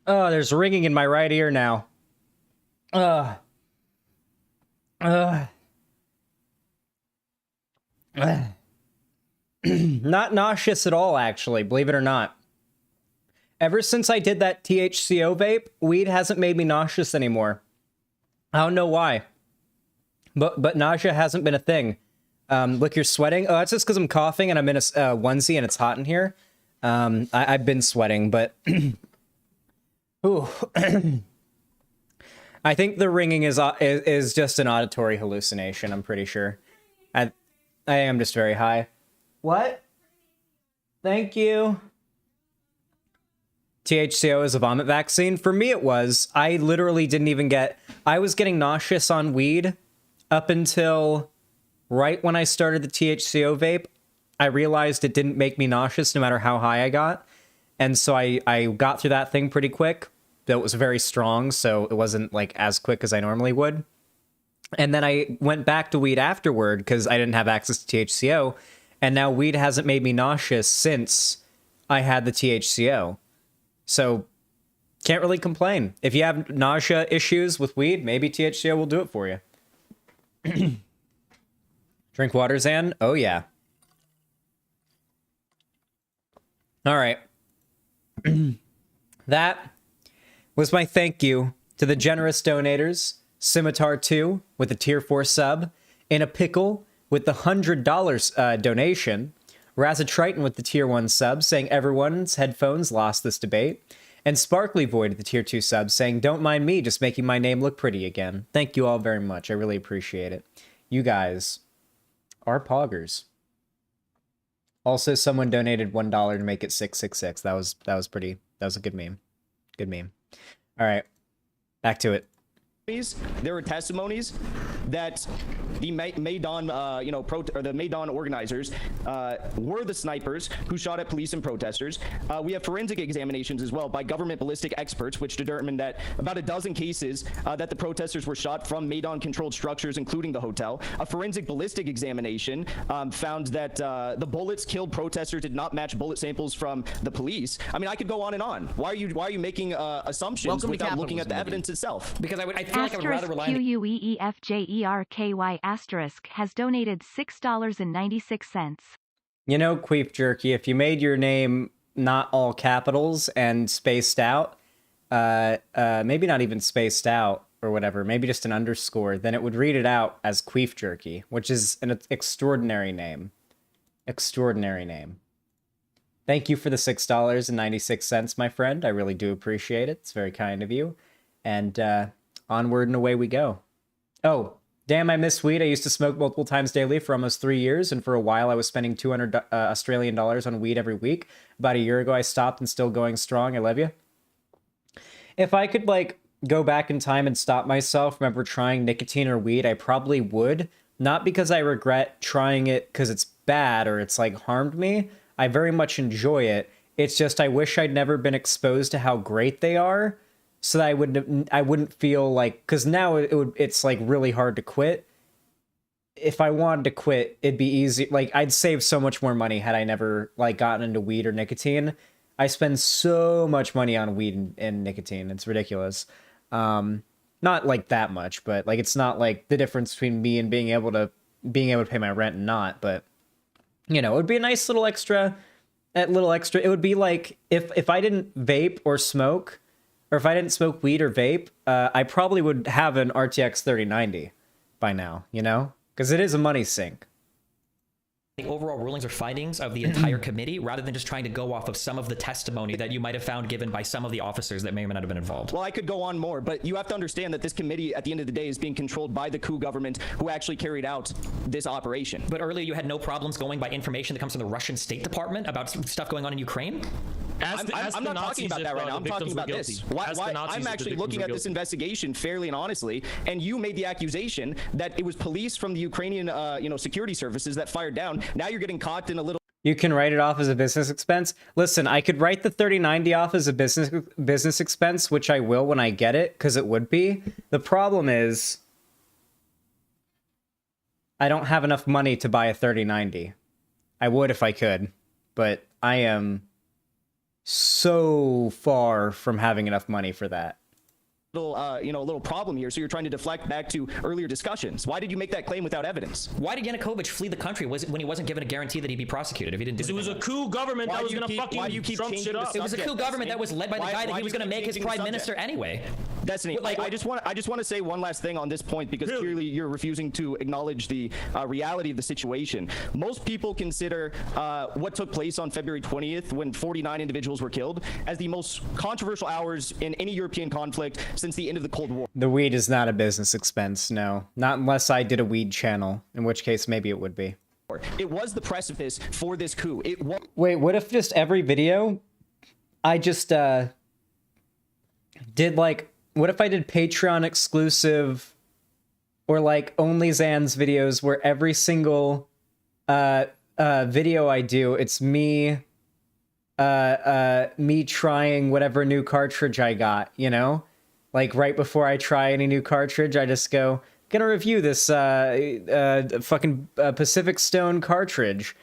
B: Oh, there's ringing in my right ear now. Not nauseous at all, actually, believe it or not. Ever since I did that THCO vape, weed hasn't made me nauseous anymore. I don't know why. But nausea hasn't been a thing. Look, you're sweating. Oh, that's just because I'm coughing and I'm in a onesie and it's hot in here. I've been sweating, but... Ooh. I think the ringing is just an auditory hallucination, I'm pretty sure. I am just very high. What? Thank you. THCO is a vomit vaccine? For me it was. I literally didn't even get... I was getting nauseous on weed up until right when I started the THCO vape. I realized it didn't make me nauseous no matter how high I got. And so I got through that thing pretty quick. Though it was very strong, so it wasn't like as quick as I normally would. And then I went back to weed afterward because I didn't have access to THCO. And now weed hasn't made me nauseous since I had the THCO. So, can't really complain. If you have nausea issues with weed, maybe THCO will do it for you. Drink water, Zan? Oh, yeah. All right. That was my thank you to the generous donators. Scimitar 2 with a tier 4 sub. In a Pickle with the $100 donation. Razatriton with the tier 1 sub, saying everyone's headphones lost this debate. And Sparkly Void with the tier 2 sub, saying don't mind me, just making my name look pretty again. Thank you all very much. I really appreciate it. You guys are poggers. Also, someone donated $1 to make it 666. That was a good meme. Good meme. All right, back to it.
A: There were testimonies that the Maidan, the Maidan organizers were the snipers who shot at police and protesters. We have forensic examinations as well by government ballistic experts, which determined that about a dozen cases that the protesters were shot from Maidan-controlled structures, including the hotel. A forensic ballistic examination found that the bullets killed protesters did not match bullet samples from the police. I mean, I could go on and on. Why are you making assumptions without looking at the evidence itself?
S: Because I feel like I would rather rely on...
D: QUEEFJERKY asterisk has donated $6.96.
B: You know, Queef Jerky, if you made your name not all capitals and spaced out, maybe not even spaced out or whatever, maybe just an underscore, then it would read it out as Queef Jerky, which is an extraordinary name. Extraordinary name. Thank you for the $6.96, my friend. I really do appreciate it. It's very kind of you. And onward and away we go. Oh, damn, I miss weed. I used to smoke multiple times daily for almost 3 years, and for a while I was spending 200 Australian dollars on weed every week. About a year ago I stopped and still going strong. I love you. If I could, like, go back in time and stop myself from ever trying nicotine or weed, I probably would. Not because I regret trying it because it's bad or it's, like, harmed me. I very much enjoy it. It's just I wish I'd never been exposed to how great they are, so that I wouldn't feel like, because now it's like really hard to quit. If I wanted to quit, it'd be easy. Like, I'd save so much more money had I never like gotten into weed or nicotine. I spend so much money on weed and nicotine. It's ridiculous. Not like that much, but like it's not like the difference between me and being able to being able to pay my rent and not, but you know, it would be a nice little extra. It would be like if I didn't vape or smoke, or if I didn't smoke weed or vape, I probably would have an RTX 3090 by now, you know, because it is a money sink.
S: The overall rulings or findings of the entire committee, rather than just trying to go off of some of the testimony that you might have found given by some of the officers that may or may not have been involved.
A: Well, I could go on more, but you have to understand that this committee, at the end of the day, is being controlled by the coup government who actually carried out this operation.
S: But earlier you had no problems going by information that comes from the Russian State Department about stuff going on in Ukraine?
A: I'm not talking about that right now. I'm talking about this. I'm actually looking at this investigation fairly and honestly, and you made the accusation that it was police from the Ukrainian, security services that fired down. Now you're getting caught in a little.
B: You can write it off as a business expense. Listen, I could write the 3090 off as a business expense, which I will when I get it, because it would be. The problem is I don't have enough money to buy a 3090. I would if I could, but I am so far from having enough money for that.
A: Little problem here. So you're trying to deflect back to earlier discussions. Why did you make that claim without evidence?
S: Why did Yanukovych flee the country when he wasn't given a guarantee that he'd be prosecuted if he didn't do
I: It was a coup government that was going to fucking trump shit up.
S: It was a coup government that was led by the guy that he was going to make his prime minister anyway.
A: Destiny, I just want to say one last thing on this point, because clearly you're refusing to acknowledge the reality of the situation. Most people consider what took place on February 20th, when 49 individuals were killed, as the most controversial hours in any European conflict since the end of the Cold War.
B: The weed is not a business expense, no. Not unless I did a weed channel, in which case maybe it would be.
A: It was the precipice for this coup.
B: Wait, what if just every video I just did like, what if I did Patreon exclusive or like only Zan's videos where every single video I do, it's me trying whatever new cartridge I got, you know? Like right before I try any new cartridge, I just go, gonna review this fucking Pacific Stone cartridge.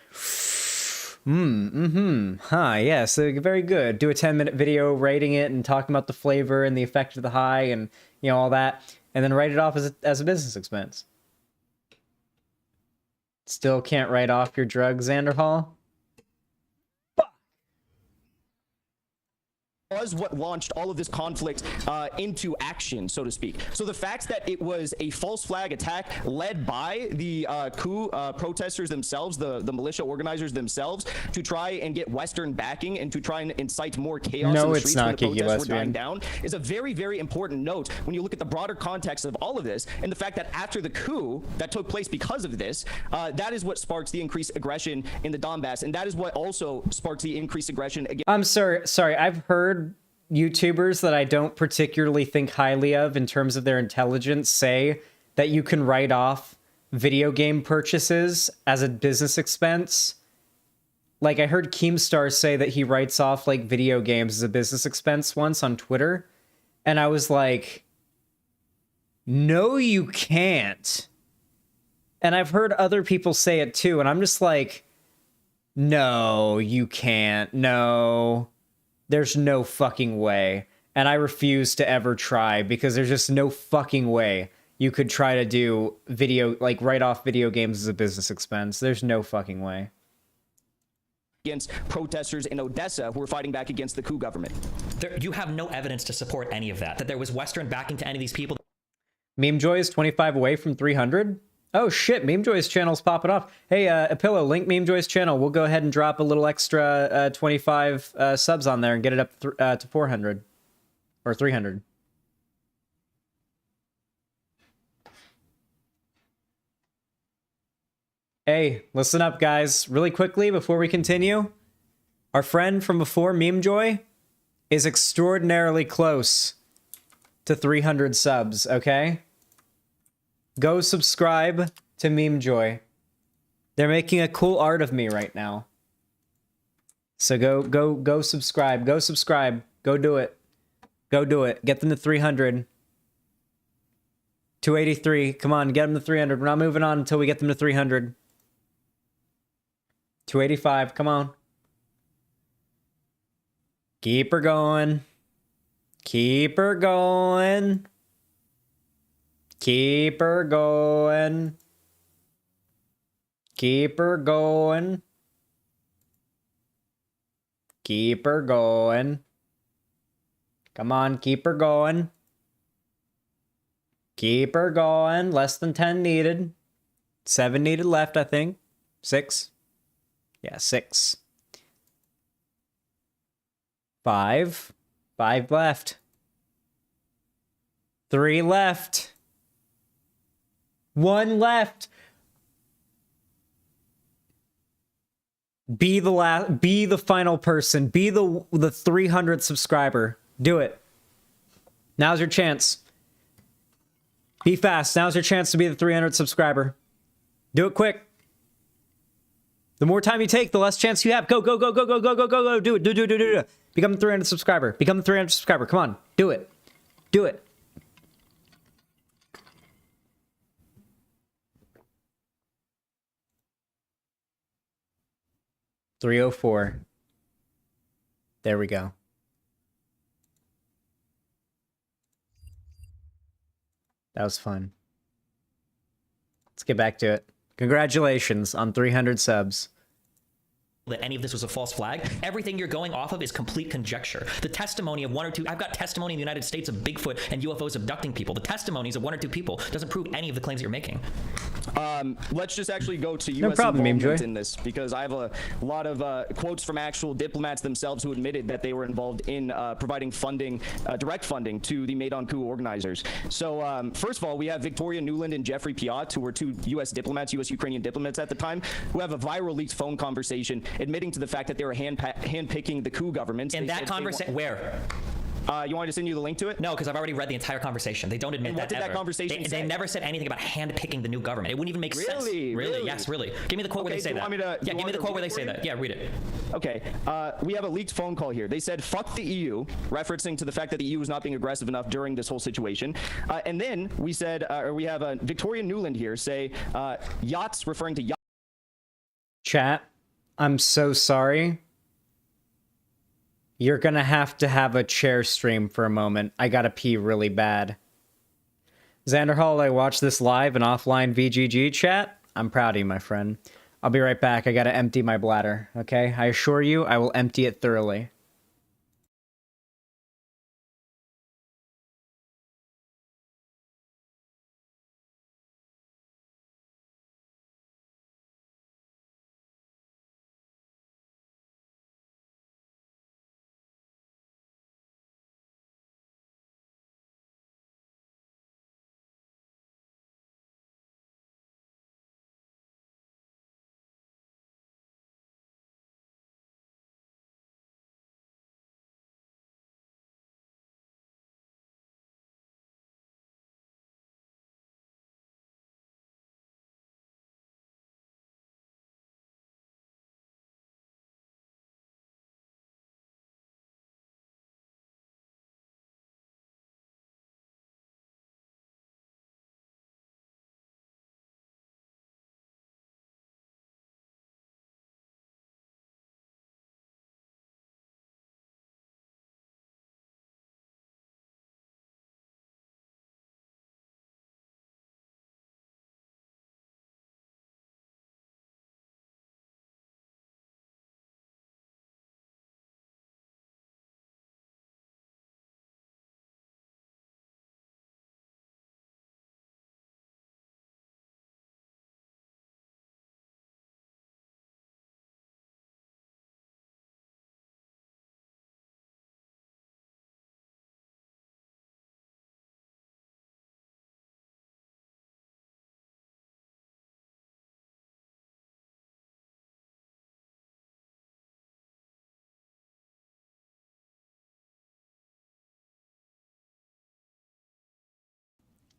B: Yes, very good. Do a 10-minute video rating it and talking about the flavor and the effect of the high and, you know, all that. And then write it off as a business expense. Still can't write off your drugs, Xanderhal?
A: Was what launched all of this conflict into action, so to speak. So the fact that it was a false flag attack led by the coup protesters themselves, the militia organizers themselves, to try and get Western backing and to try and incite more chaos in the streets when the protests were dying down, is a very, very important note when you look at the broader context of all of this, and the fact that after the coup that took place because of this, that is what sparks the increased aggression in the Donbass, and that is what also sparks the increased aggression against.
B: I'm sorry, I've heard YouTubers that I don't particularly think highly of in terms of their intelligence say that you can write off video game purchases as a business expense. Like I heard Keemstar say that he writes off like video games as a business expense once on Twitter. And I was like, no, you can't. And I've heard other people say it too. And I'm just like, no, you can't. No. There's no fucking way. And I refuse to ever try because there's just no fucking way you could try to do write off video games as a business expense. There's no fucking way.
A: Against protesters in Odessa who were fighting back against the coup government.
S: You have no evidence to support any of that there was Western backing to any of these people.
B: Meme Joy is 25 away from 300. Oh shit, Meme Joy's channel's popping off. Hey, Apillo, link Meme Joy's channel. We'll go ahead and drop a little extra 25 subs on there and get it up to 400. Or 300. Hey, listen up, guys. Really quickly, before we continue. Our friend from before, Meme Joy, is extraordinarily close to 300 subs, okay? Go subscribe to Meme Joy. They're making a cool art of me right now. So go subscribe. Go subscribe. Go do it. Go do it. Get them to 300. 283. Come on, get them to 300. We're not moving on until we get them to 300. 285. Come on. Keep her going. Keep her going. Keep her going. Keep her going. Keep her going. Come on, keep her going. Keep her going. Less than 10 needed. 7 needed left, I think. 6. Yeah, 6. 5. 5 left. 3 left. 1 left. Be the final person. Be the 300th subscriber. Do it. Now's your chance. Be fast. Now's your chance to be the 300th subscriber. Do it quick. The more time you take, the less chance you have. Go, go, go, go, go, go, go, go, go. Do it. Do it. Become the 300th subscriber. Become the 300th subscriber. Come on. Do it. Do it. $304. There we go. That was fun. Let's get back to it. Congratulations on 300 subs.
C: That any of this was a false flag. Everything you're going off of is complete conjecture. The testimony of 1 or 2, I've got testimony in the United States of Bigfoot and UFOs abducting people. The testimonies of 1 or 2 people doesn't prove any of the claims you're making.
A: Let's just actually go to
B: No
A: U.S.
B: problem,
A: involvement
B: Meme Joy.
A: in this, because I have a lot of quotes from actual diplomats themselves who admitted that they were involved in providing funding, direct funding to the Maidan coup organizers. So first of all, we have Victoria Nuland and Jeffrey Piot, who were 2 U.S. diplomats, U.S. Ukrainian diplomats at the time, who have a viral leaked phone conversation admitting to the fact that they were hand-picking the coup government.
C: In that conversation, where?
A: You want me to send you the link to it?
C: No, because I've already read the entire conversation. They don't admit
A: And
C: that
A: what did
C: ever.
A: that conversation
C: They
A: say?
C: never said anything about hand-picking the new government. It wouldn't even make sense.
A: Really?
C: Yes, really. Give me the quote where they say that. Yeah, give me the quote where they say that. Yeah, read it.
A: Okay, we have a leaked phone call here. They said, fuck the EU, referencing to the fact that the EU was not being aggressive enough during this whole situation. And then we said, or we have Victoria Nuland here say, yachts, referring to yachts.
B: Chat, I'm so sorry. You're gonna have to have a chair stream for a moment. I gotta pee really bad. Xanderhal, I watched this live and offline VGG chat. I'm proud of you, my friend. I'll be right back. I gotta empty my bladder, okay? I assure you, I will empty it thoroughly.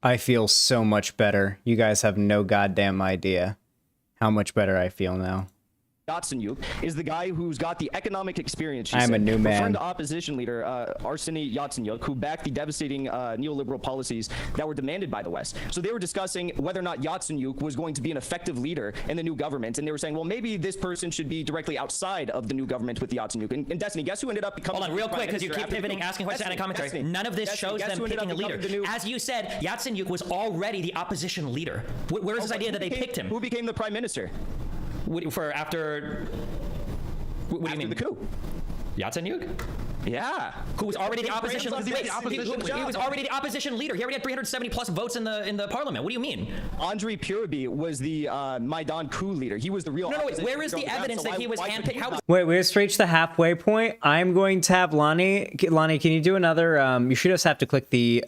B: I feel so much better. You guys have no goddamn idea how much better I feel now.
A: Yatsenyuk is the guy who's got the economic experience.
B: I'm a new man.
A: Referring to opposition leader Arseniy Yatsenyuk, who backed the devastating neoliberal policies that were demanded by the West. So they were discussing whether or not Yatsenyuk was going to be an effective leader in the new government, and they were saying, well, maybe this person should be directly outside of the new government with Yatsenyuk. And Destiny, guess who ended up becoming?
C: Hold on, real quick, because you keep pivoting, asking questions, and commentary.
A: Destiny,
C: None of this shows them picking a leader. As you said, Yatsenyuk was already the opposition leader. Where is this idea that they picked him?
A: Who became the prime minister?
S: For after. What do you mean?
A: The coup.
S: Yatsenyuk?
A: Yeah.
S: Who was already the opposition?
A: He
S: was already the opposition leader. He already had 370 plus votes in the parliament. What do you mean?
A: Andrei Purby was the Maidan coup leader. He was the real.
S: No, wait. Where is the evidence that he was handpicked?
B: Wait, we just reached the halfway point. I'm going to have Lonnie. Lonnie, can you do another? You should just have to click the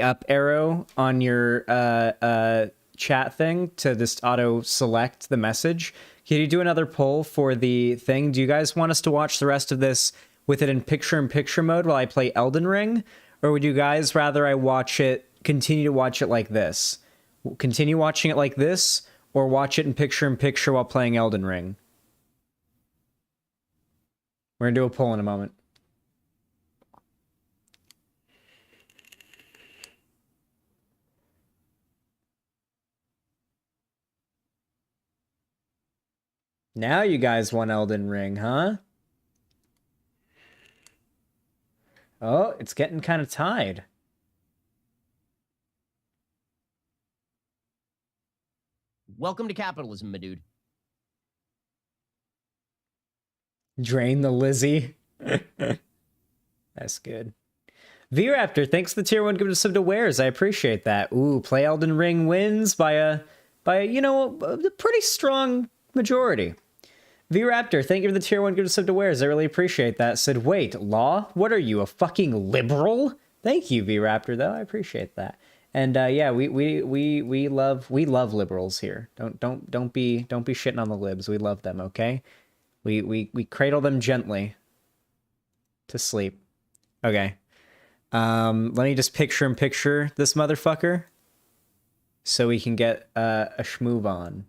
B: up arrow on your chat thing to just auto select the message. Can you do another poll for the thing? Do you guys want us to watch the rest of this with it in picture-in-picture mode while I play Elden Ring? Or would you guys rather I continue to watch it like this? Continue watching it like this, or watch it in picture-in-picture while playing Elden Ring? We're gonna do a poll in a moment. Now you guys want Elden Ring, huh? Oh, it's getting kind of tied.
G: Welcome to capitalism, my dude.
B: Drain the Lizzie. That's good. V-Raptor, thanks for the tier 1 gift sub to Wares. I appreciate that. Ooh, play Elden Ring wins by a pretty strong majority. V-Raptor, thank you for the tier 1 gift sub to Wares. I really appreciate that. Said, wait, Law? What are you, a fucking liberal? Thank you, V-Raptor, though. I appreciate that. And yeah, we love liberals here. Don't be shitting on the libs. We love them, okay? We cradle them gently to sleep. Okay. Let me just picture this motherfucker so we can get a schmoove on.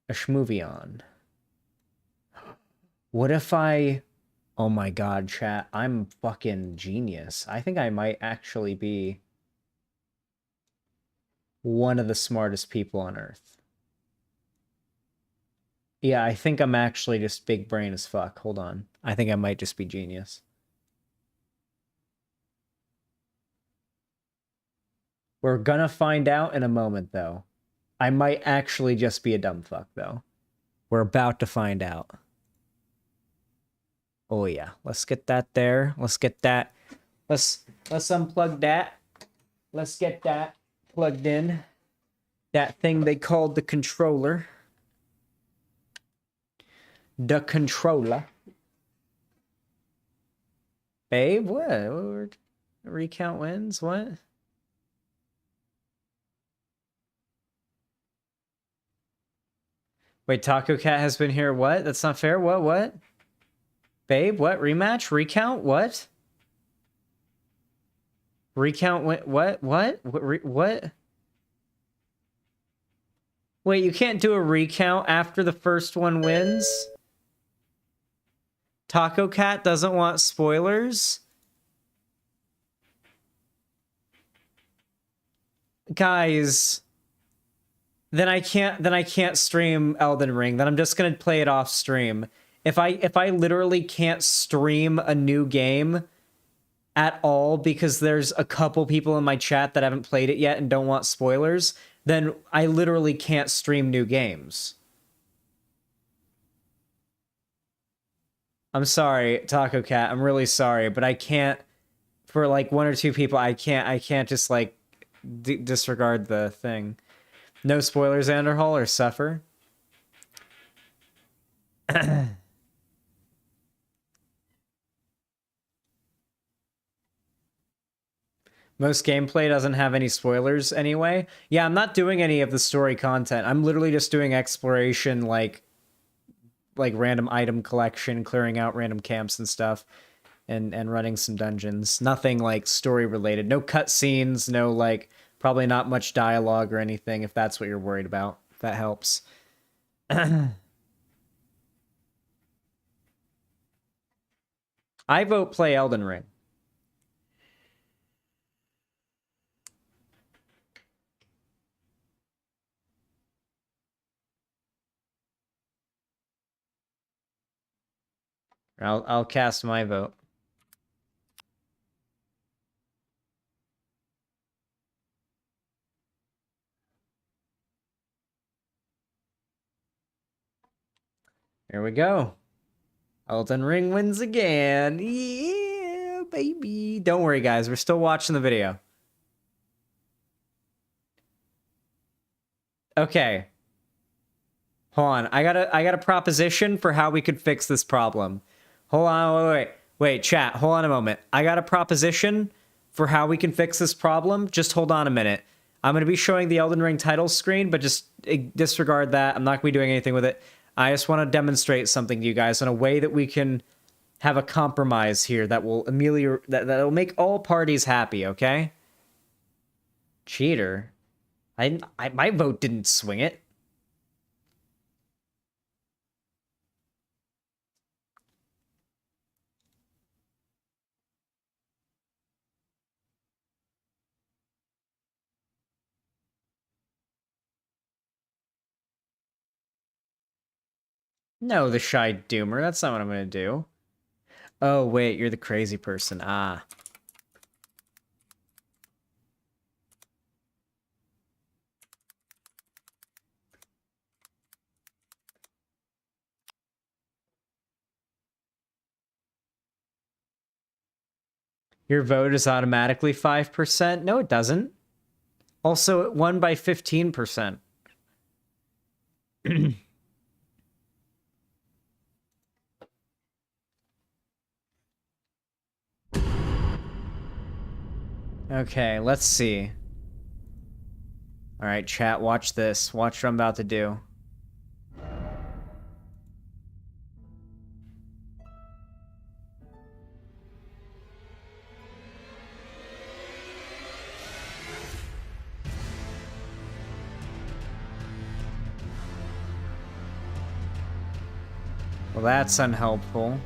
B: A schmoovie on. What if oh my god, chat, I'm fucking genius. I think I might actually be one of the smartest people on Earth. Yeah, I think I'm actually just big brain as fuck. Hold on. I think I might just be genius. We're gonna find out in a moment, though. I might actually just be a dumb fuck, though. We're about to find out. Oh yeah, let's get that there. Let's get that. Let's unplug that. Let's get that plugged in. That thing they called the controller. The controller. Babe, what? Recount wins? What? Wait, Taco Cat has been here. What? That's not fair. What? Babe, what? Rematch? Recount? What? Recount? What? What? Wait, you can't do a recount after the first one wins? Taco Cat doesn't want spoilers? Guys, then I can't stream Elden Ring. Then I'm just gonna play it off stream. If I literally can't stream a new game at all because there's a couple people in my chat that haven't played it yet and don't want spoilers, then I literally can't stream new games. I'm sorry, Taco Cat. I'm really sorry, but I can't. For like one or two people, I can't just like disregard the thing. No spoilers, Xanderhal, or suffer. Most gameplay doesn't have any spoilers anyway. Yeah, I'm not doing any of the story content. I'm literally just doing exploration, like random item collection, clearing out random camps and stuff, and running some dungeons. Nothing like story related. No cutscenes, no like probably not much dialogue or anything, if that's what you're worried about. If that helps. I vote play Elden Ring. I'll cast my vote. Here we go. Elden Ring wins again. Yeah, baby. Don't worry, guys. We're still watching the video. Okay. Hold on. I got a proposition for how we could fix this problem. Hold on. Wait, chat. Hold on a moment. I got a proposition for how we can fix this problem. Just hold on a minute. I'm going to be showing the Elden Ring title screen, but just disregard that. I'm not going to be doing anything with it. I just want to demonstrate something to you guys in a way that we can have a compromise here that will that'll make all parties happy, okay? Cheater. My vote didn't swing it. No, the shy doomer. That's not what I'm going to do. Oh, wait, you're the crazy person. Ah. Your vote is automatically 5%? No, it doesn't. Also, it won by 15%. Okay, let's see. All right, chat, watch this. Watch what I'm about to do. Well, that's unhelpful.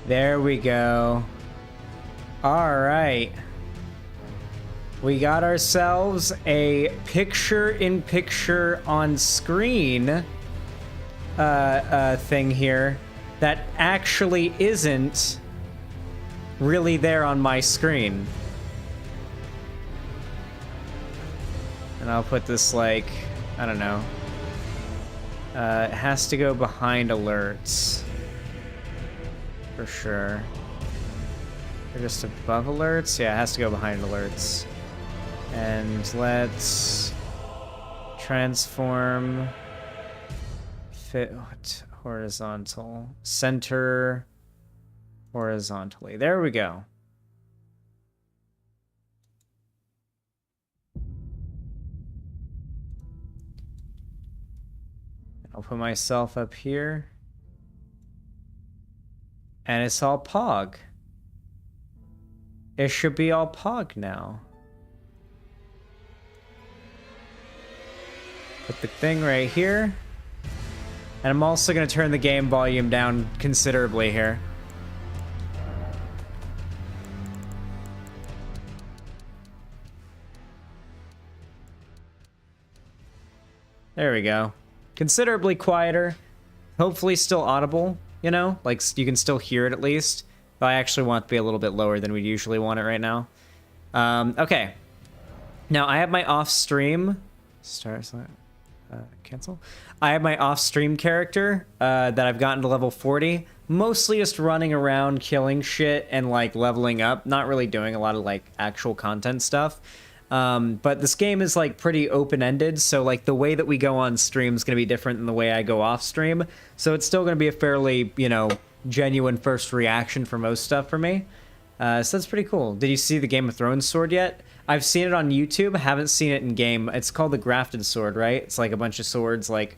B: There we go. All right. We got ourselves a picture-in-picture on screen thing here that actually isn't really there on my screen. And I'll put this like, I don't know. It has to go behind alerts. For sure. Or just above alerts? Yeah, it has to go behind alerts. And let's transform fit horizontal. Center horizontally. There we go. I'll put myself up here. And it's all Pog. It should be all Pog now. Put the thing right here. And I'm also going to turn the game volume down considerably here. There we go. Considerably quieter. Hopefully still audible. You know, like you can still hear it at least. But I actually want it to be a little bit lower than we usually want it right now. Okay. Now I have my off-stream. Cancel. I have my off-stream character that I've gotten to level 40. Mostly just running around, killing shit, and like leveling up. Not really doing a lot of like actual content stuff. But this game is like pretty open-ended, so like the way that we go on stream is going to be different than the way I go off stream. So it's still going to be a fairly, you know, genuine first reaction for most stuff for me. So that's pretty cool. Did you see the Game of Thrones sword yet? I've seen it on YouTube, haven't seen it in game. It's called the Grafted Sword, right? It's like a bunch of swords like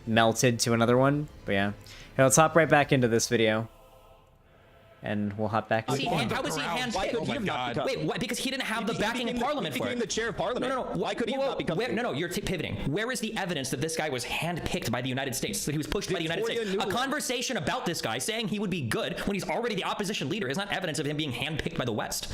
B: melted to another one. But yeah. Here, let's hop right back into this video. And we'll hop back.
C: How was he handpicked? Wait, what? Because he didn't have the backing in Parliament for it.
A: the chair of Parliament.
C: No.
A: Why could he not become?
C: No, you're pivoting. Where is the evidence that this guy was handpicked by the United States? That he was pushed by the United States? A conversation about this guy saying he would be good when he's already the opposition leader is not evidence of him being handpicked by the West.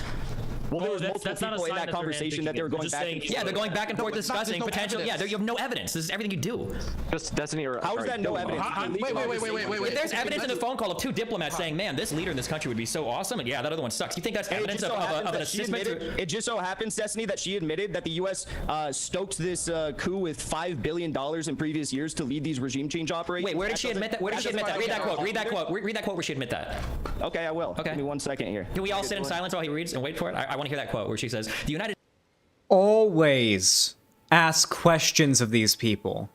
A: Well, there was
I: that's
A: multiple
I: not a
A: people in
I: sign
A: that
I: that they're
A: conversation that they were
I: handpicking.
A: going
I: They're just
A: back
I: saying-
A: and
C: Yeah, they're going back and forth
E: but it's not-
C: discussing
E: there's no
C: potential. Yeah,
E: evidence.
C: you have no evidence. This is everything you do.
T: Just Destiny or
A: How is that no evidence?
C: If there's evidence in the phone call of two diplomats saying, "Man, this leader in this country would be so awesome," and yeah, that other one sucks. You think that's evidence of an assistment?
A: It just so happens, Destiny, that she admitted that the U.S. Stoked this coup with $5 billion in previous years to lead these regime change operations.
C: Wait, where did she admit that? Where did she admit that? Read that quote. Read that quote. Read that quote where she admit that.
A: Okay, I will.
C: Okay.
A: Give me 1 second here.
C: Can we all sit in silence while he reads and wait for it? I want to hear that quote where she says, "The United."
B: Always ask questions of these people.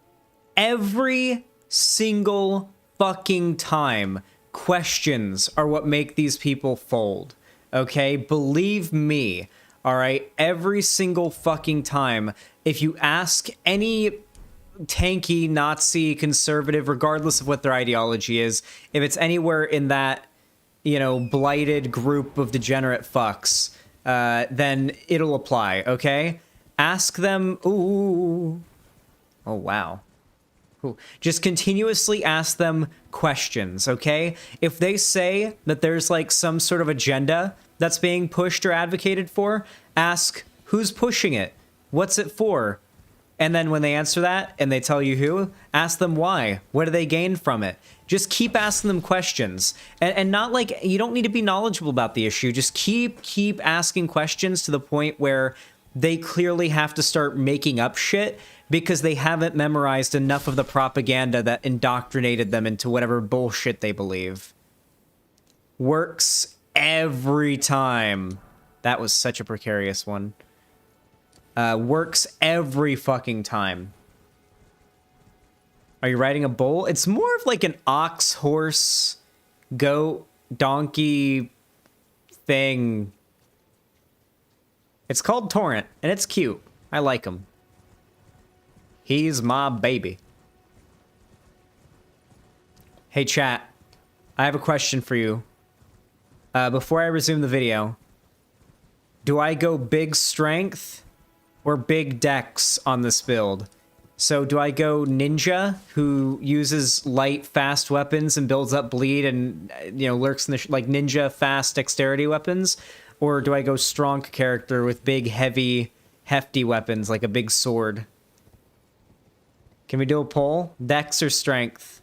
B: Every single fucking time, questions are what make these people fold. Okay? Believe me. All right? Every single fucking time, if you ask any tanky Nazi conservative, regardless of what their ideology is, if it's anywhere in that, you know, blighted group of degenerate fucks, then it'll apply, okay? Ask them, ooh. Oh, wow. Ooh. Just continuously ask them questions, okay? If they say that there's like some sort of agenda that's being pushed or advocated for, ask who's pushing it? What's it for? And then when they answer that and they tell you who, ask them why. What do they gain from it? Just keep asking them questions. And not like, you don't need to be knowledgeable about the issue. Just keep asking questions to the point where they clearly have to start making up shit because they haven't memorized enough of the propaganda that indoctrinated them into whatever bullshit they believe. Works every time. That was such a precarious one. Works every fucking time. Are you riding a bull? It's more of like an ox, horse, goat, donkey thing. It's called Torrent, and it's cute. I like him. He's my baby. Hey, chat. I have a question for you. Before I resume the video, do I go big strength or big dex on this build? So do I go ninja, who uses light, fast weapons and builds up bleed and, you know, lurks in the like ninja fast dexterity weapons? Or do I go strong character with big, heavy, hefty weapons like a big sword? Can we do a poll? Dex or strength?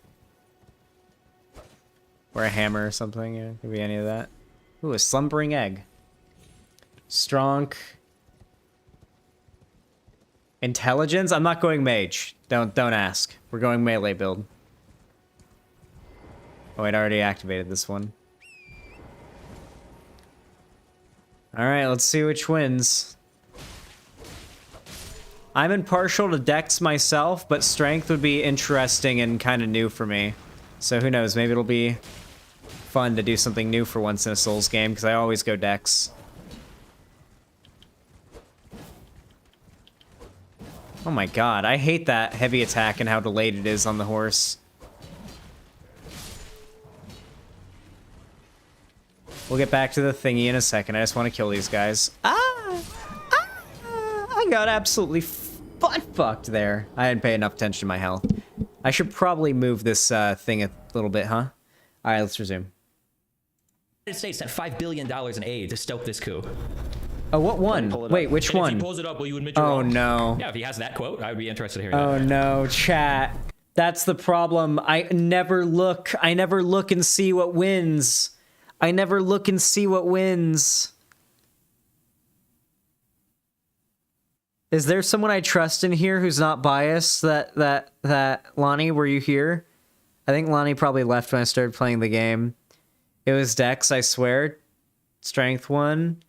B: Or a hammer or something? Yeah, could be any of that. Ooh, a slumbering egg. Strong. Intelligence? I'm not going mage. Don't ask. We're going melee build. Oh, I'd already activated this one. Alright, let's see which wins. I'm impartial to dex myself, but strength would be interesting and kind of new for me. So who knows, maybe it'll be fun to do something new for once in a Souls game, because I always go dex. Oh my god, I hate that heavy attack and how delayed it is on the horse. We'll get back to the thingy in a second. I just want to kill these guys. I got absolutely fucked there. I didn't pay enough attention to my health. I should probably move this thing a little bit, huh? Alright, let's resume.
C: The United States sent $5 billion in aid to stoke this coup.
B: Oh, what one? Wait, which
I: And
B: one?
I: If he pulls it up, will you admit you're
B: Oh
I: wrong?
B: no.
C: Yeah, if he has that quote, I would be interested to hear
B: Oh
C: that.
B: no, chat. That's the problem. I never look and see what wins. I never look and see what wins. Is there someone I trust in here who's not biased? That Lonnie, were you here? I think Lonnie probably left when I started playing the game. It was Dex, I swear. Strength 1.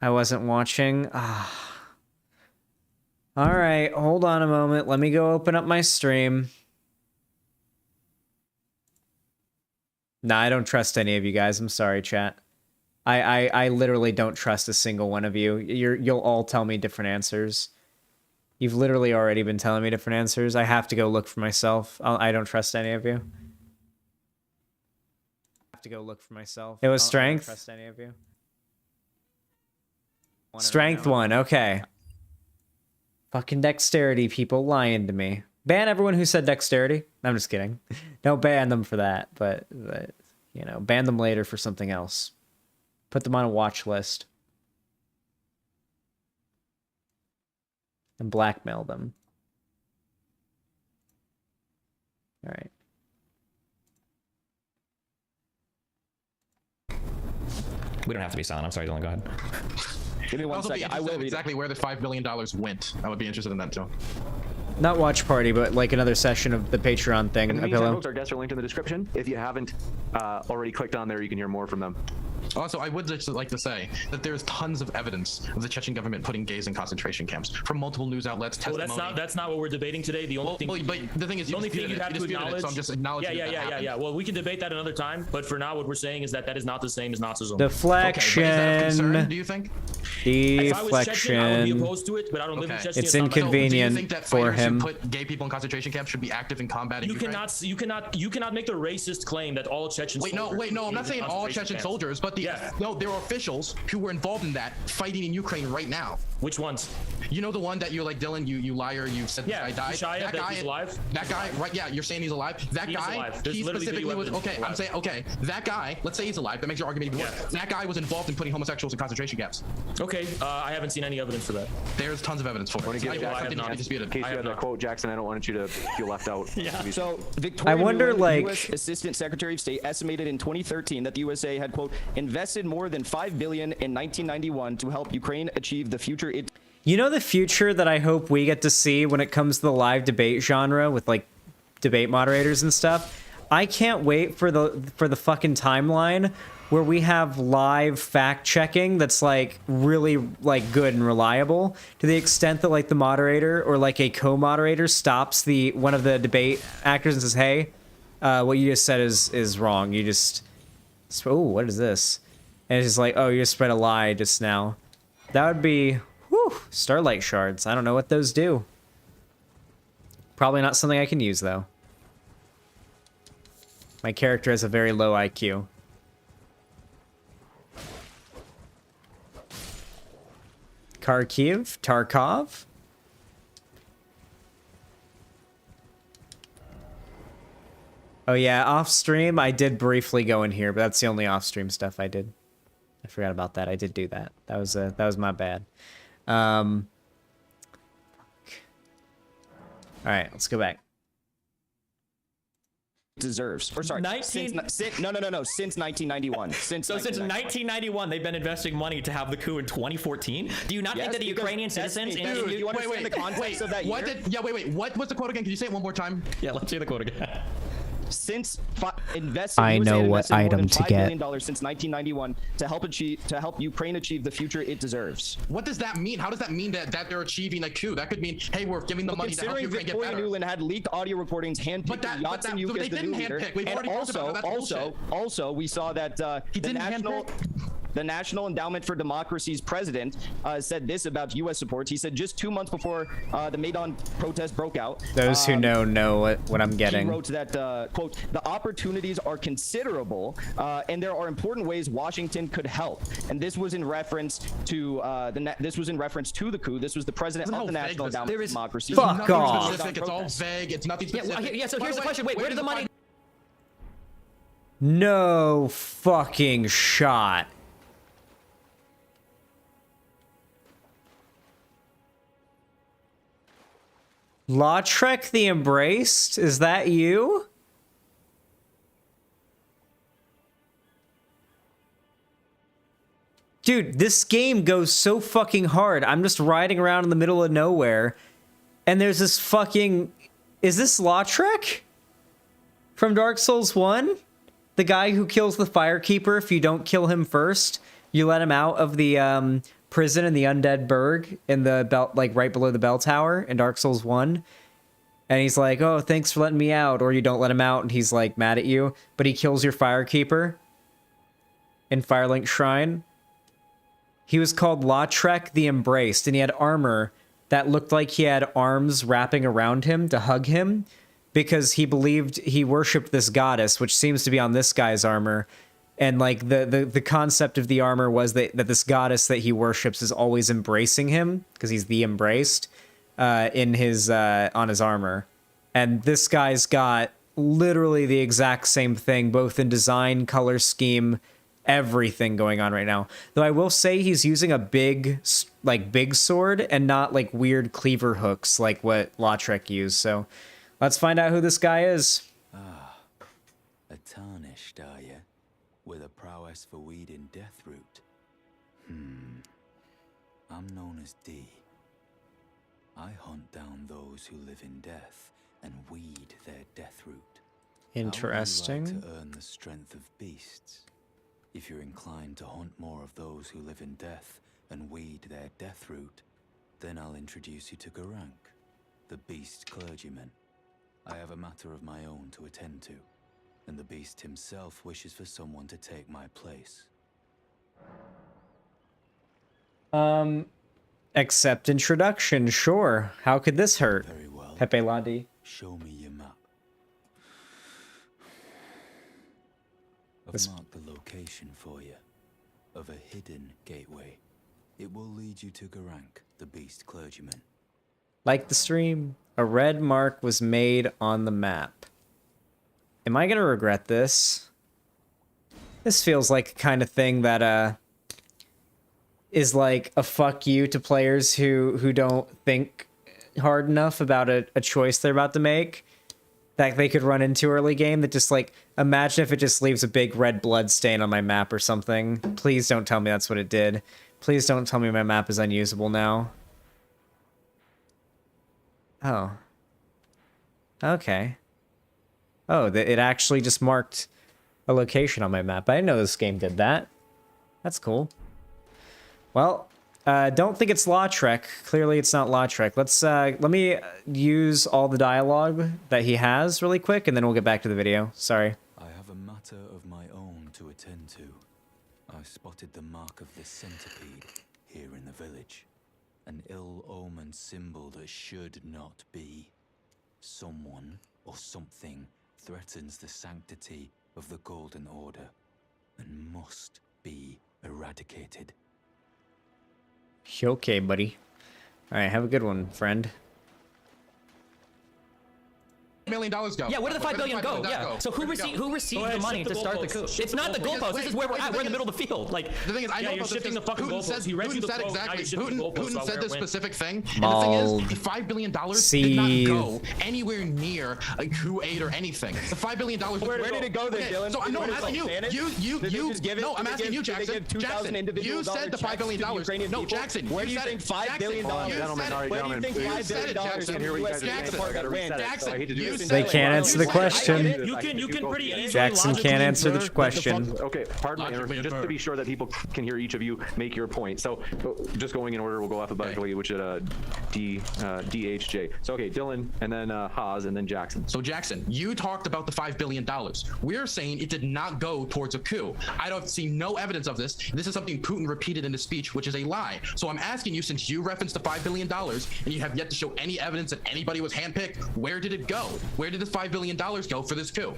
B: I wasn't watching. Ah. All right, hold on a moment. Let me go open up my stream. Nah, I don't trust any of you guys. I'm sorry, chat. I literally don't trust a single one of you. You'll all tell me different answers. You've literally already been telling me different answers. I have to go look for myself. I don't trust any of you. I have to go look for myself. It was strength. I don't trust any of you. Strength 1. Okay. Fucking dexterity people lying to me. Ban everyone who said dexterity. I'm just kidding. Don't ban them for that, but you know, ban them later for something else. Put them on a watch list. And blackmail them. All right.
S: We don't have to be silent. I'm sorry, Dylan. Go ahead.
A: Give me one
E: Also be
A: second. I
E: interested
A: will
E: in
A: read
E: exactly where the $5 billion went. I would be interested in that too.
B: Not watch party, but like another session of the Patreon thing.
T: In the
B: A
T: meantime,
B: pillow.
T: folks, our guests are linked in the description. If you haven't already clicked on there, you can hear more from them.
E: Also, I would just like to say that there's tons of evidence of the Chechen government putting gays in concentration camps from multiple news outlets.
I: Well,
E: Testimony.
I: that's not what we're debating today. The only thing,
E: but the thing is,
I: the only thing you have to acknowledge.
E: So I'm just acknowledging.
I: Yeah. Well, we can debate that another time. But for now, what we're saying is that is not the same as Nazism.
B: Deflection.
E: Okay, but is that of concern, do you think?
I: If I was Chechen, I would be
B: Deflection.
I: opposed to it, but I don't live in Chechnya.
B: It's
I: not my-
B: inconvenient
E: Do you think that
B: for
E: fighters who
B: him.
E: put gay people in concentration camps should be active in combating Ukraine?
I: You cannot make the racist claim that all Chechens.
E: Wait, no, I'm not saying all Chechen soldiers, but no, there are officials who were involved in that fighting in Ukraine right now.
I: Which ones?
E: You know the one that you're like, Dylan, you liar, you said this guy died.
I: Shia, that he's alive?
E: That guy, right? Yeah, you're saying he's alive. That
I: He is
E: guy,
I: alive. There's
E: he
I: literally
E: specifically
I: video
E: was
I: evidence
E: okay.
I: he's
E: I'm saying okay. That guy, let's say he's alive. That makes your argument even worse. That guy was involved in putting homosexuals in concentration camps.
I: Okay, I haven't seen any evidence for that.
E: There's tons of evidence for it.
T: I want to give Jackson,
E: something not
T: in
E: disputed.
T: case you had that quote, Jackson, I don't want you to feel left out.
A: So, Victoria
B: I wonder,
A: Nuland,
B: like-
A: U.S. Assistant Secretary of State, estimated in 2013 that the USA had, quote, invested more than $5 billion in 1991 to help Ukraine achieve the future it.
B: You know the future that I hope we get to see when it comes to the live debate genre with like debate moderators and stuff? I can't wait for the fucking timeline where we have live fact checking that's like really like good and reliable to the extent that like the moderator or like a co-moderator stops one of the debate actors and says, "Hey, what you just said is wrong. You just what is this?" And it's just like, "Oh, you just spread a lie just now." That would be starlight shards. I don't know what those do. Probably not something I can use though. My character has a very low IQ. Kharkiv? Tarkov? Oh yeah, off stream I did briefly go in here, but that's the only off stream stuff I did. I forgot about that. I did do that. That was my bad. All right, let's go back.
A: Deserves, or sorry, since 1991. Since
S: 1991, they've been investing money to have the coup in 2014. Do you not think that the Ukrainian citizens?
A: Dude, you understand the context of that year?
E: What was the quote again? Can you say it one more time?
S: Yeah, let's hear the quote again.
A: Since invested,
B: I know what item to get.
A: $5 billion since 1991 to help Ukraine achieve the future it deserves.
E: What does that mean? How does that mean that they're achieving a coup? That could mean, hey, we're giving them money to help Ukraine get better.
A: Victoria Nuland had leaked audio recordings handpicking Yatsenyuk as the new leader, and also we saw that the National Endowment for Democracy's president said this about U.S. support. He said just 2 months before the Maidan protest broke out.
B: Those who know what I'm getting.
A: He wrote that, quote, the opportunities are considerable and there are important ways Washington could help. And this was in reference to the coup. This was the president of the National Endowment for Democracy.
B: Fuck off.
E: It's all vague. It's nothing specific.
S: Yeah, so here's the question. Wait, where did the money?
B: No fucking shot. Lautrec the Embraced? Is that you? Dude, this game goes so fucking hard. I'm just riding around in the middle of nowhere, and there's this fucking... Is this Lautrec? From Dark Souls 1? The guy who kills the Firekeeper if you don't kill him first? You let him out of the prison in the Undead Burg in the belt, like right below the bell tower in Dark Souls 1. And he's like, "Oh, thanks for letting me out." Or you don't let him out and he's like mad at you, but he kills your Firekeeper in Firelink Shrine. He was called Lautrec the Embraced, and he had armor that looked like he had arms wrapping around him to hug him because he believed he worshipped this goddess, which seems to be on this guy's armor. And like the concept of the armor was that this goddess that he worships is always embracing him because he's the embraced in his on his armor. And this guy's got literally the exact same thing, both in design, color scheme, everything going on right now. Though I will say he's using a big sword and not like weird cleaver hooks like what Lautrec used. So let's find out who this guy is.
M: Ah, a tarnished, are you? With a prowess for weeding Deathroot. I'm known as D. I hunt down those who live in death and weed their Deathroot.
B: Interesting.
M: How would you like to earn the strength of beasts? If you're inclined to hunt more of those who live in death and weed their Deathroot, then I'll introduce you to Garank, the beast clergyman. I have a matter of my own to attend to, and the beast himself wishes for someone to take my place.
B: Accept introduction, sure. How could this hurt?
M: Very well.
B: Pepe Landi.
M: Show me your map. I've marked the location for you of a hidden gateway. It will lead you to Garank, the beast clergyman.
B: Like the stream, a red mark was made on the map. Am I gonna regret this? This feels like the kind of thing that is like a fuck you to players who don't think hard enough about a choice they're about to make that they could run into early game. That just like, imagine if it just leaves a big red blood stain on my map or something. Please don't tell me that's what it did. Please don't tell me my map is unusable now. Oh. Okay. Oh, it actually just marked a location on my map. I didn't know this game did that. That's cool. Well, don't think it's Lautrec. Clearly it's not Lautrec. Let me use all the dialogue that he has really quick, and then we'll get back to the video. Sorry.
M: I have a matter of my own to attend to. I spotted the mark of this centipede here in the village. An ill-omened symbol that should not be. Someone or something threatens the sanctity of the Golden Order and must be eradicated.
B: Okay, buddy. All right, have a good one, friend.
E: $1 million go?
C: Yeah, where did the $5 billion go? Yeah. So who received the money to start the coup? It's not the goalpost. This is where we're at. We're in the middle of the field. Like
E: the thing is, I know
I: you're shifting the fucking goalpost.
E: Putin said exactly. Putin said this specific thing. And
B: Mal
E: the thing is, the $5 billion did not go anywhere near a coup aid or anything. The $5 billion.
A: Where did it go then, Dylan?
E: So I'm asking you. No, I'm asking you, Jackson. Jackson, you said the $5 billion. No, Jackson.
A: Where do you think $5 billion? Where do you think $5 billion?
E: Jackson,
B: they can't answer the question.
I: You can pretty easily
B: Jackson can't answer the question.
T: Okay, pardon me, just to be sure that people can hear each of you make your point. So, just going in order, we'll go alphabetically, which is DHJ. So, okay, Dylan, and then Haas, and then Jackson.
E: So, Jackson, you talked about the $5 billion. We're saying it did not go towards a coup. I don't see no evidence of this. This is something Putin repeated in his speech, which is a lie. So, I'm asking you, since you referenced the $5 billion, and you have yet to show any evidence that anybody was handpicked, where did it go? Where did the $5 billion go for this coup?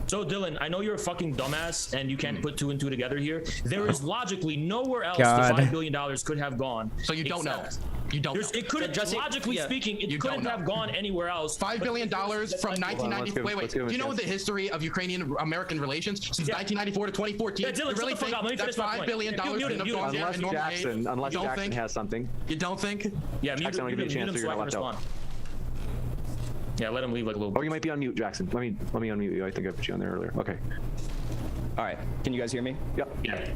I: So Dylan, I know you're a fucking dumbass and you can't put two and two together here. There is logically nowhere else the $5 billion could have gone.
E: So you don't know. You don't know.
I: It couldn't, logically speaking, it couldn't have gone anywhere else.
E: $5 billion from 1990. Wait. Do you know the history of Ukrainian-American relations since 1994 to 2014?
I: Yeah, Dylan,
E: you really think that $5 billion couldn't have gone there in normal aid?
T: Unless Jackson has something.
E: You don't think?
I: Yeah,
T: Jackson, I'll give you a chance so you're not left out.
I: Yeah, let him leave like a little bit.
T: Oh, you might be on mute, Jackson. Let me unmute you. I think I put you on there earlier. Okay.
A: All right. Can you guys hear me?
T: Yep.
I: Yeah.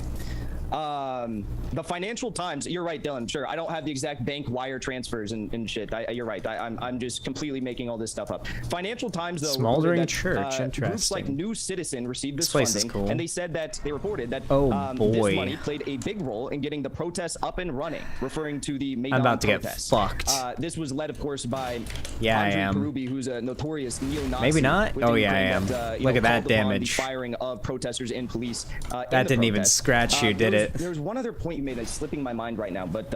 A: The Financial Times, you're right, Dylan. Sure, I don't have the exact bank wire transfers and shit. You're right. I'm just completely making all this stuff up. Financial Times, though,
B: smoldering church. Interesting.
A: Groups like New Citizen received this
B: place
A: funding,
B: is cool.
A: and they said that they reported that
B: this
A: money played a big role in getting the protests up and running, referring to the Maidan
B: I'm about to
A: protests.
B: get fucked.
A: This was led, of course, by
B: I am.
A: Karubi, who's a notorious neo-Nazi.
B: Maybe not. Oh yeah, I am. Look at that damage.
A: The firing of protesters and police.
B: That didn't even scratch you, did it? it.
A: There's one other point you made that's slipping my mind right now, but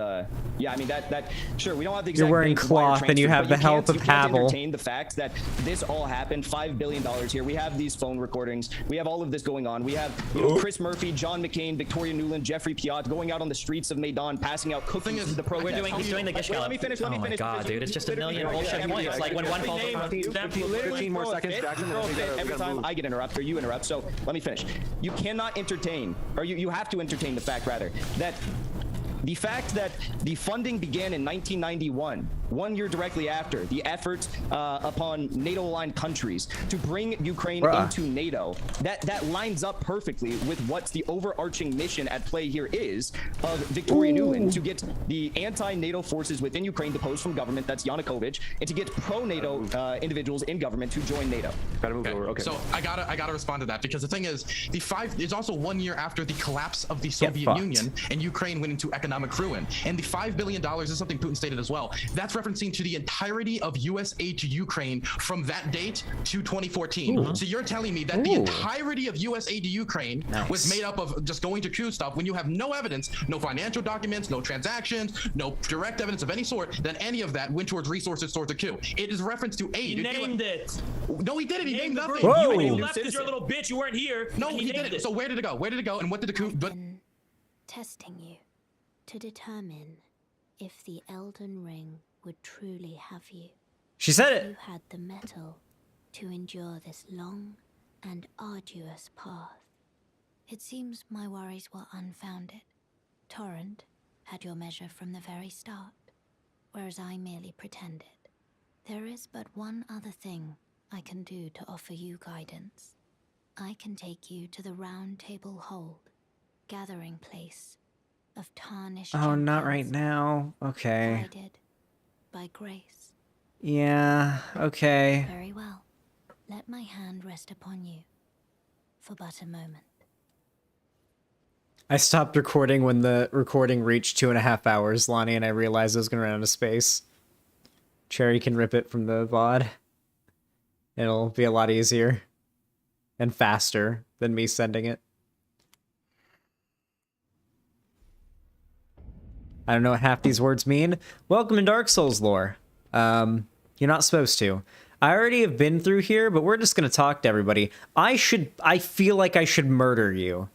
A: yeah, I mean that sure we don't have the exact
B: You're wearing
A: dates of wire
B: cloth and you
A: transfer,
B: have
A: but
B: the help of
A: you can't
B: Havel.
A: entertain the fact that this all happened. $5 billion here. We have these phone recordings. We have all of this going on. We have Chris Murphy, John McCain, Victoria Nuland, Jeffrey Piot going out on the streets of Maidan, passing out cookies to the protesters.
S: He's doing the gish
A: Let me finish.
S: Oh my god, dude, it's just a million bullshit points. Like when one falls apart.
T: 15 more seconds, Jackson.
A: Every time I get interrupted or you interrupt, so let me finish. You cannot entertain, or you have to entertain the fact, rather, that the fact that the funding began in 1991, 1 year directly after the efforts upon NATO-aligned countries to bring Ukraine into NATO, that lines up perfectly with what the overarching mission at play here is of Victoria Nuland, to get the anti-NATO forces within Ukraine deposed from government, that's Yanukovych, and to get pro-NATO individuals in government to join NATO.
E: Okay. So I gotta respond to that, because the thing is, it's also 1 year after the collapse of the Soviet Union and Ukraine went into economic ruin. And the $5 billion is something Putin stated as well. That's referencing to the entirety of U.S. aid to Ukraine from that date to 2014. So you're telling me that the entirety of U.S. aid to Ukraine was made up of just going to coup stuff, when you have no evidence, no financial documents, no transactions, no direct evidence of any sort that any of that went towards resources towards a coup. It is reference to aid.
I: He named it.
E: No, he didn't. He named nothing.
I: You left because you're a little bitch. You weren't here.
E: No, he didn't. So where did it go? Where did it go? And what did the coup?
K: Testing you to determine if the Elden Ring would truly have you.
B: She said it.
K: You had the mettle to endure this long and arduous path. It seems my worries were unfounded. Torrent had your measure from the very start, whereas I merely pretended. There is but one other thing I can do to offer you guidance. I can take you to the Round Table Hold, gathering place of tarnished
B: Oh, not
K: champions,
B: right now. Okay.
K: guided by grace.
B: Yeah, okay.
K: Very well. Let my hand rest upon you for but a moment.
B: I stopped recording when the recording reached 2.5 hours, Lonnie, and I realized I was gonna run out of space. Cherry can rip it from the VOD. It'll be a lot easier and faster than me sending it. I don't know what half these words mean. Welcome to Dark Souls lore. You're not supposed to. I already have been through here, but we're just gonna talk to everybody. I feel like I should murder you.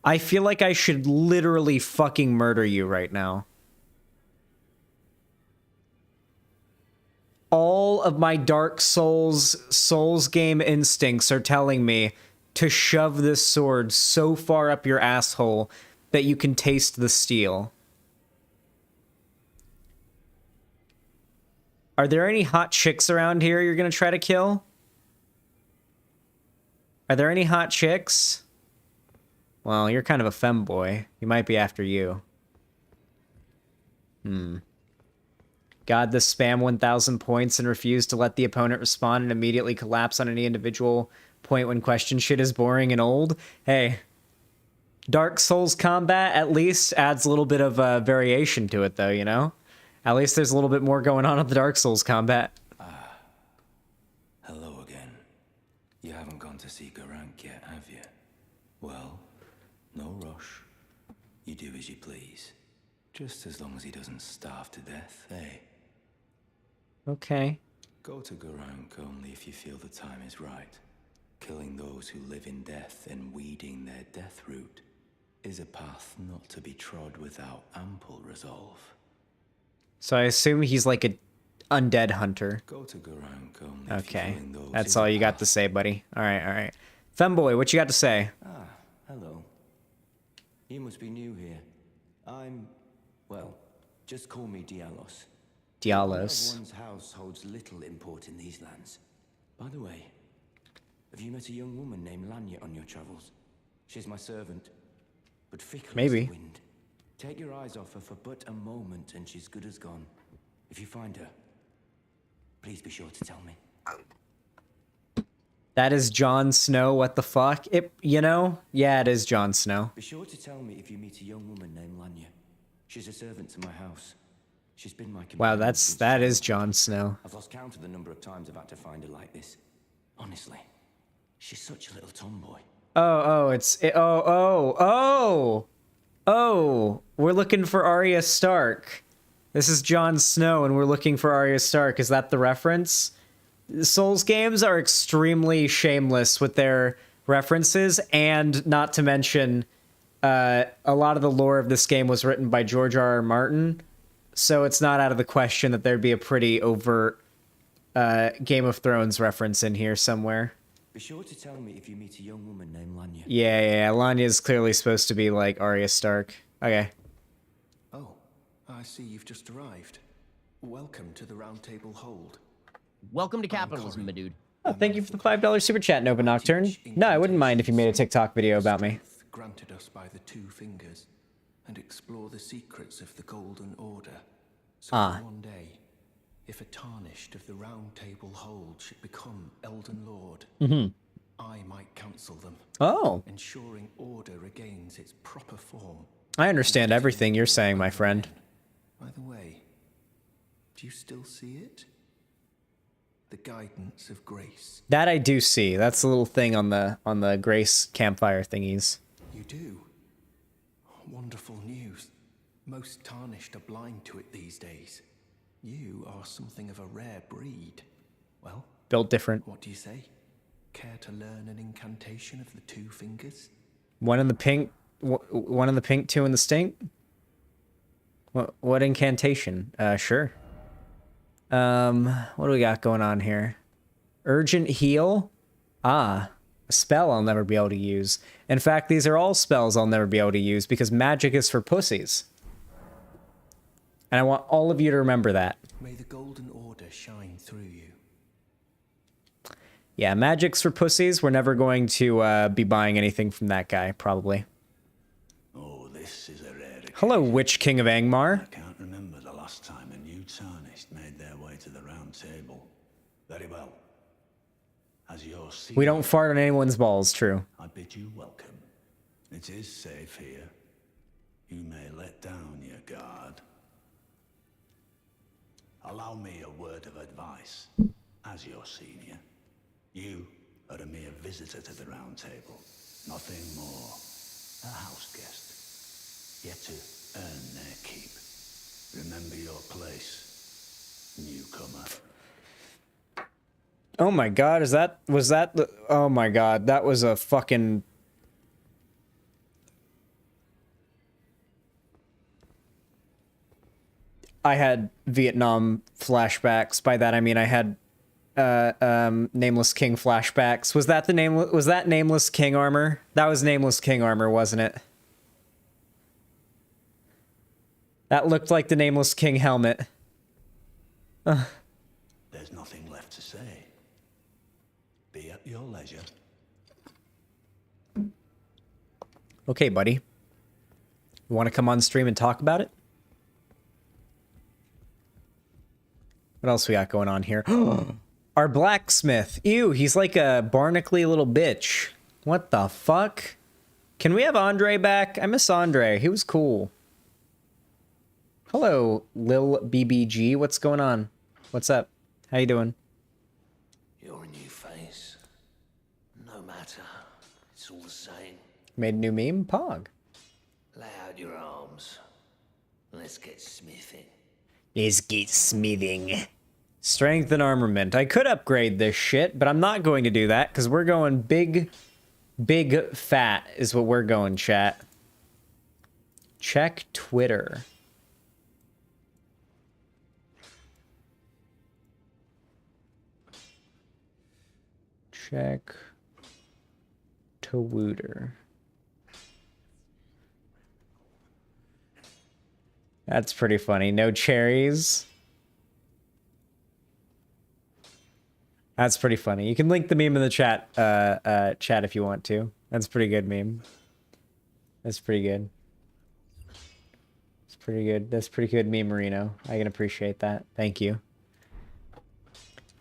B: I feel like I should literally fucking murder you right now. All of my Dark Souls game instincts are telling me to shove this sword so far up your asshole that you can taste the steel. Are there any hot chicks around here you're gonna try to kill? Are there any hot chicks? Well, you're kind of a femboy. He might be after you. God, the spam 1,000 points and refuse to let the opponent respond and immediately collapse on any individual point when question shit is boring and old. Hey, Dark Souls combat at least adds a little bit of variation to it, though, you know? At least there's a little bit more going on with the Dark Souls combat.
M: Hello again. You haven't gone to see Garank yet, have you? Well, no rush. You do as you please. Just as long as he doesn't starve to death, eh?
B: Okay.
M: Go to Garank only if you feel the time is right. Killing those who live in death and weeding their death route is a path not to be trod without ample resolve.
B: So I assume he's like a undead hunter.
M: Go to Garank only.
B: Okay. That's all you got to say, buddy. Alright. Femboy, what you got to say?
M: Hello. You must be new here. Well, just call me Dialos.
B: Dialos.
M: One's house holds little import in these lands. By the way, have you met a young woman named Lanya on your travels? She's my servant, but fickle as the wind. Take your eyes off her for but a moment and she's good as gone. If you find her, please be sure to tell me.
B: That is Jon Snow, what the fuck? Yeah, it is Jon Snow.
M: Be sure to tell me if you meet a young woman named Lanya. She's a servant to my house. She's been my companion.
B: Wow, that is Jon Snow.
M: I've lost count of the number of times I've had to find her like this. Honestly, she's such a little tomboy.
B: Oh, we're looking for Arya Stark. This is Jon Snow, and we're looking for Arya Stark. Is that the reference? Souls games are extremely shameless with their references, and not to mention, a lot of the lore of this game was written by George R.R. Martin, so it's not out of the question that there'd be a pretty overt Game of Thrones reference in here somewhere.
O: Be sure to tell me if you meet a young woman named Lanya.
B: Yeah, Lanya's clearly supposed to be like Arya Stark. Okay.
O: Oh, I see you've just arrived. Welcome to the Round Table Hold.
G: Welcome to capitalism, my dude.
B: Oh, thank you for the $5 super chat, Nova Nocturne. No, I wouldn't mind if you made a TikTok video about me.
O: Granted us by the Two Fingers, and explore the secrets of the Golden Order. So one day, if a tarnished of the Round Table Hold should become Elden Lord, I might counsel them.
B: Oh.
O: Ensuring order regains its proper form.
B: I understand everything you're saying, my friend.
O: By the way, do you still see it? The guidance of grace.
B: That I do see. That's the little thing on the grace campfire thingies.
O: You do? Wonderful news. Most tarnished are blind to it these days. You are something of a rare breed. Well,
B: built different.
O: What do you say? Care to learn an incantation of the Two Fingers?
B: One in the pink, two in the stink. What incantation? Sure. What do we got going on here? Urgent heal? Ah, a spell I'll never be able to use. In fact, these are all spells I'll never be able to use because magic is for pussies. And I want all of you to remember that.
O: May the Golden Order shine through you.
B: Yeah, magic's for pussies. We're never going to be buying anything from that guy, probably.
O: Oh, this is a rare occasion.
B: Hello, Witch King of Angmar.
O: I can't remember the last time a new tarnished made their way to the Round Table. Very well. As your
B: We don't fart on anyone's balls, true.
O: I bid you welcome. It is safe here. You may let down your guard. Allow me a word of advice. As your senior, you are a mere visitor to the Round Table. Nothing more. A house guest. Yet to earn their keep. Remember your place, newcomer.
B: Oh my god, was that the, oh my god, that was a fucking... I had Vietnam flashbacks. By that I mean I had Nameless King flashbacks. Was that Nameless King armor? That was Nameless King armor, wasn't it? That looked like the Nameless King helmet.
O: There's nothing left to say. Be at your leisure.
B: Okay, buddy. You want to come on stream and talk about it? What else we got going on here? Our blacksmith. Ew, he's like a barnacly little bitch. What the fuck? Can we have Andre back? I miss Andre. He was cool. Hello, Lil BBG. What's going on? What's up? How you doing?
O: You're a new face. No matter. It's all the same.
B: Made a new meme? Pog.
O: Lay out your arms. Let's get smithing.
B: Let's get smithing. Strength and armament. I could upgrade this shit, but I'm not going to do that because we're going big fat is what we're going, chat. Check Twitter. Check Twitter. That's pretty funny. No cherries. That's pretty funny. You can link the meme in the chat if you want to. That's a pretty good meme. That's pretty good. It's pretty good. That's pretty good meme, Marino. I can appreciate that. Thank you.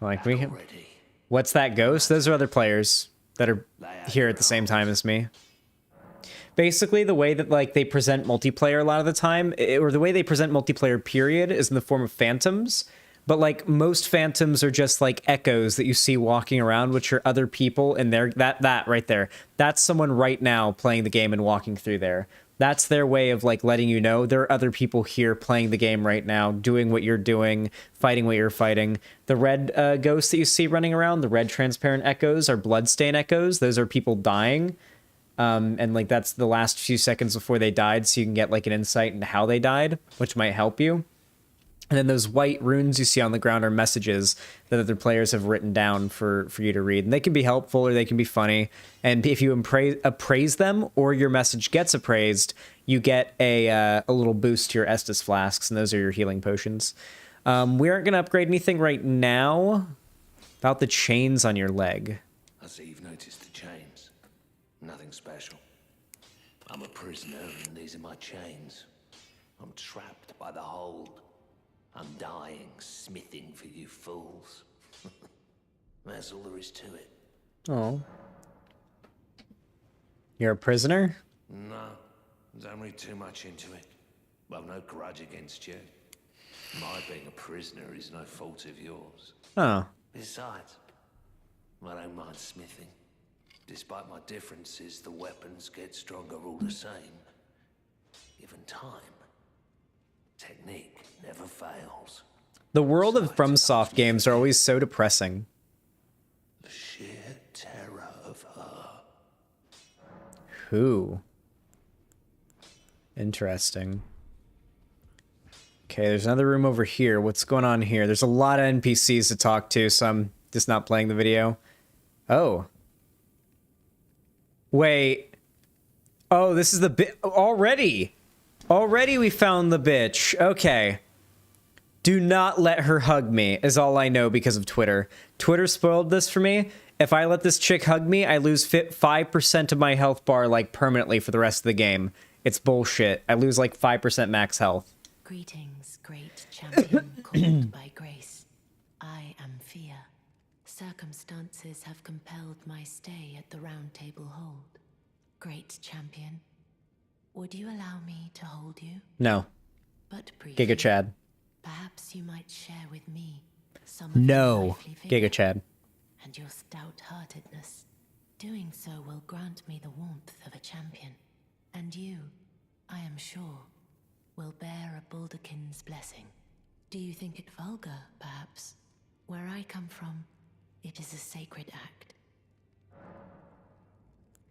B: Like we. What's that ghost? Those are other players that are here at the same time as me. Basically, the way that like they present multiplayer a lot of the time, or the way they present multiplayer period, is in the form of phantoms. But like most phantoms are just like echoes that you see walking around, which are other people, and they're that right there. That's someone right now playing the game and walking through there. That's their way of like letting you know there are other people here playing the game right now, doing what you're doing, fighting what you're fighting. The red ghosts that you see running around, the red transparent echoes, are bloodstain echoes. Those are people dying. And like that's the last few seconds before they died, so you can get like an insight into how they died, which might help you. And then those white runes you see on the ground are messages that other players have written down for you to read. And they can be helpful or they can be funny. And if you appraise them or your message gets appraised, you get a little boost to your Estus flasks, and those are your healing potions. We aren't going to upgrade anything right now. About the chains on your leg.
O: I see you've noticed the chains. Nothing special. I'm a prisoner and these are my chains. I'm trapped by the hold. I'm dying, smithing for you fools. That's all there is to it.
B: Oh. You're a prisoner?
O: No, don't read too much into it. Well, no grudge against you. My being a prisoner is no fault of yours.
B: Oh.
O: Besides, I don't mind smithing. Despite my differences, the weapons get stronger all the same. Given time. Technique never fails.
B: The world of FromSoft games are always so depressing.
O: The sheer terror of her.
B: Who? Interesting. Okay, there's another room over here. What's going on here? There's a lot of NPCs to talk to, so I'm just not playing the video. Oh. Wait. Oh, this is the bit already. Already we found the bitch. Okay. Do not let her hug me, is all I know because of Twitter. Twitter spoiled this for me. If I let this chick hug me, I lose 5% of my health bar, like, permanently for the rest of the game. It's bullshit. I lose, like, 5% max health.
K: Greetings, great champion called by grace. I am Fia. Circumstances have compelled my stay at the Round Table Hold. Great champion. Would you allow me to hold you?
B: No.
K: But briefly,
B: Giga Chad.
K: perhaps you might share with me some of
B: No.
K: your lively vigor
B: Giga Chad.
K: and your stout-heartedness. Doing so will grant me the warmth of a champion, and you, I am sure, will bear a Baldakin's blessing. Do you think it vulgar, perhaps? Where I come from, it is a sacred act.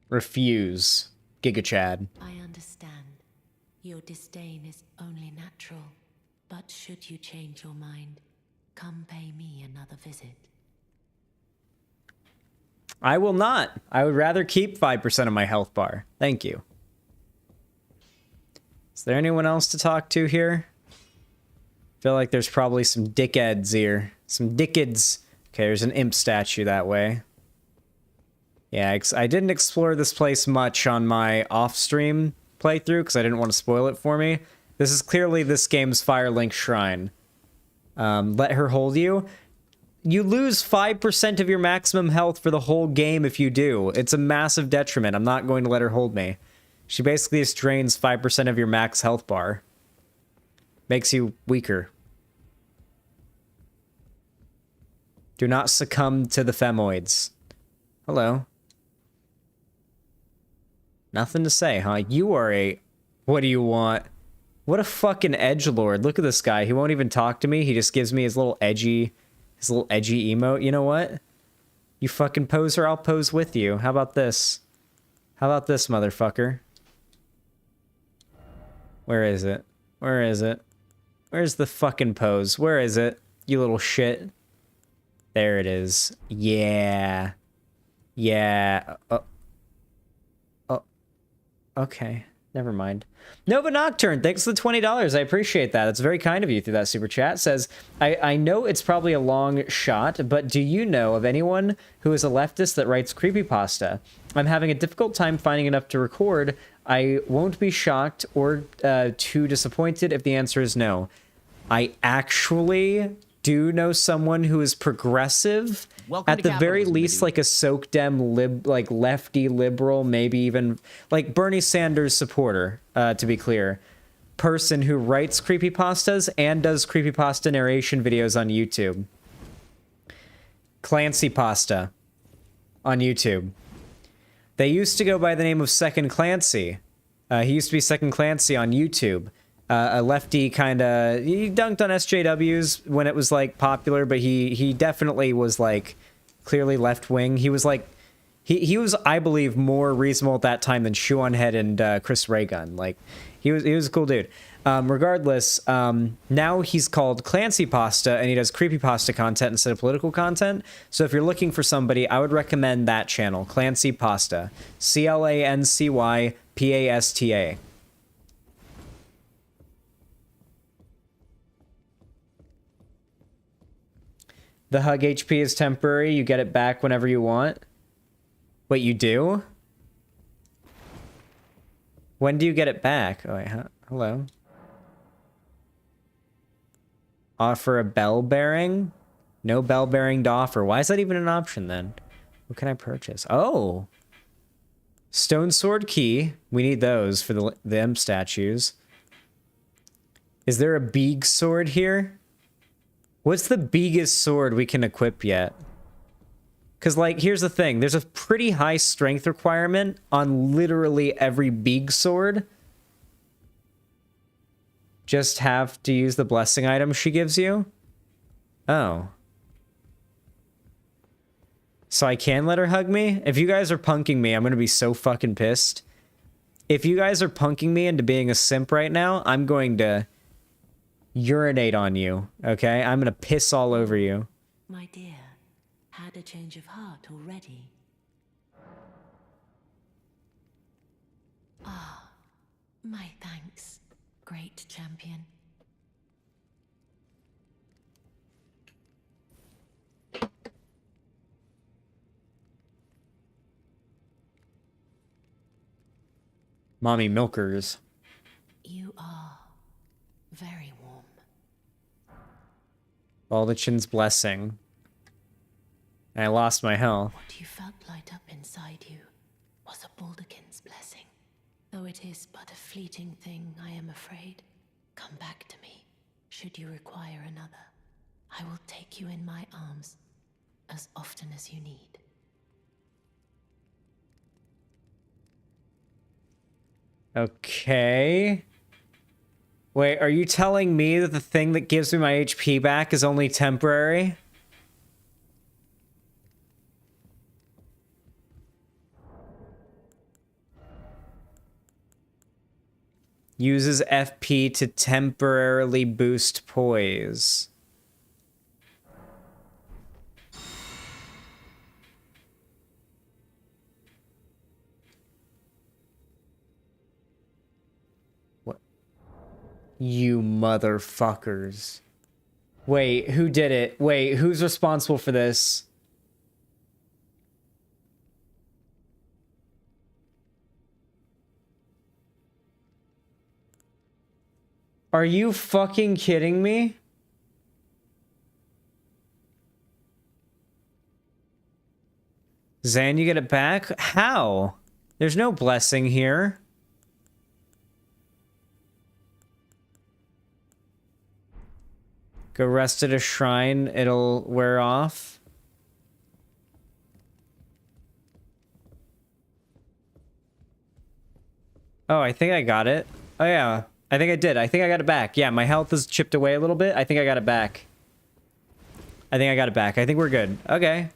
B: Refuse. Giga Chad.
K: I understand. Your disdain is only natural. But should you change your mind, come pay me another visit.
B: I will not. I would rather keep 5% of my health bar. Thank you. Is there anyone else to talk to here? I feel like there's probably some dickheads here. Some dickheads. Okay, there's an imp statue that way. Yeah, I didn't explore this place much on my off-stream playthrough because I didn't want to spoil it for me. This is clearly this game's Firelink Shrine. Let her hold you. You lose 5% of your maximum health for the whole game if you do. It's a massive detriment. I'm not going to let her hold me. She basically just drains 5% of your max health bar. Makes you weaker. Do not succumb to the femoids. Hello. Nothing to say, huh? You are a... What do you want? What a fucking edgelord. Look at this guy. He won't even talk to me. He just gives me his little edgy emote. You know what? You fucking poser, I'll pose with you. How about this? How about this, motherfucker? Where is it? Where is it? Where's the fucking pose? Where is it? You little shit. There it is. Yeah. Yeah. Okay. Never mind. Nova Nocturne, thanks for the $20. I appreciate that. That's very kind of you through that super chat. Says, I know it's probably a long shot, but do you know of anyone who is a leftist that writes creepypasta? I'm having a difficult time finding enough to record. I won't be shocked or too disappointed if the answer is no. I actually do know someone who is progressive.
G: Welcome
B: at
G: to
B: the very
G: capitalism,
B: least,
G: dude.
B: like a SoCDem like lefty liberal, maybe even like Bernie Sanders supporter, to be clear, person who writes creepypastas and does creepypasta narration videos on YouTube. Clancy Pasta on YouTube. They used to go by the name of Second Clancy He used to be Second Clancy on YouTube. A lefty kind of, he dunked on SJWs when it was like popular, but he definitely was like clearly left wing. He was like, he was, I believe, more reasonable at that time than Shoonhead and Chris Raygun. Like, he was a cool dude. Regardless, now he's called Clancy Pasta, and he does creepypasta content instead of political content. So if you're looking for somebody, I would recommend that channel, Clancy Pasta. ClancyPasta. The hug HP is temporary. You get it back whenever you want. Wait, you do? When do you get it back? Oh, wait, hello. Offer a bell bearing? No bell bearing to offer. Why is that even an option then? What can I purchase? Oh. Stone sword key. We need those for the imp statues. Is there a big sword here? What's the biggest sword we can equip yet? Because, like, here's the thing. There's a pretty high strength requirement on literally every big sword. Just have to use the blessing item she gives you? Oh. So I can let her hug me? If you guys are punking me, I'm going to be so fucking pissed. If you guys are punking me into being a simp right now, I'm going to urinate on you, okay? I'm gonna piss all over you.
N: My dear, had a change of heart already. Ah, my thanks, great champion.
B: Mommy milkers.
N: You are very warm.
B: Baldachin's blessing. I lost my health.
N: What you felt light up inside you was a Baldachin's blessing. Though it is but a fleeting thing, I am afraid. Come back to me, should you require another. I will take you in my arms as often as you need.
B: Okay. Wait, are you telling me that the thing that gives me my HP back is only temporary? Uses FP to temporarily boost poise. You motherfuckers. Wait, who did it? Wait, who's responsible for this? Are you fucking kidding me? Zan, you get it back? How? There's no blessing here. Go rest at a shrine, it'll wear off. Oh, I think I got it. Oh yeah, I think I did. I think I got it back. Yeah, my health is chipped away a little bit. I think I got it back. I think I got it back. I think we're good. Okay.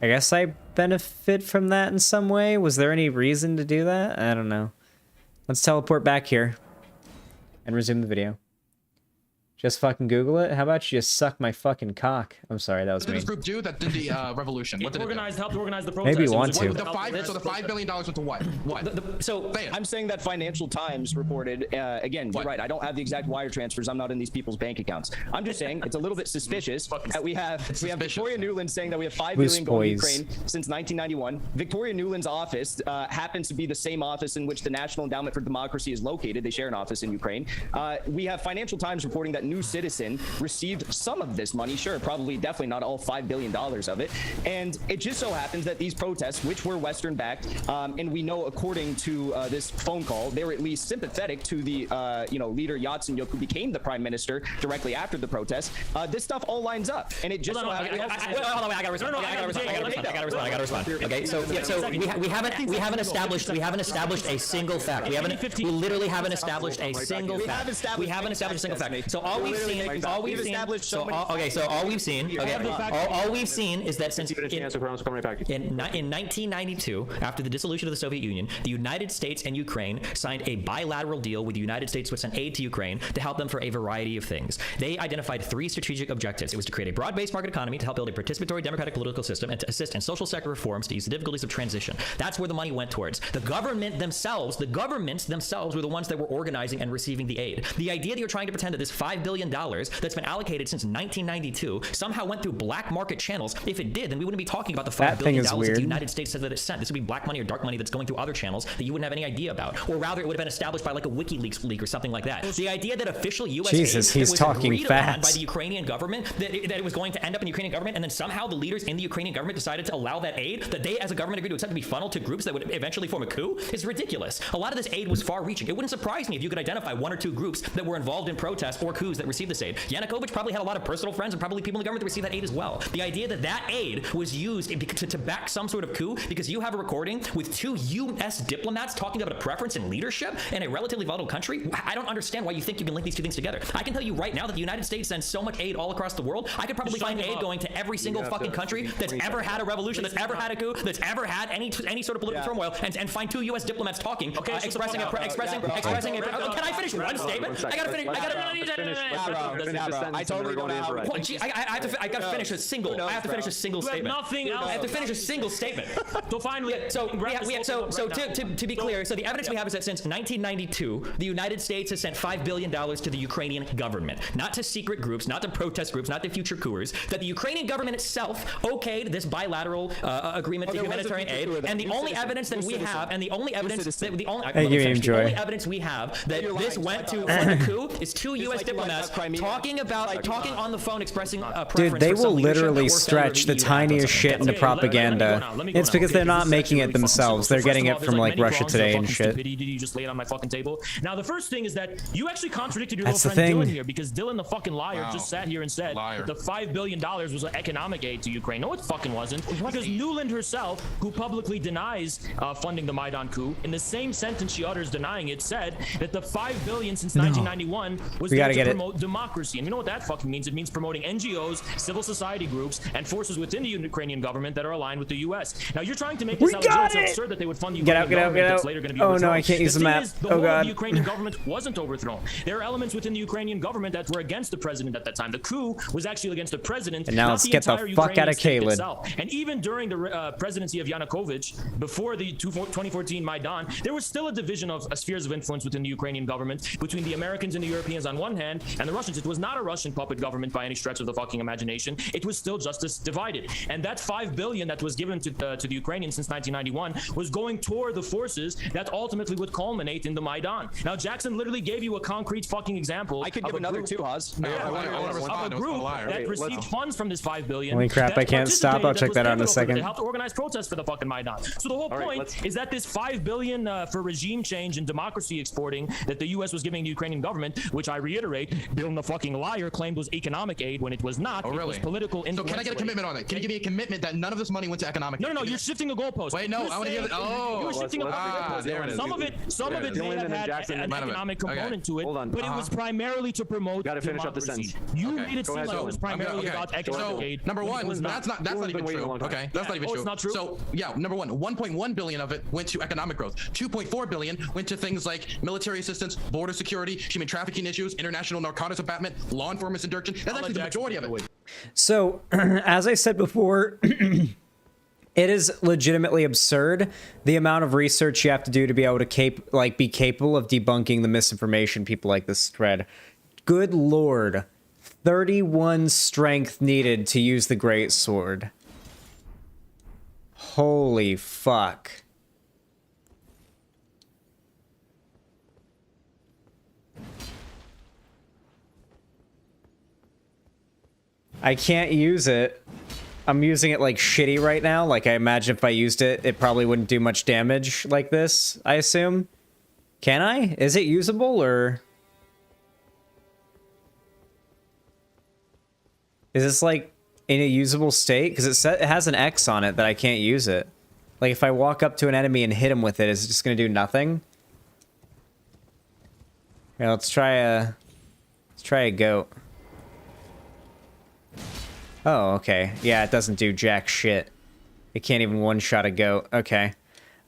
B: I guess I benefit from that in some way. Was there any reason to do that? I don't know. Let's teleport back here and resume the video. Just fucking Google it. How about you just suck my fucking cock? I'm sorry, that was
E: What did
B: me.
E: this group do that did the revolution? What did it do?
I: Helped organize the protest.
B: Maybe you want to.
E: So the $5 billion went to what? What?
A: So I'm saying that Financial Times reported, again, you're right, I don't have the exact wire transfers, I'm not in these people's bank accounts. I'm just saying it's a little bit suspicious that we have Victoria Nuland saying that we have $5 billion going to Ukraine since 1991. Victoria Nuland's office happens to be the same office in which the National Endowment for Democracy is located. They share an office in Ukraine. We have Financial Times reporting that new citizen received some of this money. Sure, probably, definitely not all $5 billion of it. And it just so happens that these protests, which were Western backed, and we know according to this phone call, they were at least sympathetic to the leader Yatsen who became the prime minister directly after the protest. This stuff all lines up, and it just so happens.
S: I gotta respond. Okay, so we haven't established a single fact. We literally haven't established a single fact. We haven't established a single fact. So all we've seen is that since in 1992, after the dissolution of the Soviet Union, the United States and Ukraine signed a bilateral deal with the United States, which sent aid to Ukraine to help them for a variety of things. They identified 3 strategic objectives. It was to create a broad-based market economy, to help build a participatory democratic political system, and to assist in social sector reforms to ease the difficulties of transition. That's where the money went towards. The governments themselves were the ones that were organizing and receiving the aid. The idea that you're trying to pretend that this $5 billion that's been allocated since 1992 somehow went through black market channels, if it did, then we wouldn't be talking about the $5 billion that the United States said that it sent. This would be black money or dark money that's going through other channels that you wouldn't have any idea about. Or rather, it would have been established by like a WikiLeaks leak or something like that. The idea that official U.S. aid was agreed upon by the Ukrainian government, that it was going to end up in the Ukrainian government, and then somehow the leaders in the Ukrainian government decided to allow that aid that they as a government agreed to accept to be funneled to groups that would eventually form a coup is ridiculous. A lot of this aid was far-reaching. It wouldn't surprise me if you could identify 1 or 2 groups that were involved in protests or coups that received this aid. Yanukovych probably had a lot of personal friends and probably people in the government that received that aid as well. The idea that that aid was used to back some sort of coup because you have a recording with 2 U.S. diplomats talking about a preference in leadership in a relatively volatile country, I don't understand why you think you can link these 2 things together. I can tell you right now that the United States sends so much aid all across the world, I could probably find aid going to every single fucking country that's ever had a revolution, that's ever had a coup, that's ever had any sort of political turmoil, and find 2 U.S. diplomats talking, expressing. Can I finish one statement? I gotta finish. I totally don't have. I gotta finish a single. I have to finish a single statement.
I: Nothing else.
S: I have to finish a single statement.
I: So finally,
S: to be clear, so the evidence we have is that since 1992, the United States has sent $5 billion to the Ukrainian government, not to secret groups, not to protest groups, not to future coups. That the Ukrainian government itself okayed this bilateral agreement to humanitarian aid, and the only evidence that we have, and the only evidence that the only evidence we have that this went to fund a coup is 2 U.S. diplomats talking on the phone, expressing preference.
B: Dude, they will literally stretch the tiniest shit into propaganda. It's because they're not making it themselves. They're getting it from like Russia Today and shit.
I: You just lay it on my fucking table. Now, the first thing is that you actually contradicted your little friend Dylan here, because Dylan the fucking liar just sat here and said that the $5 billion was an economic aid to Ukraine. No, it fucking wasn't. Because Nuland herself, who publicly denies funding the Maidan coup, in the same sentence she utters denying it, said that the $5 billion since 1991 was there to promote democracy. And you know what that fucking means? It means promoting NGOs, civil society groups, and forces within the Ukrainian government that are aligned with the U.S. Now, you're trying to make this out so absurd that they would fund the Ukrainian government that's later going to be overthrown.
B: No, I can't use the map.
I: Oh, God. The Ukrainian government wasn't overthrown. There are elements within the Ukrainian government that were against the president at that time. The coup was actually against the president,
B: and now let's get the fuck out of Kalin.
I: And even during the presidency of Yanukovych, before the 2014 Maidan, there was still a division of spheres of influence within the Ukrainian government between the Americans and the Europeans on one hand, and the Russians. It was not a Russian puppet government by any stretch of the fucking imagination. It was still just as divided. And that $5 billion that was given to the Ukrainians since 1991 was going toward the forces that ultimately would culminate in the Maidan. Now, Jackson literally gave you a concrete fucking example.
A: I could give another too, Haz.
I: Of a group that received funds from this $5 billion.
B: Holy crap, I can't stop. I'll check that out in a second.
I: They helped organize protests for the fucking Maidan. So the whole point is that this $5 billion for regime change and democracy exporting that the U.S. was giving the Ukrainian government, which I reiterate, Bill the fucking liar claimed was economic aid when it was not.
E: Oh, really?
I: It was political influence.
E: So can I get a commitment on it? Can you give me a commitment that none of this money went to economic aid?
I: No, you're shifting the goalpost.
E: Wait, no, I want to hear it. Oh,
I: you're shifting the goalpost. Some of it may have had an economic component to it, but it was primarily to promote
T: Got to finish up the sentence.
I: You made it seem like it was primarily about economic aid.
E: Number one, that's not even true. Okay, that's not even true.
I: It's not true.
E: So yeah, number one, 1.1 billion of it went to economic growth. 2.4 billion went to things like military assistance, border security, human trafficking issues, international narcotics abatement, law enforcement interdiction. That's actually the majority of it.
B: So, as I said before, it is legitimately absurd the amount of research you have to do to be able to be capable of debunking the misinformation people like this spread. Good lord, 31 strength needed to use the great sword. Holy fuck. I can't use it. I'm using it like shitty right now. Like I imagine if I used it, it probably wouldn't do much damage like this, I assume. Can I? Is it usable or... Is this like in a usable state? Because it has an X on it that I can't use it. Like if I walk up to an enemy and hit him with it, is it just gonna do nothing? Yeah, let's try a goat. Oh, okay. Yeah, it doesn't do jack shit. It can't even one-shot a goat. Okay.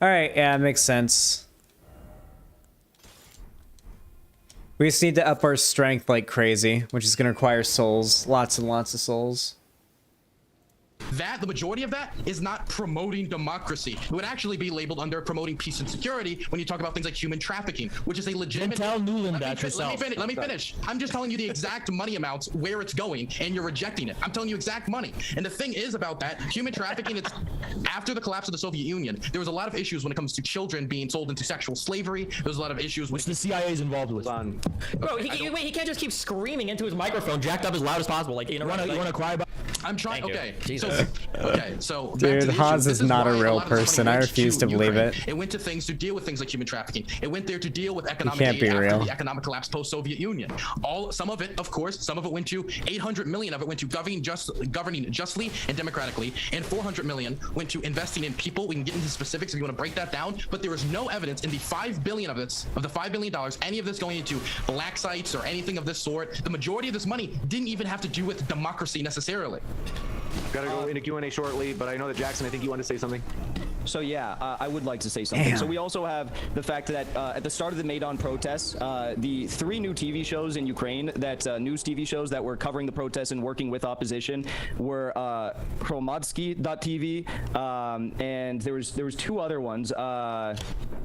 B: Alright, yeah, it makes sense. We just need to up our strength like crazy, which is gonna require souls. Lots and lots of souls.
E: That, the majority of that, is not promoting democracy. It would actually be labeled under promoting peace and security when you talk about things like human trafficking, which is a legitimate...
I: Tell Newland that yourself.
E: Let me finish. I'm just telling you the exact money amounts, where it's going, and you're rejecting it. I'm telling you exact money. And the thing is about that, human trafficking, it's after the collapse of the Soviet Union, there was a lot of issues when it comes to children being sold into sexual slavery. There was a lot of issues with...
I: Which the CIA is involved with.
C: Bro, he can't just keep screaming into his microphone, jacked up as loud as possible. Like, you wanna cry about...
E: I'm trying.
C: Okay.
E: So
B: dude, Haas is not a real person. I refuse to believe it.
E: It went to things to deal with things like human trafficking. It went there to deal with economic
B: can't
E: aid
B: be
E: after
B: real.
E: the economic collapse post-Soviet Union. Some of it, of course, some of it went to 800 million of it went to governing justly and democratically, and 400 million went to investing in people. We can get into specifics if you want to break that down, but there is no evidence in the $5 billion of the $5 billion, any of this going into black sites or anything of this sort. The majority of this money didn't even have to do with democracy necessarily.
T: Gotta go into Q&A shortly, but I know that Jackson, I think you wanted to say something.
A: So yeah, I would like to say something.
B: Damn.
A: So we also have the fact that at the start of the Maidan protests, the 3 new TV shows in Ukraine, that news TV shows that were covering the protests and working with opposition, were Hromadsky.tv, and there was 2 other ones.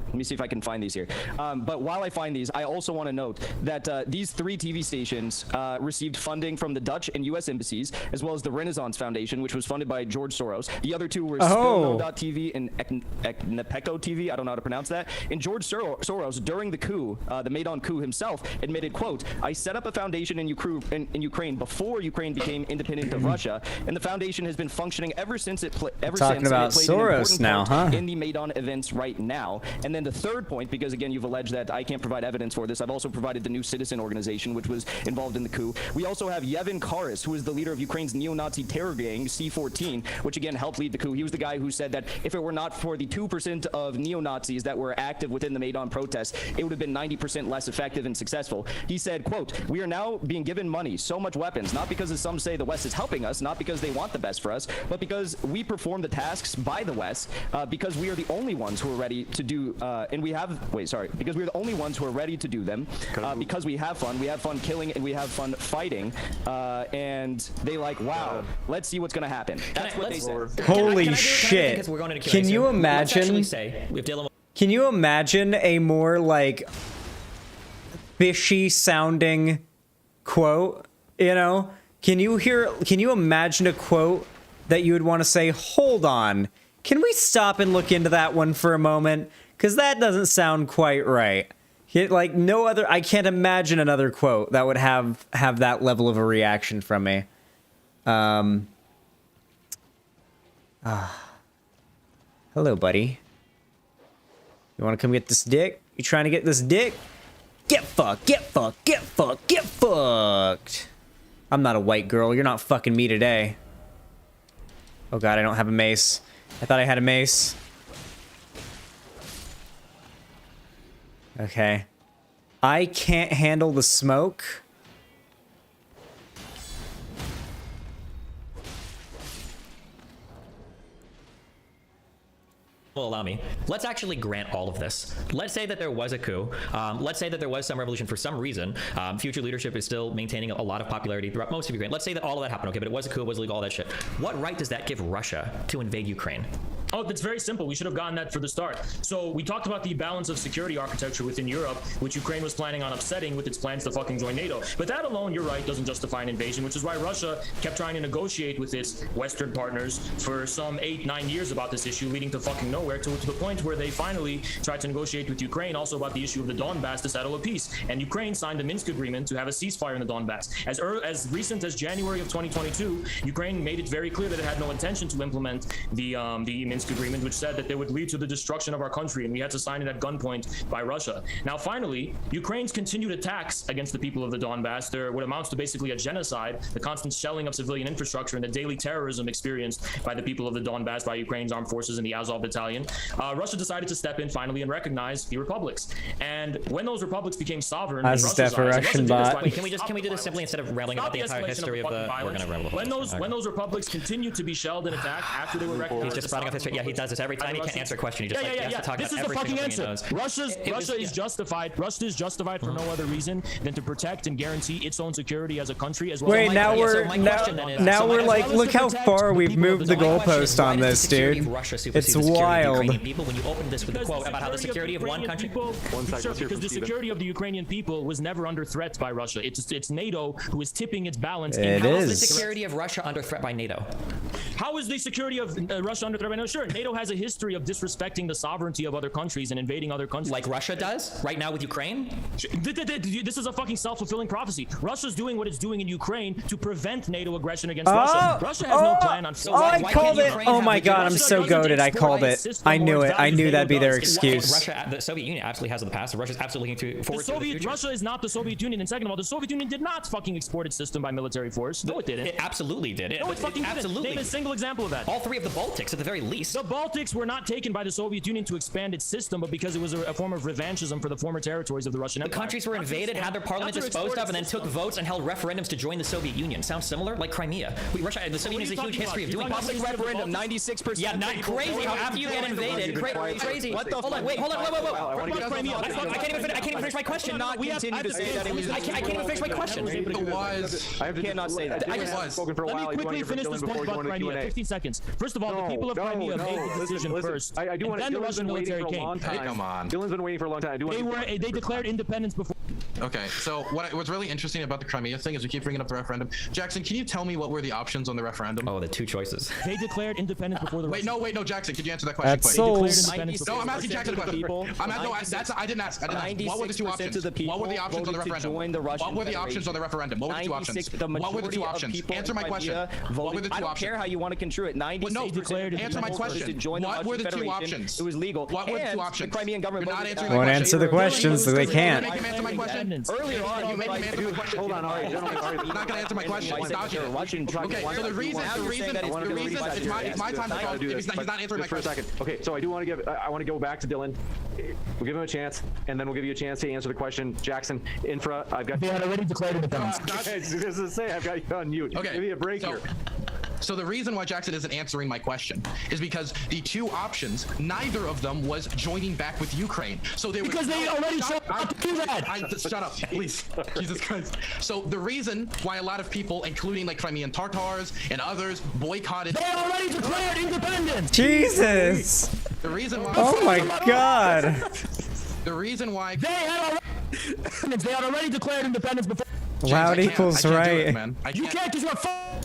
A: Let me see if I can find these here. But while I find these, I also want to note that these 3 TV stations received funding from the Dutch and U.S. embassies, as well as the Renaissance Foundation, which was funded by George Soros. The other 2 were Spilno.tv and Eknepeco TV, I don't know how to pronounce that. And George Soros, during the coup, the Maidan coup himself, admitted, quote, "I set up a foundation in Ukraine before Ukraine became independent of Russia, and the foundation has been functioning ever since it played an
B: Soros now,
A: part in the Maidan events right now." And then the third point, because again, you've alleged that I can't provide evidence for this, I've also provided the New Citizen organization, which was involved in the coup. We also have Yevhen Karas, who is the leader of Ukraine's neo-Nazi terror gang, C-14, which again helped lead the coup. He was the guy who said that if it were not for the 2% of neo-Nazis that were active within the Maidan protests, it would have been 90% less effective and successful. He said, quote, "We are now being given money, so much weapons, not because as some say the West is helping us, not because they want the best for us, but because we perform the tasks by the West, because we are the only ones who are ready to do, because we're the only ones who are ready to do them, because we have fun killing, and we have fun fighting," and they like, wow, let's see what's gonna happen. That's what they said.
B: Holy shit. Can you imagine? Can you imagine a more like fishy sounding quote? You know? Can you imagine a quote that you would want to say, "Hold on, can we stop and look into that one for a moment? Because that doesn't sound quite right." Like no other, I can't imagine another quote that would have that level of a reaction from me. Hello, buddy. You want to come get this dick? You trying to get this dick? Get fucked, get fucked, get fucked, get fucked. I'm not a white girl. You're not fucking me today. Oh god, I don't have a mace. I thought I had a mace. Okay. I can't handle the smoke.
C: Will allow me. Let's actually grant all of this. Let's say that there was a coup. Let's say that there was some revolution for some reason. Future leadership is still maintaining a lot of popularity throughout most of Ukraine. Let's say that all of that happened, okay, but it was a coup, it was illegal, all that shit. What right does that give Russia to invade Ukraine?
I: Oh, that's very simple. We should have gotten that for the start. So we talked about the balance of security architecture within Europe, which Ukraine was planning on upsetting with its plans to fucking join NATO. But that alone, you're right, doesn't justify an invasion, which is why Russia kept trying to negotiate with its Western partners for some 8-9 years about this issue, leading to fucking nowhere, to the point where they finally tried to negotiate with Ukraine also about the issue of the Donbass to settle a peace. And Ukraine signed a Minsk agreement to have a ceasefire in the Donbass. As recent as January of 2022, Ukraine made it very clear that it had no intention to implement the Minsk agreement, which said that they would lead to the destruction of our country, and we had to sign it at gunpoint by Russia. Now, finally, Ukraine's continued attacks against the people of the Donbass, they're what amounts to basically a genocide, the constant shelling of civilian infrastructure and the daily terrorism experienced by the people of the Donbass, by Ukraine's armed forces in the Azov battalion. Russia decided to step in finally and recognize the republics. And when those republics became sovereign, in Russia's eyes,
B: Russian bot.
S: Can we do this simply instead of rambling about the entire history of the? We're gonna ramble.
I: When those republics continued to be shelled and attacked after they were recognized.
S: He's just spouting off history. Yeah, he does this every time. He can't answer a question. He just he has to talk
I: this
S: about
I: is the fucking answer. Russia is justified for no other reason than to protect and guarantee its own security as a country as well.
B: Wait, now we're like, look how far we've moved the goalpost on this, dude. It's wild.
S: People, when you open this with a quote about how the security of one country,
I: because the security of the Ukrainian people was never under threat by Russia. It's NATO who is tipping its balance.
B: It
S: How
B: is
S: the security of Russia under threat by NATO?
I: How is the security of Russia under threat by NATO? Sure, NATO has a history of disrespecting the sovereignty of other countries and invading other countries.
S: Like Russia does right now with Ukraine?
I: This is a fucking self-fulfilling prophecy. Russia's doing what it's doing in Ukraine to prevent NATO aggression against Russia. Russia has no plan on.
B: I called it. Oh my god, I'm so goated. I called it. I knew it. I knew that'd be their excuse.
S: Russia, the Soviet Union absolutely has in the past. Russia's absolutely looking forward to the future.
I: Russia is not the Soviet Union. And second of all, the Soviet Union did not fucking export its system by military force. No, it didn't.
S: It absolutely did.
I: No, it fucking
S: absolutely
I: didn't. Name a single example of that.
S: All three of the Baltics, at the very least.
I: The Baltics were not taken by the Soviet Union to expand its system, but because it was a form of revanchism for the former territories of the Russian Empire.
S: The countries were invaded, had their parliament disposed of, and then took votes and held referendums to join the Soviet Union. Sounds similar? Like Crimea. Russia, the Soviet Union has a huge history of doing
A: public referendum. 96%.
S: Yeah, not crazy. How after you get invaded, crazy.
A: What the?
S: Hold on, wait. I can't even finish my question.
A: I can't
S: even finish my question.
A: I cannot say that.
T: I just spoken for a while.
I: Let me quickly finish this point about Crimea. 15 seconds. First of all, the people of Crimea made the decision first.
T: I do want to.
I: Then the Russian military came.
T: Come on. Dylan's been waiting for a long time.
I: They declared independence before.
E: Okay, so what's really interesting about the Crimea thing is we keep bringing up the referendum. Jackson, can you tell me what were the options on the referendum?
S: Oh, the two choices.
I: They declared independence before the.
E: Wait, no, Jackson, could you answer that question?
B: That's souls.
E: No, I'm asking Jackson a question. I didn't ask. What were the two options? What were the options on the referendum? What were the options on the referendum? What were the two options? What were the two options? Answer my question. What were the two options?
A: I don't care how you want to construe it. 96%
E: declared. Answer my question. What were the two options?
A: It was legal.
E: What were the two options?
A: The Crimean government
B: won't answer the questions, so they can't.
E: Make him answer my question.
A: Earlier on,
E: you made him answer my question.
T: Hold on, Ari. You're
E: not gonna answer my question. He's dodging it. Okay, so the reason it's my time to talk. He's not answering my question.
T: For a second. Okay, so I want to go back to Dylan. We'll give him a chance, and then we'll give you a chance to answer the question. Jackson, infra, I've got.
I: They had already declared independence.
T: I've got you on mute.
E: Okay,
T: give me a break here.
E: So the reason why Jackson isn't answering my question is because the two options, neither of them was joining back with Ukraine. So they
I: because they already shut up to do that.
E: Shut up, please. Jesus Christ. So the reason why a lot of people, including like Crimean Tatars and others, boycotted.
I: They already declared independence.
B: Jesus.
E: The reason why.
B: Oh my God.
E: The reason why
I: they had already declared independence before.
B: Loud equals right.
I: You can't just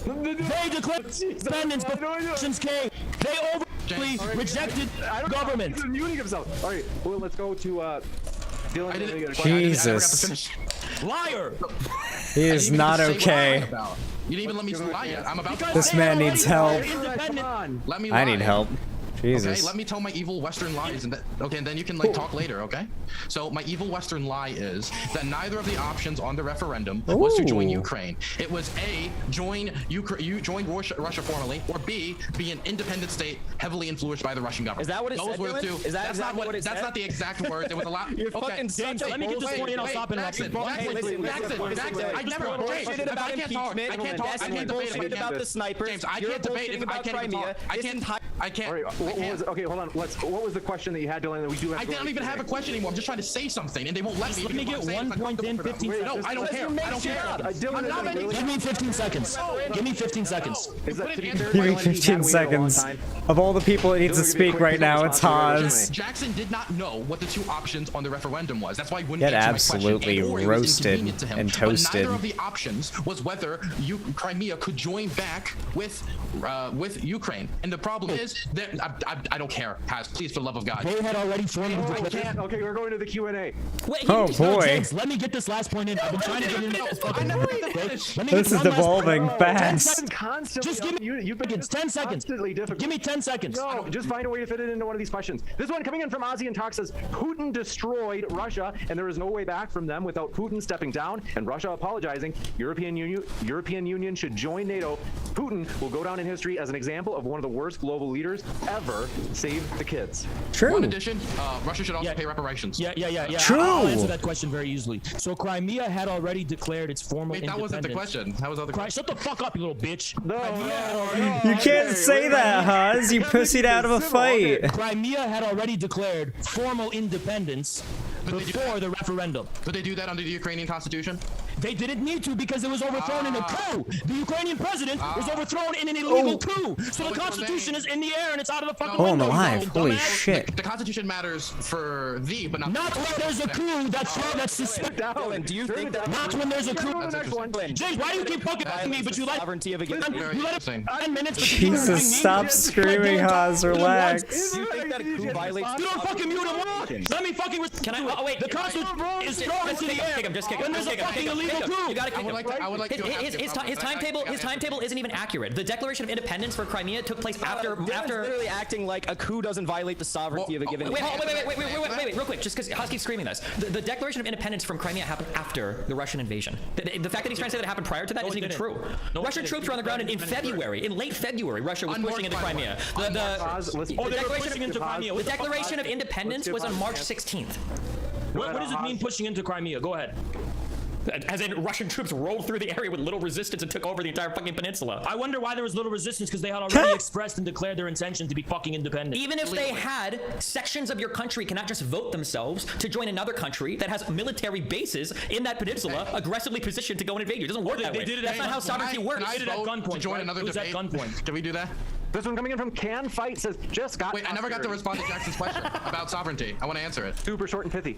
I: they declared independence before nations came. They overtly rejected government.
T: He's muting himself. All right, well, let's go to Dylan.
B: Jesus.
I: Liar.
B: He is not okay.
E: You didn't even let me lie yet. I'm about to.
B: This man needs help.
E: Let me.
B: I need help. Jesus.
E: Okay, let me tell my evil Western lies, and then you can like talk later, okay? So my evil Western lie is that neither of the options on the referendum was to join Ukraine. It was A, join Russia formally, or B, be an independent state heavily influenced by the Russian government.
A: Is that what it
E: said?
A: Those were the two. Is that exactly what it said?
E: That's not the exact words. It was a lot.
A: You're fucking
I: James, let me get this point and I'll stop interrupting.
E: Jackson, I never. I can't talk. I can't debate
A: about the sniper.
E: James, I can't debate. I I can't.
T: All right, okay, hold on. What was the question that you had, Dylan? That we do have
E: I don't even have a question anymore. I'm just trying to say something, and they won't let me.
I: Let me get 1 point in 15 seconds.
E: No, I don't care. I don't care.
I: Give me 15 seconds. Give me 15 seconds.
B: Give me 15 seconds. Of all the people that need to speak right now, it's Haas.
E: Jackson did not know what the 2 options on the referendum was. That's why he wouldn't
B: Get
E: answer my question.
B: absolutely
E: And or it was
B: roasted
E: inconvenient to him.
B: and
E: But
B: toasted.
E: neither of the options was whether Crimea could join back with Ukraine. And the problem is that I don't care. Has please, for the love of God.
I: They had already formed.
T: Okay, we're going to the Q&A.
I: Wait,
B: Oh, boy.
I: James, let me get this last point in. I've been trying to get in.
B: This is devolving fast.
T: Constantly,
I: just give me
T: you've been
I: 10 seconds. Give me 10 seconds.
T: No, just find a way to fit it into one of these questions. This one coming in from Ozzy and Talk says, Putin destroyed Russia, and there is no way back from them without Putin stepping down and Russia apologizing. European Union should join NATO. Putin will go down in history as an example of one of the worst global leaders ever. Save the kids.
B: True.
E: One addition, Russia should also pay reparations.
I: Yeah.
B: True.
I: I'll answer that question very easily. So Crimea had already declared its formal
E: Wait, that
I: independence.
E: wasn't the question. That was other question.
I: Shut the fuck up, you little bitch.
B: You can't say that, Haas. You pussied out of a fight.
I: Crimea had already declared formal independence before the referendum.
E: But they do that under the Ukrainian constitution?
I: They didn't need to because it was overthrown in a coup. The Ukrainian president was overthrown in an illegal coup. So the constitution is in the air and it's out of the fucking
B: Oh, I'm
I: window.
B: alive. Holy shit.
E: The constitution matters for thee, but not
I: when there's a coup that's suspected.
A: Do you think that
I: Not when there's a coup. James, why do you keep fucking at me? But you let
A: sovereignty of a given
I: you let it 10 minutes. But you
B: Jesus, stop screaming, Haas. Relax.
A: Do you think that a coup violates?
I: You don't fucking mute him. Let me fucking.
S: Can I? Oh wait.
I: The constitution is thrown into the air.
S: Just kick him.
I: When there's a fucking illegal coup.
S: You gotta kick him.
E: I would like to
S: his timetable isn't even accurate. The Declaration of Independence for Crimea took place after.
A: Literally acting like a coup doesn't violate the sovereignty of a given.
S: Wait, real quick, just because Haas keeps screaming this. The Declaration of Independence from Crimea happened after the Russian invasion. The fact that he's trying to say that it happened prior to that isn't even true. Russian troops were on the ground in February. In late February, Russia was pushing into Crimea. The Declaration of Independence was on March 16th.
I: What does it mean pushing into Crimea? Go ahead.
S: As in, Russian troops rolled through the area with little resistance and took over the entire fucking peninsula.
I: I wonder why there was little resistance, because they had already expressed and declared their intention to be fucking independent.
S: Even if they had, sections of your country cannot just vote themselves to join another country that has military bases in that peninsula, aggressively positioned to go and invade you. It doesn't work that way. That's not how sovereignty works.
E: Can I vote to join another debate?
I: At gunpoint.
E: Can we do that?
T: This one coming in from Can Fight says, just got.
E: Wait, I never got to respond to Jackson's question about sovereignty. I want to answer it.
T: Super short and pithy.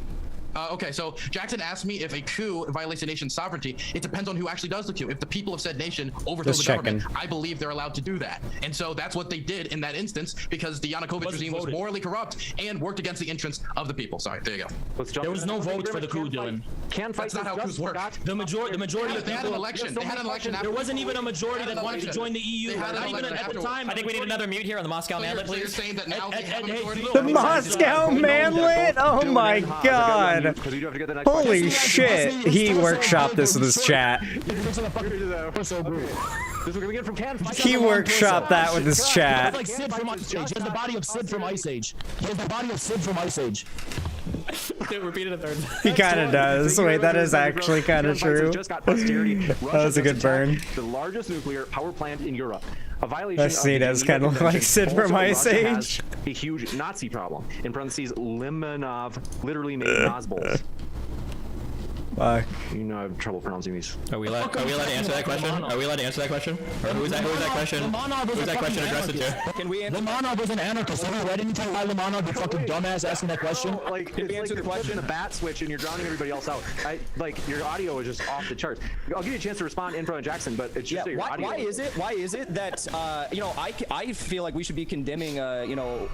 E: Okay, so Jackson asked me if a coup violates a nation's sovereignty. It depends on who actually does the coup. If the people of said nation overthrow the government, I believe they're allowed to do that. And so that's what they did in that instance, because the Yanukovych regime was morally corrupt and worked against the interests of the people. Sorry, there you go.
I: There was no vote for the coup, Dylan.
E: That's not how coups work.
I: The majority of
E: they had an
I: people.
E: election. They had an election.
I: There wasn't even a majority that wanted to join the EU. Not even at the time.
S: I think we need another mute here on the Moscow Manlet, please.
E: You're saying that now they have a majority?
B: The Moscow Manlet? Oh my god. Holy shit. He workshopped this in his chat. He workshopped that with his chat.
I: Like Sid from Ice Age. He has the body of Sid from Ice Age. He has the body of Sid from Ice Age.
S: Repeat it a third.
B: He kind of does. Wait, that is actually kind of true. That was a good burn.
T: The largest nuclear power plant in Europe. A violation
B: that scene does kind of look like Sid from Ice Age.
T: A huge Nazi problem. In parentheses, Limonov literally made Nazbols.
B: Fuck.
T: You know I have trouble pronouncing these.
S: Are we allowed to answer that question? Are we allowed to answer that question? Or who's that question? Who's that question addressed to?
A: Can we answer?
I: Lamanov was an anarchist. Have you read anything by Lamanov, you fucking dumbass, asking that question?
T: Like, it's like you're flipping a bat switch and you're drowning everybody else out. Your audio is just off the charts. I'll give you a chance to respond in front of Jackson, but it's just that your audio.
A: Why is it that I feel like we should be condemning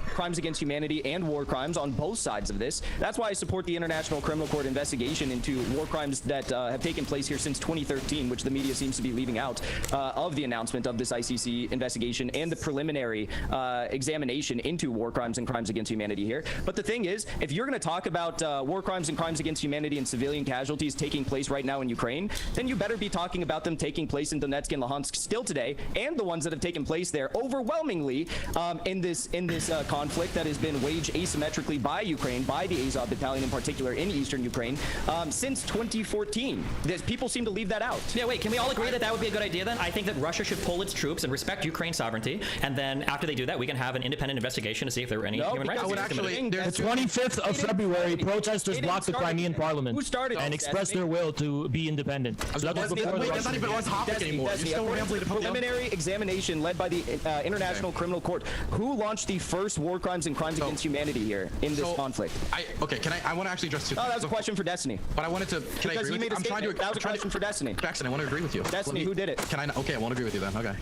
A: crimes against humanity and war crimes on both sides of this. That's why I support the International Criminal Court investigation into war crimes that have taken place here since 2013, which the media seems to be leaving out of the announcement of this ICC investigation and the preliminary examination into war crimes and crimes against humanity here. But the thing is, if you're going to talk about war crimes and crimes against humanity and civilian casualties taking place right now in Ukraine, then you better be talking about them taking place in Donetsk and Luhansk still today, and the ones that have taken place there overwhelmingly in this conflict that has been waged asymmetrically by Ukraine, by the Azov Battalion in particular in eastern Ukraine, since 2014. People seem to leave that out.
C: Yeah, wait, can we all agree that that would be a good idea then? I think that Russia should pull its troops and respect Ukraine's sovereignty, and then after they do that, we can have an independent investigation to see if there were any human rights abuses committed.
I: The 25th of February, protesters blocked the Crimean parliament and expressed their will to be independent. So that was before the
E: That's not even on topic anymore. You're still rambling to
A: preliminary examination led by the International Criminal Court. Who launched the first war crimes and crimes against humanity here in this conflict?
E: I want to actually address two.
A: Oh, that was a question for Destiny.
E: But I wanted to. Can I agree with you? I'm trying to.
A: That was a question for Destiny.
E: Jackson, I want to agree with you.
A: Destiny, who did it?
E: Can I? Okay, I won't agree with you then. Okay.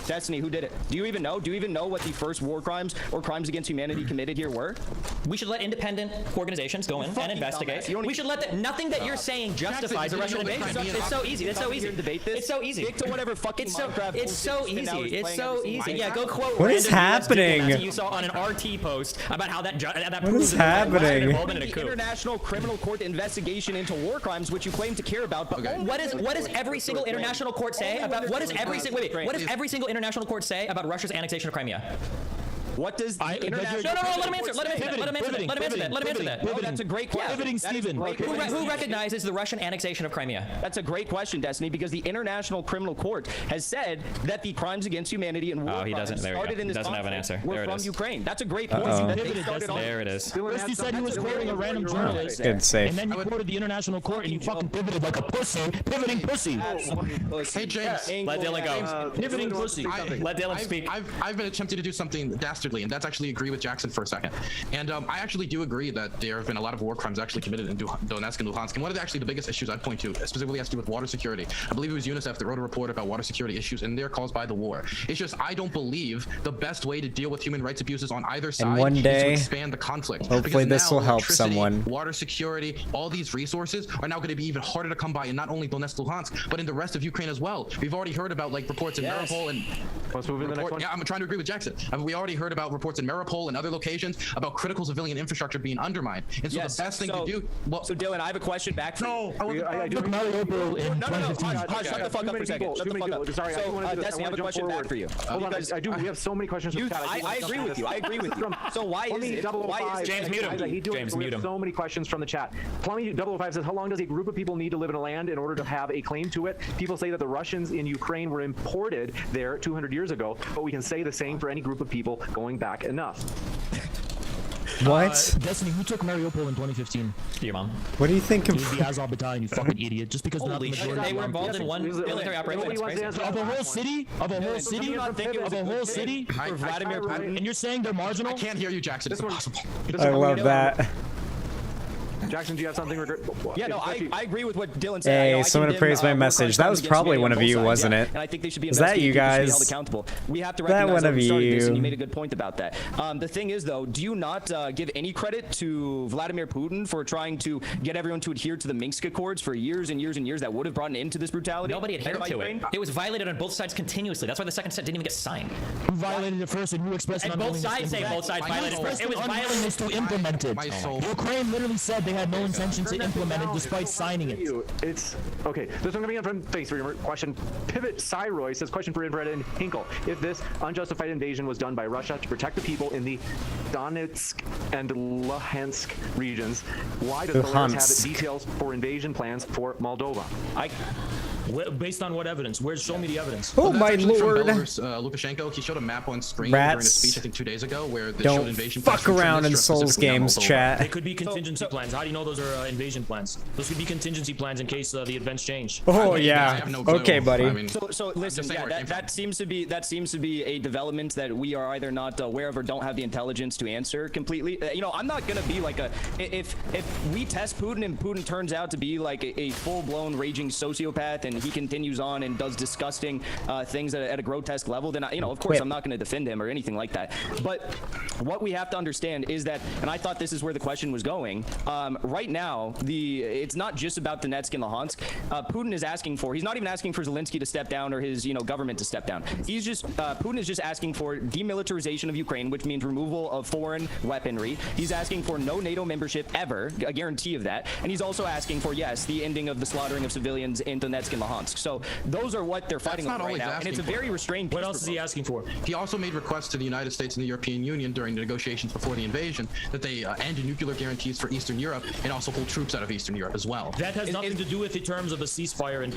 A: Destiny, who did it? Do you even know? Do you even know what the first war crimes or crimes against humanity committed here were?
C: We should let independent organizations go in and investigate. We should let nothing that you're saying justifies a Russian invasion. It's so easy. It's so easy. It's so easy.
A: Stick to whatever fucking Minecraft.
C: It's so easy. It's so easy. Yeah, go quote.
B: What is happening?
C: You saw on an RT post about how that
B: what is happening?
A: The International Criminal Court investigation into war crimes, which you claim to care about. But
C: what does every single international court say about what does every single international court say about Russia's annexation of Crimea?
A: What does the international...
C: No, let him answer. Let him answer that.
A: Oh, that's a great question.
I: Pivoting, Stephen.
C: Who recognizes the Russian annexation of Crimea?
A: That's a great question, Destiny, because the International Criminal Court has said that the crimes against humanity and war crimes started in this conflict were from Ukraine. That's a great point.
C: There it is.
I: First you said he was quoting a random journalist,
B: Good save.
I: and then you quoted the International Court, and you fucking pivoted like a pussy. Pivoting pussy.
E: Hey, James.
C: Let Dylan go.
I: Pivoting pussy.
C: Let Dylan speak.
E: I've been attempting to do something dastardly, and that's actually agree with Jackson for a second. And I actually do agree that there have been a lot of war crimes actually committed in Donetsk and Luhansk. And one of the biggest issues I'd point to specifically has to do with water security. I believe it was UNICEF that wrote a report about water security issues, and they're caused by the war. It's just I don't believe the best way to deal with human rights abuses on either side
B: one
E: is
B: day,
E: to expand the conflict.
B: Hopefully this will help someone.
E: Water security, all these resources are now going to be even harder to come by in not only Donetsk, Luhansk, but in the rest of Ukraine as well. We've already heard about like reports in Mariupol and
T: let's move in the next one.
E: Yeah, I'm trying to agree with Jackson. We already heard about reports in Mariupol and other locations about critical civilian infrastructure being undermined. And so the best thing to do. Well,
A: so Dylan, I have a question back for you.
I: I took Mariupol in 2015.
A: Shut the fuck up for a second. Shut the fuck up.
T: Sorry,
A: Destiny, I have a question back for you.
T: Hold on, I do. We have so many questions.
A: I agree with you. I agree with you. So why is it?
C: James, mute him. James, mute him.
T: So many questions from the chat. Plumbing 005 says, how long does a group of people need to live in a land in order to have a claim to it? People say that the Russians in Ukraine were imported there 200 years ago, but we can say the same for any group of people going back enough.
B: What?
I: Destiny, who took Mariupol in 2015?
C: Your mom.
B: What do you think
I: of the Azov battalion, you fucking idiot? Just because they're not the majority.
C: They were involved in one military operation.
I: Of a whole city? Of a whole city? Of a whole city?
A: For Vladimir Putin.
I: And you're saying they're marginal?
E: I can't hear you, Jackson. It's impossible.
B: I love that.
T: Jackson, do you have something?
A: Yeah, no, I agree with what Dylan said.
B: Hey, someone appraised my message. That was probably one of you, wasn't it?
A: And I think they should be
B: was that you guys?
A: Held accountable. We have to recognize that we started this, and you made a good point about that. The thing is, though, do you not give any credit to Vladimir Putin for trying to get everyone to adhere to the Minsk Accords for years and years and years that would have brought an end to this brutality?
C: Nobody adhered to it. It was violated on both sides continuously. That's why the second set didn't even get signed.
I: Who violated it first, and who expressed
C: and both sides say both sides violated it. It was
I: unwillingness to implement it. Ukraine literally said they had no intention to implement it despite signing it.
T: It's okay. This one coming in from thanks for your question. Pivot Cyroy says, question for Infrared and Hankle. If this unjustified invasion was done by Russia to protect the people in the Donetsk and Luhansk regions, why does Belarus have details for invasion plans for Moldova?
I: Based on what evidence? Show me the evidence.
B: Oh my lord!
E: Lukashenko, he showed a map on screen during a speech, I think 2 days ago, where they showed invasion
B: plans. Don't fuck around in Souls games, chat.
I: They could be contingency plans. How do you know those are invasion plans? Those could be contingency plans in case the events change.
B: Oh yeah. Okay, buddy.
A: I mean, so listen, that seems to be a development that we are either not aware of or don't have the intelligence to answer completely. You know, I'm not gonna be like if we test Putin and Putin turns out to be like a full-blown raging sociopath and he continues on and does disgusting things at a grotesque level, then of course I'm not going to defend him or anything like that. But what we have to understand is that, and I thought this is where the question was going. Right now, it's not just about Donetsk and Luhansk. Putin is asking for. He's not even asking for Zelensky to step down or his government to step down. He's just Putin is just asking for demilitarization of Ukraine, which means removal of foreign weaponry. He's asking for no NATO membership ever, a guarantee of that, and he's also asking for the ending of the slaughtering of civilians in Donetsk and Luhansk. So those are what they're fighting over right now, and it's a very restrained.
I: What else is he asking for?
E: He also made requests to the United States and the European Union during the negotiations before the invasion that they end nuclear guarantees for Eastern Europe and also pull troops out of Eastern Europe as well.
I: That has nothing to do with the terms of a ceasefire and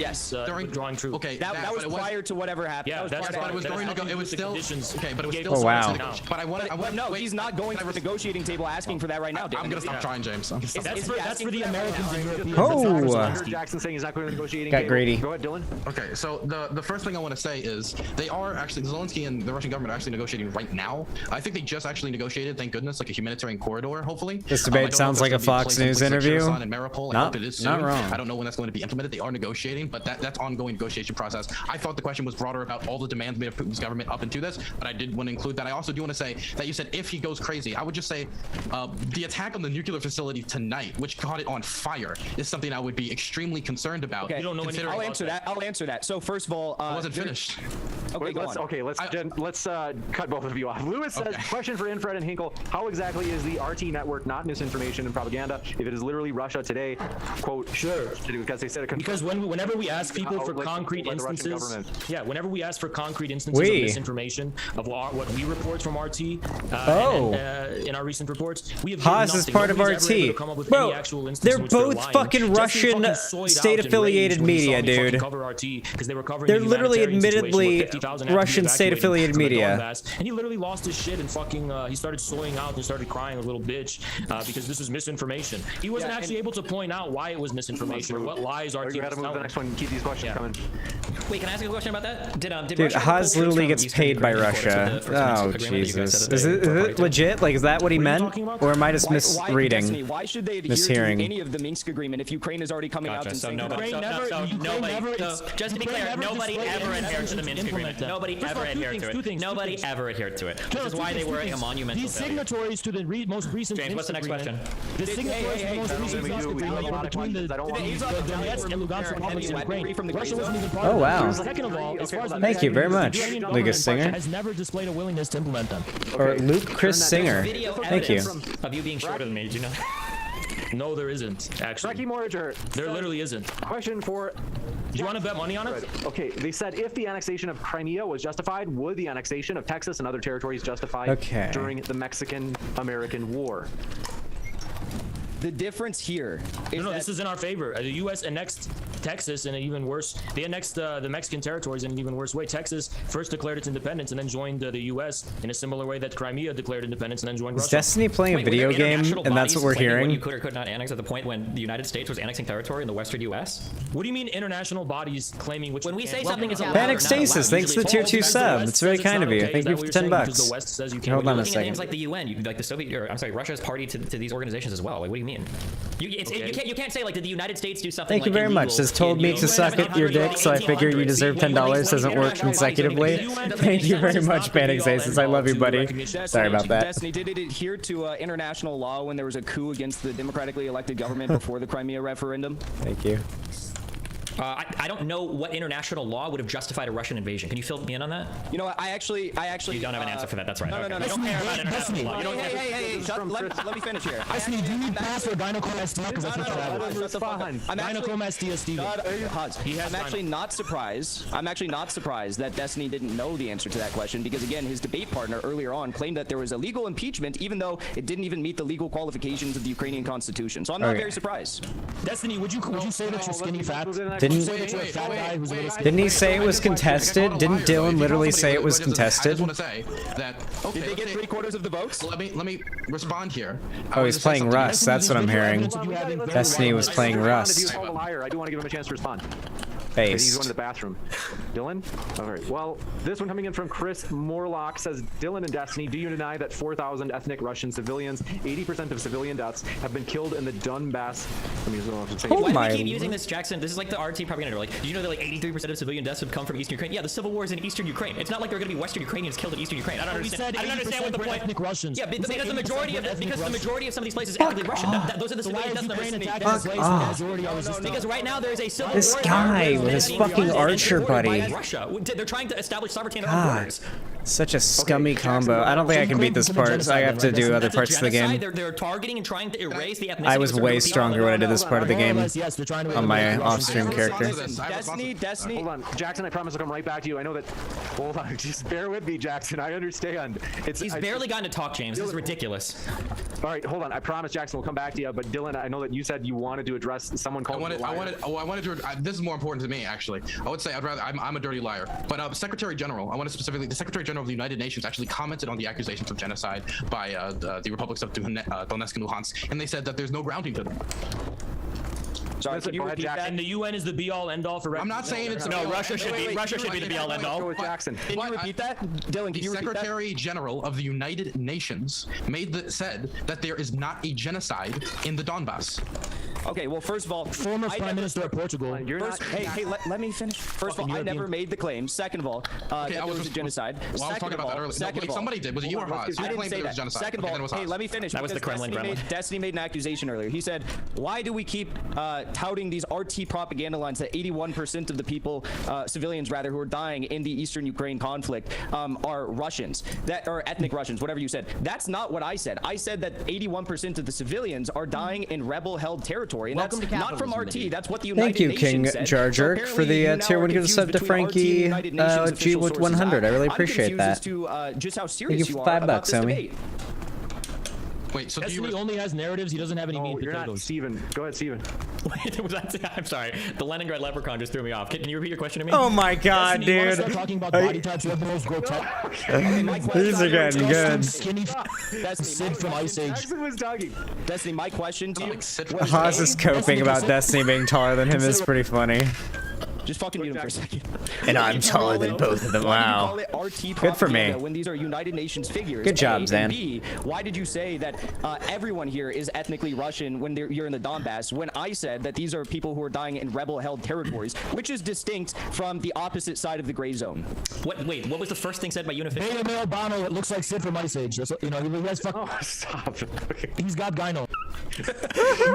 I: withdrawing troops.
E: Okay,
A: that was prior to whatever happened.
I: Yeah,
E: but it was during it was still okay, but it was still.
B: Oh wow.
E: But I want
A: no, he's not going to the negotiating table asking for that right now.
E: I'm gonna stop trying, James.
I: That's for the Americans and Europeans.
B: Oh.
T: Jackson saying he's not going to the negotiating
B: Got
T: table.
B: greedy.
T: Go ahead, Dylan.
E: Okay, so the first thing I want to say is they are actually Zelensky and the Russian government are actually negotiating right now. I think they just actually negotiated, thank goodness, like a humanitarian corridor. Hopefully,
B: this debate sounds like a Fox News interview.
E: Not
B: wrong.
E: I don't know when that's going to be implemented. They are negotiating, but that's ongoing negotiation process. I thought the question was broader about all the demands made of Putin's government up into this, but I did want to include that. I also do want to say that you said if he goes crazy, I would just say the attack on the nuclear facility tonight, which caught it on fire, is something I would be extremely concerned about.
A: Okay, I'll answer that. So first of all,
E: I wasn't finished.
T: Okay, let's cut both of you off. Lewis says, question for Infrared and Hankle: how exactly is the RT network not misinformation and propaganda if it is literally Russia Today? Quote,
I: sure.
T: Because they said
I: because whenever we ask people for concrete instances, whenever we ask for concrete instances of misinformation of what we report from RT in our recent reports, we have
B: Haas is part of RT. Bro, they're both fucking Russian state-affiliated media, dude. They're literally admittedly Russian state-affiliated media.
I: And he literally lost his shit and fucking he started soying out and started crying a little bitch because this was misinformation. He wasn't actually able to point out why it was misinformation or what lies RT was telling.
T: Move the next one. Keep these questions coming.
C: Wait, can I ask a question about that?
B: Dude, Haas literally gets paid by Russia. Oh, Jesus. Is it legit? Like, is that what he meant? Or am I just misreading?
A: Why should they adhere to any of the Minsk agreement if Ukraine is already coming out and saying
C: just to be clear, nobody ever adhered to the Minsk agreement. Nobody ever adhered to it. Nobody ever adhered to it. Which is why they were a monumental
I: These signatories to the most recent
C: James, what's the next question?
I: The signatories to the most recent Minsk agreement between the Donetsk and Lugansk republics in Ukraine. Russia wasn't even part of it.
B: Oh, wow.
I: Second of all, as far as
B: Thank you very much, Lucas Singer.
I: has never displayed a willingness to implement them.
B: Or Luke Chris Singer. Thank you.
C: Of you being shorter than me, do you know?
I: No, there isn't, actually. There literally isn't.
T: Question for...
I: Do you want to bet money on it?
T: Okay, they said if the annexation of Crimea was justified, would the annexation of Texas and other territories justified during the Mexican-American War?
A: The difference here is
I: this is in our favor. The U.S. annexed Texas in an even worse. They annexed the Mexican territories in an even worse way. Texas first declared its independence and then joined the U.S. in a similar way that Crimea declared independence and then joined Russia.
B: Is Destiny playing a video game, and that's what we're hearing?
C: You could or could not annex at the point when the United States was annexing territory in the Western U.S.
I: What do you mean international bodies claiming which?
C: When we say something is allowed,
B: Panic Stasis, thanks for the tier 2 sub. It's very kind of you. Thank you for $10. Hold on a second.
C: Names like the UN, like the Soviet, or I'm sorry, Russia is party to these organizations as well. Like, what do you mean? You can't say like, did the United States do something?
B: Thank you very much. Says told me to suck at your dick, so I figure you deserve $10. Doesn't work consecutively. Thank you very much, Panic Stasis. I love you, buddy. Sorry about that.
A: Destiny, did it adhere to international law when there was a coup against the democratically elected government before the Crimea referendum?
B: Thank you.
C: I don't know what international law would have justified a Russian invasion. Can you fill me in on that?
A: You know what? I actually.
C: You don't have an answer for that. That's right.
A: No,
C: okay.
A: no, no.
C: You don't care about international law. You don't
A: Hey, let me finish here.
I: Destiny, do you need pass or Dynachrome SD? Because that's what you have. Dynachrome SD.
A: I'm actually not surprised. I'm actually not surprised that Destiny didn't know the answer to that question because, again, his debate partner earlier on claimed that there was illegal impeachment, even though it didn't even meet the legal qualifications of the Ukrainian constitution. So I'm not very surprised.
I: Destiny, would you say that you're skinny fat?
B: Didn't he say it was contested? Didn't Dylan literally say it was contested?
E: I just want to say that. Okay,
A: did they get 3/4 of the votes?
E: Let me respond here.
B: Oh, he's playing Rust. That's what I'm hearing. Destiny was playing Rust.
T: I do want to give him a chance to respond.
B: Based.
T: He's going to the bathroom. Dylan? All right. Well, this one coming in from Chris Morlock says, Dylan and Destiny, do you deny that 4,000 ethnic Russian civilians, 80% of civilian deaths, have been killed in the Donbass?
C: Why do we keep using this, Jackson? This is like the RT propaganda. Like, did you know that like 83% of civilian deaths have come from Eastern Ukraine? Yeah, the civil war is in Eastern Ukraine. It's not like there are going to be Western Ukrainians killed in Eastern Ukraine. I don't understand. I don't understand what the point.
I: Ethnic Russians.
C: Yeah, because the majority of some of these places is ethnically Russian. Those are the civilian deaths that we're seeing.
B: Because
C: right now there is a civil war.
B: This guy, with his
C: being
B: fucking
C: funded and
B: archer
C: supported by
B: buddy.
C: Russia. They're trying to establish sovereignty in their own
B: God.
C: borders.
B: Such a scummy combo. I don't think I can beat this part, so I have to do other parts of the game.
C: They're targeting and trying to erase the ethnicity.
B: I was way stronger when I did this part of the game on my off-stream character.
A: Destiny.
T: Hold on, Jackson. I promise I'll come right back to you. I know that. Hold on, just bear with me, Jackson. I understand.
C: He's barely gotten to talk, James. This is ridiculous.
T: All right, hold on. I promise, Jackson, we'll come back to you. But Dylan, I know that you said you wanted to address someone called.
E: I wanted to. This is more important to me, actually. I would say I'm a dirty liar. But Secretary General, I want to specifically, the Secretary General of the United Nations actually commented on the accusations of genocide by the republics of Donetsk and Luhansk, and they said that there's no grounding to them.
I: Sorry, can you repeat that? And the UN is the be-all, end-all for.
E: I'm not saying it's
C: no. Russia should be the be-all, end-all.
T: Jackson,
A: can you repeat that, Dylan? Can you repeat that?
E: Secretary General of the United Nations said that there is not a genocide in the Donbass.
A: Okay, well, first of all,
I: former Prime Minister of Portugal.
A: Hey, let me finish. First of all, I never made the claim. Second of all, there was a genocide.
E: Well, I was talking about that earlier.
A: Second of all,
E: somebody did. Was it you or Haas?
A: I didn't say that. Second of all, hey, let me finish.
C: That was the Kremlin.
A: Destiny made an accusation earlier. He said, why do we keep touting these RT propaganda lines that 81% of the people, civilians rather, who are dying in the eastern Ukraine conflict are Russians, that are ethnic Russians, whatever you said. That's not what I said. I said that 81% of the civilians are dying in rebel-held territory, and that's not from RT. That's what the United Nations said.
B: Thank you, King Jar Jerk, for the tier 1 gift sub to Frankie G with 100. I really appreciate that.
A: Just how
B: Thank
A: serious
B: you
A: you
B: for
A: are
B: $5,
A: about this
B: homie.
A: debate.
E: Wait, so
I: Destiny only has narratives. He doesn't have any meat
T: you're
I: potatoes.
T: not Steven. Go ahead, Steven.
C: Wait, I'm sorry. The Leningrad leprechaun just threw me off. Can you repeat your question to me?
B: Oh my god,
I: Destiny,
B: dude.
I: start talking about body types. You have the most grotesque.
B: These are getting good.
I: Skinny Sid from Ice Age.
T: Jackson was talking.
A: Destiny, my question to you.
B: Haas is coping about Destiny being taller than him is pretty funny.
A: Just fucking mute him for a second.
B: And I'm taller than both of them. Wow. Good for me.
A: When these are United Nations figures.
B: Good job,
A: A,
B: Zan.
A: And B, why did you say that everyone here is ethnically Russian when you're in the Donbass, when I said that these are people who are dying in rebel-held territories, which is distinct from the opposite side of the gray zone?
C: Wait, what was the first thing said by Unification?
I: Beta male Bono, it looks like Sid from Ice Age. That's, he has fucking.
T: Oh, stop. Okay.
I: He's got gyno. He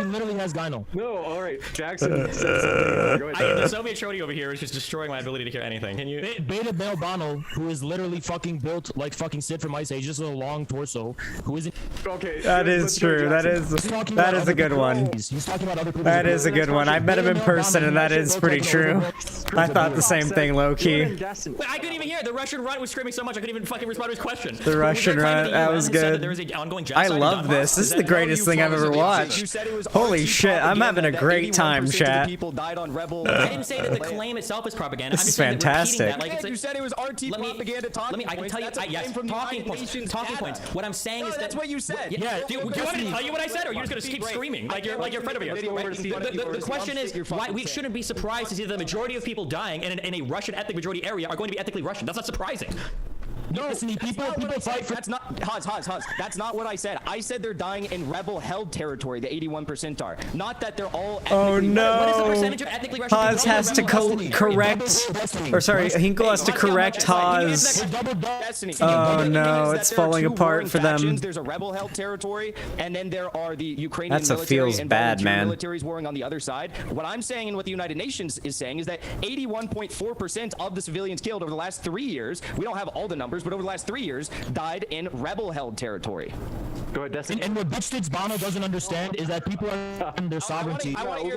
I: literally has gyno.
T: No, all right. Jackson said something. Go ahead.
C: The Soviet Shorty over here is just destroying my ability to hear anything. Can you?
I: Beta male Bono, who is literally fucking built like fucking Sid from Ice Age, just with a long torso, who isn't.
T: Okay.
B: That is true. That is a good one.
I: He's talking about other people.
B: That is a good one. I met him in person, and that is pretty true. I thought the same thing, low key.
C: Wait, I couldn't even hear. The Russian runt was screaming so much I couldn't even fucking respond to his question.
B: The Russian runt, that was good. I love this. This is the greatest thing I've ever watched. Holy shit, I'm having a great time, chat.
C: I didn't say that the claim itself is propaganda.
B: This is fantastic.
A: You said it was RT propaganda talking
C: I can tell you, yes, talking points. What I'm saying is
A: that's what you said.
C: Yeah. Do you want me to tell you what I said, or you're just gonna keep screaming like you're in front of me? The question is why we shouldn't be surprised to see that the majority of people dying in a Russian ethnic majority area are going to be ethnically Russian. That's not surprising.
I: No, people fight for.
A: That's not Haas. That's not what I said. I said they're dying in rebel-held territory. The 81% are. Not that they're all.
B: Oh no!
C: What is the percentage of ethnically Russian
B: Haas
C: people?
B: has to correct. Or sorry, Hinkle has to correct Haas. Oh no! It's falling apart for them.
A: There's a rebel-held territory, and then there are the Ukrainian
B: That's a
A: military
B: feels
A: and
B: bad, man.
A: militaries warring on the other side. What I'm saying and what the United Nations is saying is that 81.4% of the civilians killed over the last 3 years. We don't have all the numbers, but over the last 3 years, died in rebel-held territory.
T: Go ahead, Destiny.
I: And what Bitch States Bono doesn't understand is that people are in their sovereignty.
A: I want to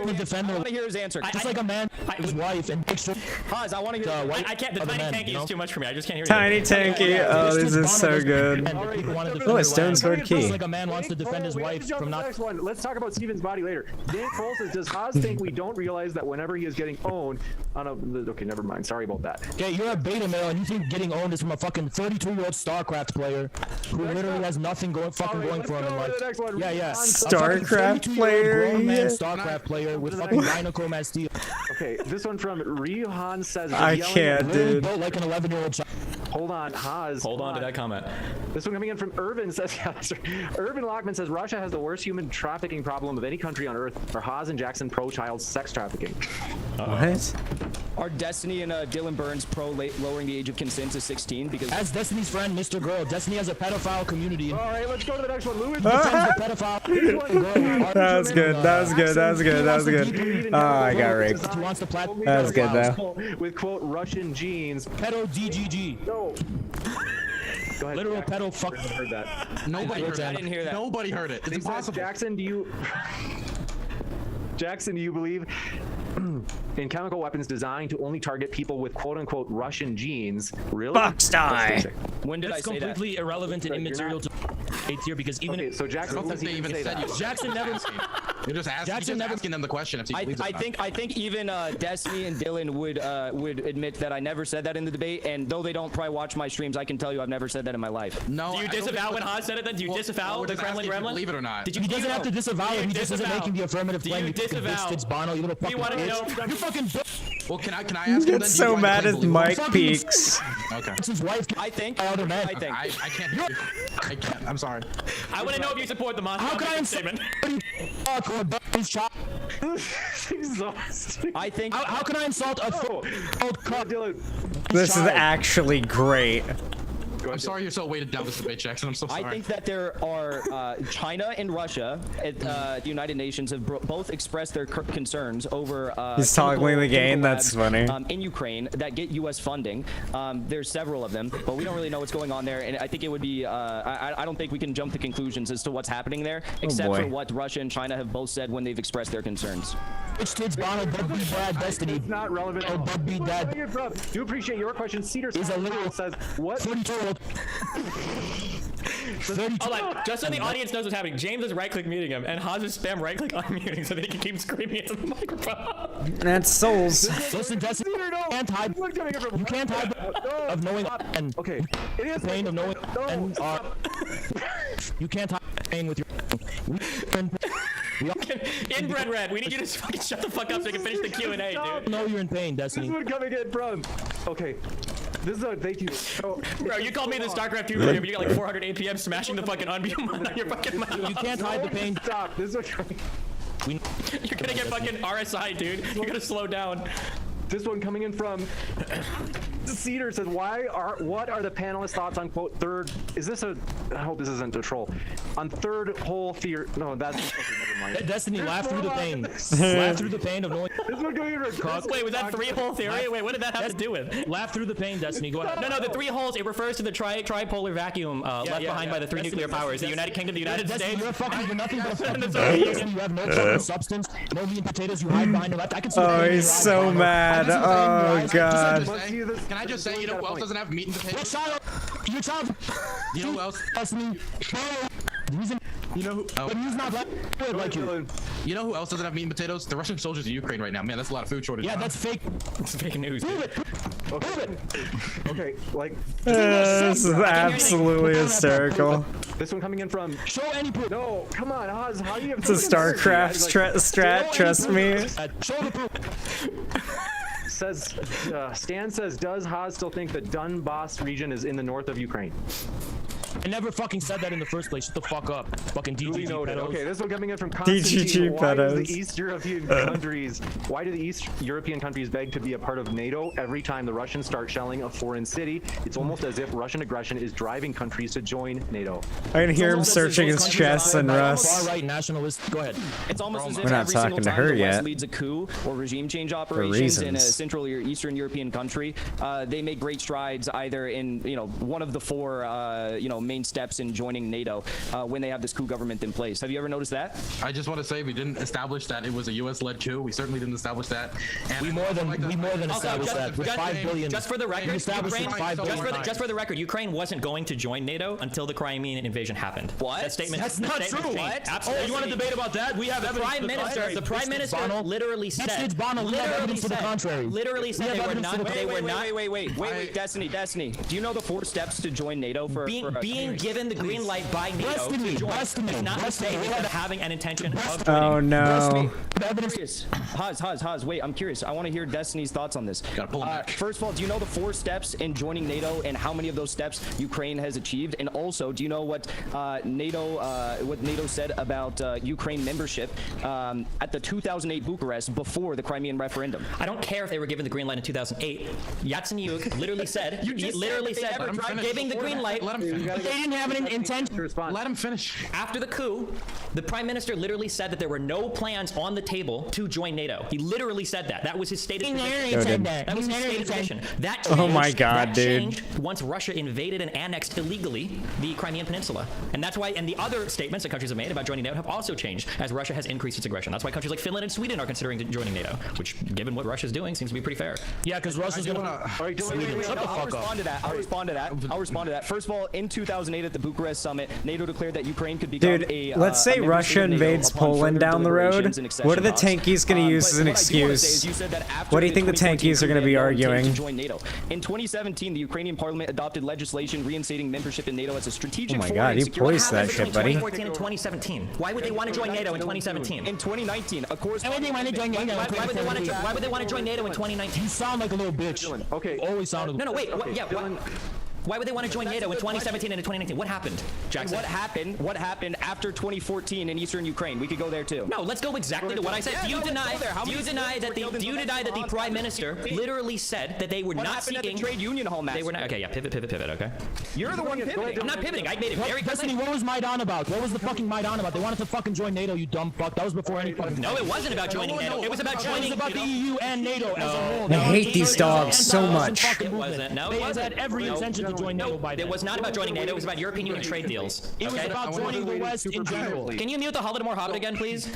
A: hear his answer.
I: Just like a man, his wife, and
A: Haas, I want to hear.
C: I can't. The tiny tanky is too much for me. I just can't hear.
B: Tiny tanky. Oh, this is so good. Oh, a stone sword key.
I: Just like a man wants to defend his wife from not.
T: Next one. Let's talk about Steven's body later. Dan Cole says, does Haas think we don't realize that whenever he is getting owned on a... Okay, never mind. Sorry about that.
I: Okay, you're a beta male, and you think getting owned is from a fucking 32-year-old StarCraft player who literally has nothing going for him in life. Yeah.
B: StarCraft player.
I: Grown man StarCraft player with fucking gynecomastia steel.
T: Okay, this one from Ryohan says.
B: I can't, dude.
I: Built like an 11-year-old child.
T: Hold on, Haas.
C: Hold on to that comment.
T: This one coming in from Irvin says, Irvin Lockman says Russia has the worst human trafficking problem of any country on earth. Are Haas and Jackson pro-child sex trafficking?
B: What?
A: Are Destiny and Dylan Burns pro lowering the age of consent to 16? Because
I: as Destiny's friend, Mr. Girl, Destiny has a pedophile community.
T: All right, let's go to the next one. Louis
I: defends the pedophile.
B: That was good. That was good. That was good. That was good. Oh, I got rigged.
I: He wants to
B: That was good though.
T: With quote Russian genes.
I: Pedo DGG.
T: No. Go ahead,
I: Literal
T: Jackson.
I: pedo fuck.
T: I heard that.
E: Nobody heard that.
A: I didn't hear that.
E: Nobody heard it. It's impossible.
T: Jackson, do you believe in chemical weapons designed to only target people with quote-unquote Russian genes? Really?
B: Box die.
A: When did
I: That's
A: I say that?
I: completely irrelevant and immaterial to here because even
T: okay, so Jackson,
E: I don't think they even said you.
I: Jackson never.
E: You're just asking them the question if he believes it or not.
A: I think even Destiny and Dylan would admit that I never said that in the debate, and though they don't probably watch my streams, I can tell you I've never said that in my life.
E: No.
C: Do you disavow when Haas said it then? Do you disavow the Kremlin Gremlin?
E: Believe it or not.
C: Did you
I: He doesn't have to disavow it. He just isn't making the affirmative claim.
C: Do you disavow?
I: It's Bono, you little fucking bitch. You fucking.
E: Well, can I ask
B: He
E: him then?
B: gets so mad as Mike peaks.
E: Okay.
I: It's his wife.
A: I think.
E: I can't. I can't. I'm sorry.
C: I want to know if you support the Moscow statement.
T: Exhausting.
A: I think.
I: How can I insult a
B: This is actually great.
E: I'm sorry you're so weighted down this debate, Jackson. I'm so sorry.
A: I think that there are China and Russia at the United Nations have both expressed their concerns over
B: He's toggling the game. That's funny.
A: In Ukraine that get U.S. funding. There's several of them, but we don't really know what's going on there. And I think it would be I don't think we can jump to conclusions as to what's happening there, except for what Russia and China have both said when they've expressed their concerns.
I: Which kids Bono Bug Be Dad Destiny?
T: It's not relevant.
I: Oh, Bug Be Dad.
T: Do you appreciate your question? Cedar
I: is a literal
T: says what?
I: 42-year-old.
C: Hold on, just so the audience knows what's happening, James is right-click muting him, and Haas is spam right-click unmuting so that he can keep screaming into the microphone.
B: That's souls.
I: Listen, Destiny, you can't hide. You can't hide of knowing and
T: okay, it is
I: pain of knowing and you can't hide pain with your.
C: Inbred Red, we need you to fucking shut the fuck up so we can finish the Q&A, dude.
I: No, you're in pain, Destiny.
T: This is what coming in from. Okay. This is a thank you. So,
C: bro, you called me the StarCraft 2 player, but you got like 400 APM smashing the fucking unmute on your fucking mouth.
I: You can't hide the pain.
T: Stop. This is what
C: you're gonna get fucking RSI, dude. You're gonna slow down.
T: This one coming in from Cedar says, what are the panelists' thoughts on quote third? Is this a? I hope this isn't a troll. On third hole theory. No, that's okay, never mind.
I: Destiny, laugh through the pain. Laugh through the pain of knowing.
T: This one going in.
C: Wait, was that 3-hole theory? Wait, what did that have to do with?
I: Laugh through the pain, Destiny. Go ahead.
C: No, the 3 holes. It refers to the tripolar vacuum left behind by the 3 nuclear powers: the United Kingdom, the United States.
I: You're fucking. You're nothing but a fucking. You have no fucking substance. No meat and potatoes. You hide behind the left. I can see.
B: Oh, he's so mad. Oh god.
E: Can I just say, you know who else doesn't have meat and potatoes?
I: Your child.
E: You know who else?
T: You know who?
E: Oh.
I: But he's not like you.
E: You know who else doesn't have meat and potatoes? The Russian soldiers in Ukraine right now. Man, that's a lot of food shortage.
I: Yeah, that's fake.
C: It's fake news.
I: Prove it.
T: Okay, like.
B: This is absolutely hysterical.
T: This one coming in from.
I: Show any proof.
T: No, come on, Oz. How do you have?
B: It's a StarCraft strat. Trust me.
I: Show the proof.
T: Says Stan says, does Haas still think the Donbass region is in the north of Ukraine?
I: I never fucking said that in the first place. Shut the fuck up. Fucking DGG pedos.
T: Okay, this one coming in from Constantine.
B: DGG pedos.
T: Why do the East European countries beg to be a part of NATO every time the Russians start shelling a foreign city? It's almost as if Russian aggression is driving countries to join NATO.
B: I can hear him searching his chest and Russ.
I: Far right nationalist. Go ahead.
A: It's almost as if
B: We're not
A: every single
B: talking to
A: time
B: her
A: the West
B: yet.
A: leads a coup or regime change operations in a Central or Eastern European country, they make great strides either in one of the 4 main steps in joining NATO when they have this coup government in place. Have you ever noticed that?
E: I just want to say we didn't establish that it was a U.S.-led coup. We certainly didn't establish that. And
I: we more than established that. With 5 billion.
C: Just for the record,
I: Ukraine,
C: just for the record, Ukraine wasn't going to join NATO until the Crimean invasion happened.
A: What?
C: That statement.
I: That's not true.
C: What?
I: Oh, you want to debate about that? We have
C: the Prime Minister literally said. Literally said they were not.
A: Wait, Destiny. Do you know the 4 steps to join NATO for
C: being being given the green light by NATO to join is not the same as having an intention of joining.
B: Oh no.
A: Haz, wait, I'm curious. I want to hear Destiny's thoughts on this. First of all, do you know the 4 steps in joining NATO and how many of those steps Ukraine has achieved? And also, do you know what NATO said about Ukraine membership at the 2008 Bucharest before the Crimean referendum?
C: I don't care if they were given the green light in 2008. Yatsenyuk literally said, giving the green light.
E: Let him finish.
C: They didn't have an intent
E: to respond. Let him finish.
C: After the coup, the prime minister literally said that there were no plans on the table to join NATO. He literally said that. That was his stated position. That was his stated position. That changed,
B: Oh my God,
C: that
B: dude.
C: changed once Russia invaded and annexed illegally the Crimean Peninsula. And that's why, and the other statements that countries have made about joining NATO have also changed as Russia has increased its aggression. That's why countries like Finland and Sweden are considering joining NATO, which, given what Russia's doing, seems to be pretty fair.
I: Yeah, because Russia's gonna.
A: I'll respond to that. First of all, in 2008 at the Bucharest summit, NATO declared that Ukraine could become
B: Dude, let's say Russia invades Poland down the road. What are the tankies going to use as an excuse? What do you think the tankies are going to be arguing?
A: In 2017, the Ukrainian parliament adopted legislation reinstating membership in NATO as a strategic
B: Oh my God, you poised that shit, buddy.
C: 2014 and 2017. Why would they want to join NATO in 2017?
A: In 2019, of course.
C: Why would they want to join NATO in 2019?
I: You sound like a little bitch.
T: Okay.
I: Always sounded.
C: No, wait. Why would they want to join NATO in 2017 and in 2019? What happened, Jackson?
A: What happened after 2014 in eastern Ukraine? We could go there too.
C: No, let's go exactly to what I said. Do you deny that the prime minister literally said that they were not seeking
A: at the trade union hall match?
C: They were not. Okay, yeah, pivot. Okay.
A: You're the one pivoting.
C: I'm not pivoting. I made it very clear.
I: Destiny, what was Maidan about? What was the fucking Maidan about? They wanted to fucking join NATO, you dumb fuck. That was before any fucking.
C: No, it wasn't about joining NATO. It was about joining.
I: It was about the EU and NATO as a whole.
B: I hate these dogs so much.
C: It wasn't. No, it wasn't.
I: They had every intention to join NATO by then.
C: It was not about joining NATO. It was about European Union trade deals.
I: It was about joining the West in general.
C: Can you mute the Holodomor Hobbit again, please?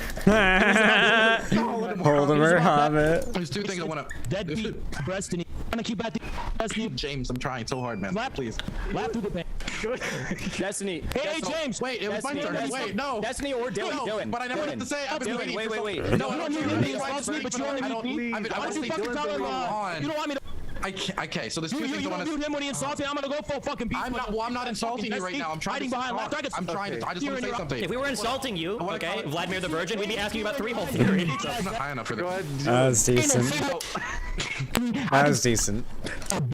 B: Holodomor Hobbit.
E: There's 2 things I want to.
I: Deadbeat Destiny. I'm gonna keep at Destiny.
E: James, I'm trying so hard, man. Please.
I: Laugh through the pain.
A: Destiny.
I: Hey, James.
E: Wait, it was my turn. Wait, no.
A: Destiny or Dylan.
E: But I never had to say. I've been waiting.
A: Wait.
E: No, I don't
I: You don't want me to.
E: Okay, so there's 2 things I want to.
I: You him when he insulted. I'm gonna go for fucking beef.
E: I'm not insulting you right now. I'm trying to. I just want to say something.
C: If we were insulting you, okay, Vladimir the Virgin, we'd be asking you about 3 whole theories.
E: I'm not high enough for this.
B: That was decent. That was decent.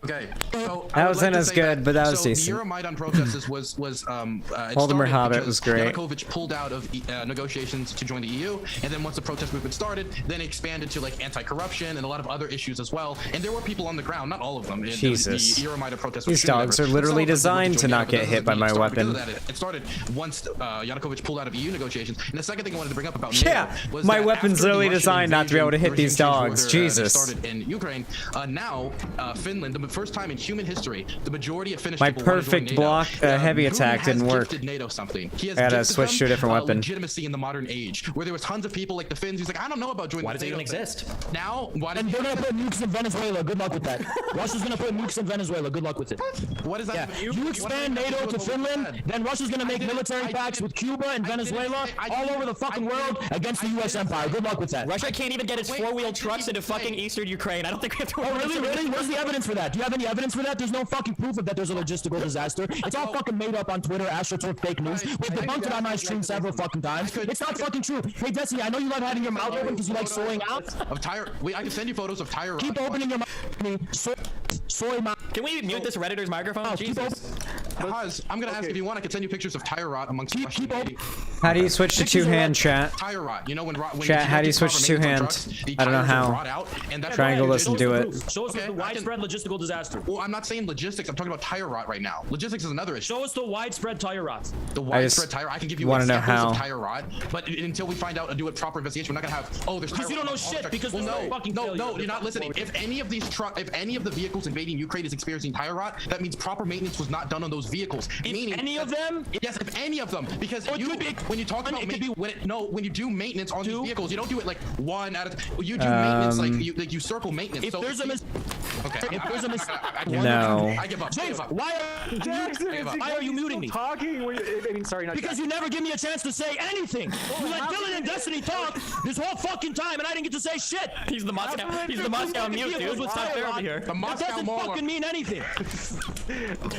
E: Okay, so
B: that wasn't as good, but that was decent.
E: The Euromaidan protesters was
B: Holodomor Hobbit was great.
E: Yanukovych pulled out of negotiations to join the EU, and then once the protest movement started, then it expanded to like anti-corruption and a lot of other issues as well. And there were people on the ground, not all of them.
B: Jesus.
E: The Euromaidan protesters.
B: These dogs are literally designed to not get hit by my weapon.
E: It started once Yanukovych pulled out of EU negotiations. And the second thing I wanted to bring up about
B: NATO was my weapon's literally designed not to be able to hit these dogs. Jesus.
E: Started in Ukraine. Now, Finland, the first time in human history, the majority of Finnish
B: my
E: people
B: perfect block heavy attack didn't work.
E: NATO something. He has
B: I gotta switch to a different weapon.
E: Legitimacy in the modern age, where there was tons of people like the Finns. He's like, I don't know about joining.
C: Why does it even exist?
E: Now, why?
I: And they're gonna put nukes in Venezuela. Good luck with that. Russia's gonna put nukes in Venezuela. Good luck with it.
E: What is that?
I: Yeah. You expand NATO to Finland, then Russia's gonna make military pacts with Cuba and Venezuela all over the fucking world against the U.S. empire. Good luck with that.
C: Russia can't even get its 4-wheel trucks into fucking eastern Ukraine. I don't think we have to.
I: Oh really? Where's the evidence for that? Do you have any evidence for that? There's no fucking proof of that. There's a logistical disaster. It's all fucking made up on Twitter. AstroTurf fake news. We've debunked it on my stream several fucking times. It's not fucking true. Hey Destiny, I know you love having your mouth open because you like soying out.
E: Wait, I can send you photos of tire.
I: Keep opening your mouth. Soy mouth.
C: Can we mute this Redditor's microphone? Jesus.
E: Haz, I'm gonna ask if you want. I can send you pictures of tire rot amongst Russian.
B: How do you switch to 2-hand, chat?
E: Tire rot. You know when
B: chat, how do you switch to 2-hand? I don't know how. Triangle doesn't do it.
I: Show us the widespread logistical disaster.
E: Well, I'm not saying logistics. I'm talking about tire rot right now. Logistics is another issue.
I: Show us the widespread tire rot.
E: The widespread tire. I can give you examples of tire rot, but until we find out and do a proper investigation, we're not gonna have. Oh, there's.
I: Because you don't know shit. Because
E: no, you're not listening. If any of the vehicles invading Ukraine is experiencing tire rot, that means proper maintenance was not done on those vehicles. Meaning
I: any of them?
E: Yes, if any of them, because when you talk about when you do maintenance on these vehicles, you don't do it like one at a time. You do maintenance like you circle maintenance.
I: If there's a
E: okay,
I: if there's a mistake.
B: No.
E: I give up.
I: James, why are you muting me?
T: Talking. I mean, sorry, not
I: Because you never give me a chance to say anything. You let Dylan and Destiny talk this whole fucking time, and I didn't get to say shit.
S: He's the Moscow mute, dude. What's not fair over here?
E: The
I: That
E: Moscow
I: doesn't
E: Mauler.
I: fucking mean anything.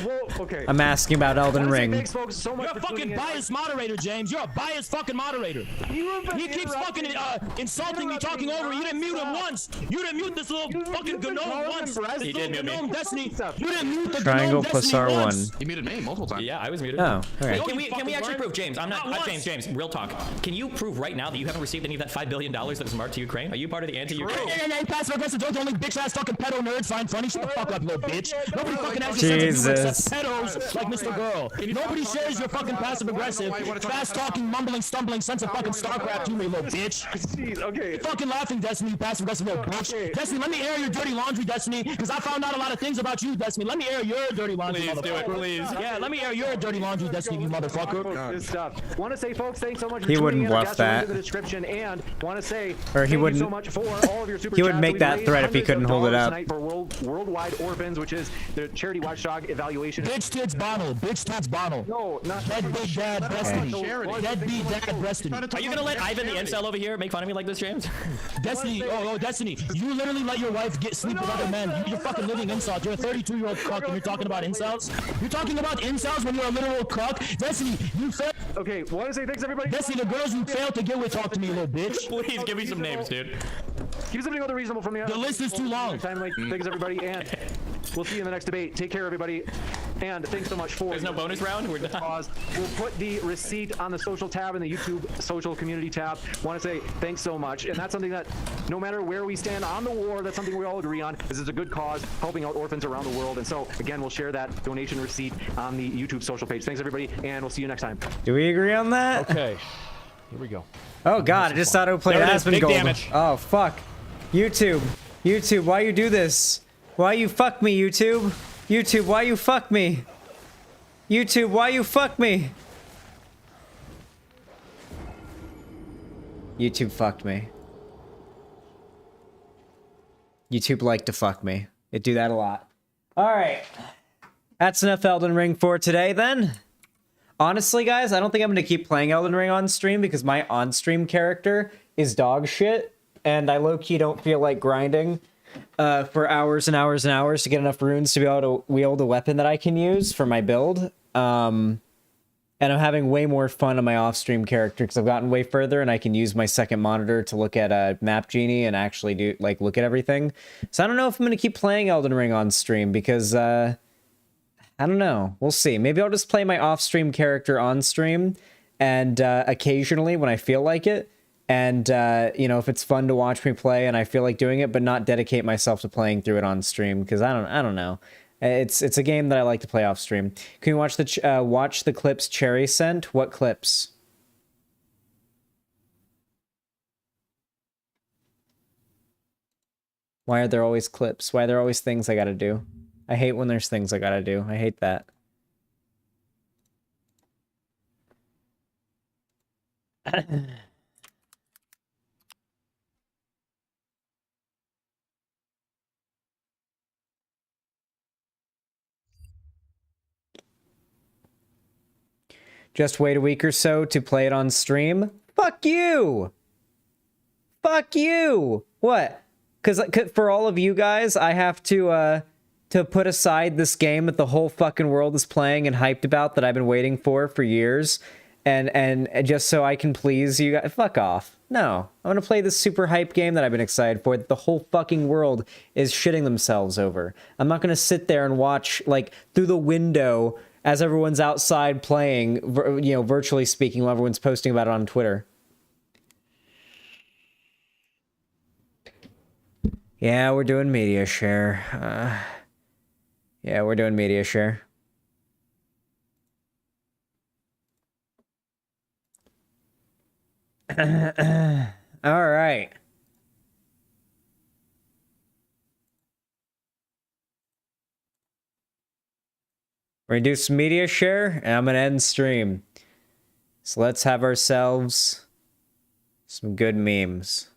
T: Well, okay.
B: I'm asking about Elden Ring.
T: Thanks, folks, so much
I: You're a
T: for tuning
I: fucking
T: in.
I: biased moderator, James. You're a biased fucking moderator. He keeps fucking insulting me, talking over. You didn't mute him once. You didn't mute this little fucking gnome once.
S: He did mute me.
I: Destiny. You didn't mute the
B: Triangle
I: gnome
B: plus
I: Destiny
B: R1.
I: once.
E: He muted me multiple times.
S: Yeah, I was muted.
B: Oh, all right.
S: Can we actually prove, James? I'm not
I: once.
S: James. Real talk. Can you prove right now that you haven't received any of that $5 billion that was marked to Ukraine? Are you part of the anti-Ukraine?
I: Hey, passive aggressive, don't only bitch ass fucking pedo nerds find funny. Shut the fuck up, little bitch. Nobody fucking has your sense of humor except pedos like Mr. Girl. Nobody shares your fucking passive aggressive, fast talking, mumbling, stumbling sense of fucking StarCraft humor, little bitch.
T: Jeez, okay.
I: You're fucking laughing, Destiny, you passive aggressive little bitch.
T: Okay.
I: Destiny, let me air your dirty laundry, Destiny, because I found out a lot of things about you, Destiny. Let me air your dirty laundry,
S: Please do it,
I: motherfucker.
S: please.
I: Yeah, let me air your dirty laundry, Destiny, you motherfucker.
T: Good stuff. Want to say, folks, thanks so much for
B: He
T: tuning
B: wouldn't
T: in.
B: bluff
T: Our guests are linked
B: that.
T: in the description, and want to say
B: Or he
T: thank
B: wouldn't-
T: you so much for all of your super
B: he would
T: chats.
B: make
T: We've
B: that
T: raised
B: threat if he
T: hundreds
B: couldn't
T: of
B: hold it
T: dollars
B: up.
T: tonight for Worldwide Orphans, which is the charity watchdog evaluation.
I: Bitch tits Bono, bitch tits Bono.
T: No, not
I: Dead big dad, Destiny.
E: Charity.
I: Deadbeat dad, Destiny.
S: Are you gonna let Ivan the incel over here make fun of me like this, James?
I: Destiny, Destiny, you literally let your wife sleep with other men. You're fucking living insult. You're a 32-year-old cuck and you're talking about incels? You're talking about incels when you're a literal cuck? Destiny, you failed.
T: Okay, want to say thanks, everybody.
I: Destiny, the girls you failed to get with, talk to me, little bitch.
S: Please give me some names, dude.
T: Keep something other reasonable from the
I: The list is too long.
T: Time, thanks, everybody, and we'll see you in the next debate. Take care, everybody. And thanks so much for...
S: There's no bonus round? We're done.
T: Pause. We'll put the receipt on the social tab and the YouTube social community tab. Want to say thanks so much. And that's something that no matter where we stand on the war, that's something we all agree on. This is a good cause, helping out orphans around the world. And so, again, we'll share that donation receipt on the YouTube social page. Thanks, everybody, and we'll see you next time.
B: Do we agree on that?
Q: Okay. Here we go.
B: Oh god, I just auto-played
Q: There it is,
B: Aspen
Q: big
B: Gold.
Q: damage.
B: Oh fuck. YouTube, why you do this? Why you fuck me, YouTube? YouTube, why you fuck me? YouTube, why you fuck me? YouTube fucked me. YouTube like to fuck me. It do that a lot. Alright. That's enough Elden Ring for today then. Honestly, guys, I don't think I'm going to keep playing Elden Ring on stream because my on-stream character is dog shit, and I low-key don't feel like grinding for hours and hours and hours to get enough runes to be able to wield a weapon that I can use for my build. And I'm having way more fun on my off-stream character because I've gotten way further and I can use my second monitor to look at Map Genie and actually look at everything. So I don't know if I'm going to keep playing Elden Ring on stream because... I don't know. We'll see. Maybe I'll just play my off-stream character on stream, and occasionally when I feel like it, and you know, if it's fun to watch me play and I feel like doing it, but not dedicate myself to playing through it on stream because I don't know. It's a game that I like to play off stream. Can you watch the clips Cherry sent? What clips? Why are there always clips? Why are there always things I gotta do? I hate when there's things I gotta do. I hate that. Just wait a week or so to play it on stream? Fuck you! Fuck you! What? Because for all of you guys, I have to put aside this game that the whole fucking world is playing and hyped about that I've been waiting for years, and just so I can please you guys. Fuck off. No. I want to play this super hype game that I've been excited for that the whole fucking world is shitting themselves over. I'm not going to sit there and watch, like, through the window as everyone's outside playing, you know, virtually speaking, while everyone's posting about it on Twitter. Yeah, we're doing media share. Yeah, we're doing media share. All right. We're gonna do some media share, and I'm gonna end stream. So let's have ourselves some good memes.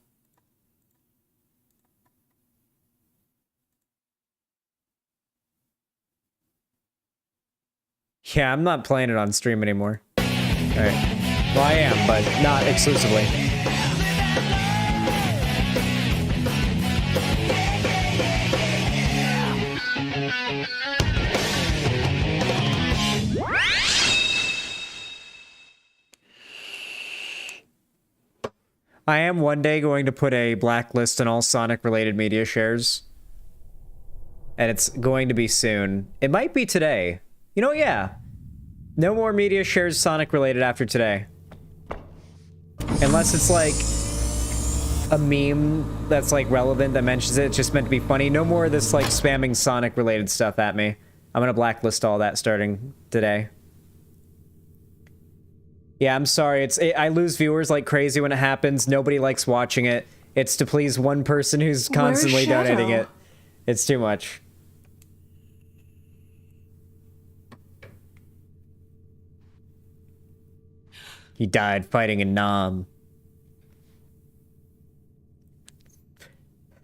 B: Yeah, I'm not playing it on stream anymore. Alright. Well, I am, but not exclusively. I am one day going to put a blacklist on all Sonic-related media shares. And it's going to be soon. It might be today. You know, yeah. No more media shares Sonic-related after today. Unless it's like a meme that's like relevant that mentions it. It's just meant to be funny. No more of this like spamming Sonic-related stuff at me. I'm gonna blacklist all that starting today. Yeah, I'm sorry. I lose viewers like crazy when it happens. Nobody likes watching it. It's to please one person who's constantly donating it. It's too much. He died fighting a Nom.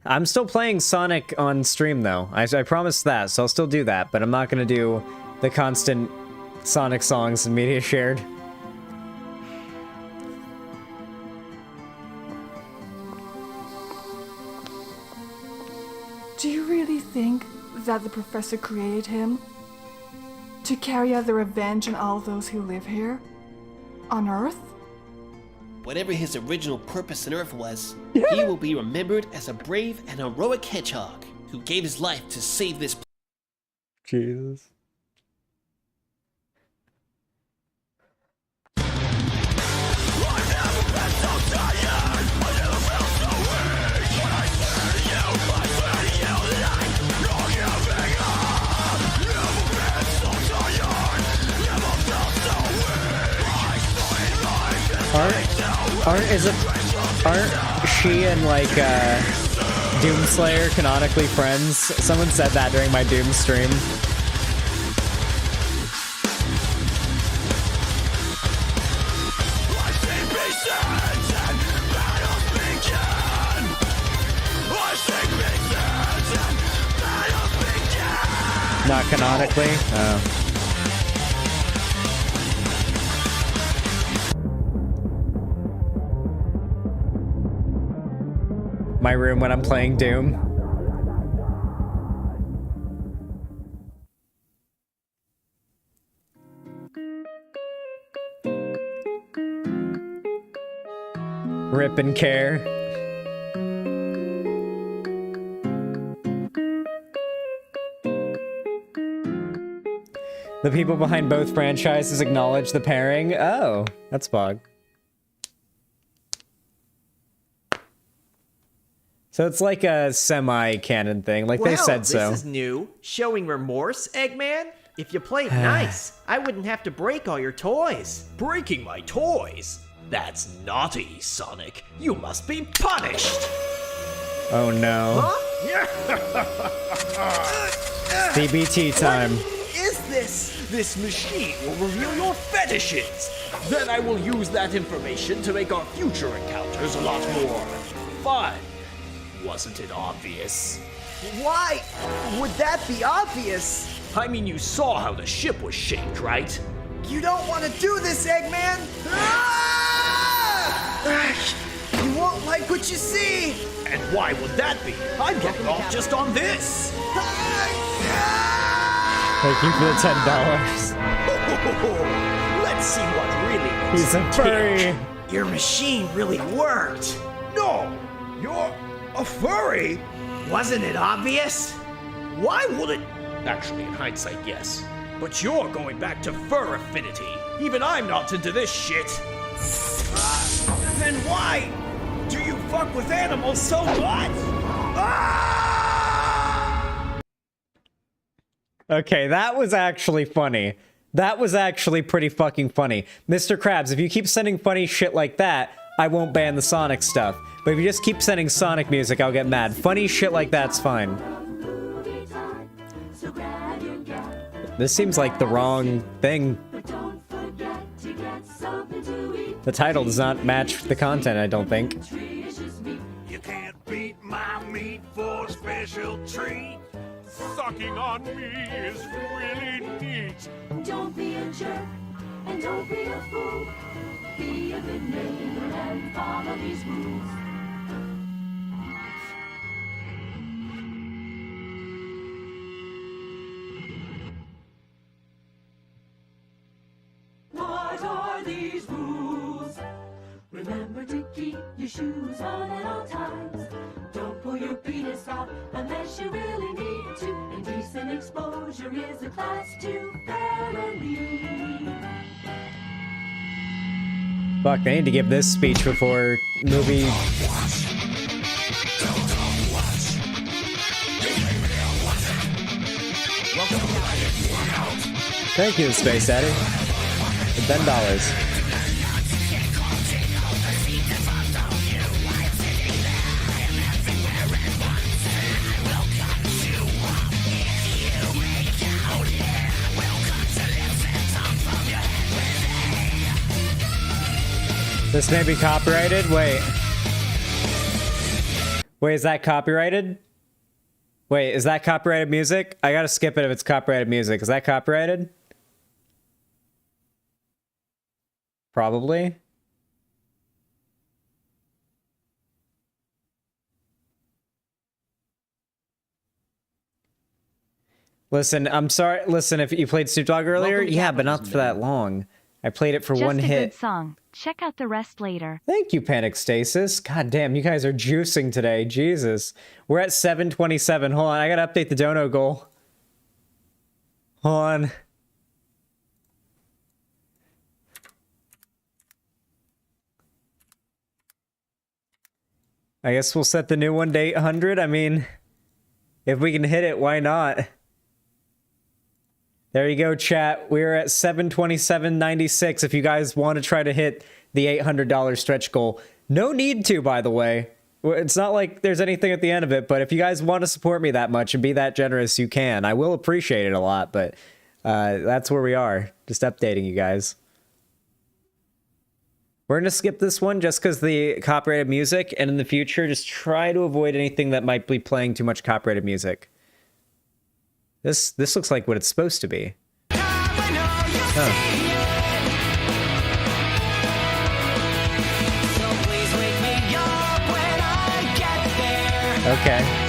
B: I'm still playing Sonic on stream, though. I promised that, so I'll still do that. But I'm not going to do the constant Sonic songs and media shared.
Q: Do you really think that the professor created him? To carry out the revenge on all those who live here? On Earth?
R: Whatever his original purpose on Earth was, he will be remembered as a brave and heroic hedgehog who gave his life to save this planet.
B: Jesus. Aren't she and like Doomslayer canonically friends? Someone said that during my Doom stream. Not canonically? Oh. My room when I'm playing Doom. Rip and care. The people behind both franchises acknowledge the pairing. Oh, that's bug. So it's like a semi-canon thing, like they said so.
W: This is new. Showing remorse, Eggman? If you played nice, I wouldn't have to break all your toys.
X: Breaking my toys? That's naughty, Sonic. You must be punished.
B: Oh no.
W: Huh?
B: DBT time.
X: What is this? This machine will reveal your fetishes. Then I will use that information to make our future encounters a lot more fun. Wasn't it obvious?
W: Why would that be obvious?
X: I mean, you saw how the ship was shaped, right?
W: You don't want to do this, Eggman! You won't like what you see!
X: And why would that be? I'm getting off just on this!
B: Thank you for the $10.
X: Let's see what really makes
B: He's a furry.
W: Your machine really worked.
X: No, you're a furry?
W: Wasn't it obvious?
X: Why would it? Actually, in hindsight, yes. But you're going back to fur affinity. Even I'm not into this shit. Then why do you fuck with animals so much?
B: Okay, that was actually funny. That was actually pretty fucking funny. Mr. Krabs, if you keep sending funny shit like that, I won't ban the Sonic stuff. But if you just keep sending Sonic music, I'll get mad. Funny shit like that's fine. This seems like the wrong thing. The title does not match the content, I don't think.
X: You can't beat my meat for a special treat. Suck
F: Knocking on me is really neat.
N: Don't be a jerk, and don't be a fool. Be a good neighbor and follow these rules. What are these rules? Remember to keep your shoes on at all times. Don't pull your penis out unless you really need to. Indecent exposure is a class 2 felony.
B: Fuck, they need to give this speech before movie. Thank you, Space Daddy. For $10. This may be copyrighted? Wait. Wait, is that copyrighted? Wait, is that copyrighted music? I gotta skip it if it's copyrighted music. Is that copyrighted? Probably. Listen, I'm sorry. Listen, if you played Snoop Dogg earlier, yeah, but not for that long. I played it for one
D: Just a
B: hit.
D: good song. Check out the rest later.
B: Thank you, Panic Stasis. God damn, you guys are juicing today. Jesus. We're at 727. Hold on, I gotta update the dono goal. Hold on. I guess we'll set the new one to 800. I mean, if we can hit it, why not? There you go, chat. We're at 727.96 if you guys want to try to hit the $800 stretch goal. No need to, by the way. It's not like there's anything at the end of it, but if you guys want to support me that much and be that generous, you can. I will appreciate it a lot, but that's where we are. Just updating you guys. We're going to skip this one just because the copyrighted music, and in the future, just try to avoid anything that might be playing too much copyrighted music. This looks like what it's supposed to be. Huh. Okay.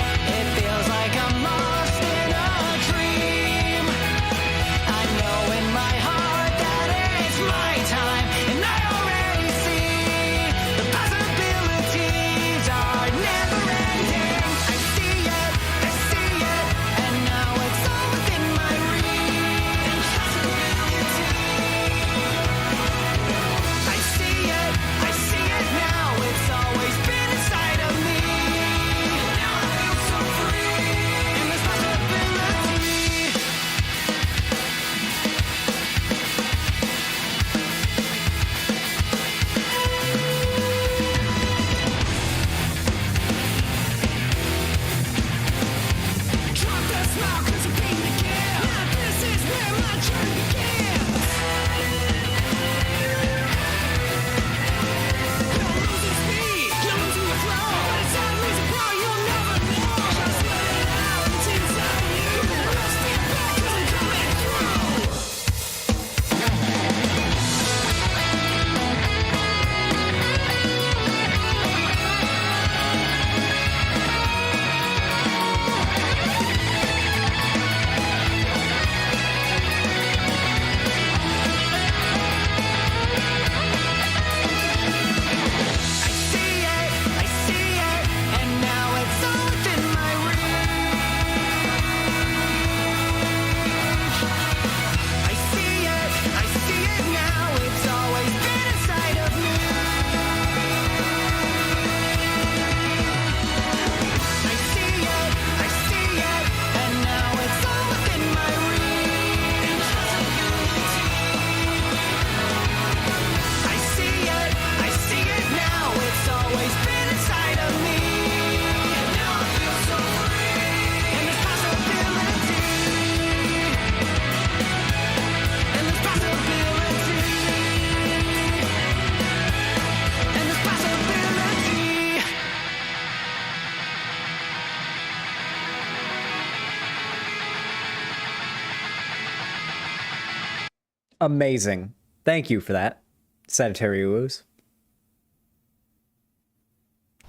B: amazing. Thank you for that, Sagittarius.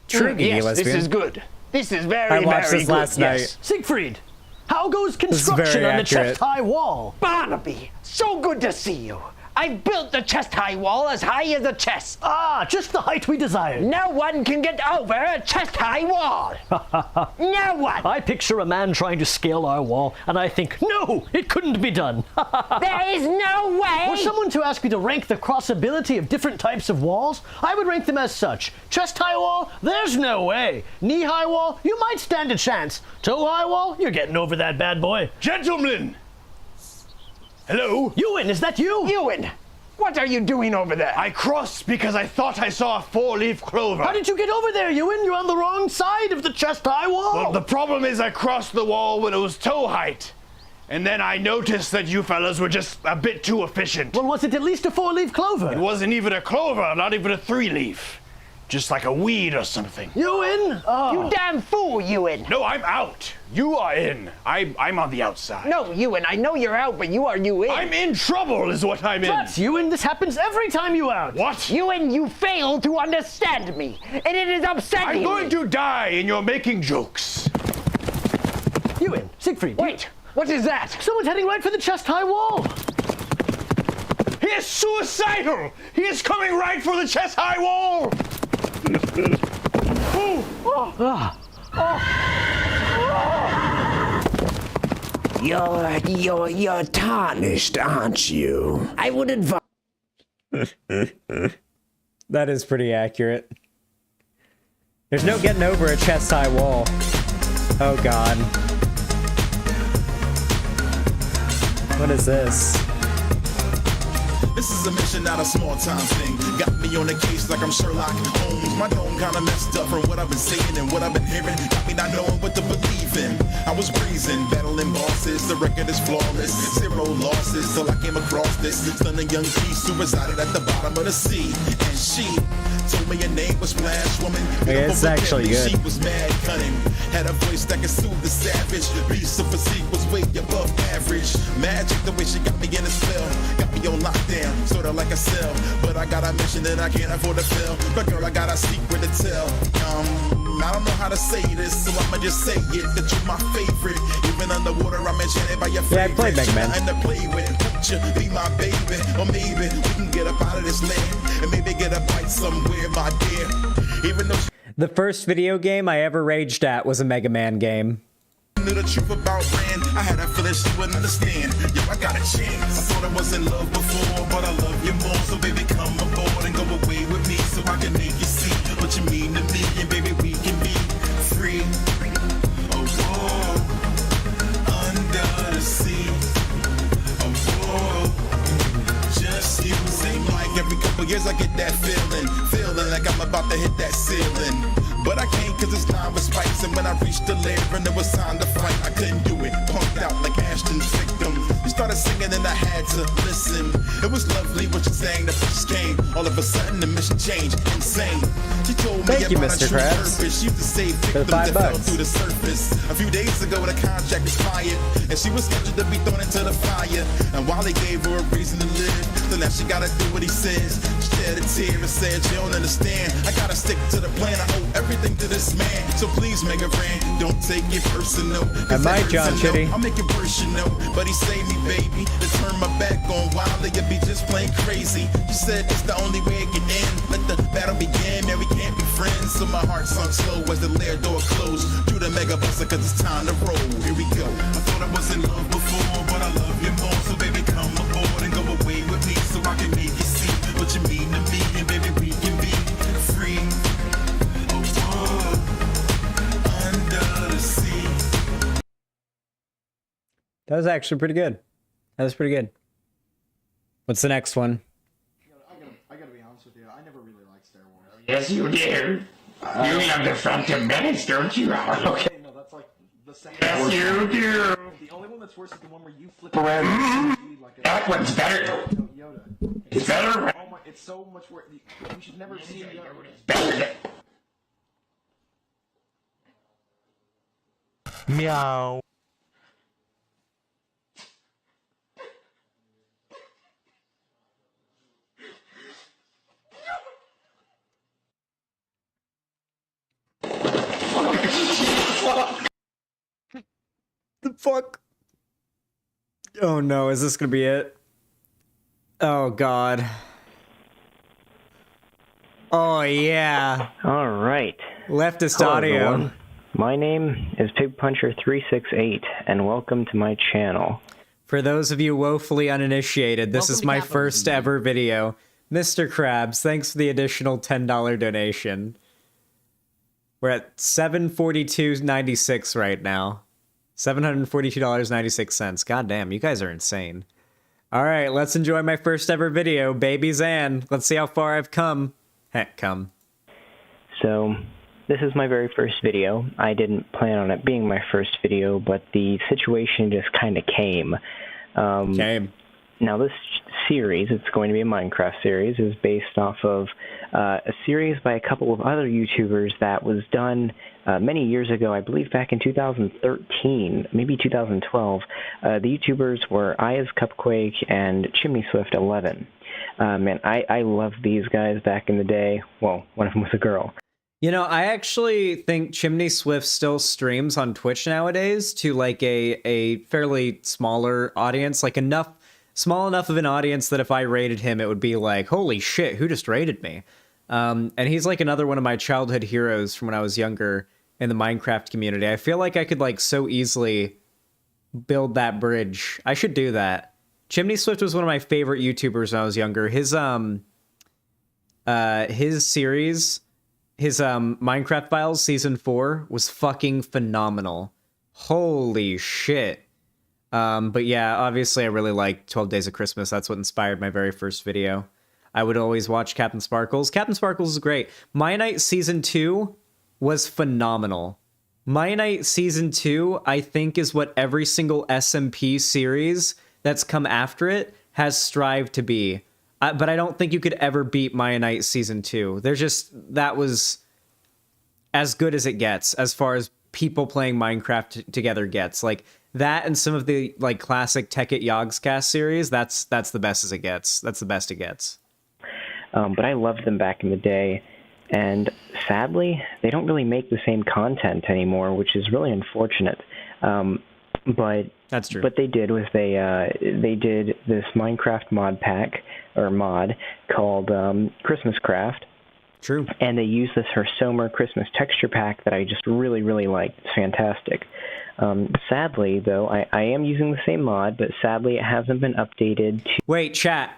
B: True,
J: yes,
B: lesbian.
J: this is good. This is very,
B: I watched
J: very
B: this
J: good.
B: last
J: Yes.
B: night.
J: Siegfried, how goes
B: This is
J: construction
B: very
J: on the
B: accurate.
J: chest-high wall?
L: Barnaby, so good to see you. I built the chest-high wall as high as the chest.
J: Ah, just the height we desired.
L: No one can get over a chest-high wall. No one.
J: I picture a man trying to scale our wall, and I think, no, it couldn't be done.
L: There is no way.
J: Were someone to ask me to rank the crossability of different types of walls, I would rank them as such. Chest-high wall, there's no way. Knee-high wall, you might stand a chance. Toe-high wall, you're getting over that bad boy.
L: Gentlemen.
J: Hello? Ewan, is that you?
L: Ewan, what are you doing over there?
J: I crossed because I thought I saw a four-leaf clover. How did you get over there, Ewan? You're on the wrong side of the chest-high wall.
P: Well, the problem is I crossed the wall when it was toe height. And then I noticed that you fellas were just a bit too efficient.
J: Well, was it at least a four-leaf clover?
P: It wasn't even a clover, not even a three-leaf. Just like a weed or something.
J: Ewan? Oh.
L: You damn fool, Ewan.
P: No, I'm out. You are in. I'm on the outside.
L: No, Ewan, I know you're out, but you in.
P: I'm in trouble is what I'm in.
J: But, Ewan, this happens every time you out.
P: What?
L: Ewan, you fail to understand me, and it is upsetting
P: I'm going to die, and you're making jokes.
J: Ewan, Siegfried.
L: Wait, what is that?
J: Someone's heading right for the chest-high wall.
P: He is suicidal. He is coming right for the chest-high wall.
L: You're tarnished, aren't you? I would advise.
B: That is pretty accurate. There's no getting over a chest-high wall. Oh god. What is this?
U: This is a mission, not a small time thing. Got me on the case like I'm Sherlock Holmes. My dome kinda messed up from what I've been seeing and what I've been hearing. Got me not knowing what to believe in. I was breezing, battling bosses. The record is flawless. 0 losses till I came across this stunning young piece who resided at the bottom of the sea. And she told me her name was Splash Woman.
B: Yeah, it's actually good.
U: She was mad cunning. Had a voice that could soothe the savage. Beast of physique was way above average. Magic the way she got me in a spell. Got me on lockdown, sorta like a cell. But I got a mission that I can't afford to fail. But girl, I got a secret to tell. I don't know how to say this, so I'ma just say it. That you're my favorite. Even underwater, I'm enchanted by your favorite.
B: Yeah, I played Mega Man.
U: And to play with, won't you be my baby? Or maybe we can get up out of this land and maybe get a bite somewhere, my dear. Even though
B: The first video game I ever raged at was a Mega Man game.
U: knew the truth about Rand, I had a feeling she wouldn't understand. Yo, I got a chance. I thought I was in love before, but I love you more. So baby, come aboard and go away with me, so I can make you see what you mean to me, and baby, we can be free. Oh, whoa, under the sea. Oh, whoa, just you. Seem like every couple years I get that feeling like I'm about to hit that ceiling. But I can't cause it's time with spikes. And when I reached the lair and it was time to fight, I couldn't do it. Punked out like Ashton's victim. You started singing and I had to listen. It was lovely what you sang, the first came. All of a sudden the mission changed, insane. She told me
B: Thank you,
U: about
B: Mr.
U: a true
B: Krabs.
U: purpose. She used to save
B: For the
U: victims that fell
B: $5.
U: through the surface. A few days ago the contract expired and she was scheduled to be thrown into the fire. And while he gave her a reason to live, so now she gotta do what he says. She shed a tear and said, you don't understand. I gotta stick to the plan. I owe everything to this man. So please, Mega Ran, don't take it personal.
B: Am I John Chitty?
U: I'll make it worse, you know. But he saved me, baby. To turn my back on Wiley, you'd be just plain crazy. You said it's the only way it can end. Let the battle begin, man, we can't be friends. So my heart sunk slow as the lair door closed. Drew the Mega Buster cause it's time to roll. Here we go. I thought I was in love before, but I love you more. So baby, come aboard and go away with me, so I can make you see what you mean to me, and baby, we can be free. Oh, whoa, under the sea.
B: That was actually pretty good. That was pretty good. What's the next one?
Y: I gotta be honest with you, I never really liked Star Wars.
F: Yes, you do. You love the Phantom Menace, don't you? Okay.
Y: No, that's like the second.
F: Yes, you do.
Y: The only one that's worse is the one where you flip
F: Forever.
Y: around.
F: That one's better.
Y: No, Yoda.
F: It's better.
Y: Oh my, it's so much worse. You should never see Yoda.
F: Better.
Y: Meow.
B: fuck? Oh no, is this gonna be it? Oh god. Oh yeah.
H: All right.
B: Leftist
H: Hello,
B: audio.
H: everyone. My name is PigPuncher368, and welcome to my channel.
B: For those of you woefully uninitiated, this is my first ever video. Mr. Krabs, thanks for the additional $10 donation. We're at $742.96 right now. $742.96. God damn, you guys are insane. All right, let's enjoy my first ever video, Baby Zan. Let's see how far I've come. Heck, come.
H: So, this is my very first video. I didn't plan on it being my first video, but the situation just kind of came. Now, this series, it's going to be a Minecraft series, is based off of a series by a couple of other YouTubers that was done many years ago, I believe back in 2013, maybe 2012. The YouTubers were Aya's Cupquake and Chimney Swift 11. Man, I loved these guys back in the day. Well, one of them was a girl.
B: You know, I actually think Chimney Swift still streams on Twitch nowadays to like a fairly smaller audience, like small enough of an audience that if I rated him, it would be like, holy shit, who just rated me? And he's like another one of my childhood heroes from when I was younger in the Minecraft community. I feel like I could like so easily build that bridge. I should do that. Chimney Swift was one of my favorite YouTubers when I was younger. His series, his Minecraft Files Season 4 was fucking phenomenal. Holy shit. But yeah, obviously I really like 12 Days of Christmas. That's what inspired my very first video. I would always watch Captain Sparkles. Captain Sparkles is great. My Night Season 2 was phenomenal. My Night Season 2, I think, is what every single SMP series that's come after it has strived to be. But I don't think you could ever beat My Night Season 2. That was as good as it gets, as far as people playing Minecraft together gets. Like, that and some of the like classic Tekkit Yogscast series, that's the best as it gets. That's the best it gets.
H: But I loved them back in the day, and sadly, they don't really make the same content anymore, which is really unfortunate. But
B: that's true.
H: What they did was they did this Minecraft mod called Christmas Craft.
B: True.
H: And they used this Hersomer Christmas texture pack that I just really, really liked. It's fantastic. Sadly, though, I am using the same mod, but sadly it hasn't been updated to...
B: Wait, chat.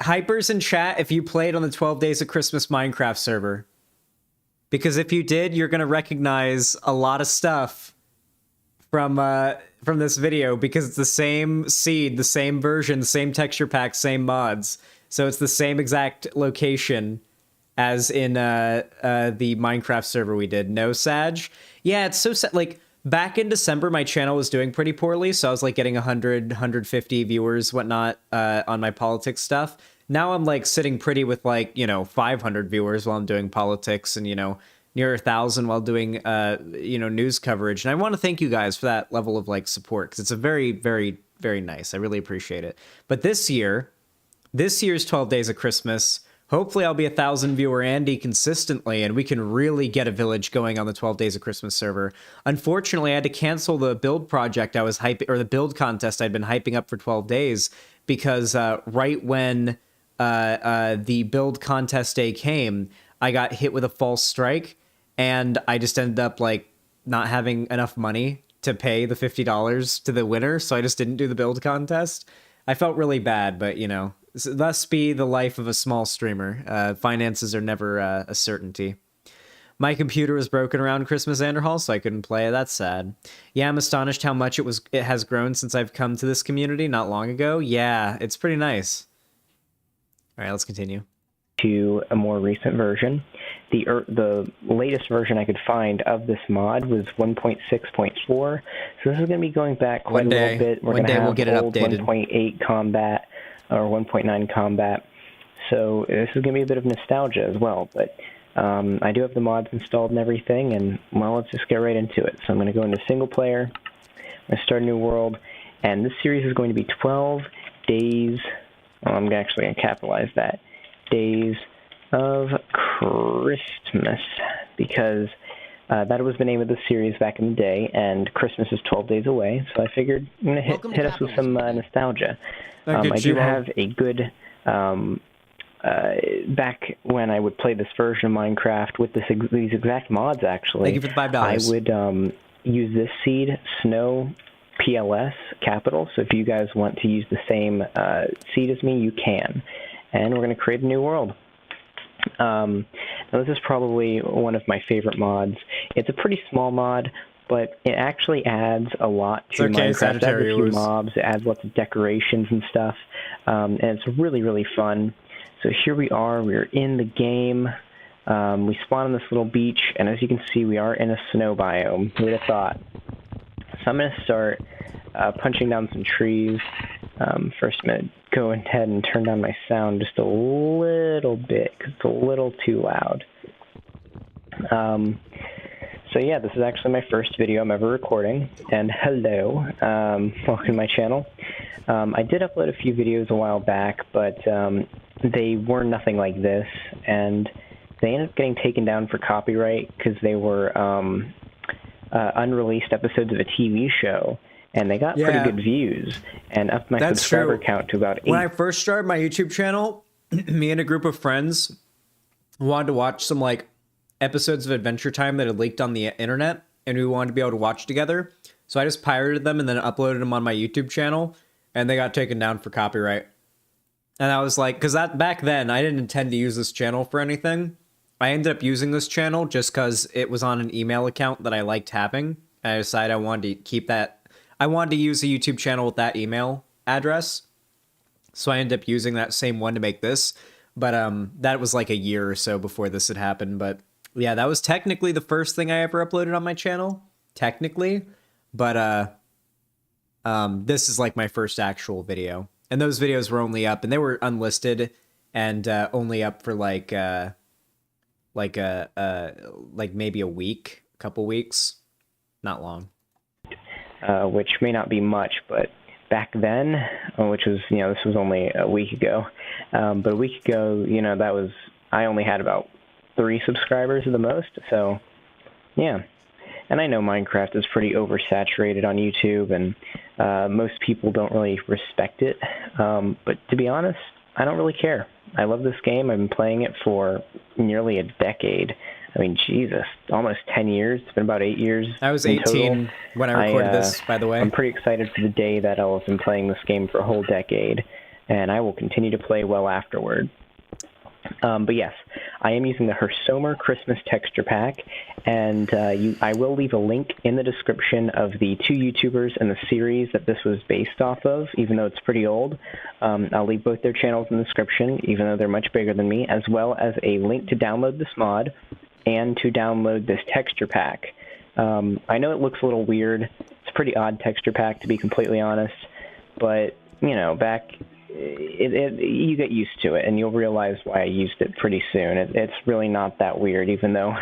B: Hypers in chat if you played on the 12 Days of Christmas Minecraft server. Because if you did, you're going to recognize a lot of stuff from this video, because it's the same seed, the same version, the same texture pack, same mods. So it's the same exact location as in the Minecraft server we did. No, Sag? Yeah, it's so sad. Like, back in December, my channel was doing pretty poorly, so I was like getting 100, 150 viewers, whatnot, on my politics stuff. Now I'm like sitting pretty with like, 500 viewers while I'm doing politics, and, near 1,000 while doing, news coverage. And I want to thank you guys for that level of like support, because it's a very, very, very nice. I really appreciate it. But this year's 12 Days of Christmas, hopefully I'll be 1,000 viewer Andy consistently, and we can really get a village going on the 12 Days of Christmas server. Unfortunately, I had to cancel the build project I was hyping, or the build contest I'd been hyping up for 12 days, because right when the build contest day came, I got hit with a false strike, and I just ended up like not having enough money to pay the $50 to the winner, so I just didn't do the build contest. I felt really bad, but thus be the life of a small streamer. Finances are never a certainty. My computer was broken around Christmas, Xanderhal, so I couldn't play. That's sad. Yeah, I'm astonished how much it has grown since I've come to this community not long ago. Yeah, it's pretty nice. All right, let's continue.
H: To a more recent version. The latest version I could find of this mod was 1.6.4. So this is going to be going back quite a little bit. We're going to have
B: we'll get it
H: old
B: updated.
H: 1.8 combat or 1.9 combat. So this is going to be a bit of nostalgia as well. But I do have the mods installed and everything, and well, let's just get right into it. So I'm going to go into single player. I'm going to start a new world, and this series is going to be 12 days. Well, I'm actually going to capitalize that. Days of Christmas, because That was the name of the series back in the day, and Christmas is 12 days away, so I figured I'm going to hit us with some nostalgia. I do have a good... back when I would play this version of Minecraft with these exact mods, actually,
B: thank you for the $5.
H: I would use this seed, Snow PLS capital. So if you guys want to use the same seed as me, you can. And we're going to create a new world. Now this is probably one of my favorite mods. It's a pretty small mod, but it actually adds a lot to Minecraft. It adds a few mobs, it adds lots of decorations and stuff, and it's really, really fun. So here we are, we're in the game. We spawn on this little beach, and as you can see, we are in a snow biome. Who would have thought? So I'm going to start punching down some trees. First, I'm going to go ahead and turn down my sound just a little bit, because it's a little too loud. So yeah, this is actually my first video I'm ever recording, and hello, welcome to my channel. I did upload a few videos a while back, but they were nothing like this, and they ended up getting taken down for copyright because they were unreleased episodes of a TV show, and they got pretty good views, and upped my subscriber count to about 8.
B: When I first started my YouTube channel, me and a group of friends wanted to watch some like episodes of Adventure Time that had leaked on the internet, and we wanted to be able to watch together. So I just pirated them and then uploaded them on my YouTube channel, and they got taken down for copyright. And I was like, because back then I didn't intend to use this channel for anything. I ended up using this channel just because it was on an email account that I liked having. And I decided I wanted to keep that. I wanted to use a YouTube channel with that email address. So I ended up using that same one to make this. But that was like a year or so before this had happened. But yeah, that was technically the first thing I ever uploaded on my channel. Technically. But this is like my first actual video. And those videos were only up, and they were unlisted and only up for like maybe a week, a couple weeks, not long.
H: Which may not be much, but back then, which was, this was only a week ago, but a week ago, I only had about 3 subscribers at the most, so yeah. And I know Minecraft is pretty oversaturated on YouTube, and most people don't really respect it. But to be honest, I don't really care. I love this game. I've been playing it for nearly a decade. I mean, Jesus, almost 10 years. It's been about 8 years.
B: I was 18 when I recorded this, by the way.
H: I'm pretty excited for the day that I'll have been playing this game for a whole decade, and I will continue to play well afterward. But yes, I am using the Hersomer Christmas Texture Pack, and I will leave a link in the description of the 2 YouTubers and the series that this was based off of, even though it's pretty old. I'll leave both their channels in the description, even though they're much bigger than me, as well as a link to download this mod and to download this texture pack. I know it looks a little weird. It's a pretty odd texture pack, to be completely honest, but, you get used to it, and you'll realize why I used it pretty soon. It's really not that weird, even though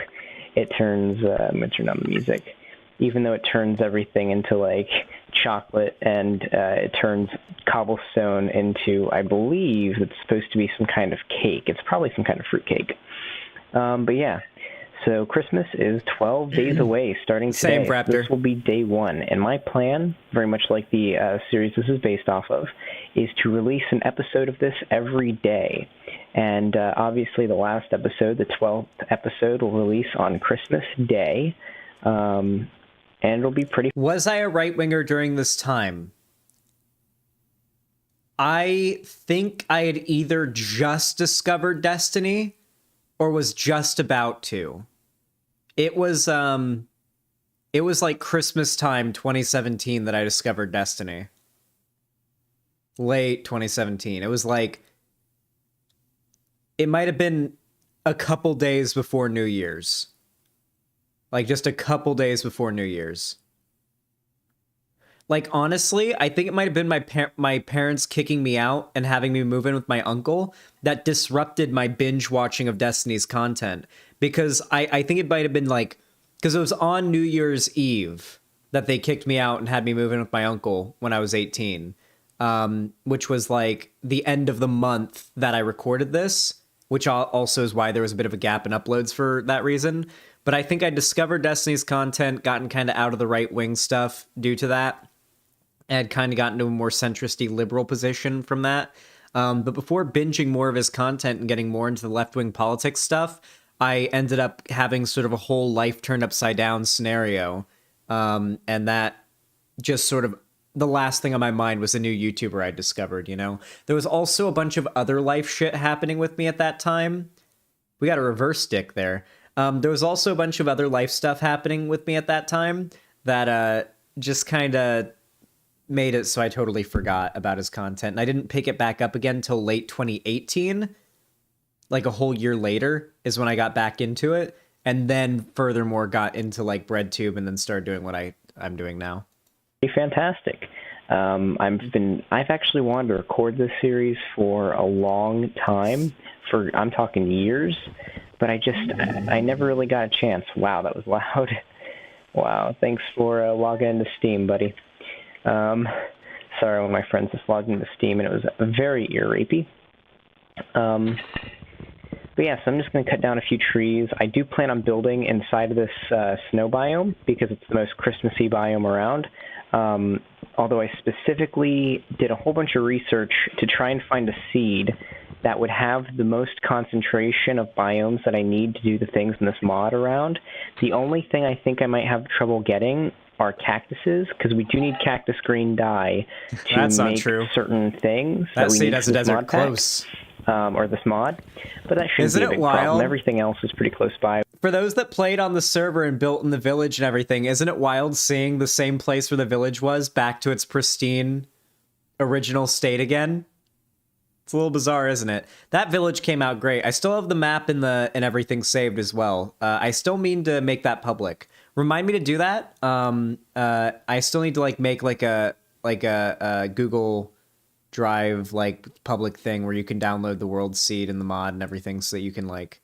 H: it turns, I'm going to turn on the music, even though it turns everything into, like, chocolate, and it turns cobblestone into, I believe, it's supposed to be some kind of cake. It's probably some kind of fruit cake. But yeah. So Christmas is 12 days away, starting today.
B: Same, Raptor.
H: This will be day 1. And my plan, very much like the series this is based off of, is to release an episode of this every day. And obviously the last episode, the 12th episode, will release on Christmas Day. And it'll be pretty...
B: Was I a right-winger during this time? I think I had either just discovered Destiny or was just about to. It was like Christmas time 2017 that I discovered Destiny. Late 2017. It was like, it might have been a couple days before New Year's. Like just a couple days before New Year's. Like, honestly, I think it might have been my parents kicking me out and having me move in with my uncle that disrupted my binge watching of Destiny's content. Because I think it might have been like, because it was on New Year's Eve that they kicked me out and had me move in with my uncle when I was 18. Which was like the end of the month that I recorded this, which also is why there was a bit of a gap in uploads for that reason. but I think I discovered Destiny's content, gotten kind of out of the right-wing stuff due to that, and kind of gotten to a more centristy liberal position from that. But before binging more of his content and getting more into the left-wing politics stuff, I ended up having sort of a whole life turned upside down scenario. And that just sort of, the last thing on my mind was a new YouTuber I discovered, you know? There was also a bunch of other life shit happening with me at that time. We got a reverse stick there. There was also a bunch of other life stuff happening with me at that time that just kind of made it so I totally forgot about his content. And I didn't pick it back up again until late 2018. Like a whole year later is when I got back into it. And then furthermore got into like BreadTube and then started doing what I'm doing now.
H: Fantastic. I've actually wanted to record this series for a long time. I'm talking years, but I never really got a chance. Wow, that was loud. Wow, thanks for logging into Steam, buddy. Sorry, one of my friends just logged into Steam and it was very ear rapey. But yeah, so I'm just going to cut down a few trees. I do plan on building inside of this snow biome because it's the most Christmassy biome around. Although I specifically did a whole bunch of research to try and find a seed that would have the most concentration of biomes that I need to do the things in this mod around. The only thing I think I might have trouble getting are cactuses, because we do need cactus green dye to make certain things
B: that
H: we
B: seed
H: need
B: has
H: for
B: a
H: this
B: desert
H: mod pack,
B: close.
H: Or this mod. But that shouldn't
B: Isn't
H: be a
B: it
H: big
B: wild?
H: problem. Everything else is pretty close by.
B: For those that played on the server and built in the village and everything, isn't it wild seeing the same place where the village was back to its pristine original state again? It's a little bizarre, isn't it? That village came out great. I still have the map and everything saved as well. I still mean to make that public. Remind me to do that. I still need to like make like a Google Drive like public thing where you can download the world seed and the mod and everything so that you can like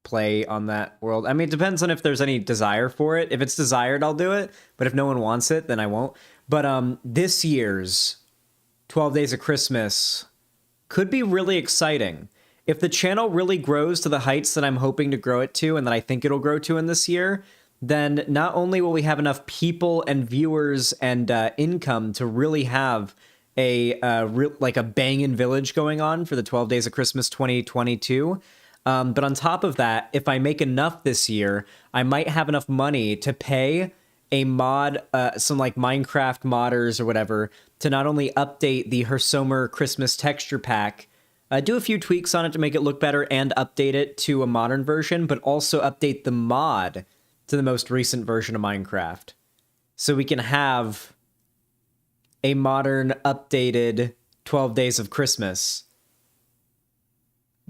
B: play on that world. I mean, it depends on if there's any desire for it. If it's desired, I'll do it. But if no one wants it, then I won't. But this year's 12 Days of Christmas could be really exciting. If the channel really grows to the heights that I'm hoping to grow it to and that I think it'll grow to in this year, then not only will we have enough people and viewers and income to really have a bangin' village going on for the 12 Days of Christmas 2022, but on top of that, if I make enough this year, I might have enough money to pay a mod, some like Minecraft modders or whatever, to not only update the Hersomer Christmas texture pack, do a few tweaks on it to make it look better and update it to a modern version, but also update the mod to the most recent version of Minecraft. So we can have a modern, updated 12 Days of Christmas.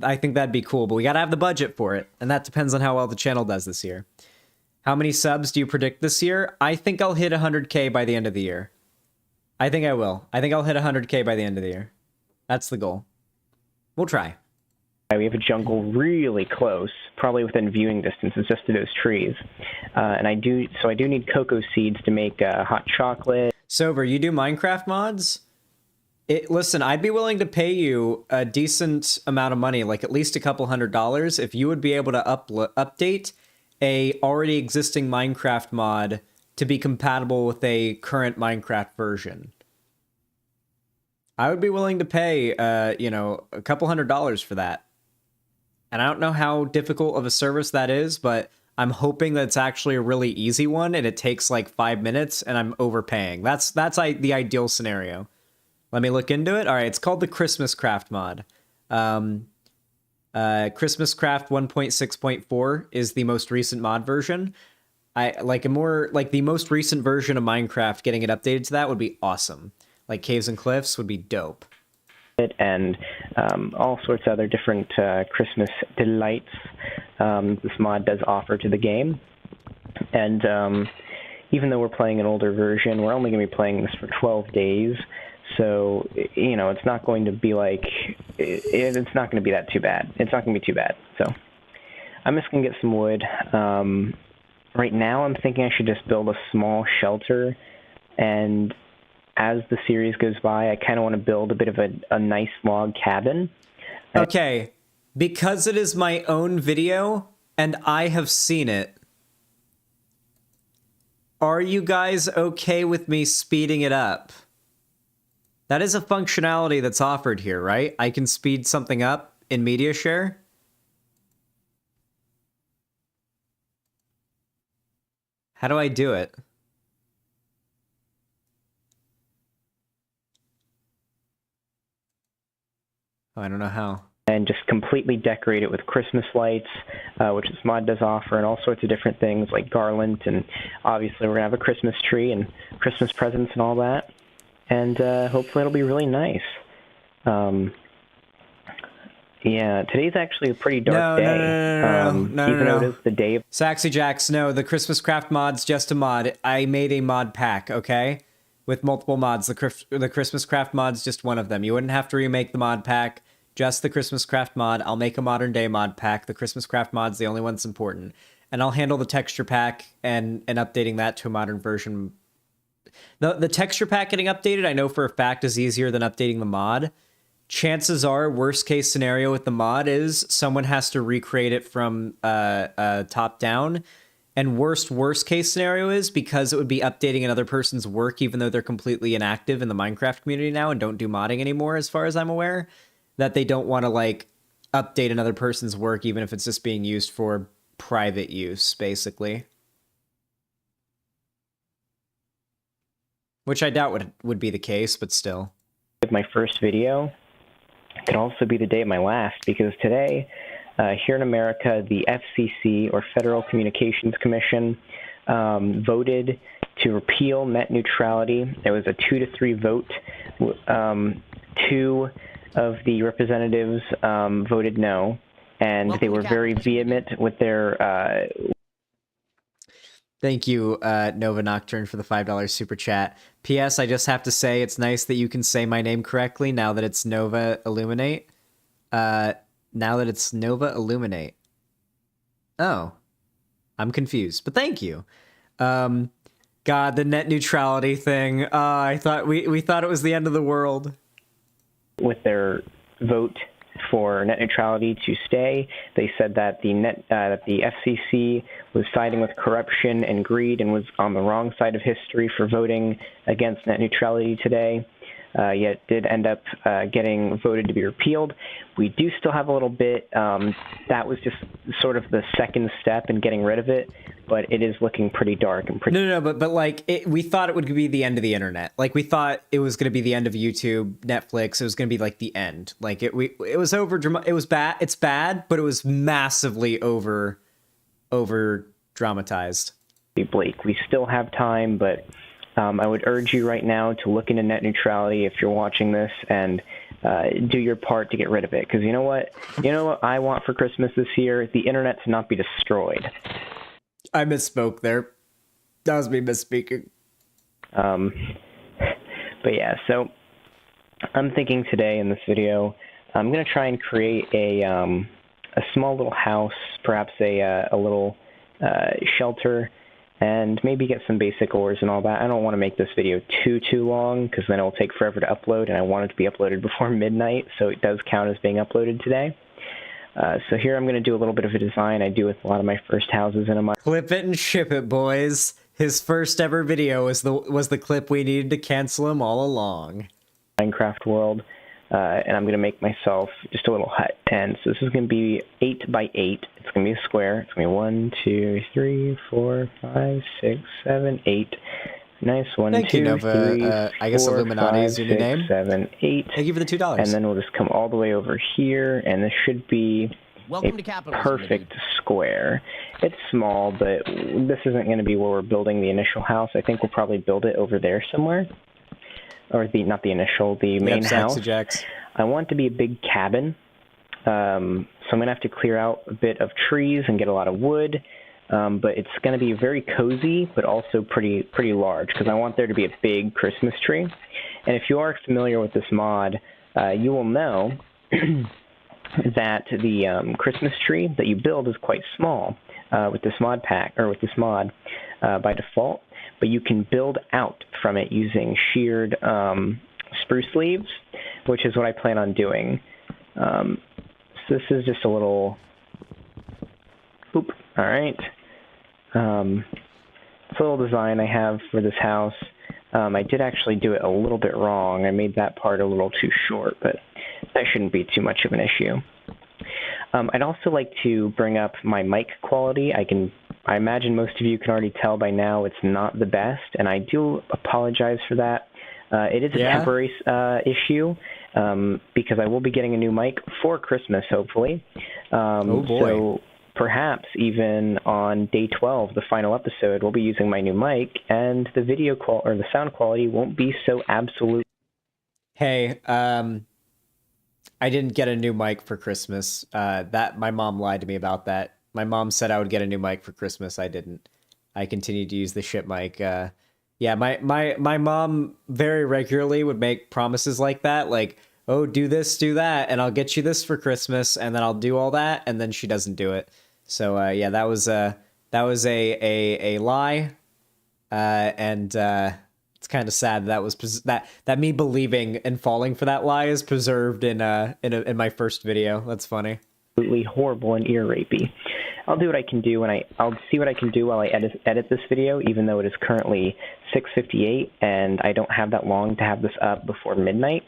B: I think that'd be cool, but we gotta have the budget for it, and that depends on how well the channel does this year. How many subs do you predict this year? I think I'll hit 100K by the end of the year. I think I will. I think I'll hit 100K by the end of the year. That's the goal. We'll try.
H: We have a jungle really close, probably within viewing distance, it's just to those trees. And I do need cocoa seeds to make hot chocolate.
B: Sober, you do Minecraft mods? Listen, I'd be willing to pay you a decent amount of money, like at least a couple $100, if you would be able to update a already existing Minecraft mod to be compatible with a current Minecraft version. I would be willing to pay, a couple $100 for that. And I don't know how difficult of a service that is, but I'm hoping that it's actually a really easy one and it takes like 5 minutes and I'm overpaying. That's the ideal scenario. Let me look into it. All right, it's called the Christmas Craft mod. Christmas Craft 1.6.4 is the most recent mod version. The most recent version of Minecraft, getting it updated to that would be awesome. Like Caves and Cliffs would be dope.
H: And all sorts of other different Christmas delights this mod does offer to the game. And even though we're playing an older version, we're only going to be playing this for 12 days. So, it's not going to be like, it's not going to be that too bad. It's not going to be too bad. So I'm just going to get some wood. Right now I'm thinking I should just build a small shelter, and as the series goes by, I kind of want to build a bit of a nice log cabin.
B: Okay, because it is my own video, and I have seen it. Are you guys okay with me speeding it up? That is a functionality that's offered here, right? I can speed something up in media share. How do I do it? Oh, I don't know how.
H: And just completely decorate it with Christmas lights, which this mod does offer, and all sorts of different things like garland, and obviously we're going to have a Christmas tree and Christmas presents and all that. And hopefully it'll be really nice. Yeah, today's actually a pretty dark day. Even though it is the day of...
B: Saxy Jacks, no, the Christmas craft mod's just a mod. I made a mod pack, okay? With multiple mods. The Christmas craft mod's just one of them. You wouldn't have to remake the mod pack. Just the Christmas craft mod. I'll make a modern day mod pack. The Christmas craft mod's the only one that's important. And I'll handle the texture pack and updating that to a modern version. The texture pack getting updated, I know for a fact, is easier than updating the mod. Chances are, worst case scenario with the mod is someone has to recreate it from top down. And worst case scenario is, because it would be updating another person's work, even though they're completely inactive in the Minecraft community now and don't do modding anymore, as far as I'm aware, that they don't want to like update another person's work, even if it's just being used for private use, basically. Which I doubt would be the case, but still.
H: My first video could also be the day of my last, because today, here in America, the FCC, or Federal Communications Commission, voted to repeal net neutrality. There was a 2-3 vote. 2 of the representatives voted no, and they were very vehement with their...
B: Thank you, Nova Nocturne, for the $5 super chat. P.S. I just have to say, it's nice that you can say my name correctly now that it's Nova Illuminate. Now that it's Nova Illuminate. Oh. I'm confused, but thank you. God, the net neutrality thing. I thought we thought it was the end of the world.
H: With their vote for net neutrality to stay, they said that the FCC was siding with corruption and greed and was on the wrong side of history for voting against net neutrality today. Yet did end up getting voted to be repealed. We do still have a little bit. That was just sort of the second step in getting rid of it, but it is looking pretty dark and pretty...
B: No, but like, we thought it would be the end of the internet. Like, we thought it was going to be the end of YouTube, Netflix. It was going to be like the end. Like, it was over... It was bad. It's bad, but it was massively over dramatized.
H: Bleak. We still have time, but... I would urge you right now to look into net neutrality if you're watching this, and do your part to get rid of it. Because you know what? You know what I want for Christmas this year? The internet to not be destroyed.
B: I misspoke there. That was me misspeaking.
H: But yeah, so I'm thinking today in this video, I'm going to try and create a small little house, perhaps a little shelter, and maybe get some basic ores and all that. I don't want to make this video too long, because then it will take forever to upload, and I want it to be uploaded before midnight, so it does count as being uploaded today. So here I'm going to do a little bit of a design I do with a lot of my first houses in a month.
B: Clip it and ship it, boys. His first ever video was the clip we needed to cancel him all along.
H: Minecraft world. And I'm going to make myself just a little hut. And so this is going to be 8 by 8. It's going to be a square. It's going to be 1, 2, 3, 4, 5, 6, 7, 8. Nice. 1,
B: Thank
H: 2,
B: you, Nova.
H: 3, 4,
B: I guess Illuminati
H: 5,
B: is your new
H: 6,
B: name.
H: 7, 8.
B: Thank you for the $2.
H: And then we'll just come all the way over here, and this should be
L: Welcome to capitalism,
H: perfect square. It's small, but this isn't going to be where we're building the initial house. I think we'll probably build it over there somewhere. Or not the initial, the main house. I want it to be a big cabin. So I'm going to have to clear out a bit of trees and get a lot of wood. But it's going to be very cozy, but also pretty large, because I want there to be a big Christmas tree. And if you are familiar with this mod, you will know that the Christmas tree that you build is quite small with this mod pack, or with this mod by default. But you can build out from it using sheared spruce leaves, which is what I plan on doing. So this is just a little... Oop. All right. This little design I have for this house, I did actually do it a little bit wrong. I made that part a little too short, but that shouldn't be too much of an issue. I'd also like to bring up my mic quality. I imagine most of you can already tell by now it's not the best, and I do apologize for that. It is a temporary issue because I will be getting a new mic for Christmas, hopefully.
B: Oh boy.
H: So perhaps even on day 12, the final episode, we'll be using my new mic, and the video or the sound quality won't be so absolute.
B: Hey, I didn't get a new mic for Christmas. That my mom lied to me about that. My mom said I would get a new mic for Christmas. I didn't. I continued to use the shit mic. Yeah, my mom very regularly would make promises like that, like, oh, do this, do that, and I'll get you this for Christmas, and then I'll do all that, and then she doesn't do it. So yeah, that was a lie, and it's kind of sad that me believing and falling for that lie is preserved in my first video. That's funny.
H: Absolutely horrible and ear rapey. I'll do what I can do, and I'll see what I can do while I edit this video, even though it is currently 6:58, and I don't have that long to have this up before midnight.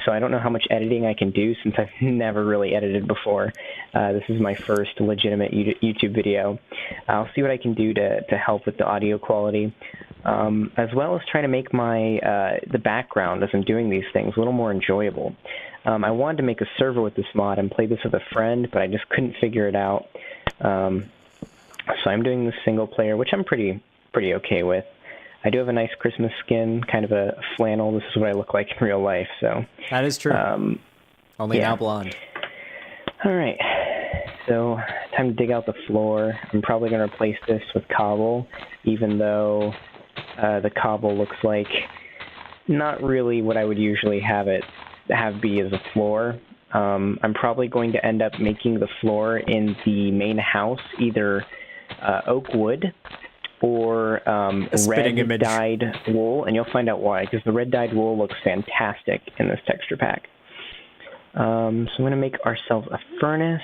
H: So I don't know how much editing I can do since I've never really edited before. This is my first legitimate YouTube video. I'll see what I can do to help with the audio quality, as well as try to make the background as I'm doing these things a little more enjoyable. I wanted to make a server with this mod and play this with a friend, but I just couldn't figure it out. So I'm doing this single player, which I'm pretty okay with. I do have a nice Christmas skin, kind of a flannel. This is what I look like in real life. So
B: that is true. Only now blonde.
H: All right. So time to dig out the floor. I'm probably going to replace this with cobble, even though the cobble looks like not really what I would usually have be as a floor. I'm probably going to end up making the floor in the main house either oak wood or red dyed wool, and you'll find out why, because the red dyed wool looks fantastic in this texture pack. So I'm going to make ourselves a furnace,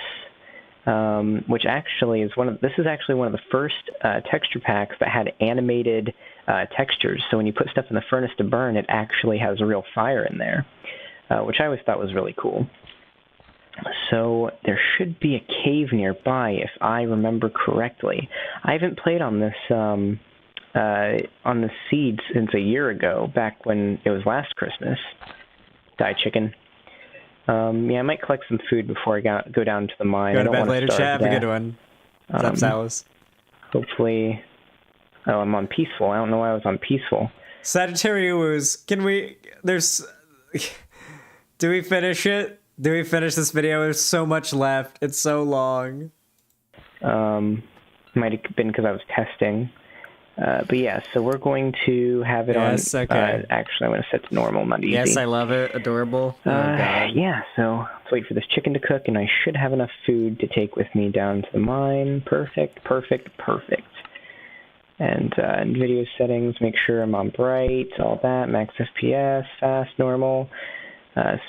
H: which actually is this is actually one of the first texture packs that had animated textures. So when you put stuff in the furnace to burn, it actually has a real fire in there, which I always thought was really cool. So there should be a cave nearby, if I remember correctly. I haven't played on this seed since a year ago, back when it was last Christmas. Die chicken. Yeah, I might collect some food before I go down to the mine.
B: Go to bed later, chat. Have a good one. What's up, Salas?
H: Hopefully. Oh, I'm on peaceful. I don't know why I was on peaceful.
B: Sagittarius, can we? Do we finish it? Do we finish this video? There's so much left. It's so long.
H: Might have been because I was testing. But yeah, so we're going to have it on.
B: Okay.
H: Actually, I'm going to set to normal, not easy.
B: Yes, I love it. Adorable. Oh, God.
H: Yeah, so let's wait for this chicken to cook, and I should have enough food to take with me down to the mine. Perfect, perfect, perfect. And in video settings, make sure I'm on bright, all that, max FPS, fast, normal.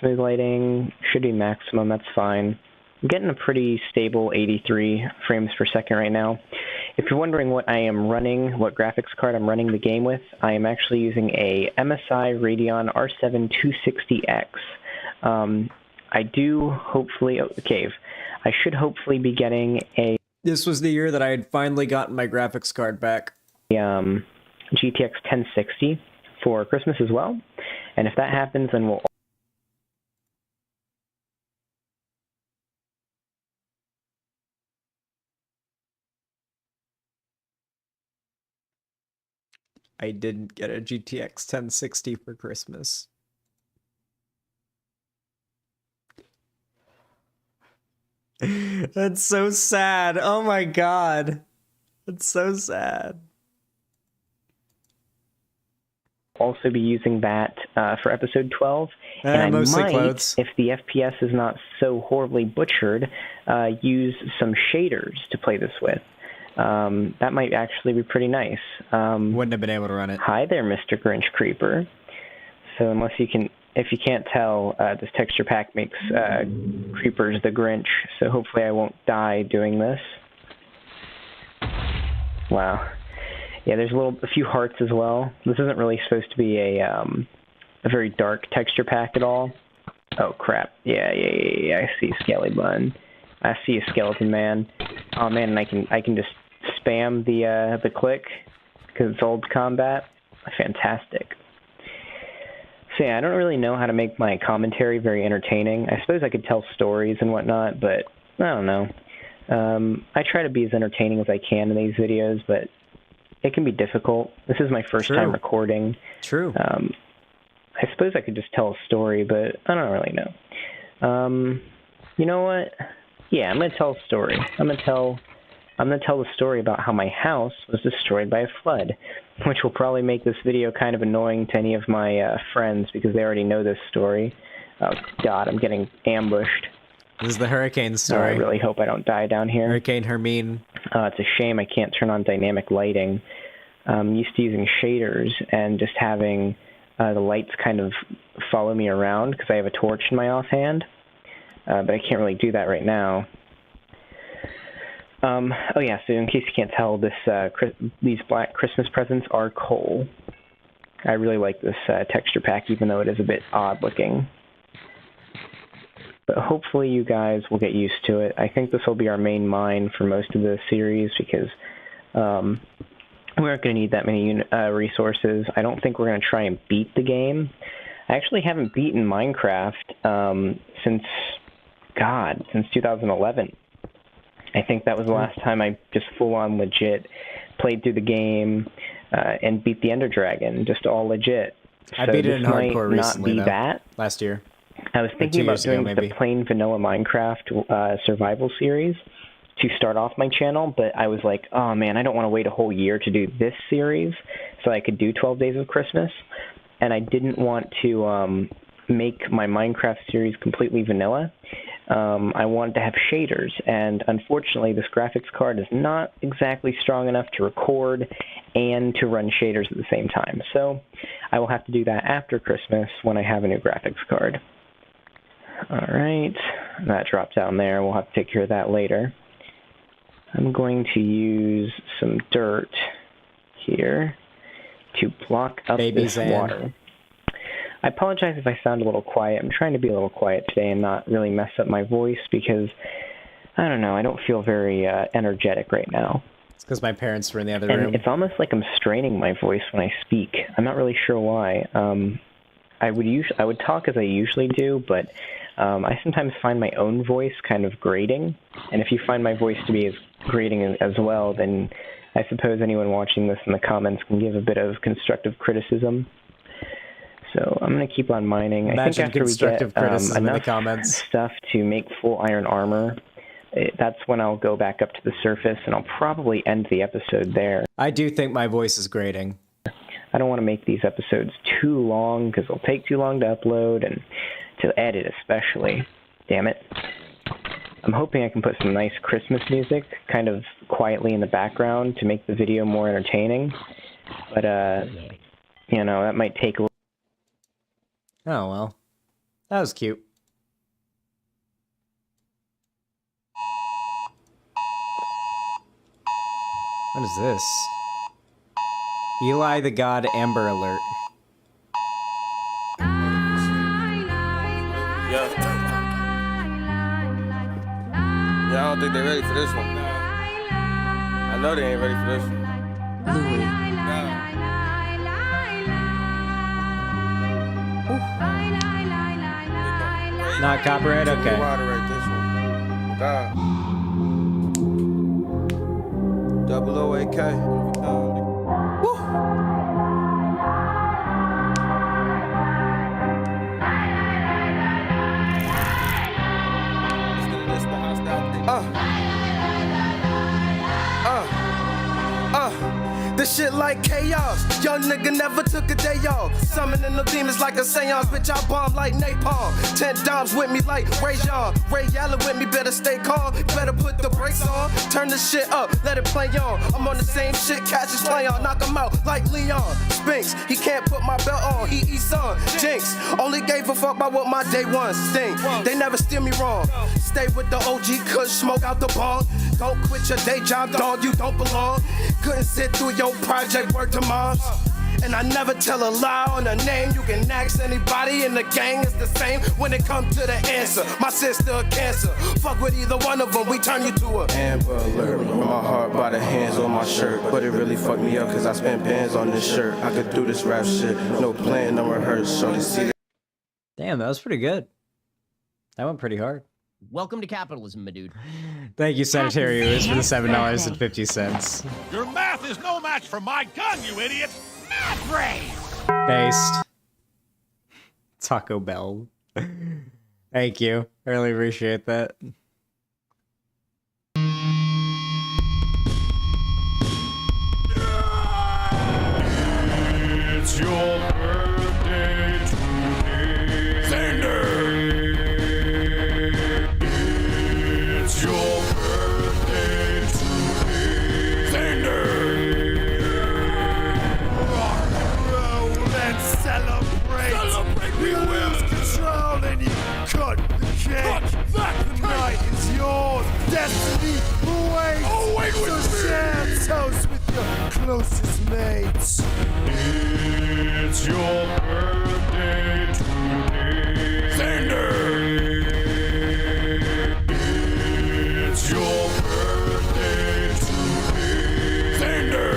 H: Smooth lighting should be maximum, that's fine. I'm getting a pretty stable 83 frames per second right now. If you're wondering what I am running, what graphics card I'm running the game with, I am actually using a MSI Radeon R7 260X. I do hopefully, Cave, I should hopefully be getting a...
B: This was the year that I had finally gotten my graphics card back.
H: GTX 1060 for Christmas as well. And if that happens, then we'll...
B: I didn't get a GTX 1060 for Christmas. That's so sad. Oh my God. That's so sad.
H: Also be using that for episode 12. And I might,
B: clothes.
H: if the FPS is not so horribly butchered, use some shaders to play this with. That might actually be pretty nice.
B: Wouldn't have been able to run it.
H: Hi there, Mr. Grinch Creeper. So if you can't tell, this texture pack makes Creepers the Grinch, so hopefully I won't die doing this. Wow. Yeah, there's a few hearts as well. This isn't really supposed to be a very dark texture pack at all. Oh crap! Yeah. I see a Skelly Bun. I see a Skeleton Man. Oh man, and I can just spam the click because it's old combat. Fantastic. So yeah, I don't really know how to make my commentary very entertaining. I suppose I could tell stories and whatnot, but I don't know. I try to be as entertaining as I can in these videos, but it can be difficult. This is my first time recording.
B: True.
H: I suppose I could just tell a story, but I don't really know. You know what? Yeah, I'm gonna tell a story. I'm gonna tell the story about how my house was destroyed by a flood, which will probably make this video kind of annoying to any of my friends because they already know this story. Oh God, I'm getting ambushed.
B: This is the hurricane story.
H: I really hope I don't die down here.
B: Hurricane Hermine.
H: It's a shame I can't turn on dynamic lighting. I'm used to using shaders and just having the lights kind of follow me around because I have a torch in my offhand. But I can't really do that right now. Oh yeah, so in case you can't tell, these black Christmas presents are coal. I really like this texture pack, even though it is a bit odd looking. But hopefully you guys will get used to it. I think this will be our main mine for most of the series because we aren't going to need that many resources. I don't think we're going to try and beat the game. I actually haven't beaten Minecraft since 2011. I think that was the last time I just full-on legit played through the game and beat the Ender Dragon, just all legit.
B: I beat it in hardcore recently,
H: not be that.
B: Last year.
H: I was thinking about doing the plain vanilla Minecraft survival series to start off my channel, but I was like, oh man, I don't want to wait a whole year to do this series so I could do 12 Days of Christmas, and I didn't want to make my Minecraft series completely vanilla. I wanted to have shaders, and unfortunately this graphics card is not exactly strong enough to record and to run shaders at the same time. So I will have to do that after Christmas when I have a new graphics card. Alright, that dropped down there. We'll have to take care of that later. I'm going to use some dirt here to block up this water. I apologize if I sound a little quiet. I'm trying to be a little quiet today and not really mess up my voice because, I don't know, I don't feel very energetic right now.
B: It's because my parents were in the other room.
H: It's almost like I'm straining my voice when I speak. I'm not really sure why. I would talk as I usually do, but I sometimes find my own voice kind of grating. And if you find my voice to be as grating as well, then I suppose anyone watching this in the comments can give a bit of constructive criticism. So I'm going to keep on mining. I think after we get enough stuff to make full iron armor, that's when I'll go back up to the surface, and I'll probably end the episode there.
B: I do think my voice is grating.
H: I don't want to make these episodes too long, because they'll take too long to upload, and to edit especially. Damn it. I'm hoping I can put some nice Christmas music kind of quietly in the background to make the video more entertaining. But, you know, that might take a little...
B: Oh, well. That was cute. What is this? Eli the God Amber Alert.
G: Yeah, I don't think they're ready for this one. I know they ain't ready for this one.
B: Not copyright? Okay.
G: Moderate this one. God. 008K. Woo! This shit
A: shit like chaos. Young nigga never took a day off. Summoning the demons like a seance. Bitch, I bomb like napalm. 10 dimes with me like Ray John. Ray Allen with me, better stay calm. Better put the brakes on. Turn the shit up, let it play on. I'm on the same shit, catch his play on. Knock him out like Leon. Spinks, he can't put my belt on. He eats on. Jinx, only gave a fuck about what my day one stink. They never steer me wrong. Stay with the OG kush, smoke out the bong. Don't quit your day job, dog, you don't belong. Couldn't sit through your project, work to moms. And I never tell a lie on a name. You can ask anybody in the gang, it's the same when it comes to the answer. My sister a cancer. Fuck with either one of them, we turn you to a Amber Alert. My heart by the hands on my shirt. But it really fucked me up cause I spent bands on this shirt. I could do this rap shit, no plan, no rehearse. So to see.
B: Damn, that was pretty good. That went pretty hard.
K: Welcome to capitalism, my dude.
B: Thank you, Sanitarius, for the $7.50.
M: Your math is no match for my gun, you idiot! Math race!
B: Based. Taco Bell. Thank you. I really appreciate that.
M: It's your birthday today. Xander! It's your birthday today. Xander! Rock and roll and celebrate! Celebrate, we lose control and you cut the cake! Cut that cake! Tonight is yours! Destiny awaits! Oh, wait with me! So share toast with your closest mates! It's your birthday today! Xander! It's your birthday today! Xander!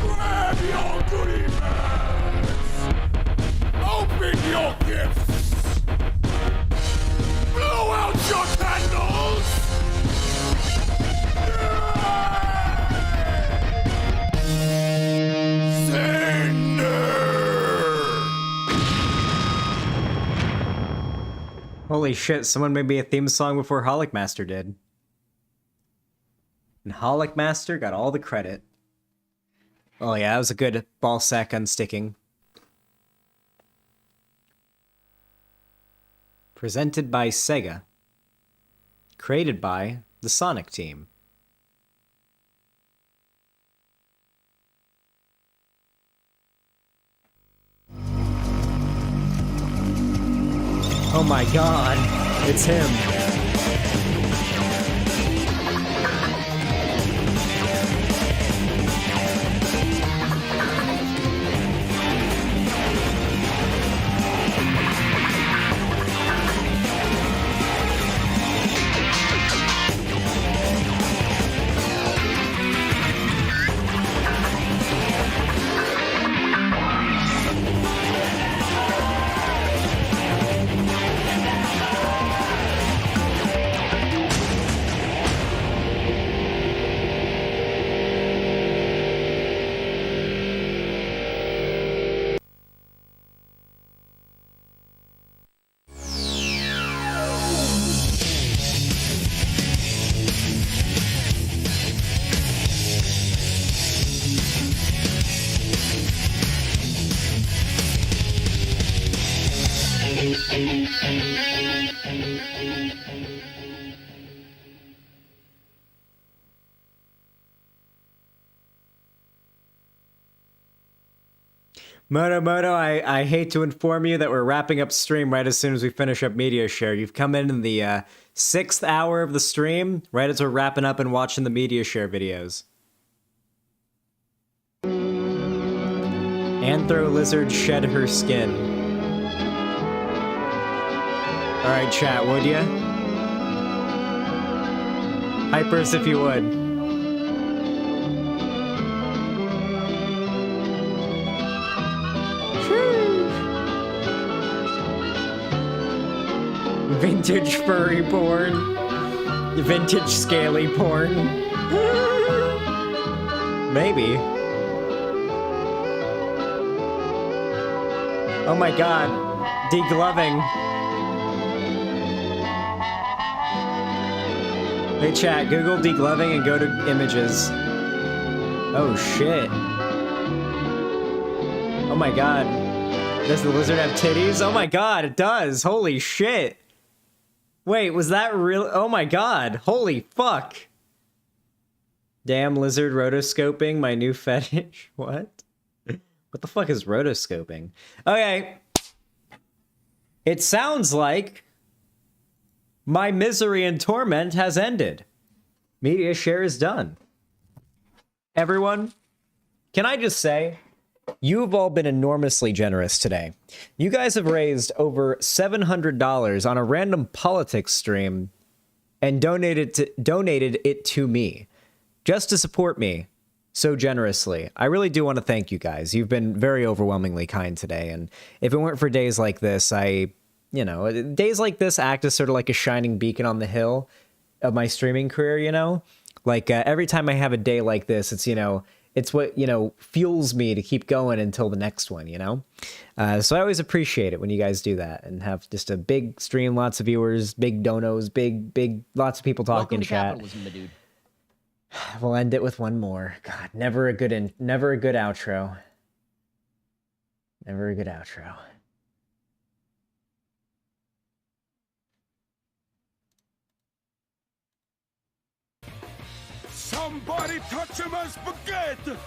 M: Grab your goodie bags! Open your gifts! Blow out your candles!
B: Holy shit, someone made me a theme song before Holic Master did. And Holic Master got all the credit. Oh yeah, that was a good ball sack unsticking. Presented by Sega. Created by the Sonic team. Oh my god, it's him. Moto, I hate to inform you that we're wrapping up stream right as soon as we finish up Media Share. You've come in the 6th hour of the stream, right as we're wrapping up and watching the Media Share videos. Anthro Lizard shed her skin. Alright, chat, would ya? Hypers if you would. Vintage furry porn. Vintage scaly porn. Maybe. Oh my god. Degloving. Hey chat, Google degloving and go to images. Oh shit. Oh my god. Does the lizard have titties? Oh my god, it does. Holy shit. Wait, was that real? Oh my god. Holy fuck. Damn lizard rotoscoping, my new fetish. What? What the fuck is rotoscoping? Okay. It sounds like my misery and torment has ended. Media share is done. Everyone, can I just say, you've all been enormously generous today. You guys have raised over $700 on a random politics stream and donated it to me just to support me so generously. I really do want to thank you guys. You've been very overwhelmingly kind today, and if it weren't for days like this, days like this act as sort of like a shining beacon on the hill of my streaming career, you know? Like, every time I have a day like this, it's, it's what, fuels me to keep going until the next one, So I always appreciate it when you guys do that and have just a big stream, lots of viewers, big donos, big, lots of people talking in chat.
K: Capitalism, my dude.
B: We'll end it with one more. God, never a good outro. Never a good outro.
M: Somebody touch my spaghetti!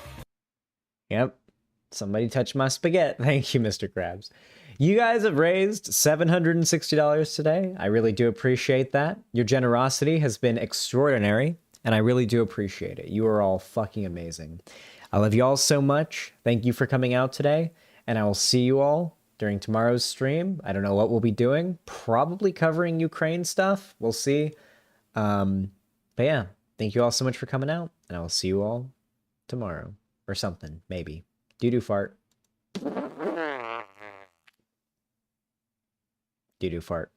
B: Yep. Somebody touch my spaghetti. Thank you, Mr. Krabs. You guys have raised $760 today. I really do appreciate that. Your generosity has been extraordinary, and I really do appreciate it. You are all fucking amazing. I love you all so much. Thank you for coming out today, and I will see you all during tomorrow's stream. I don't know what we'll be doing. Probably covering Ukraine stuff. We'll see. But yeah, thank you all so much for coming out, and I will see you all tomorrow. Or something, maybe. Doo-doo fart. Doo-doo fart.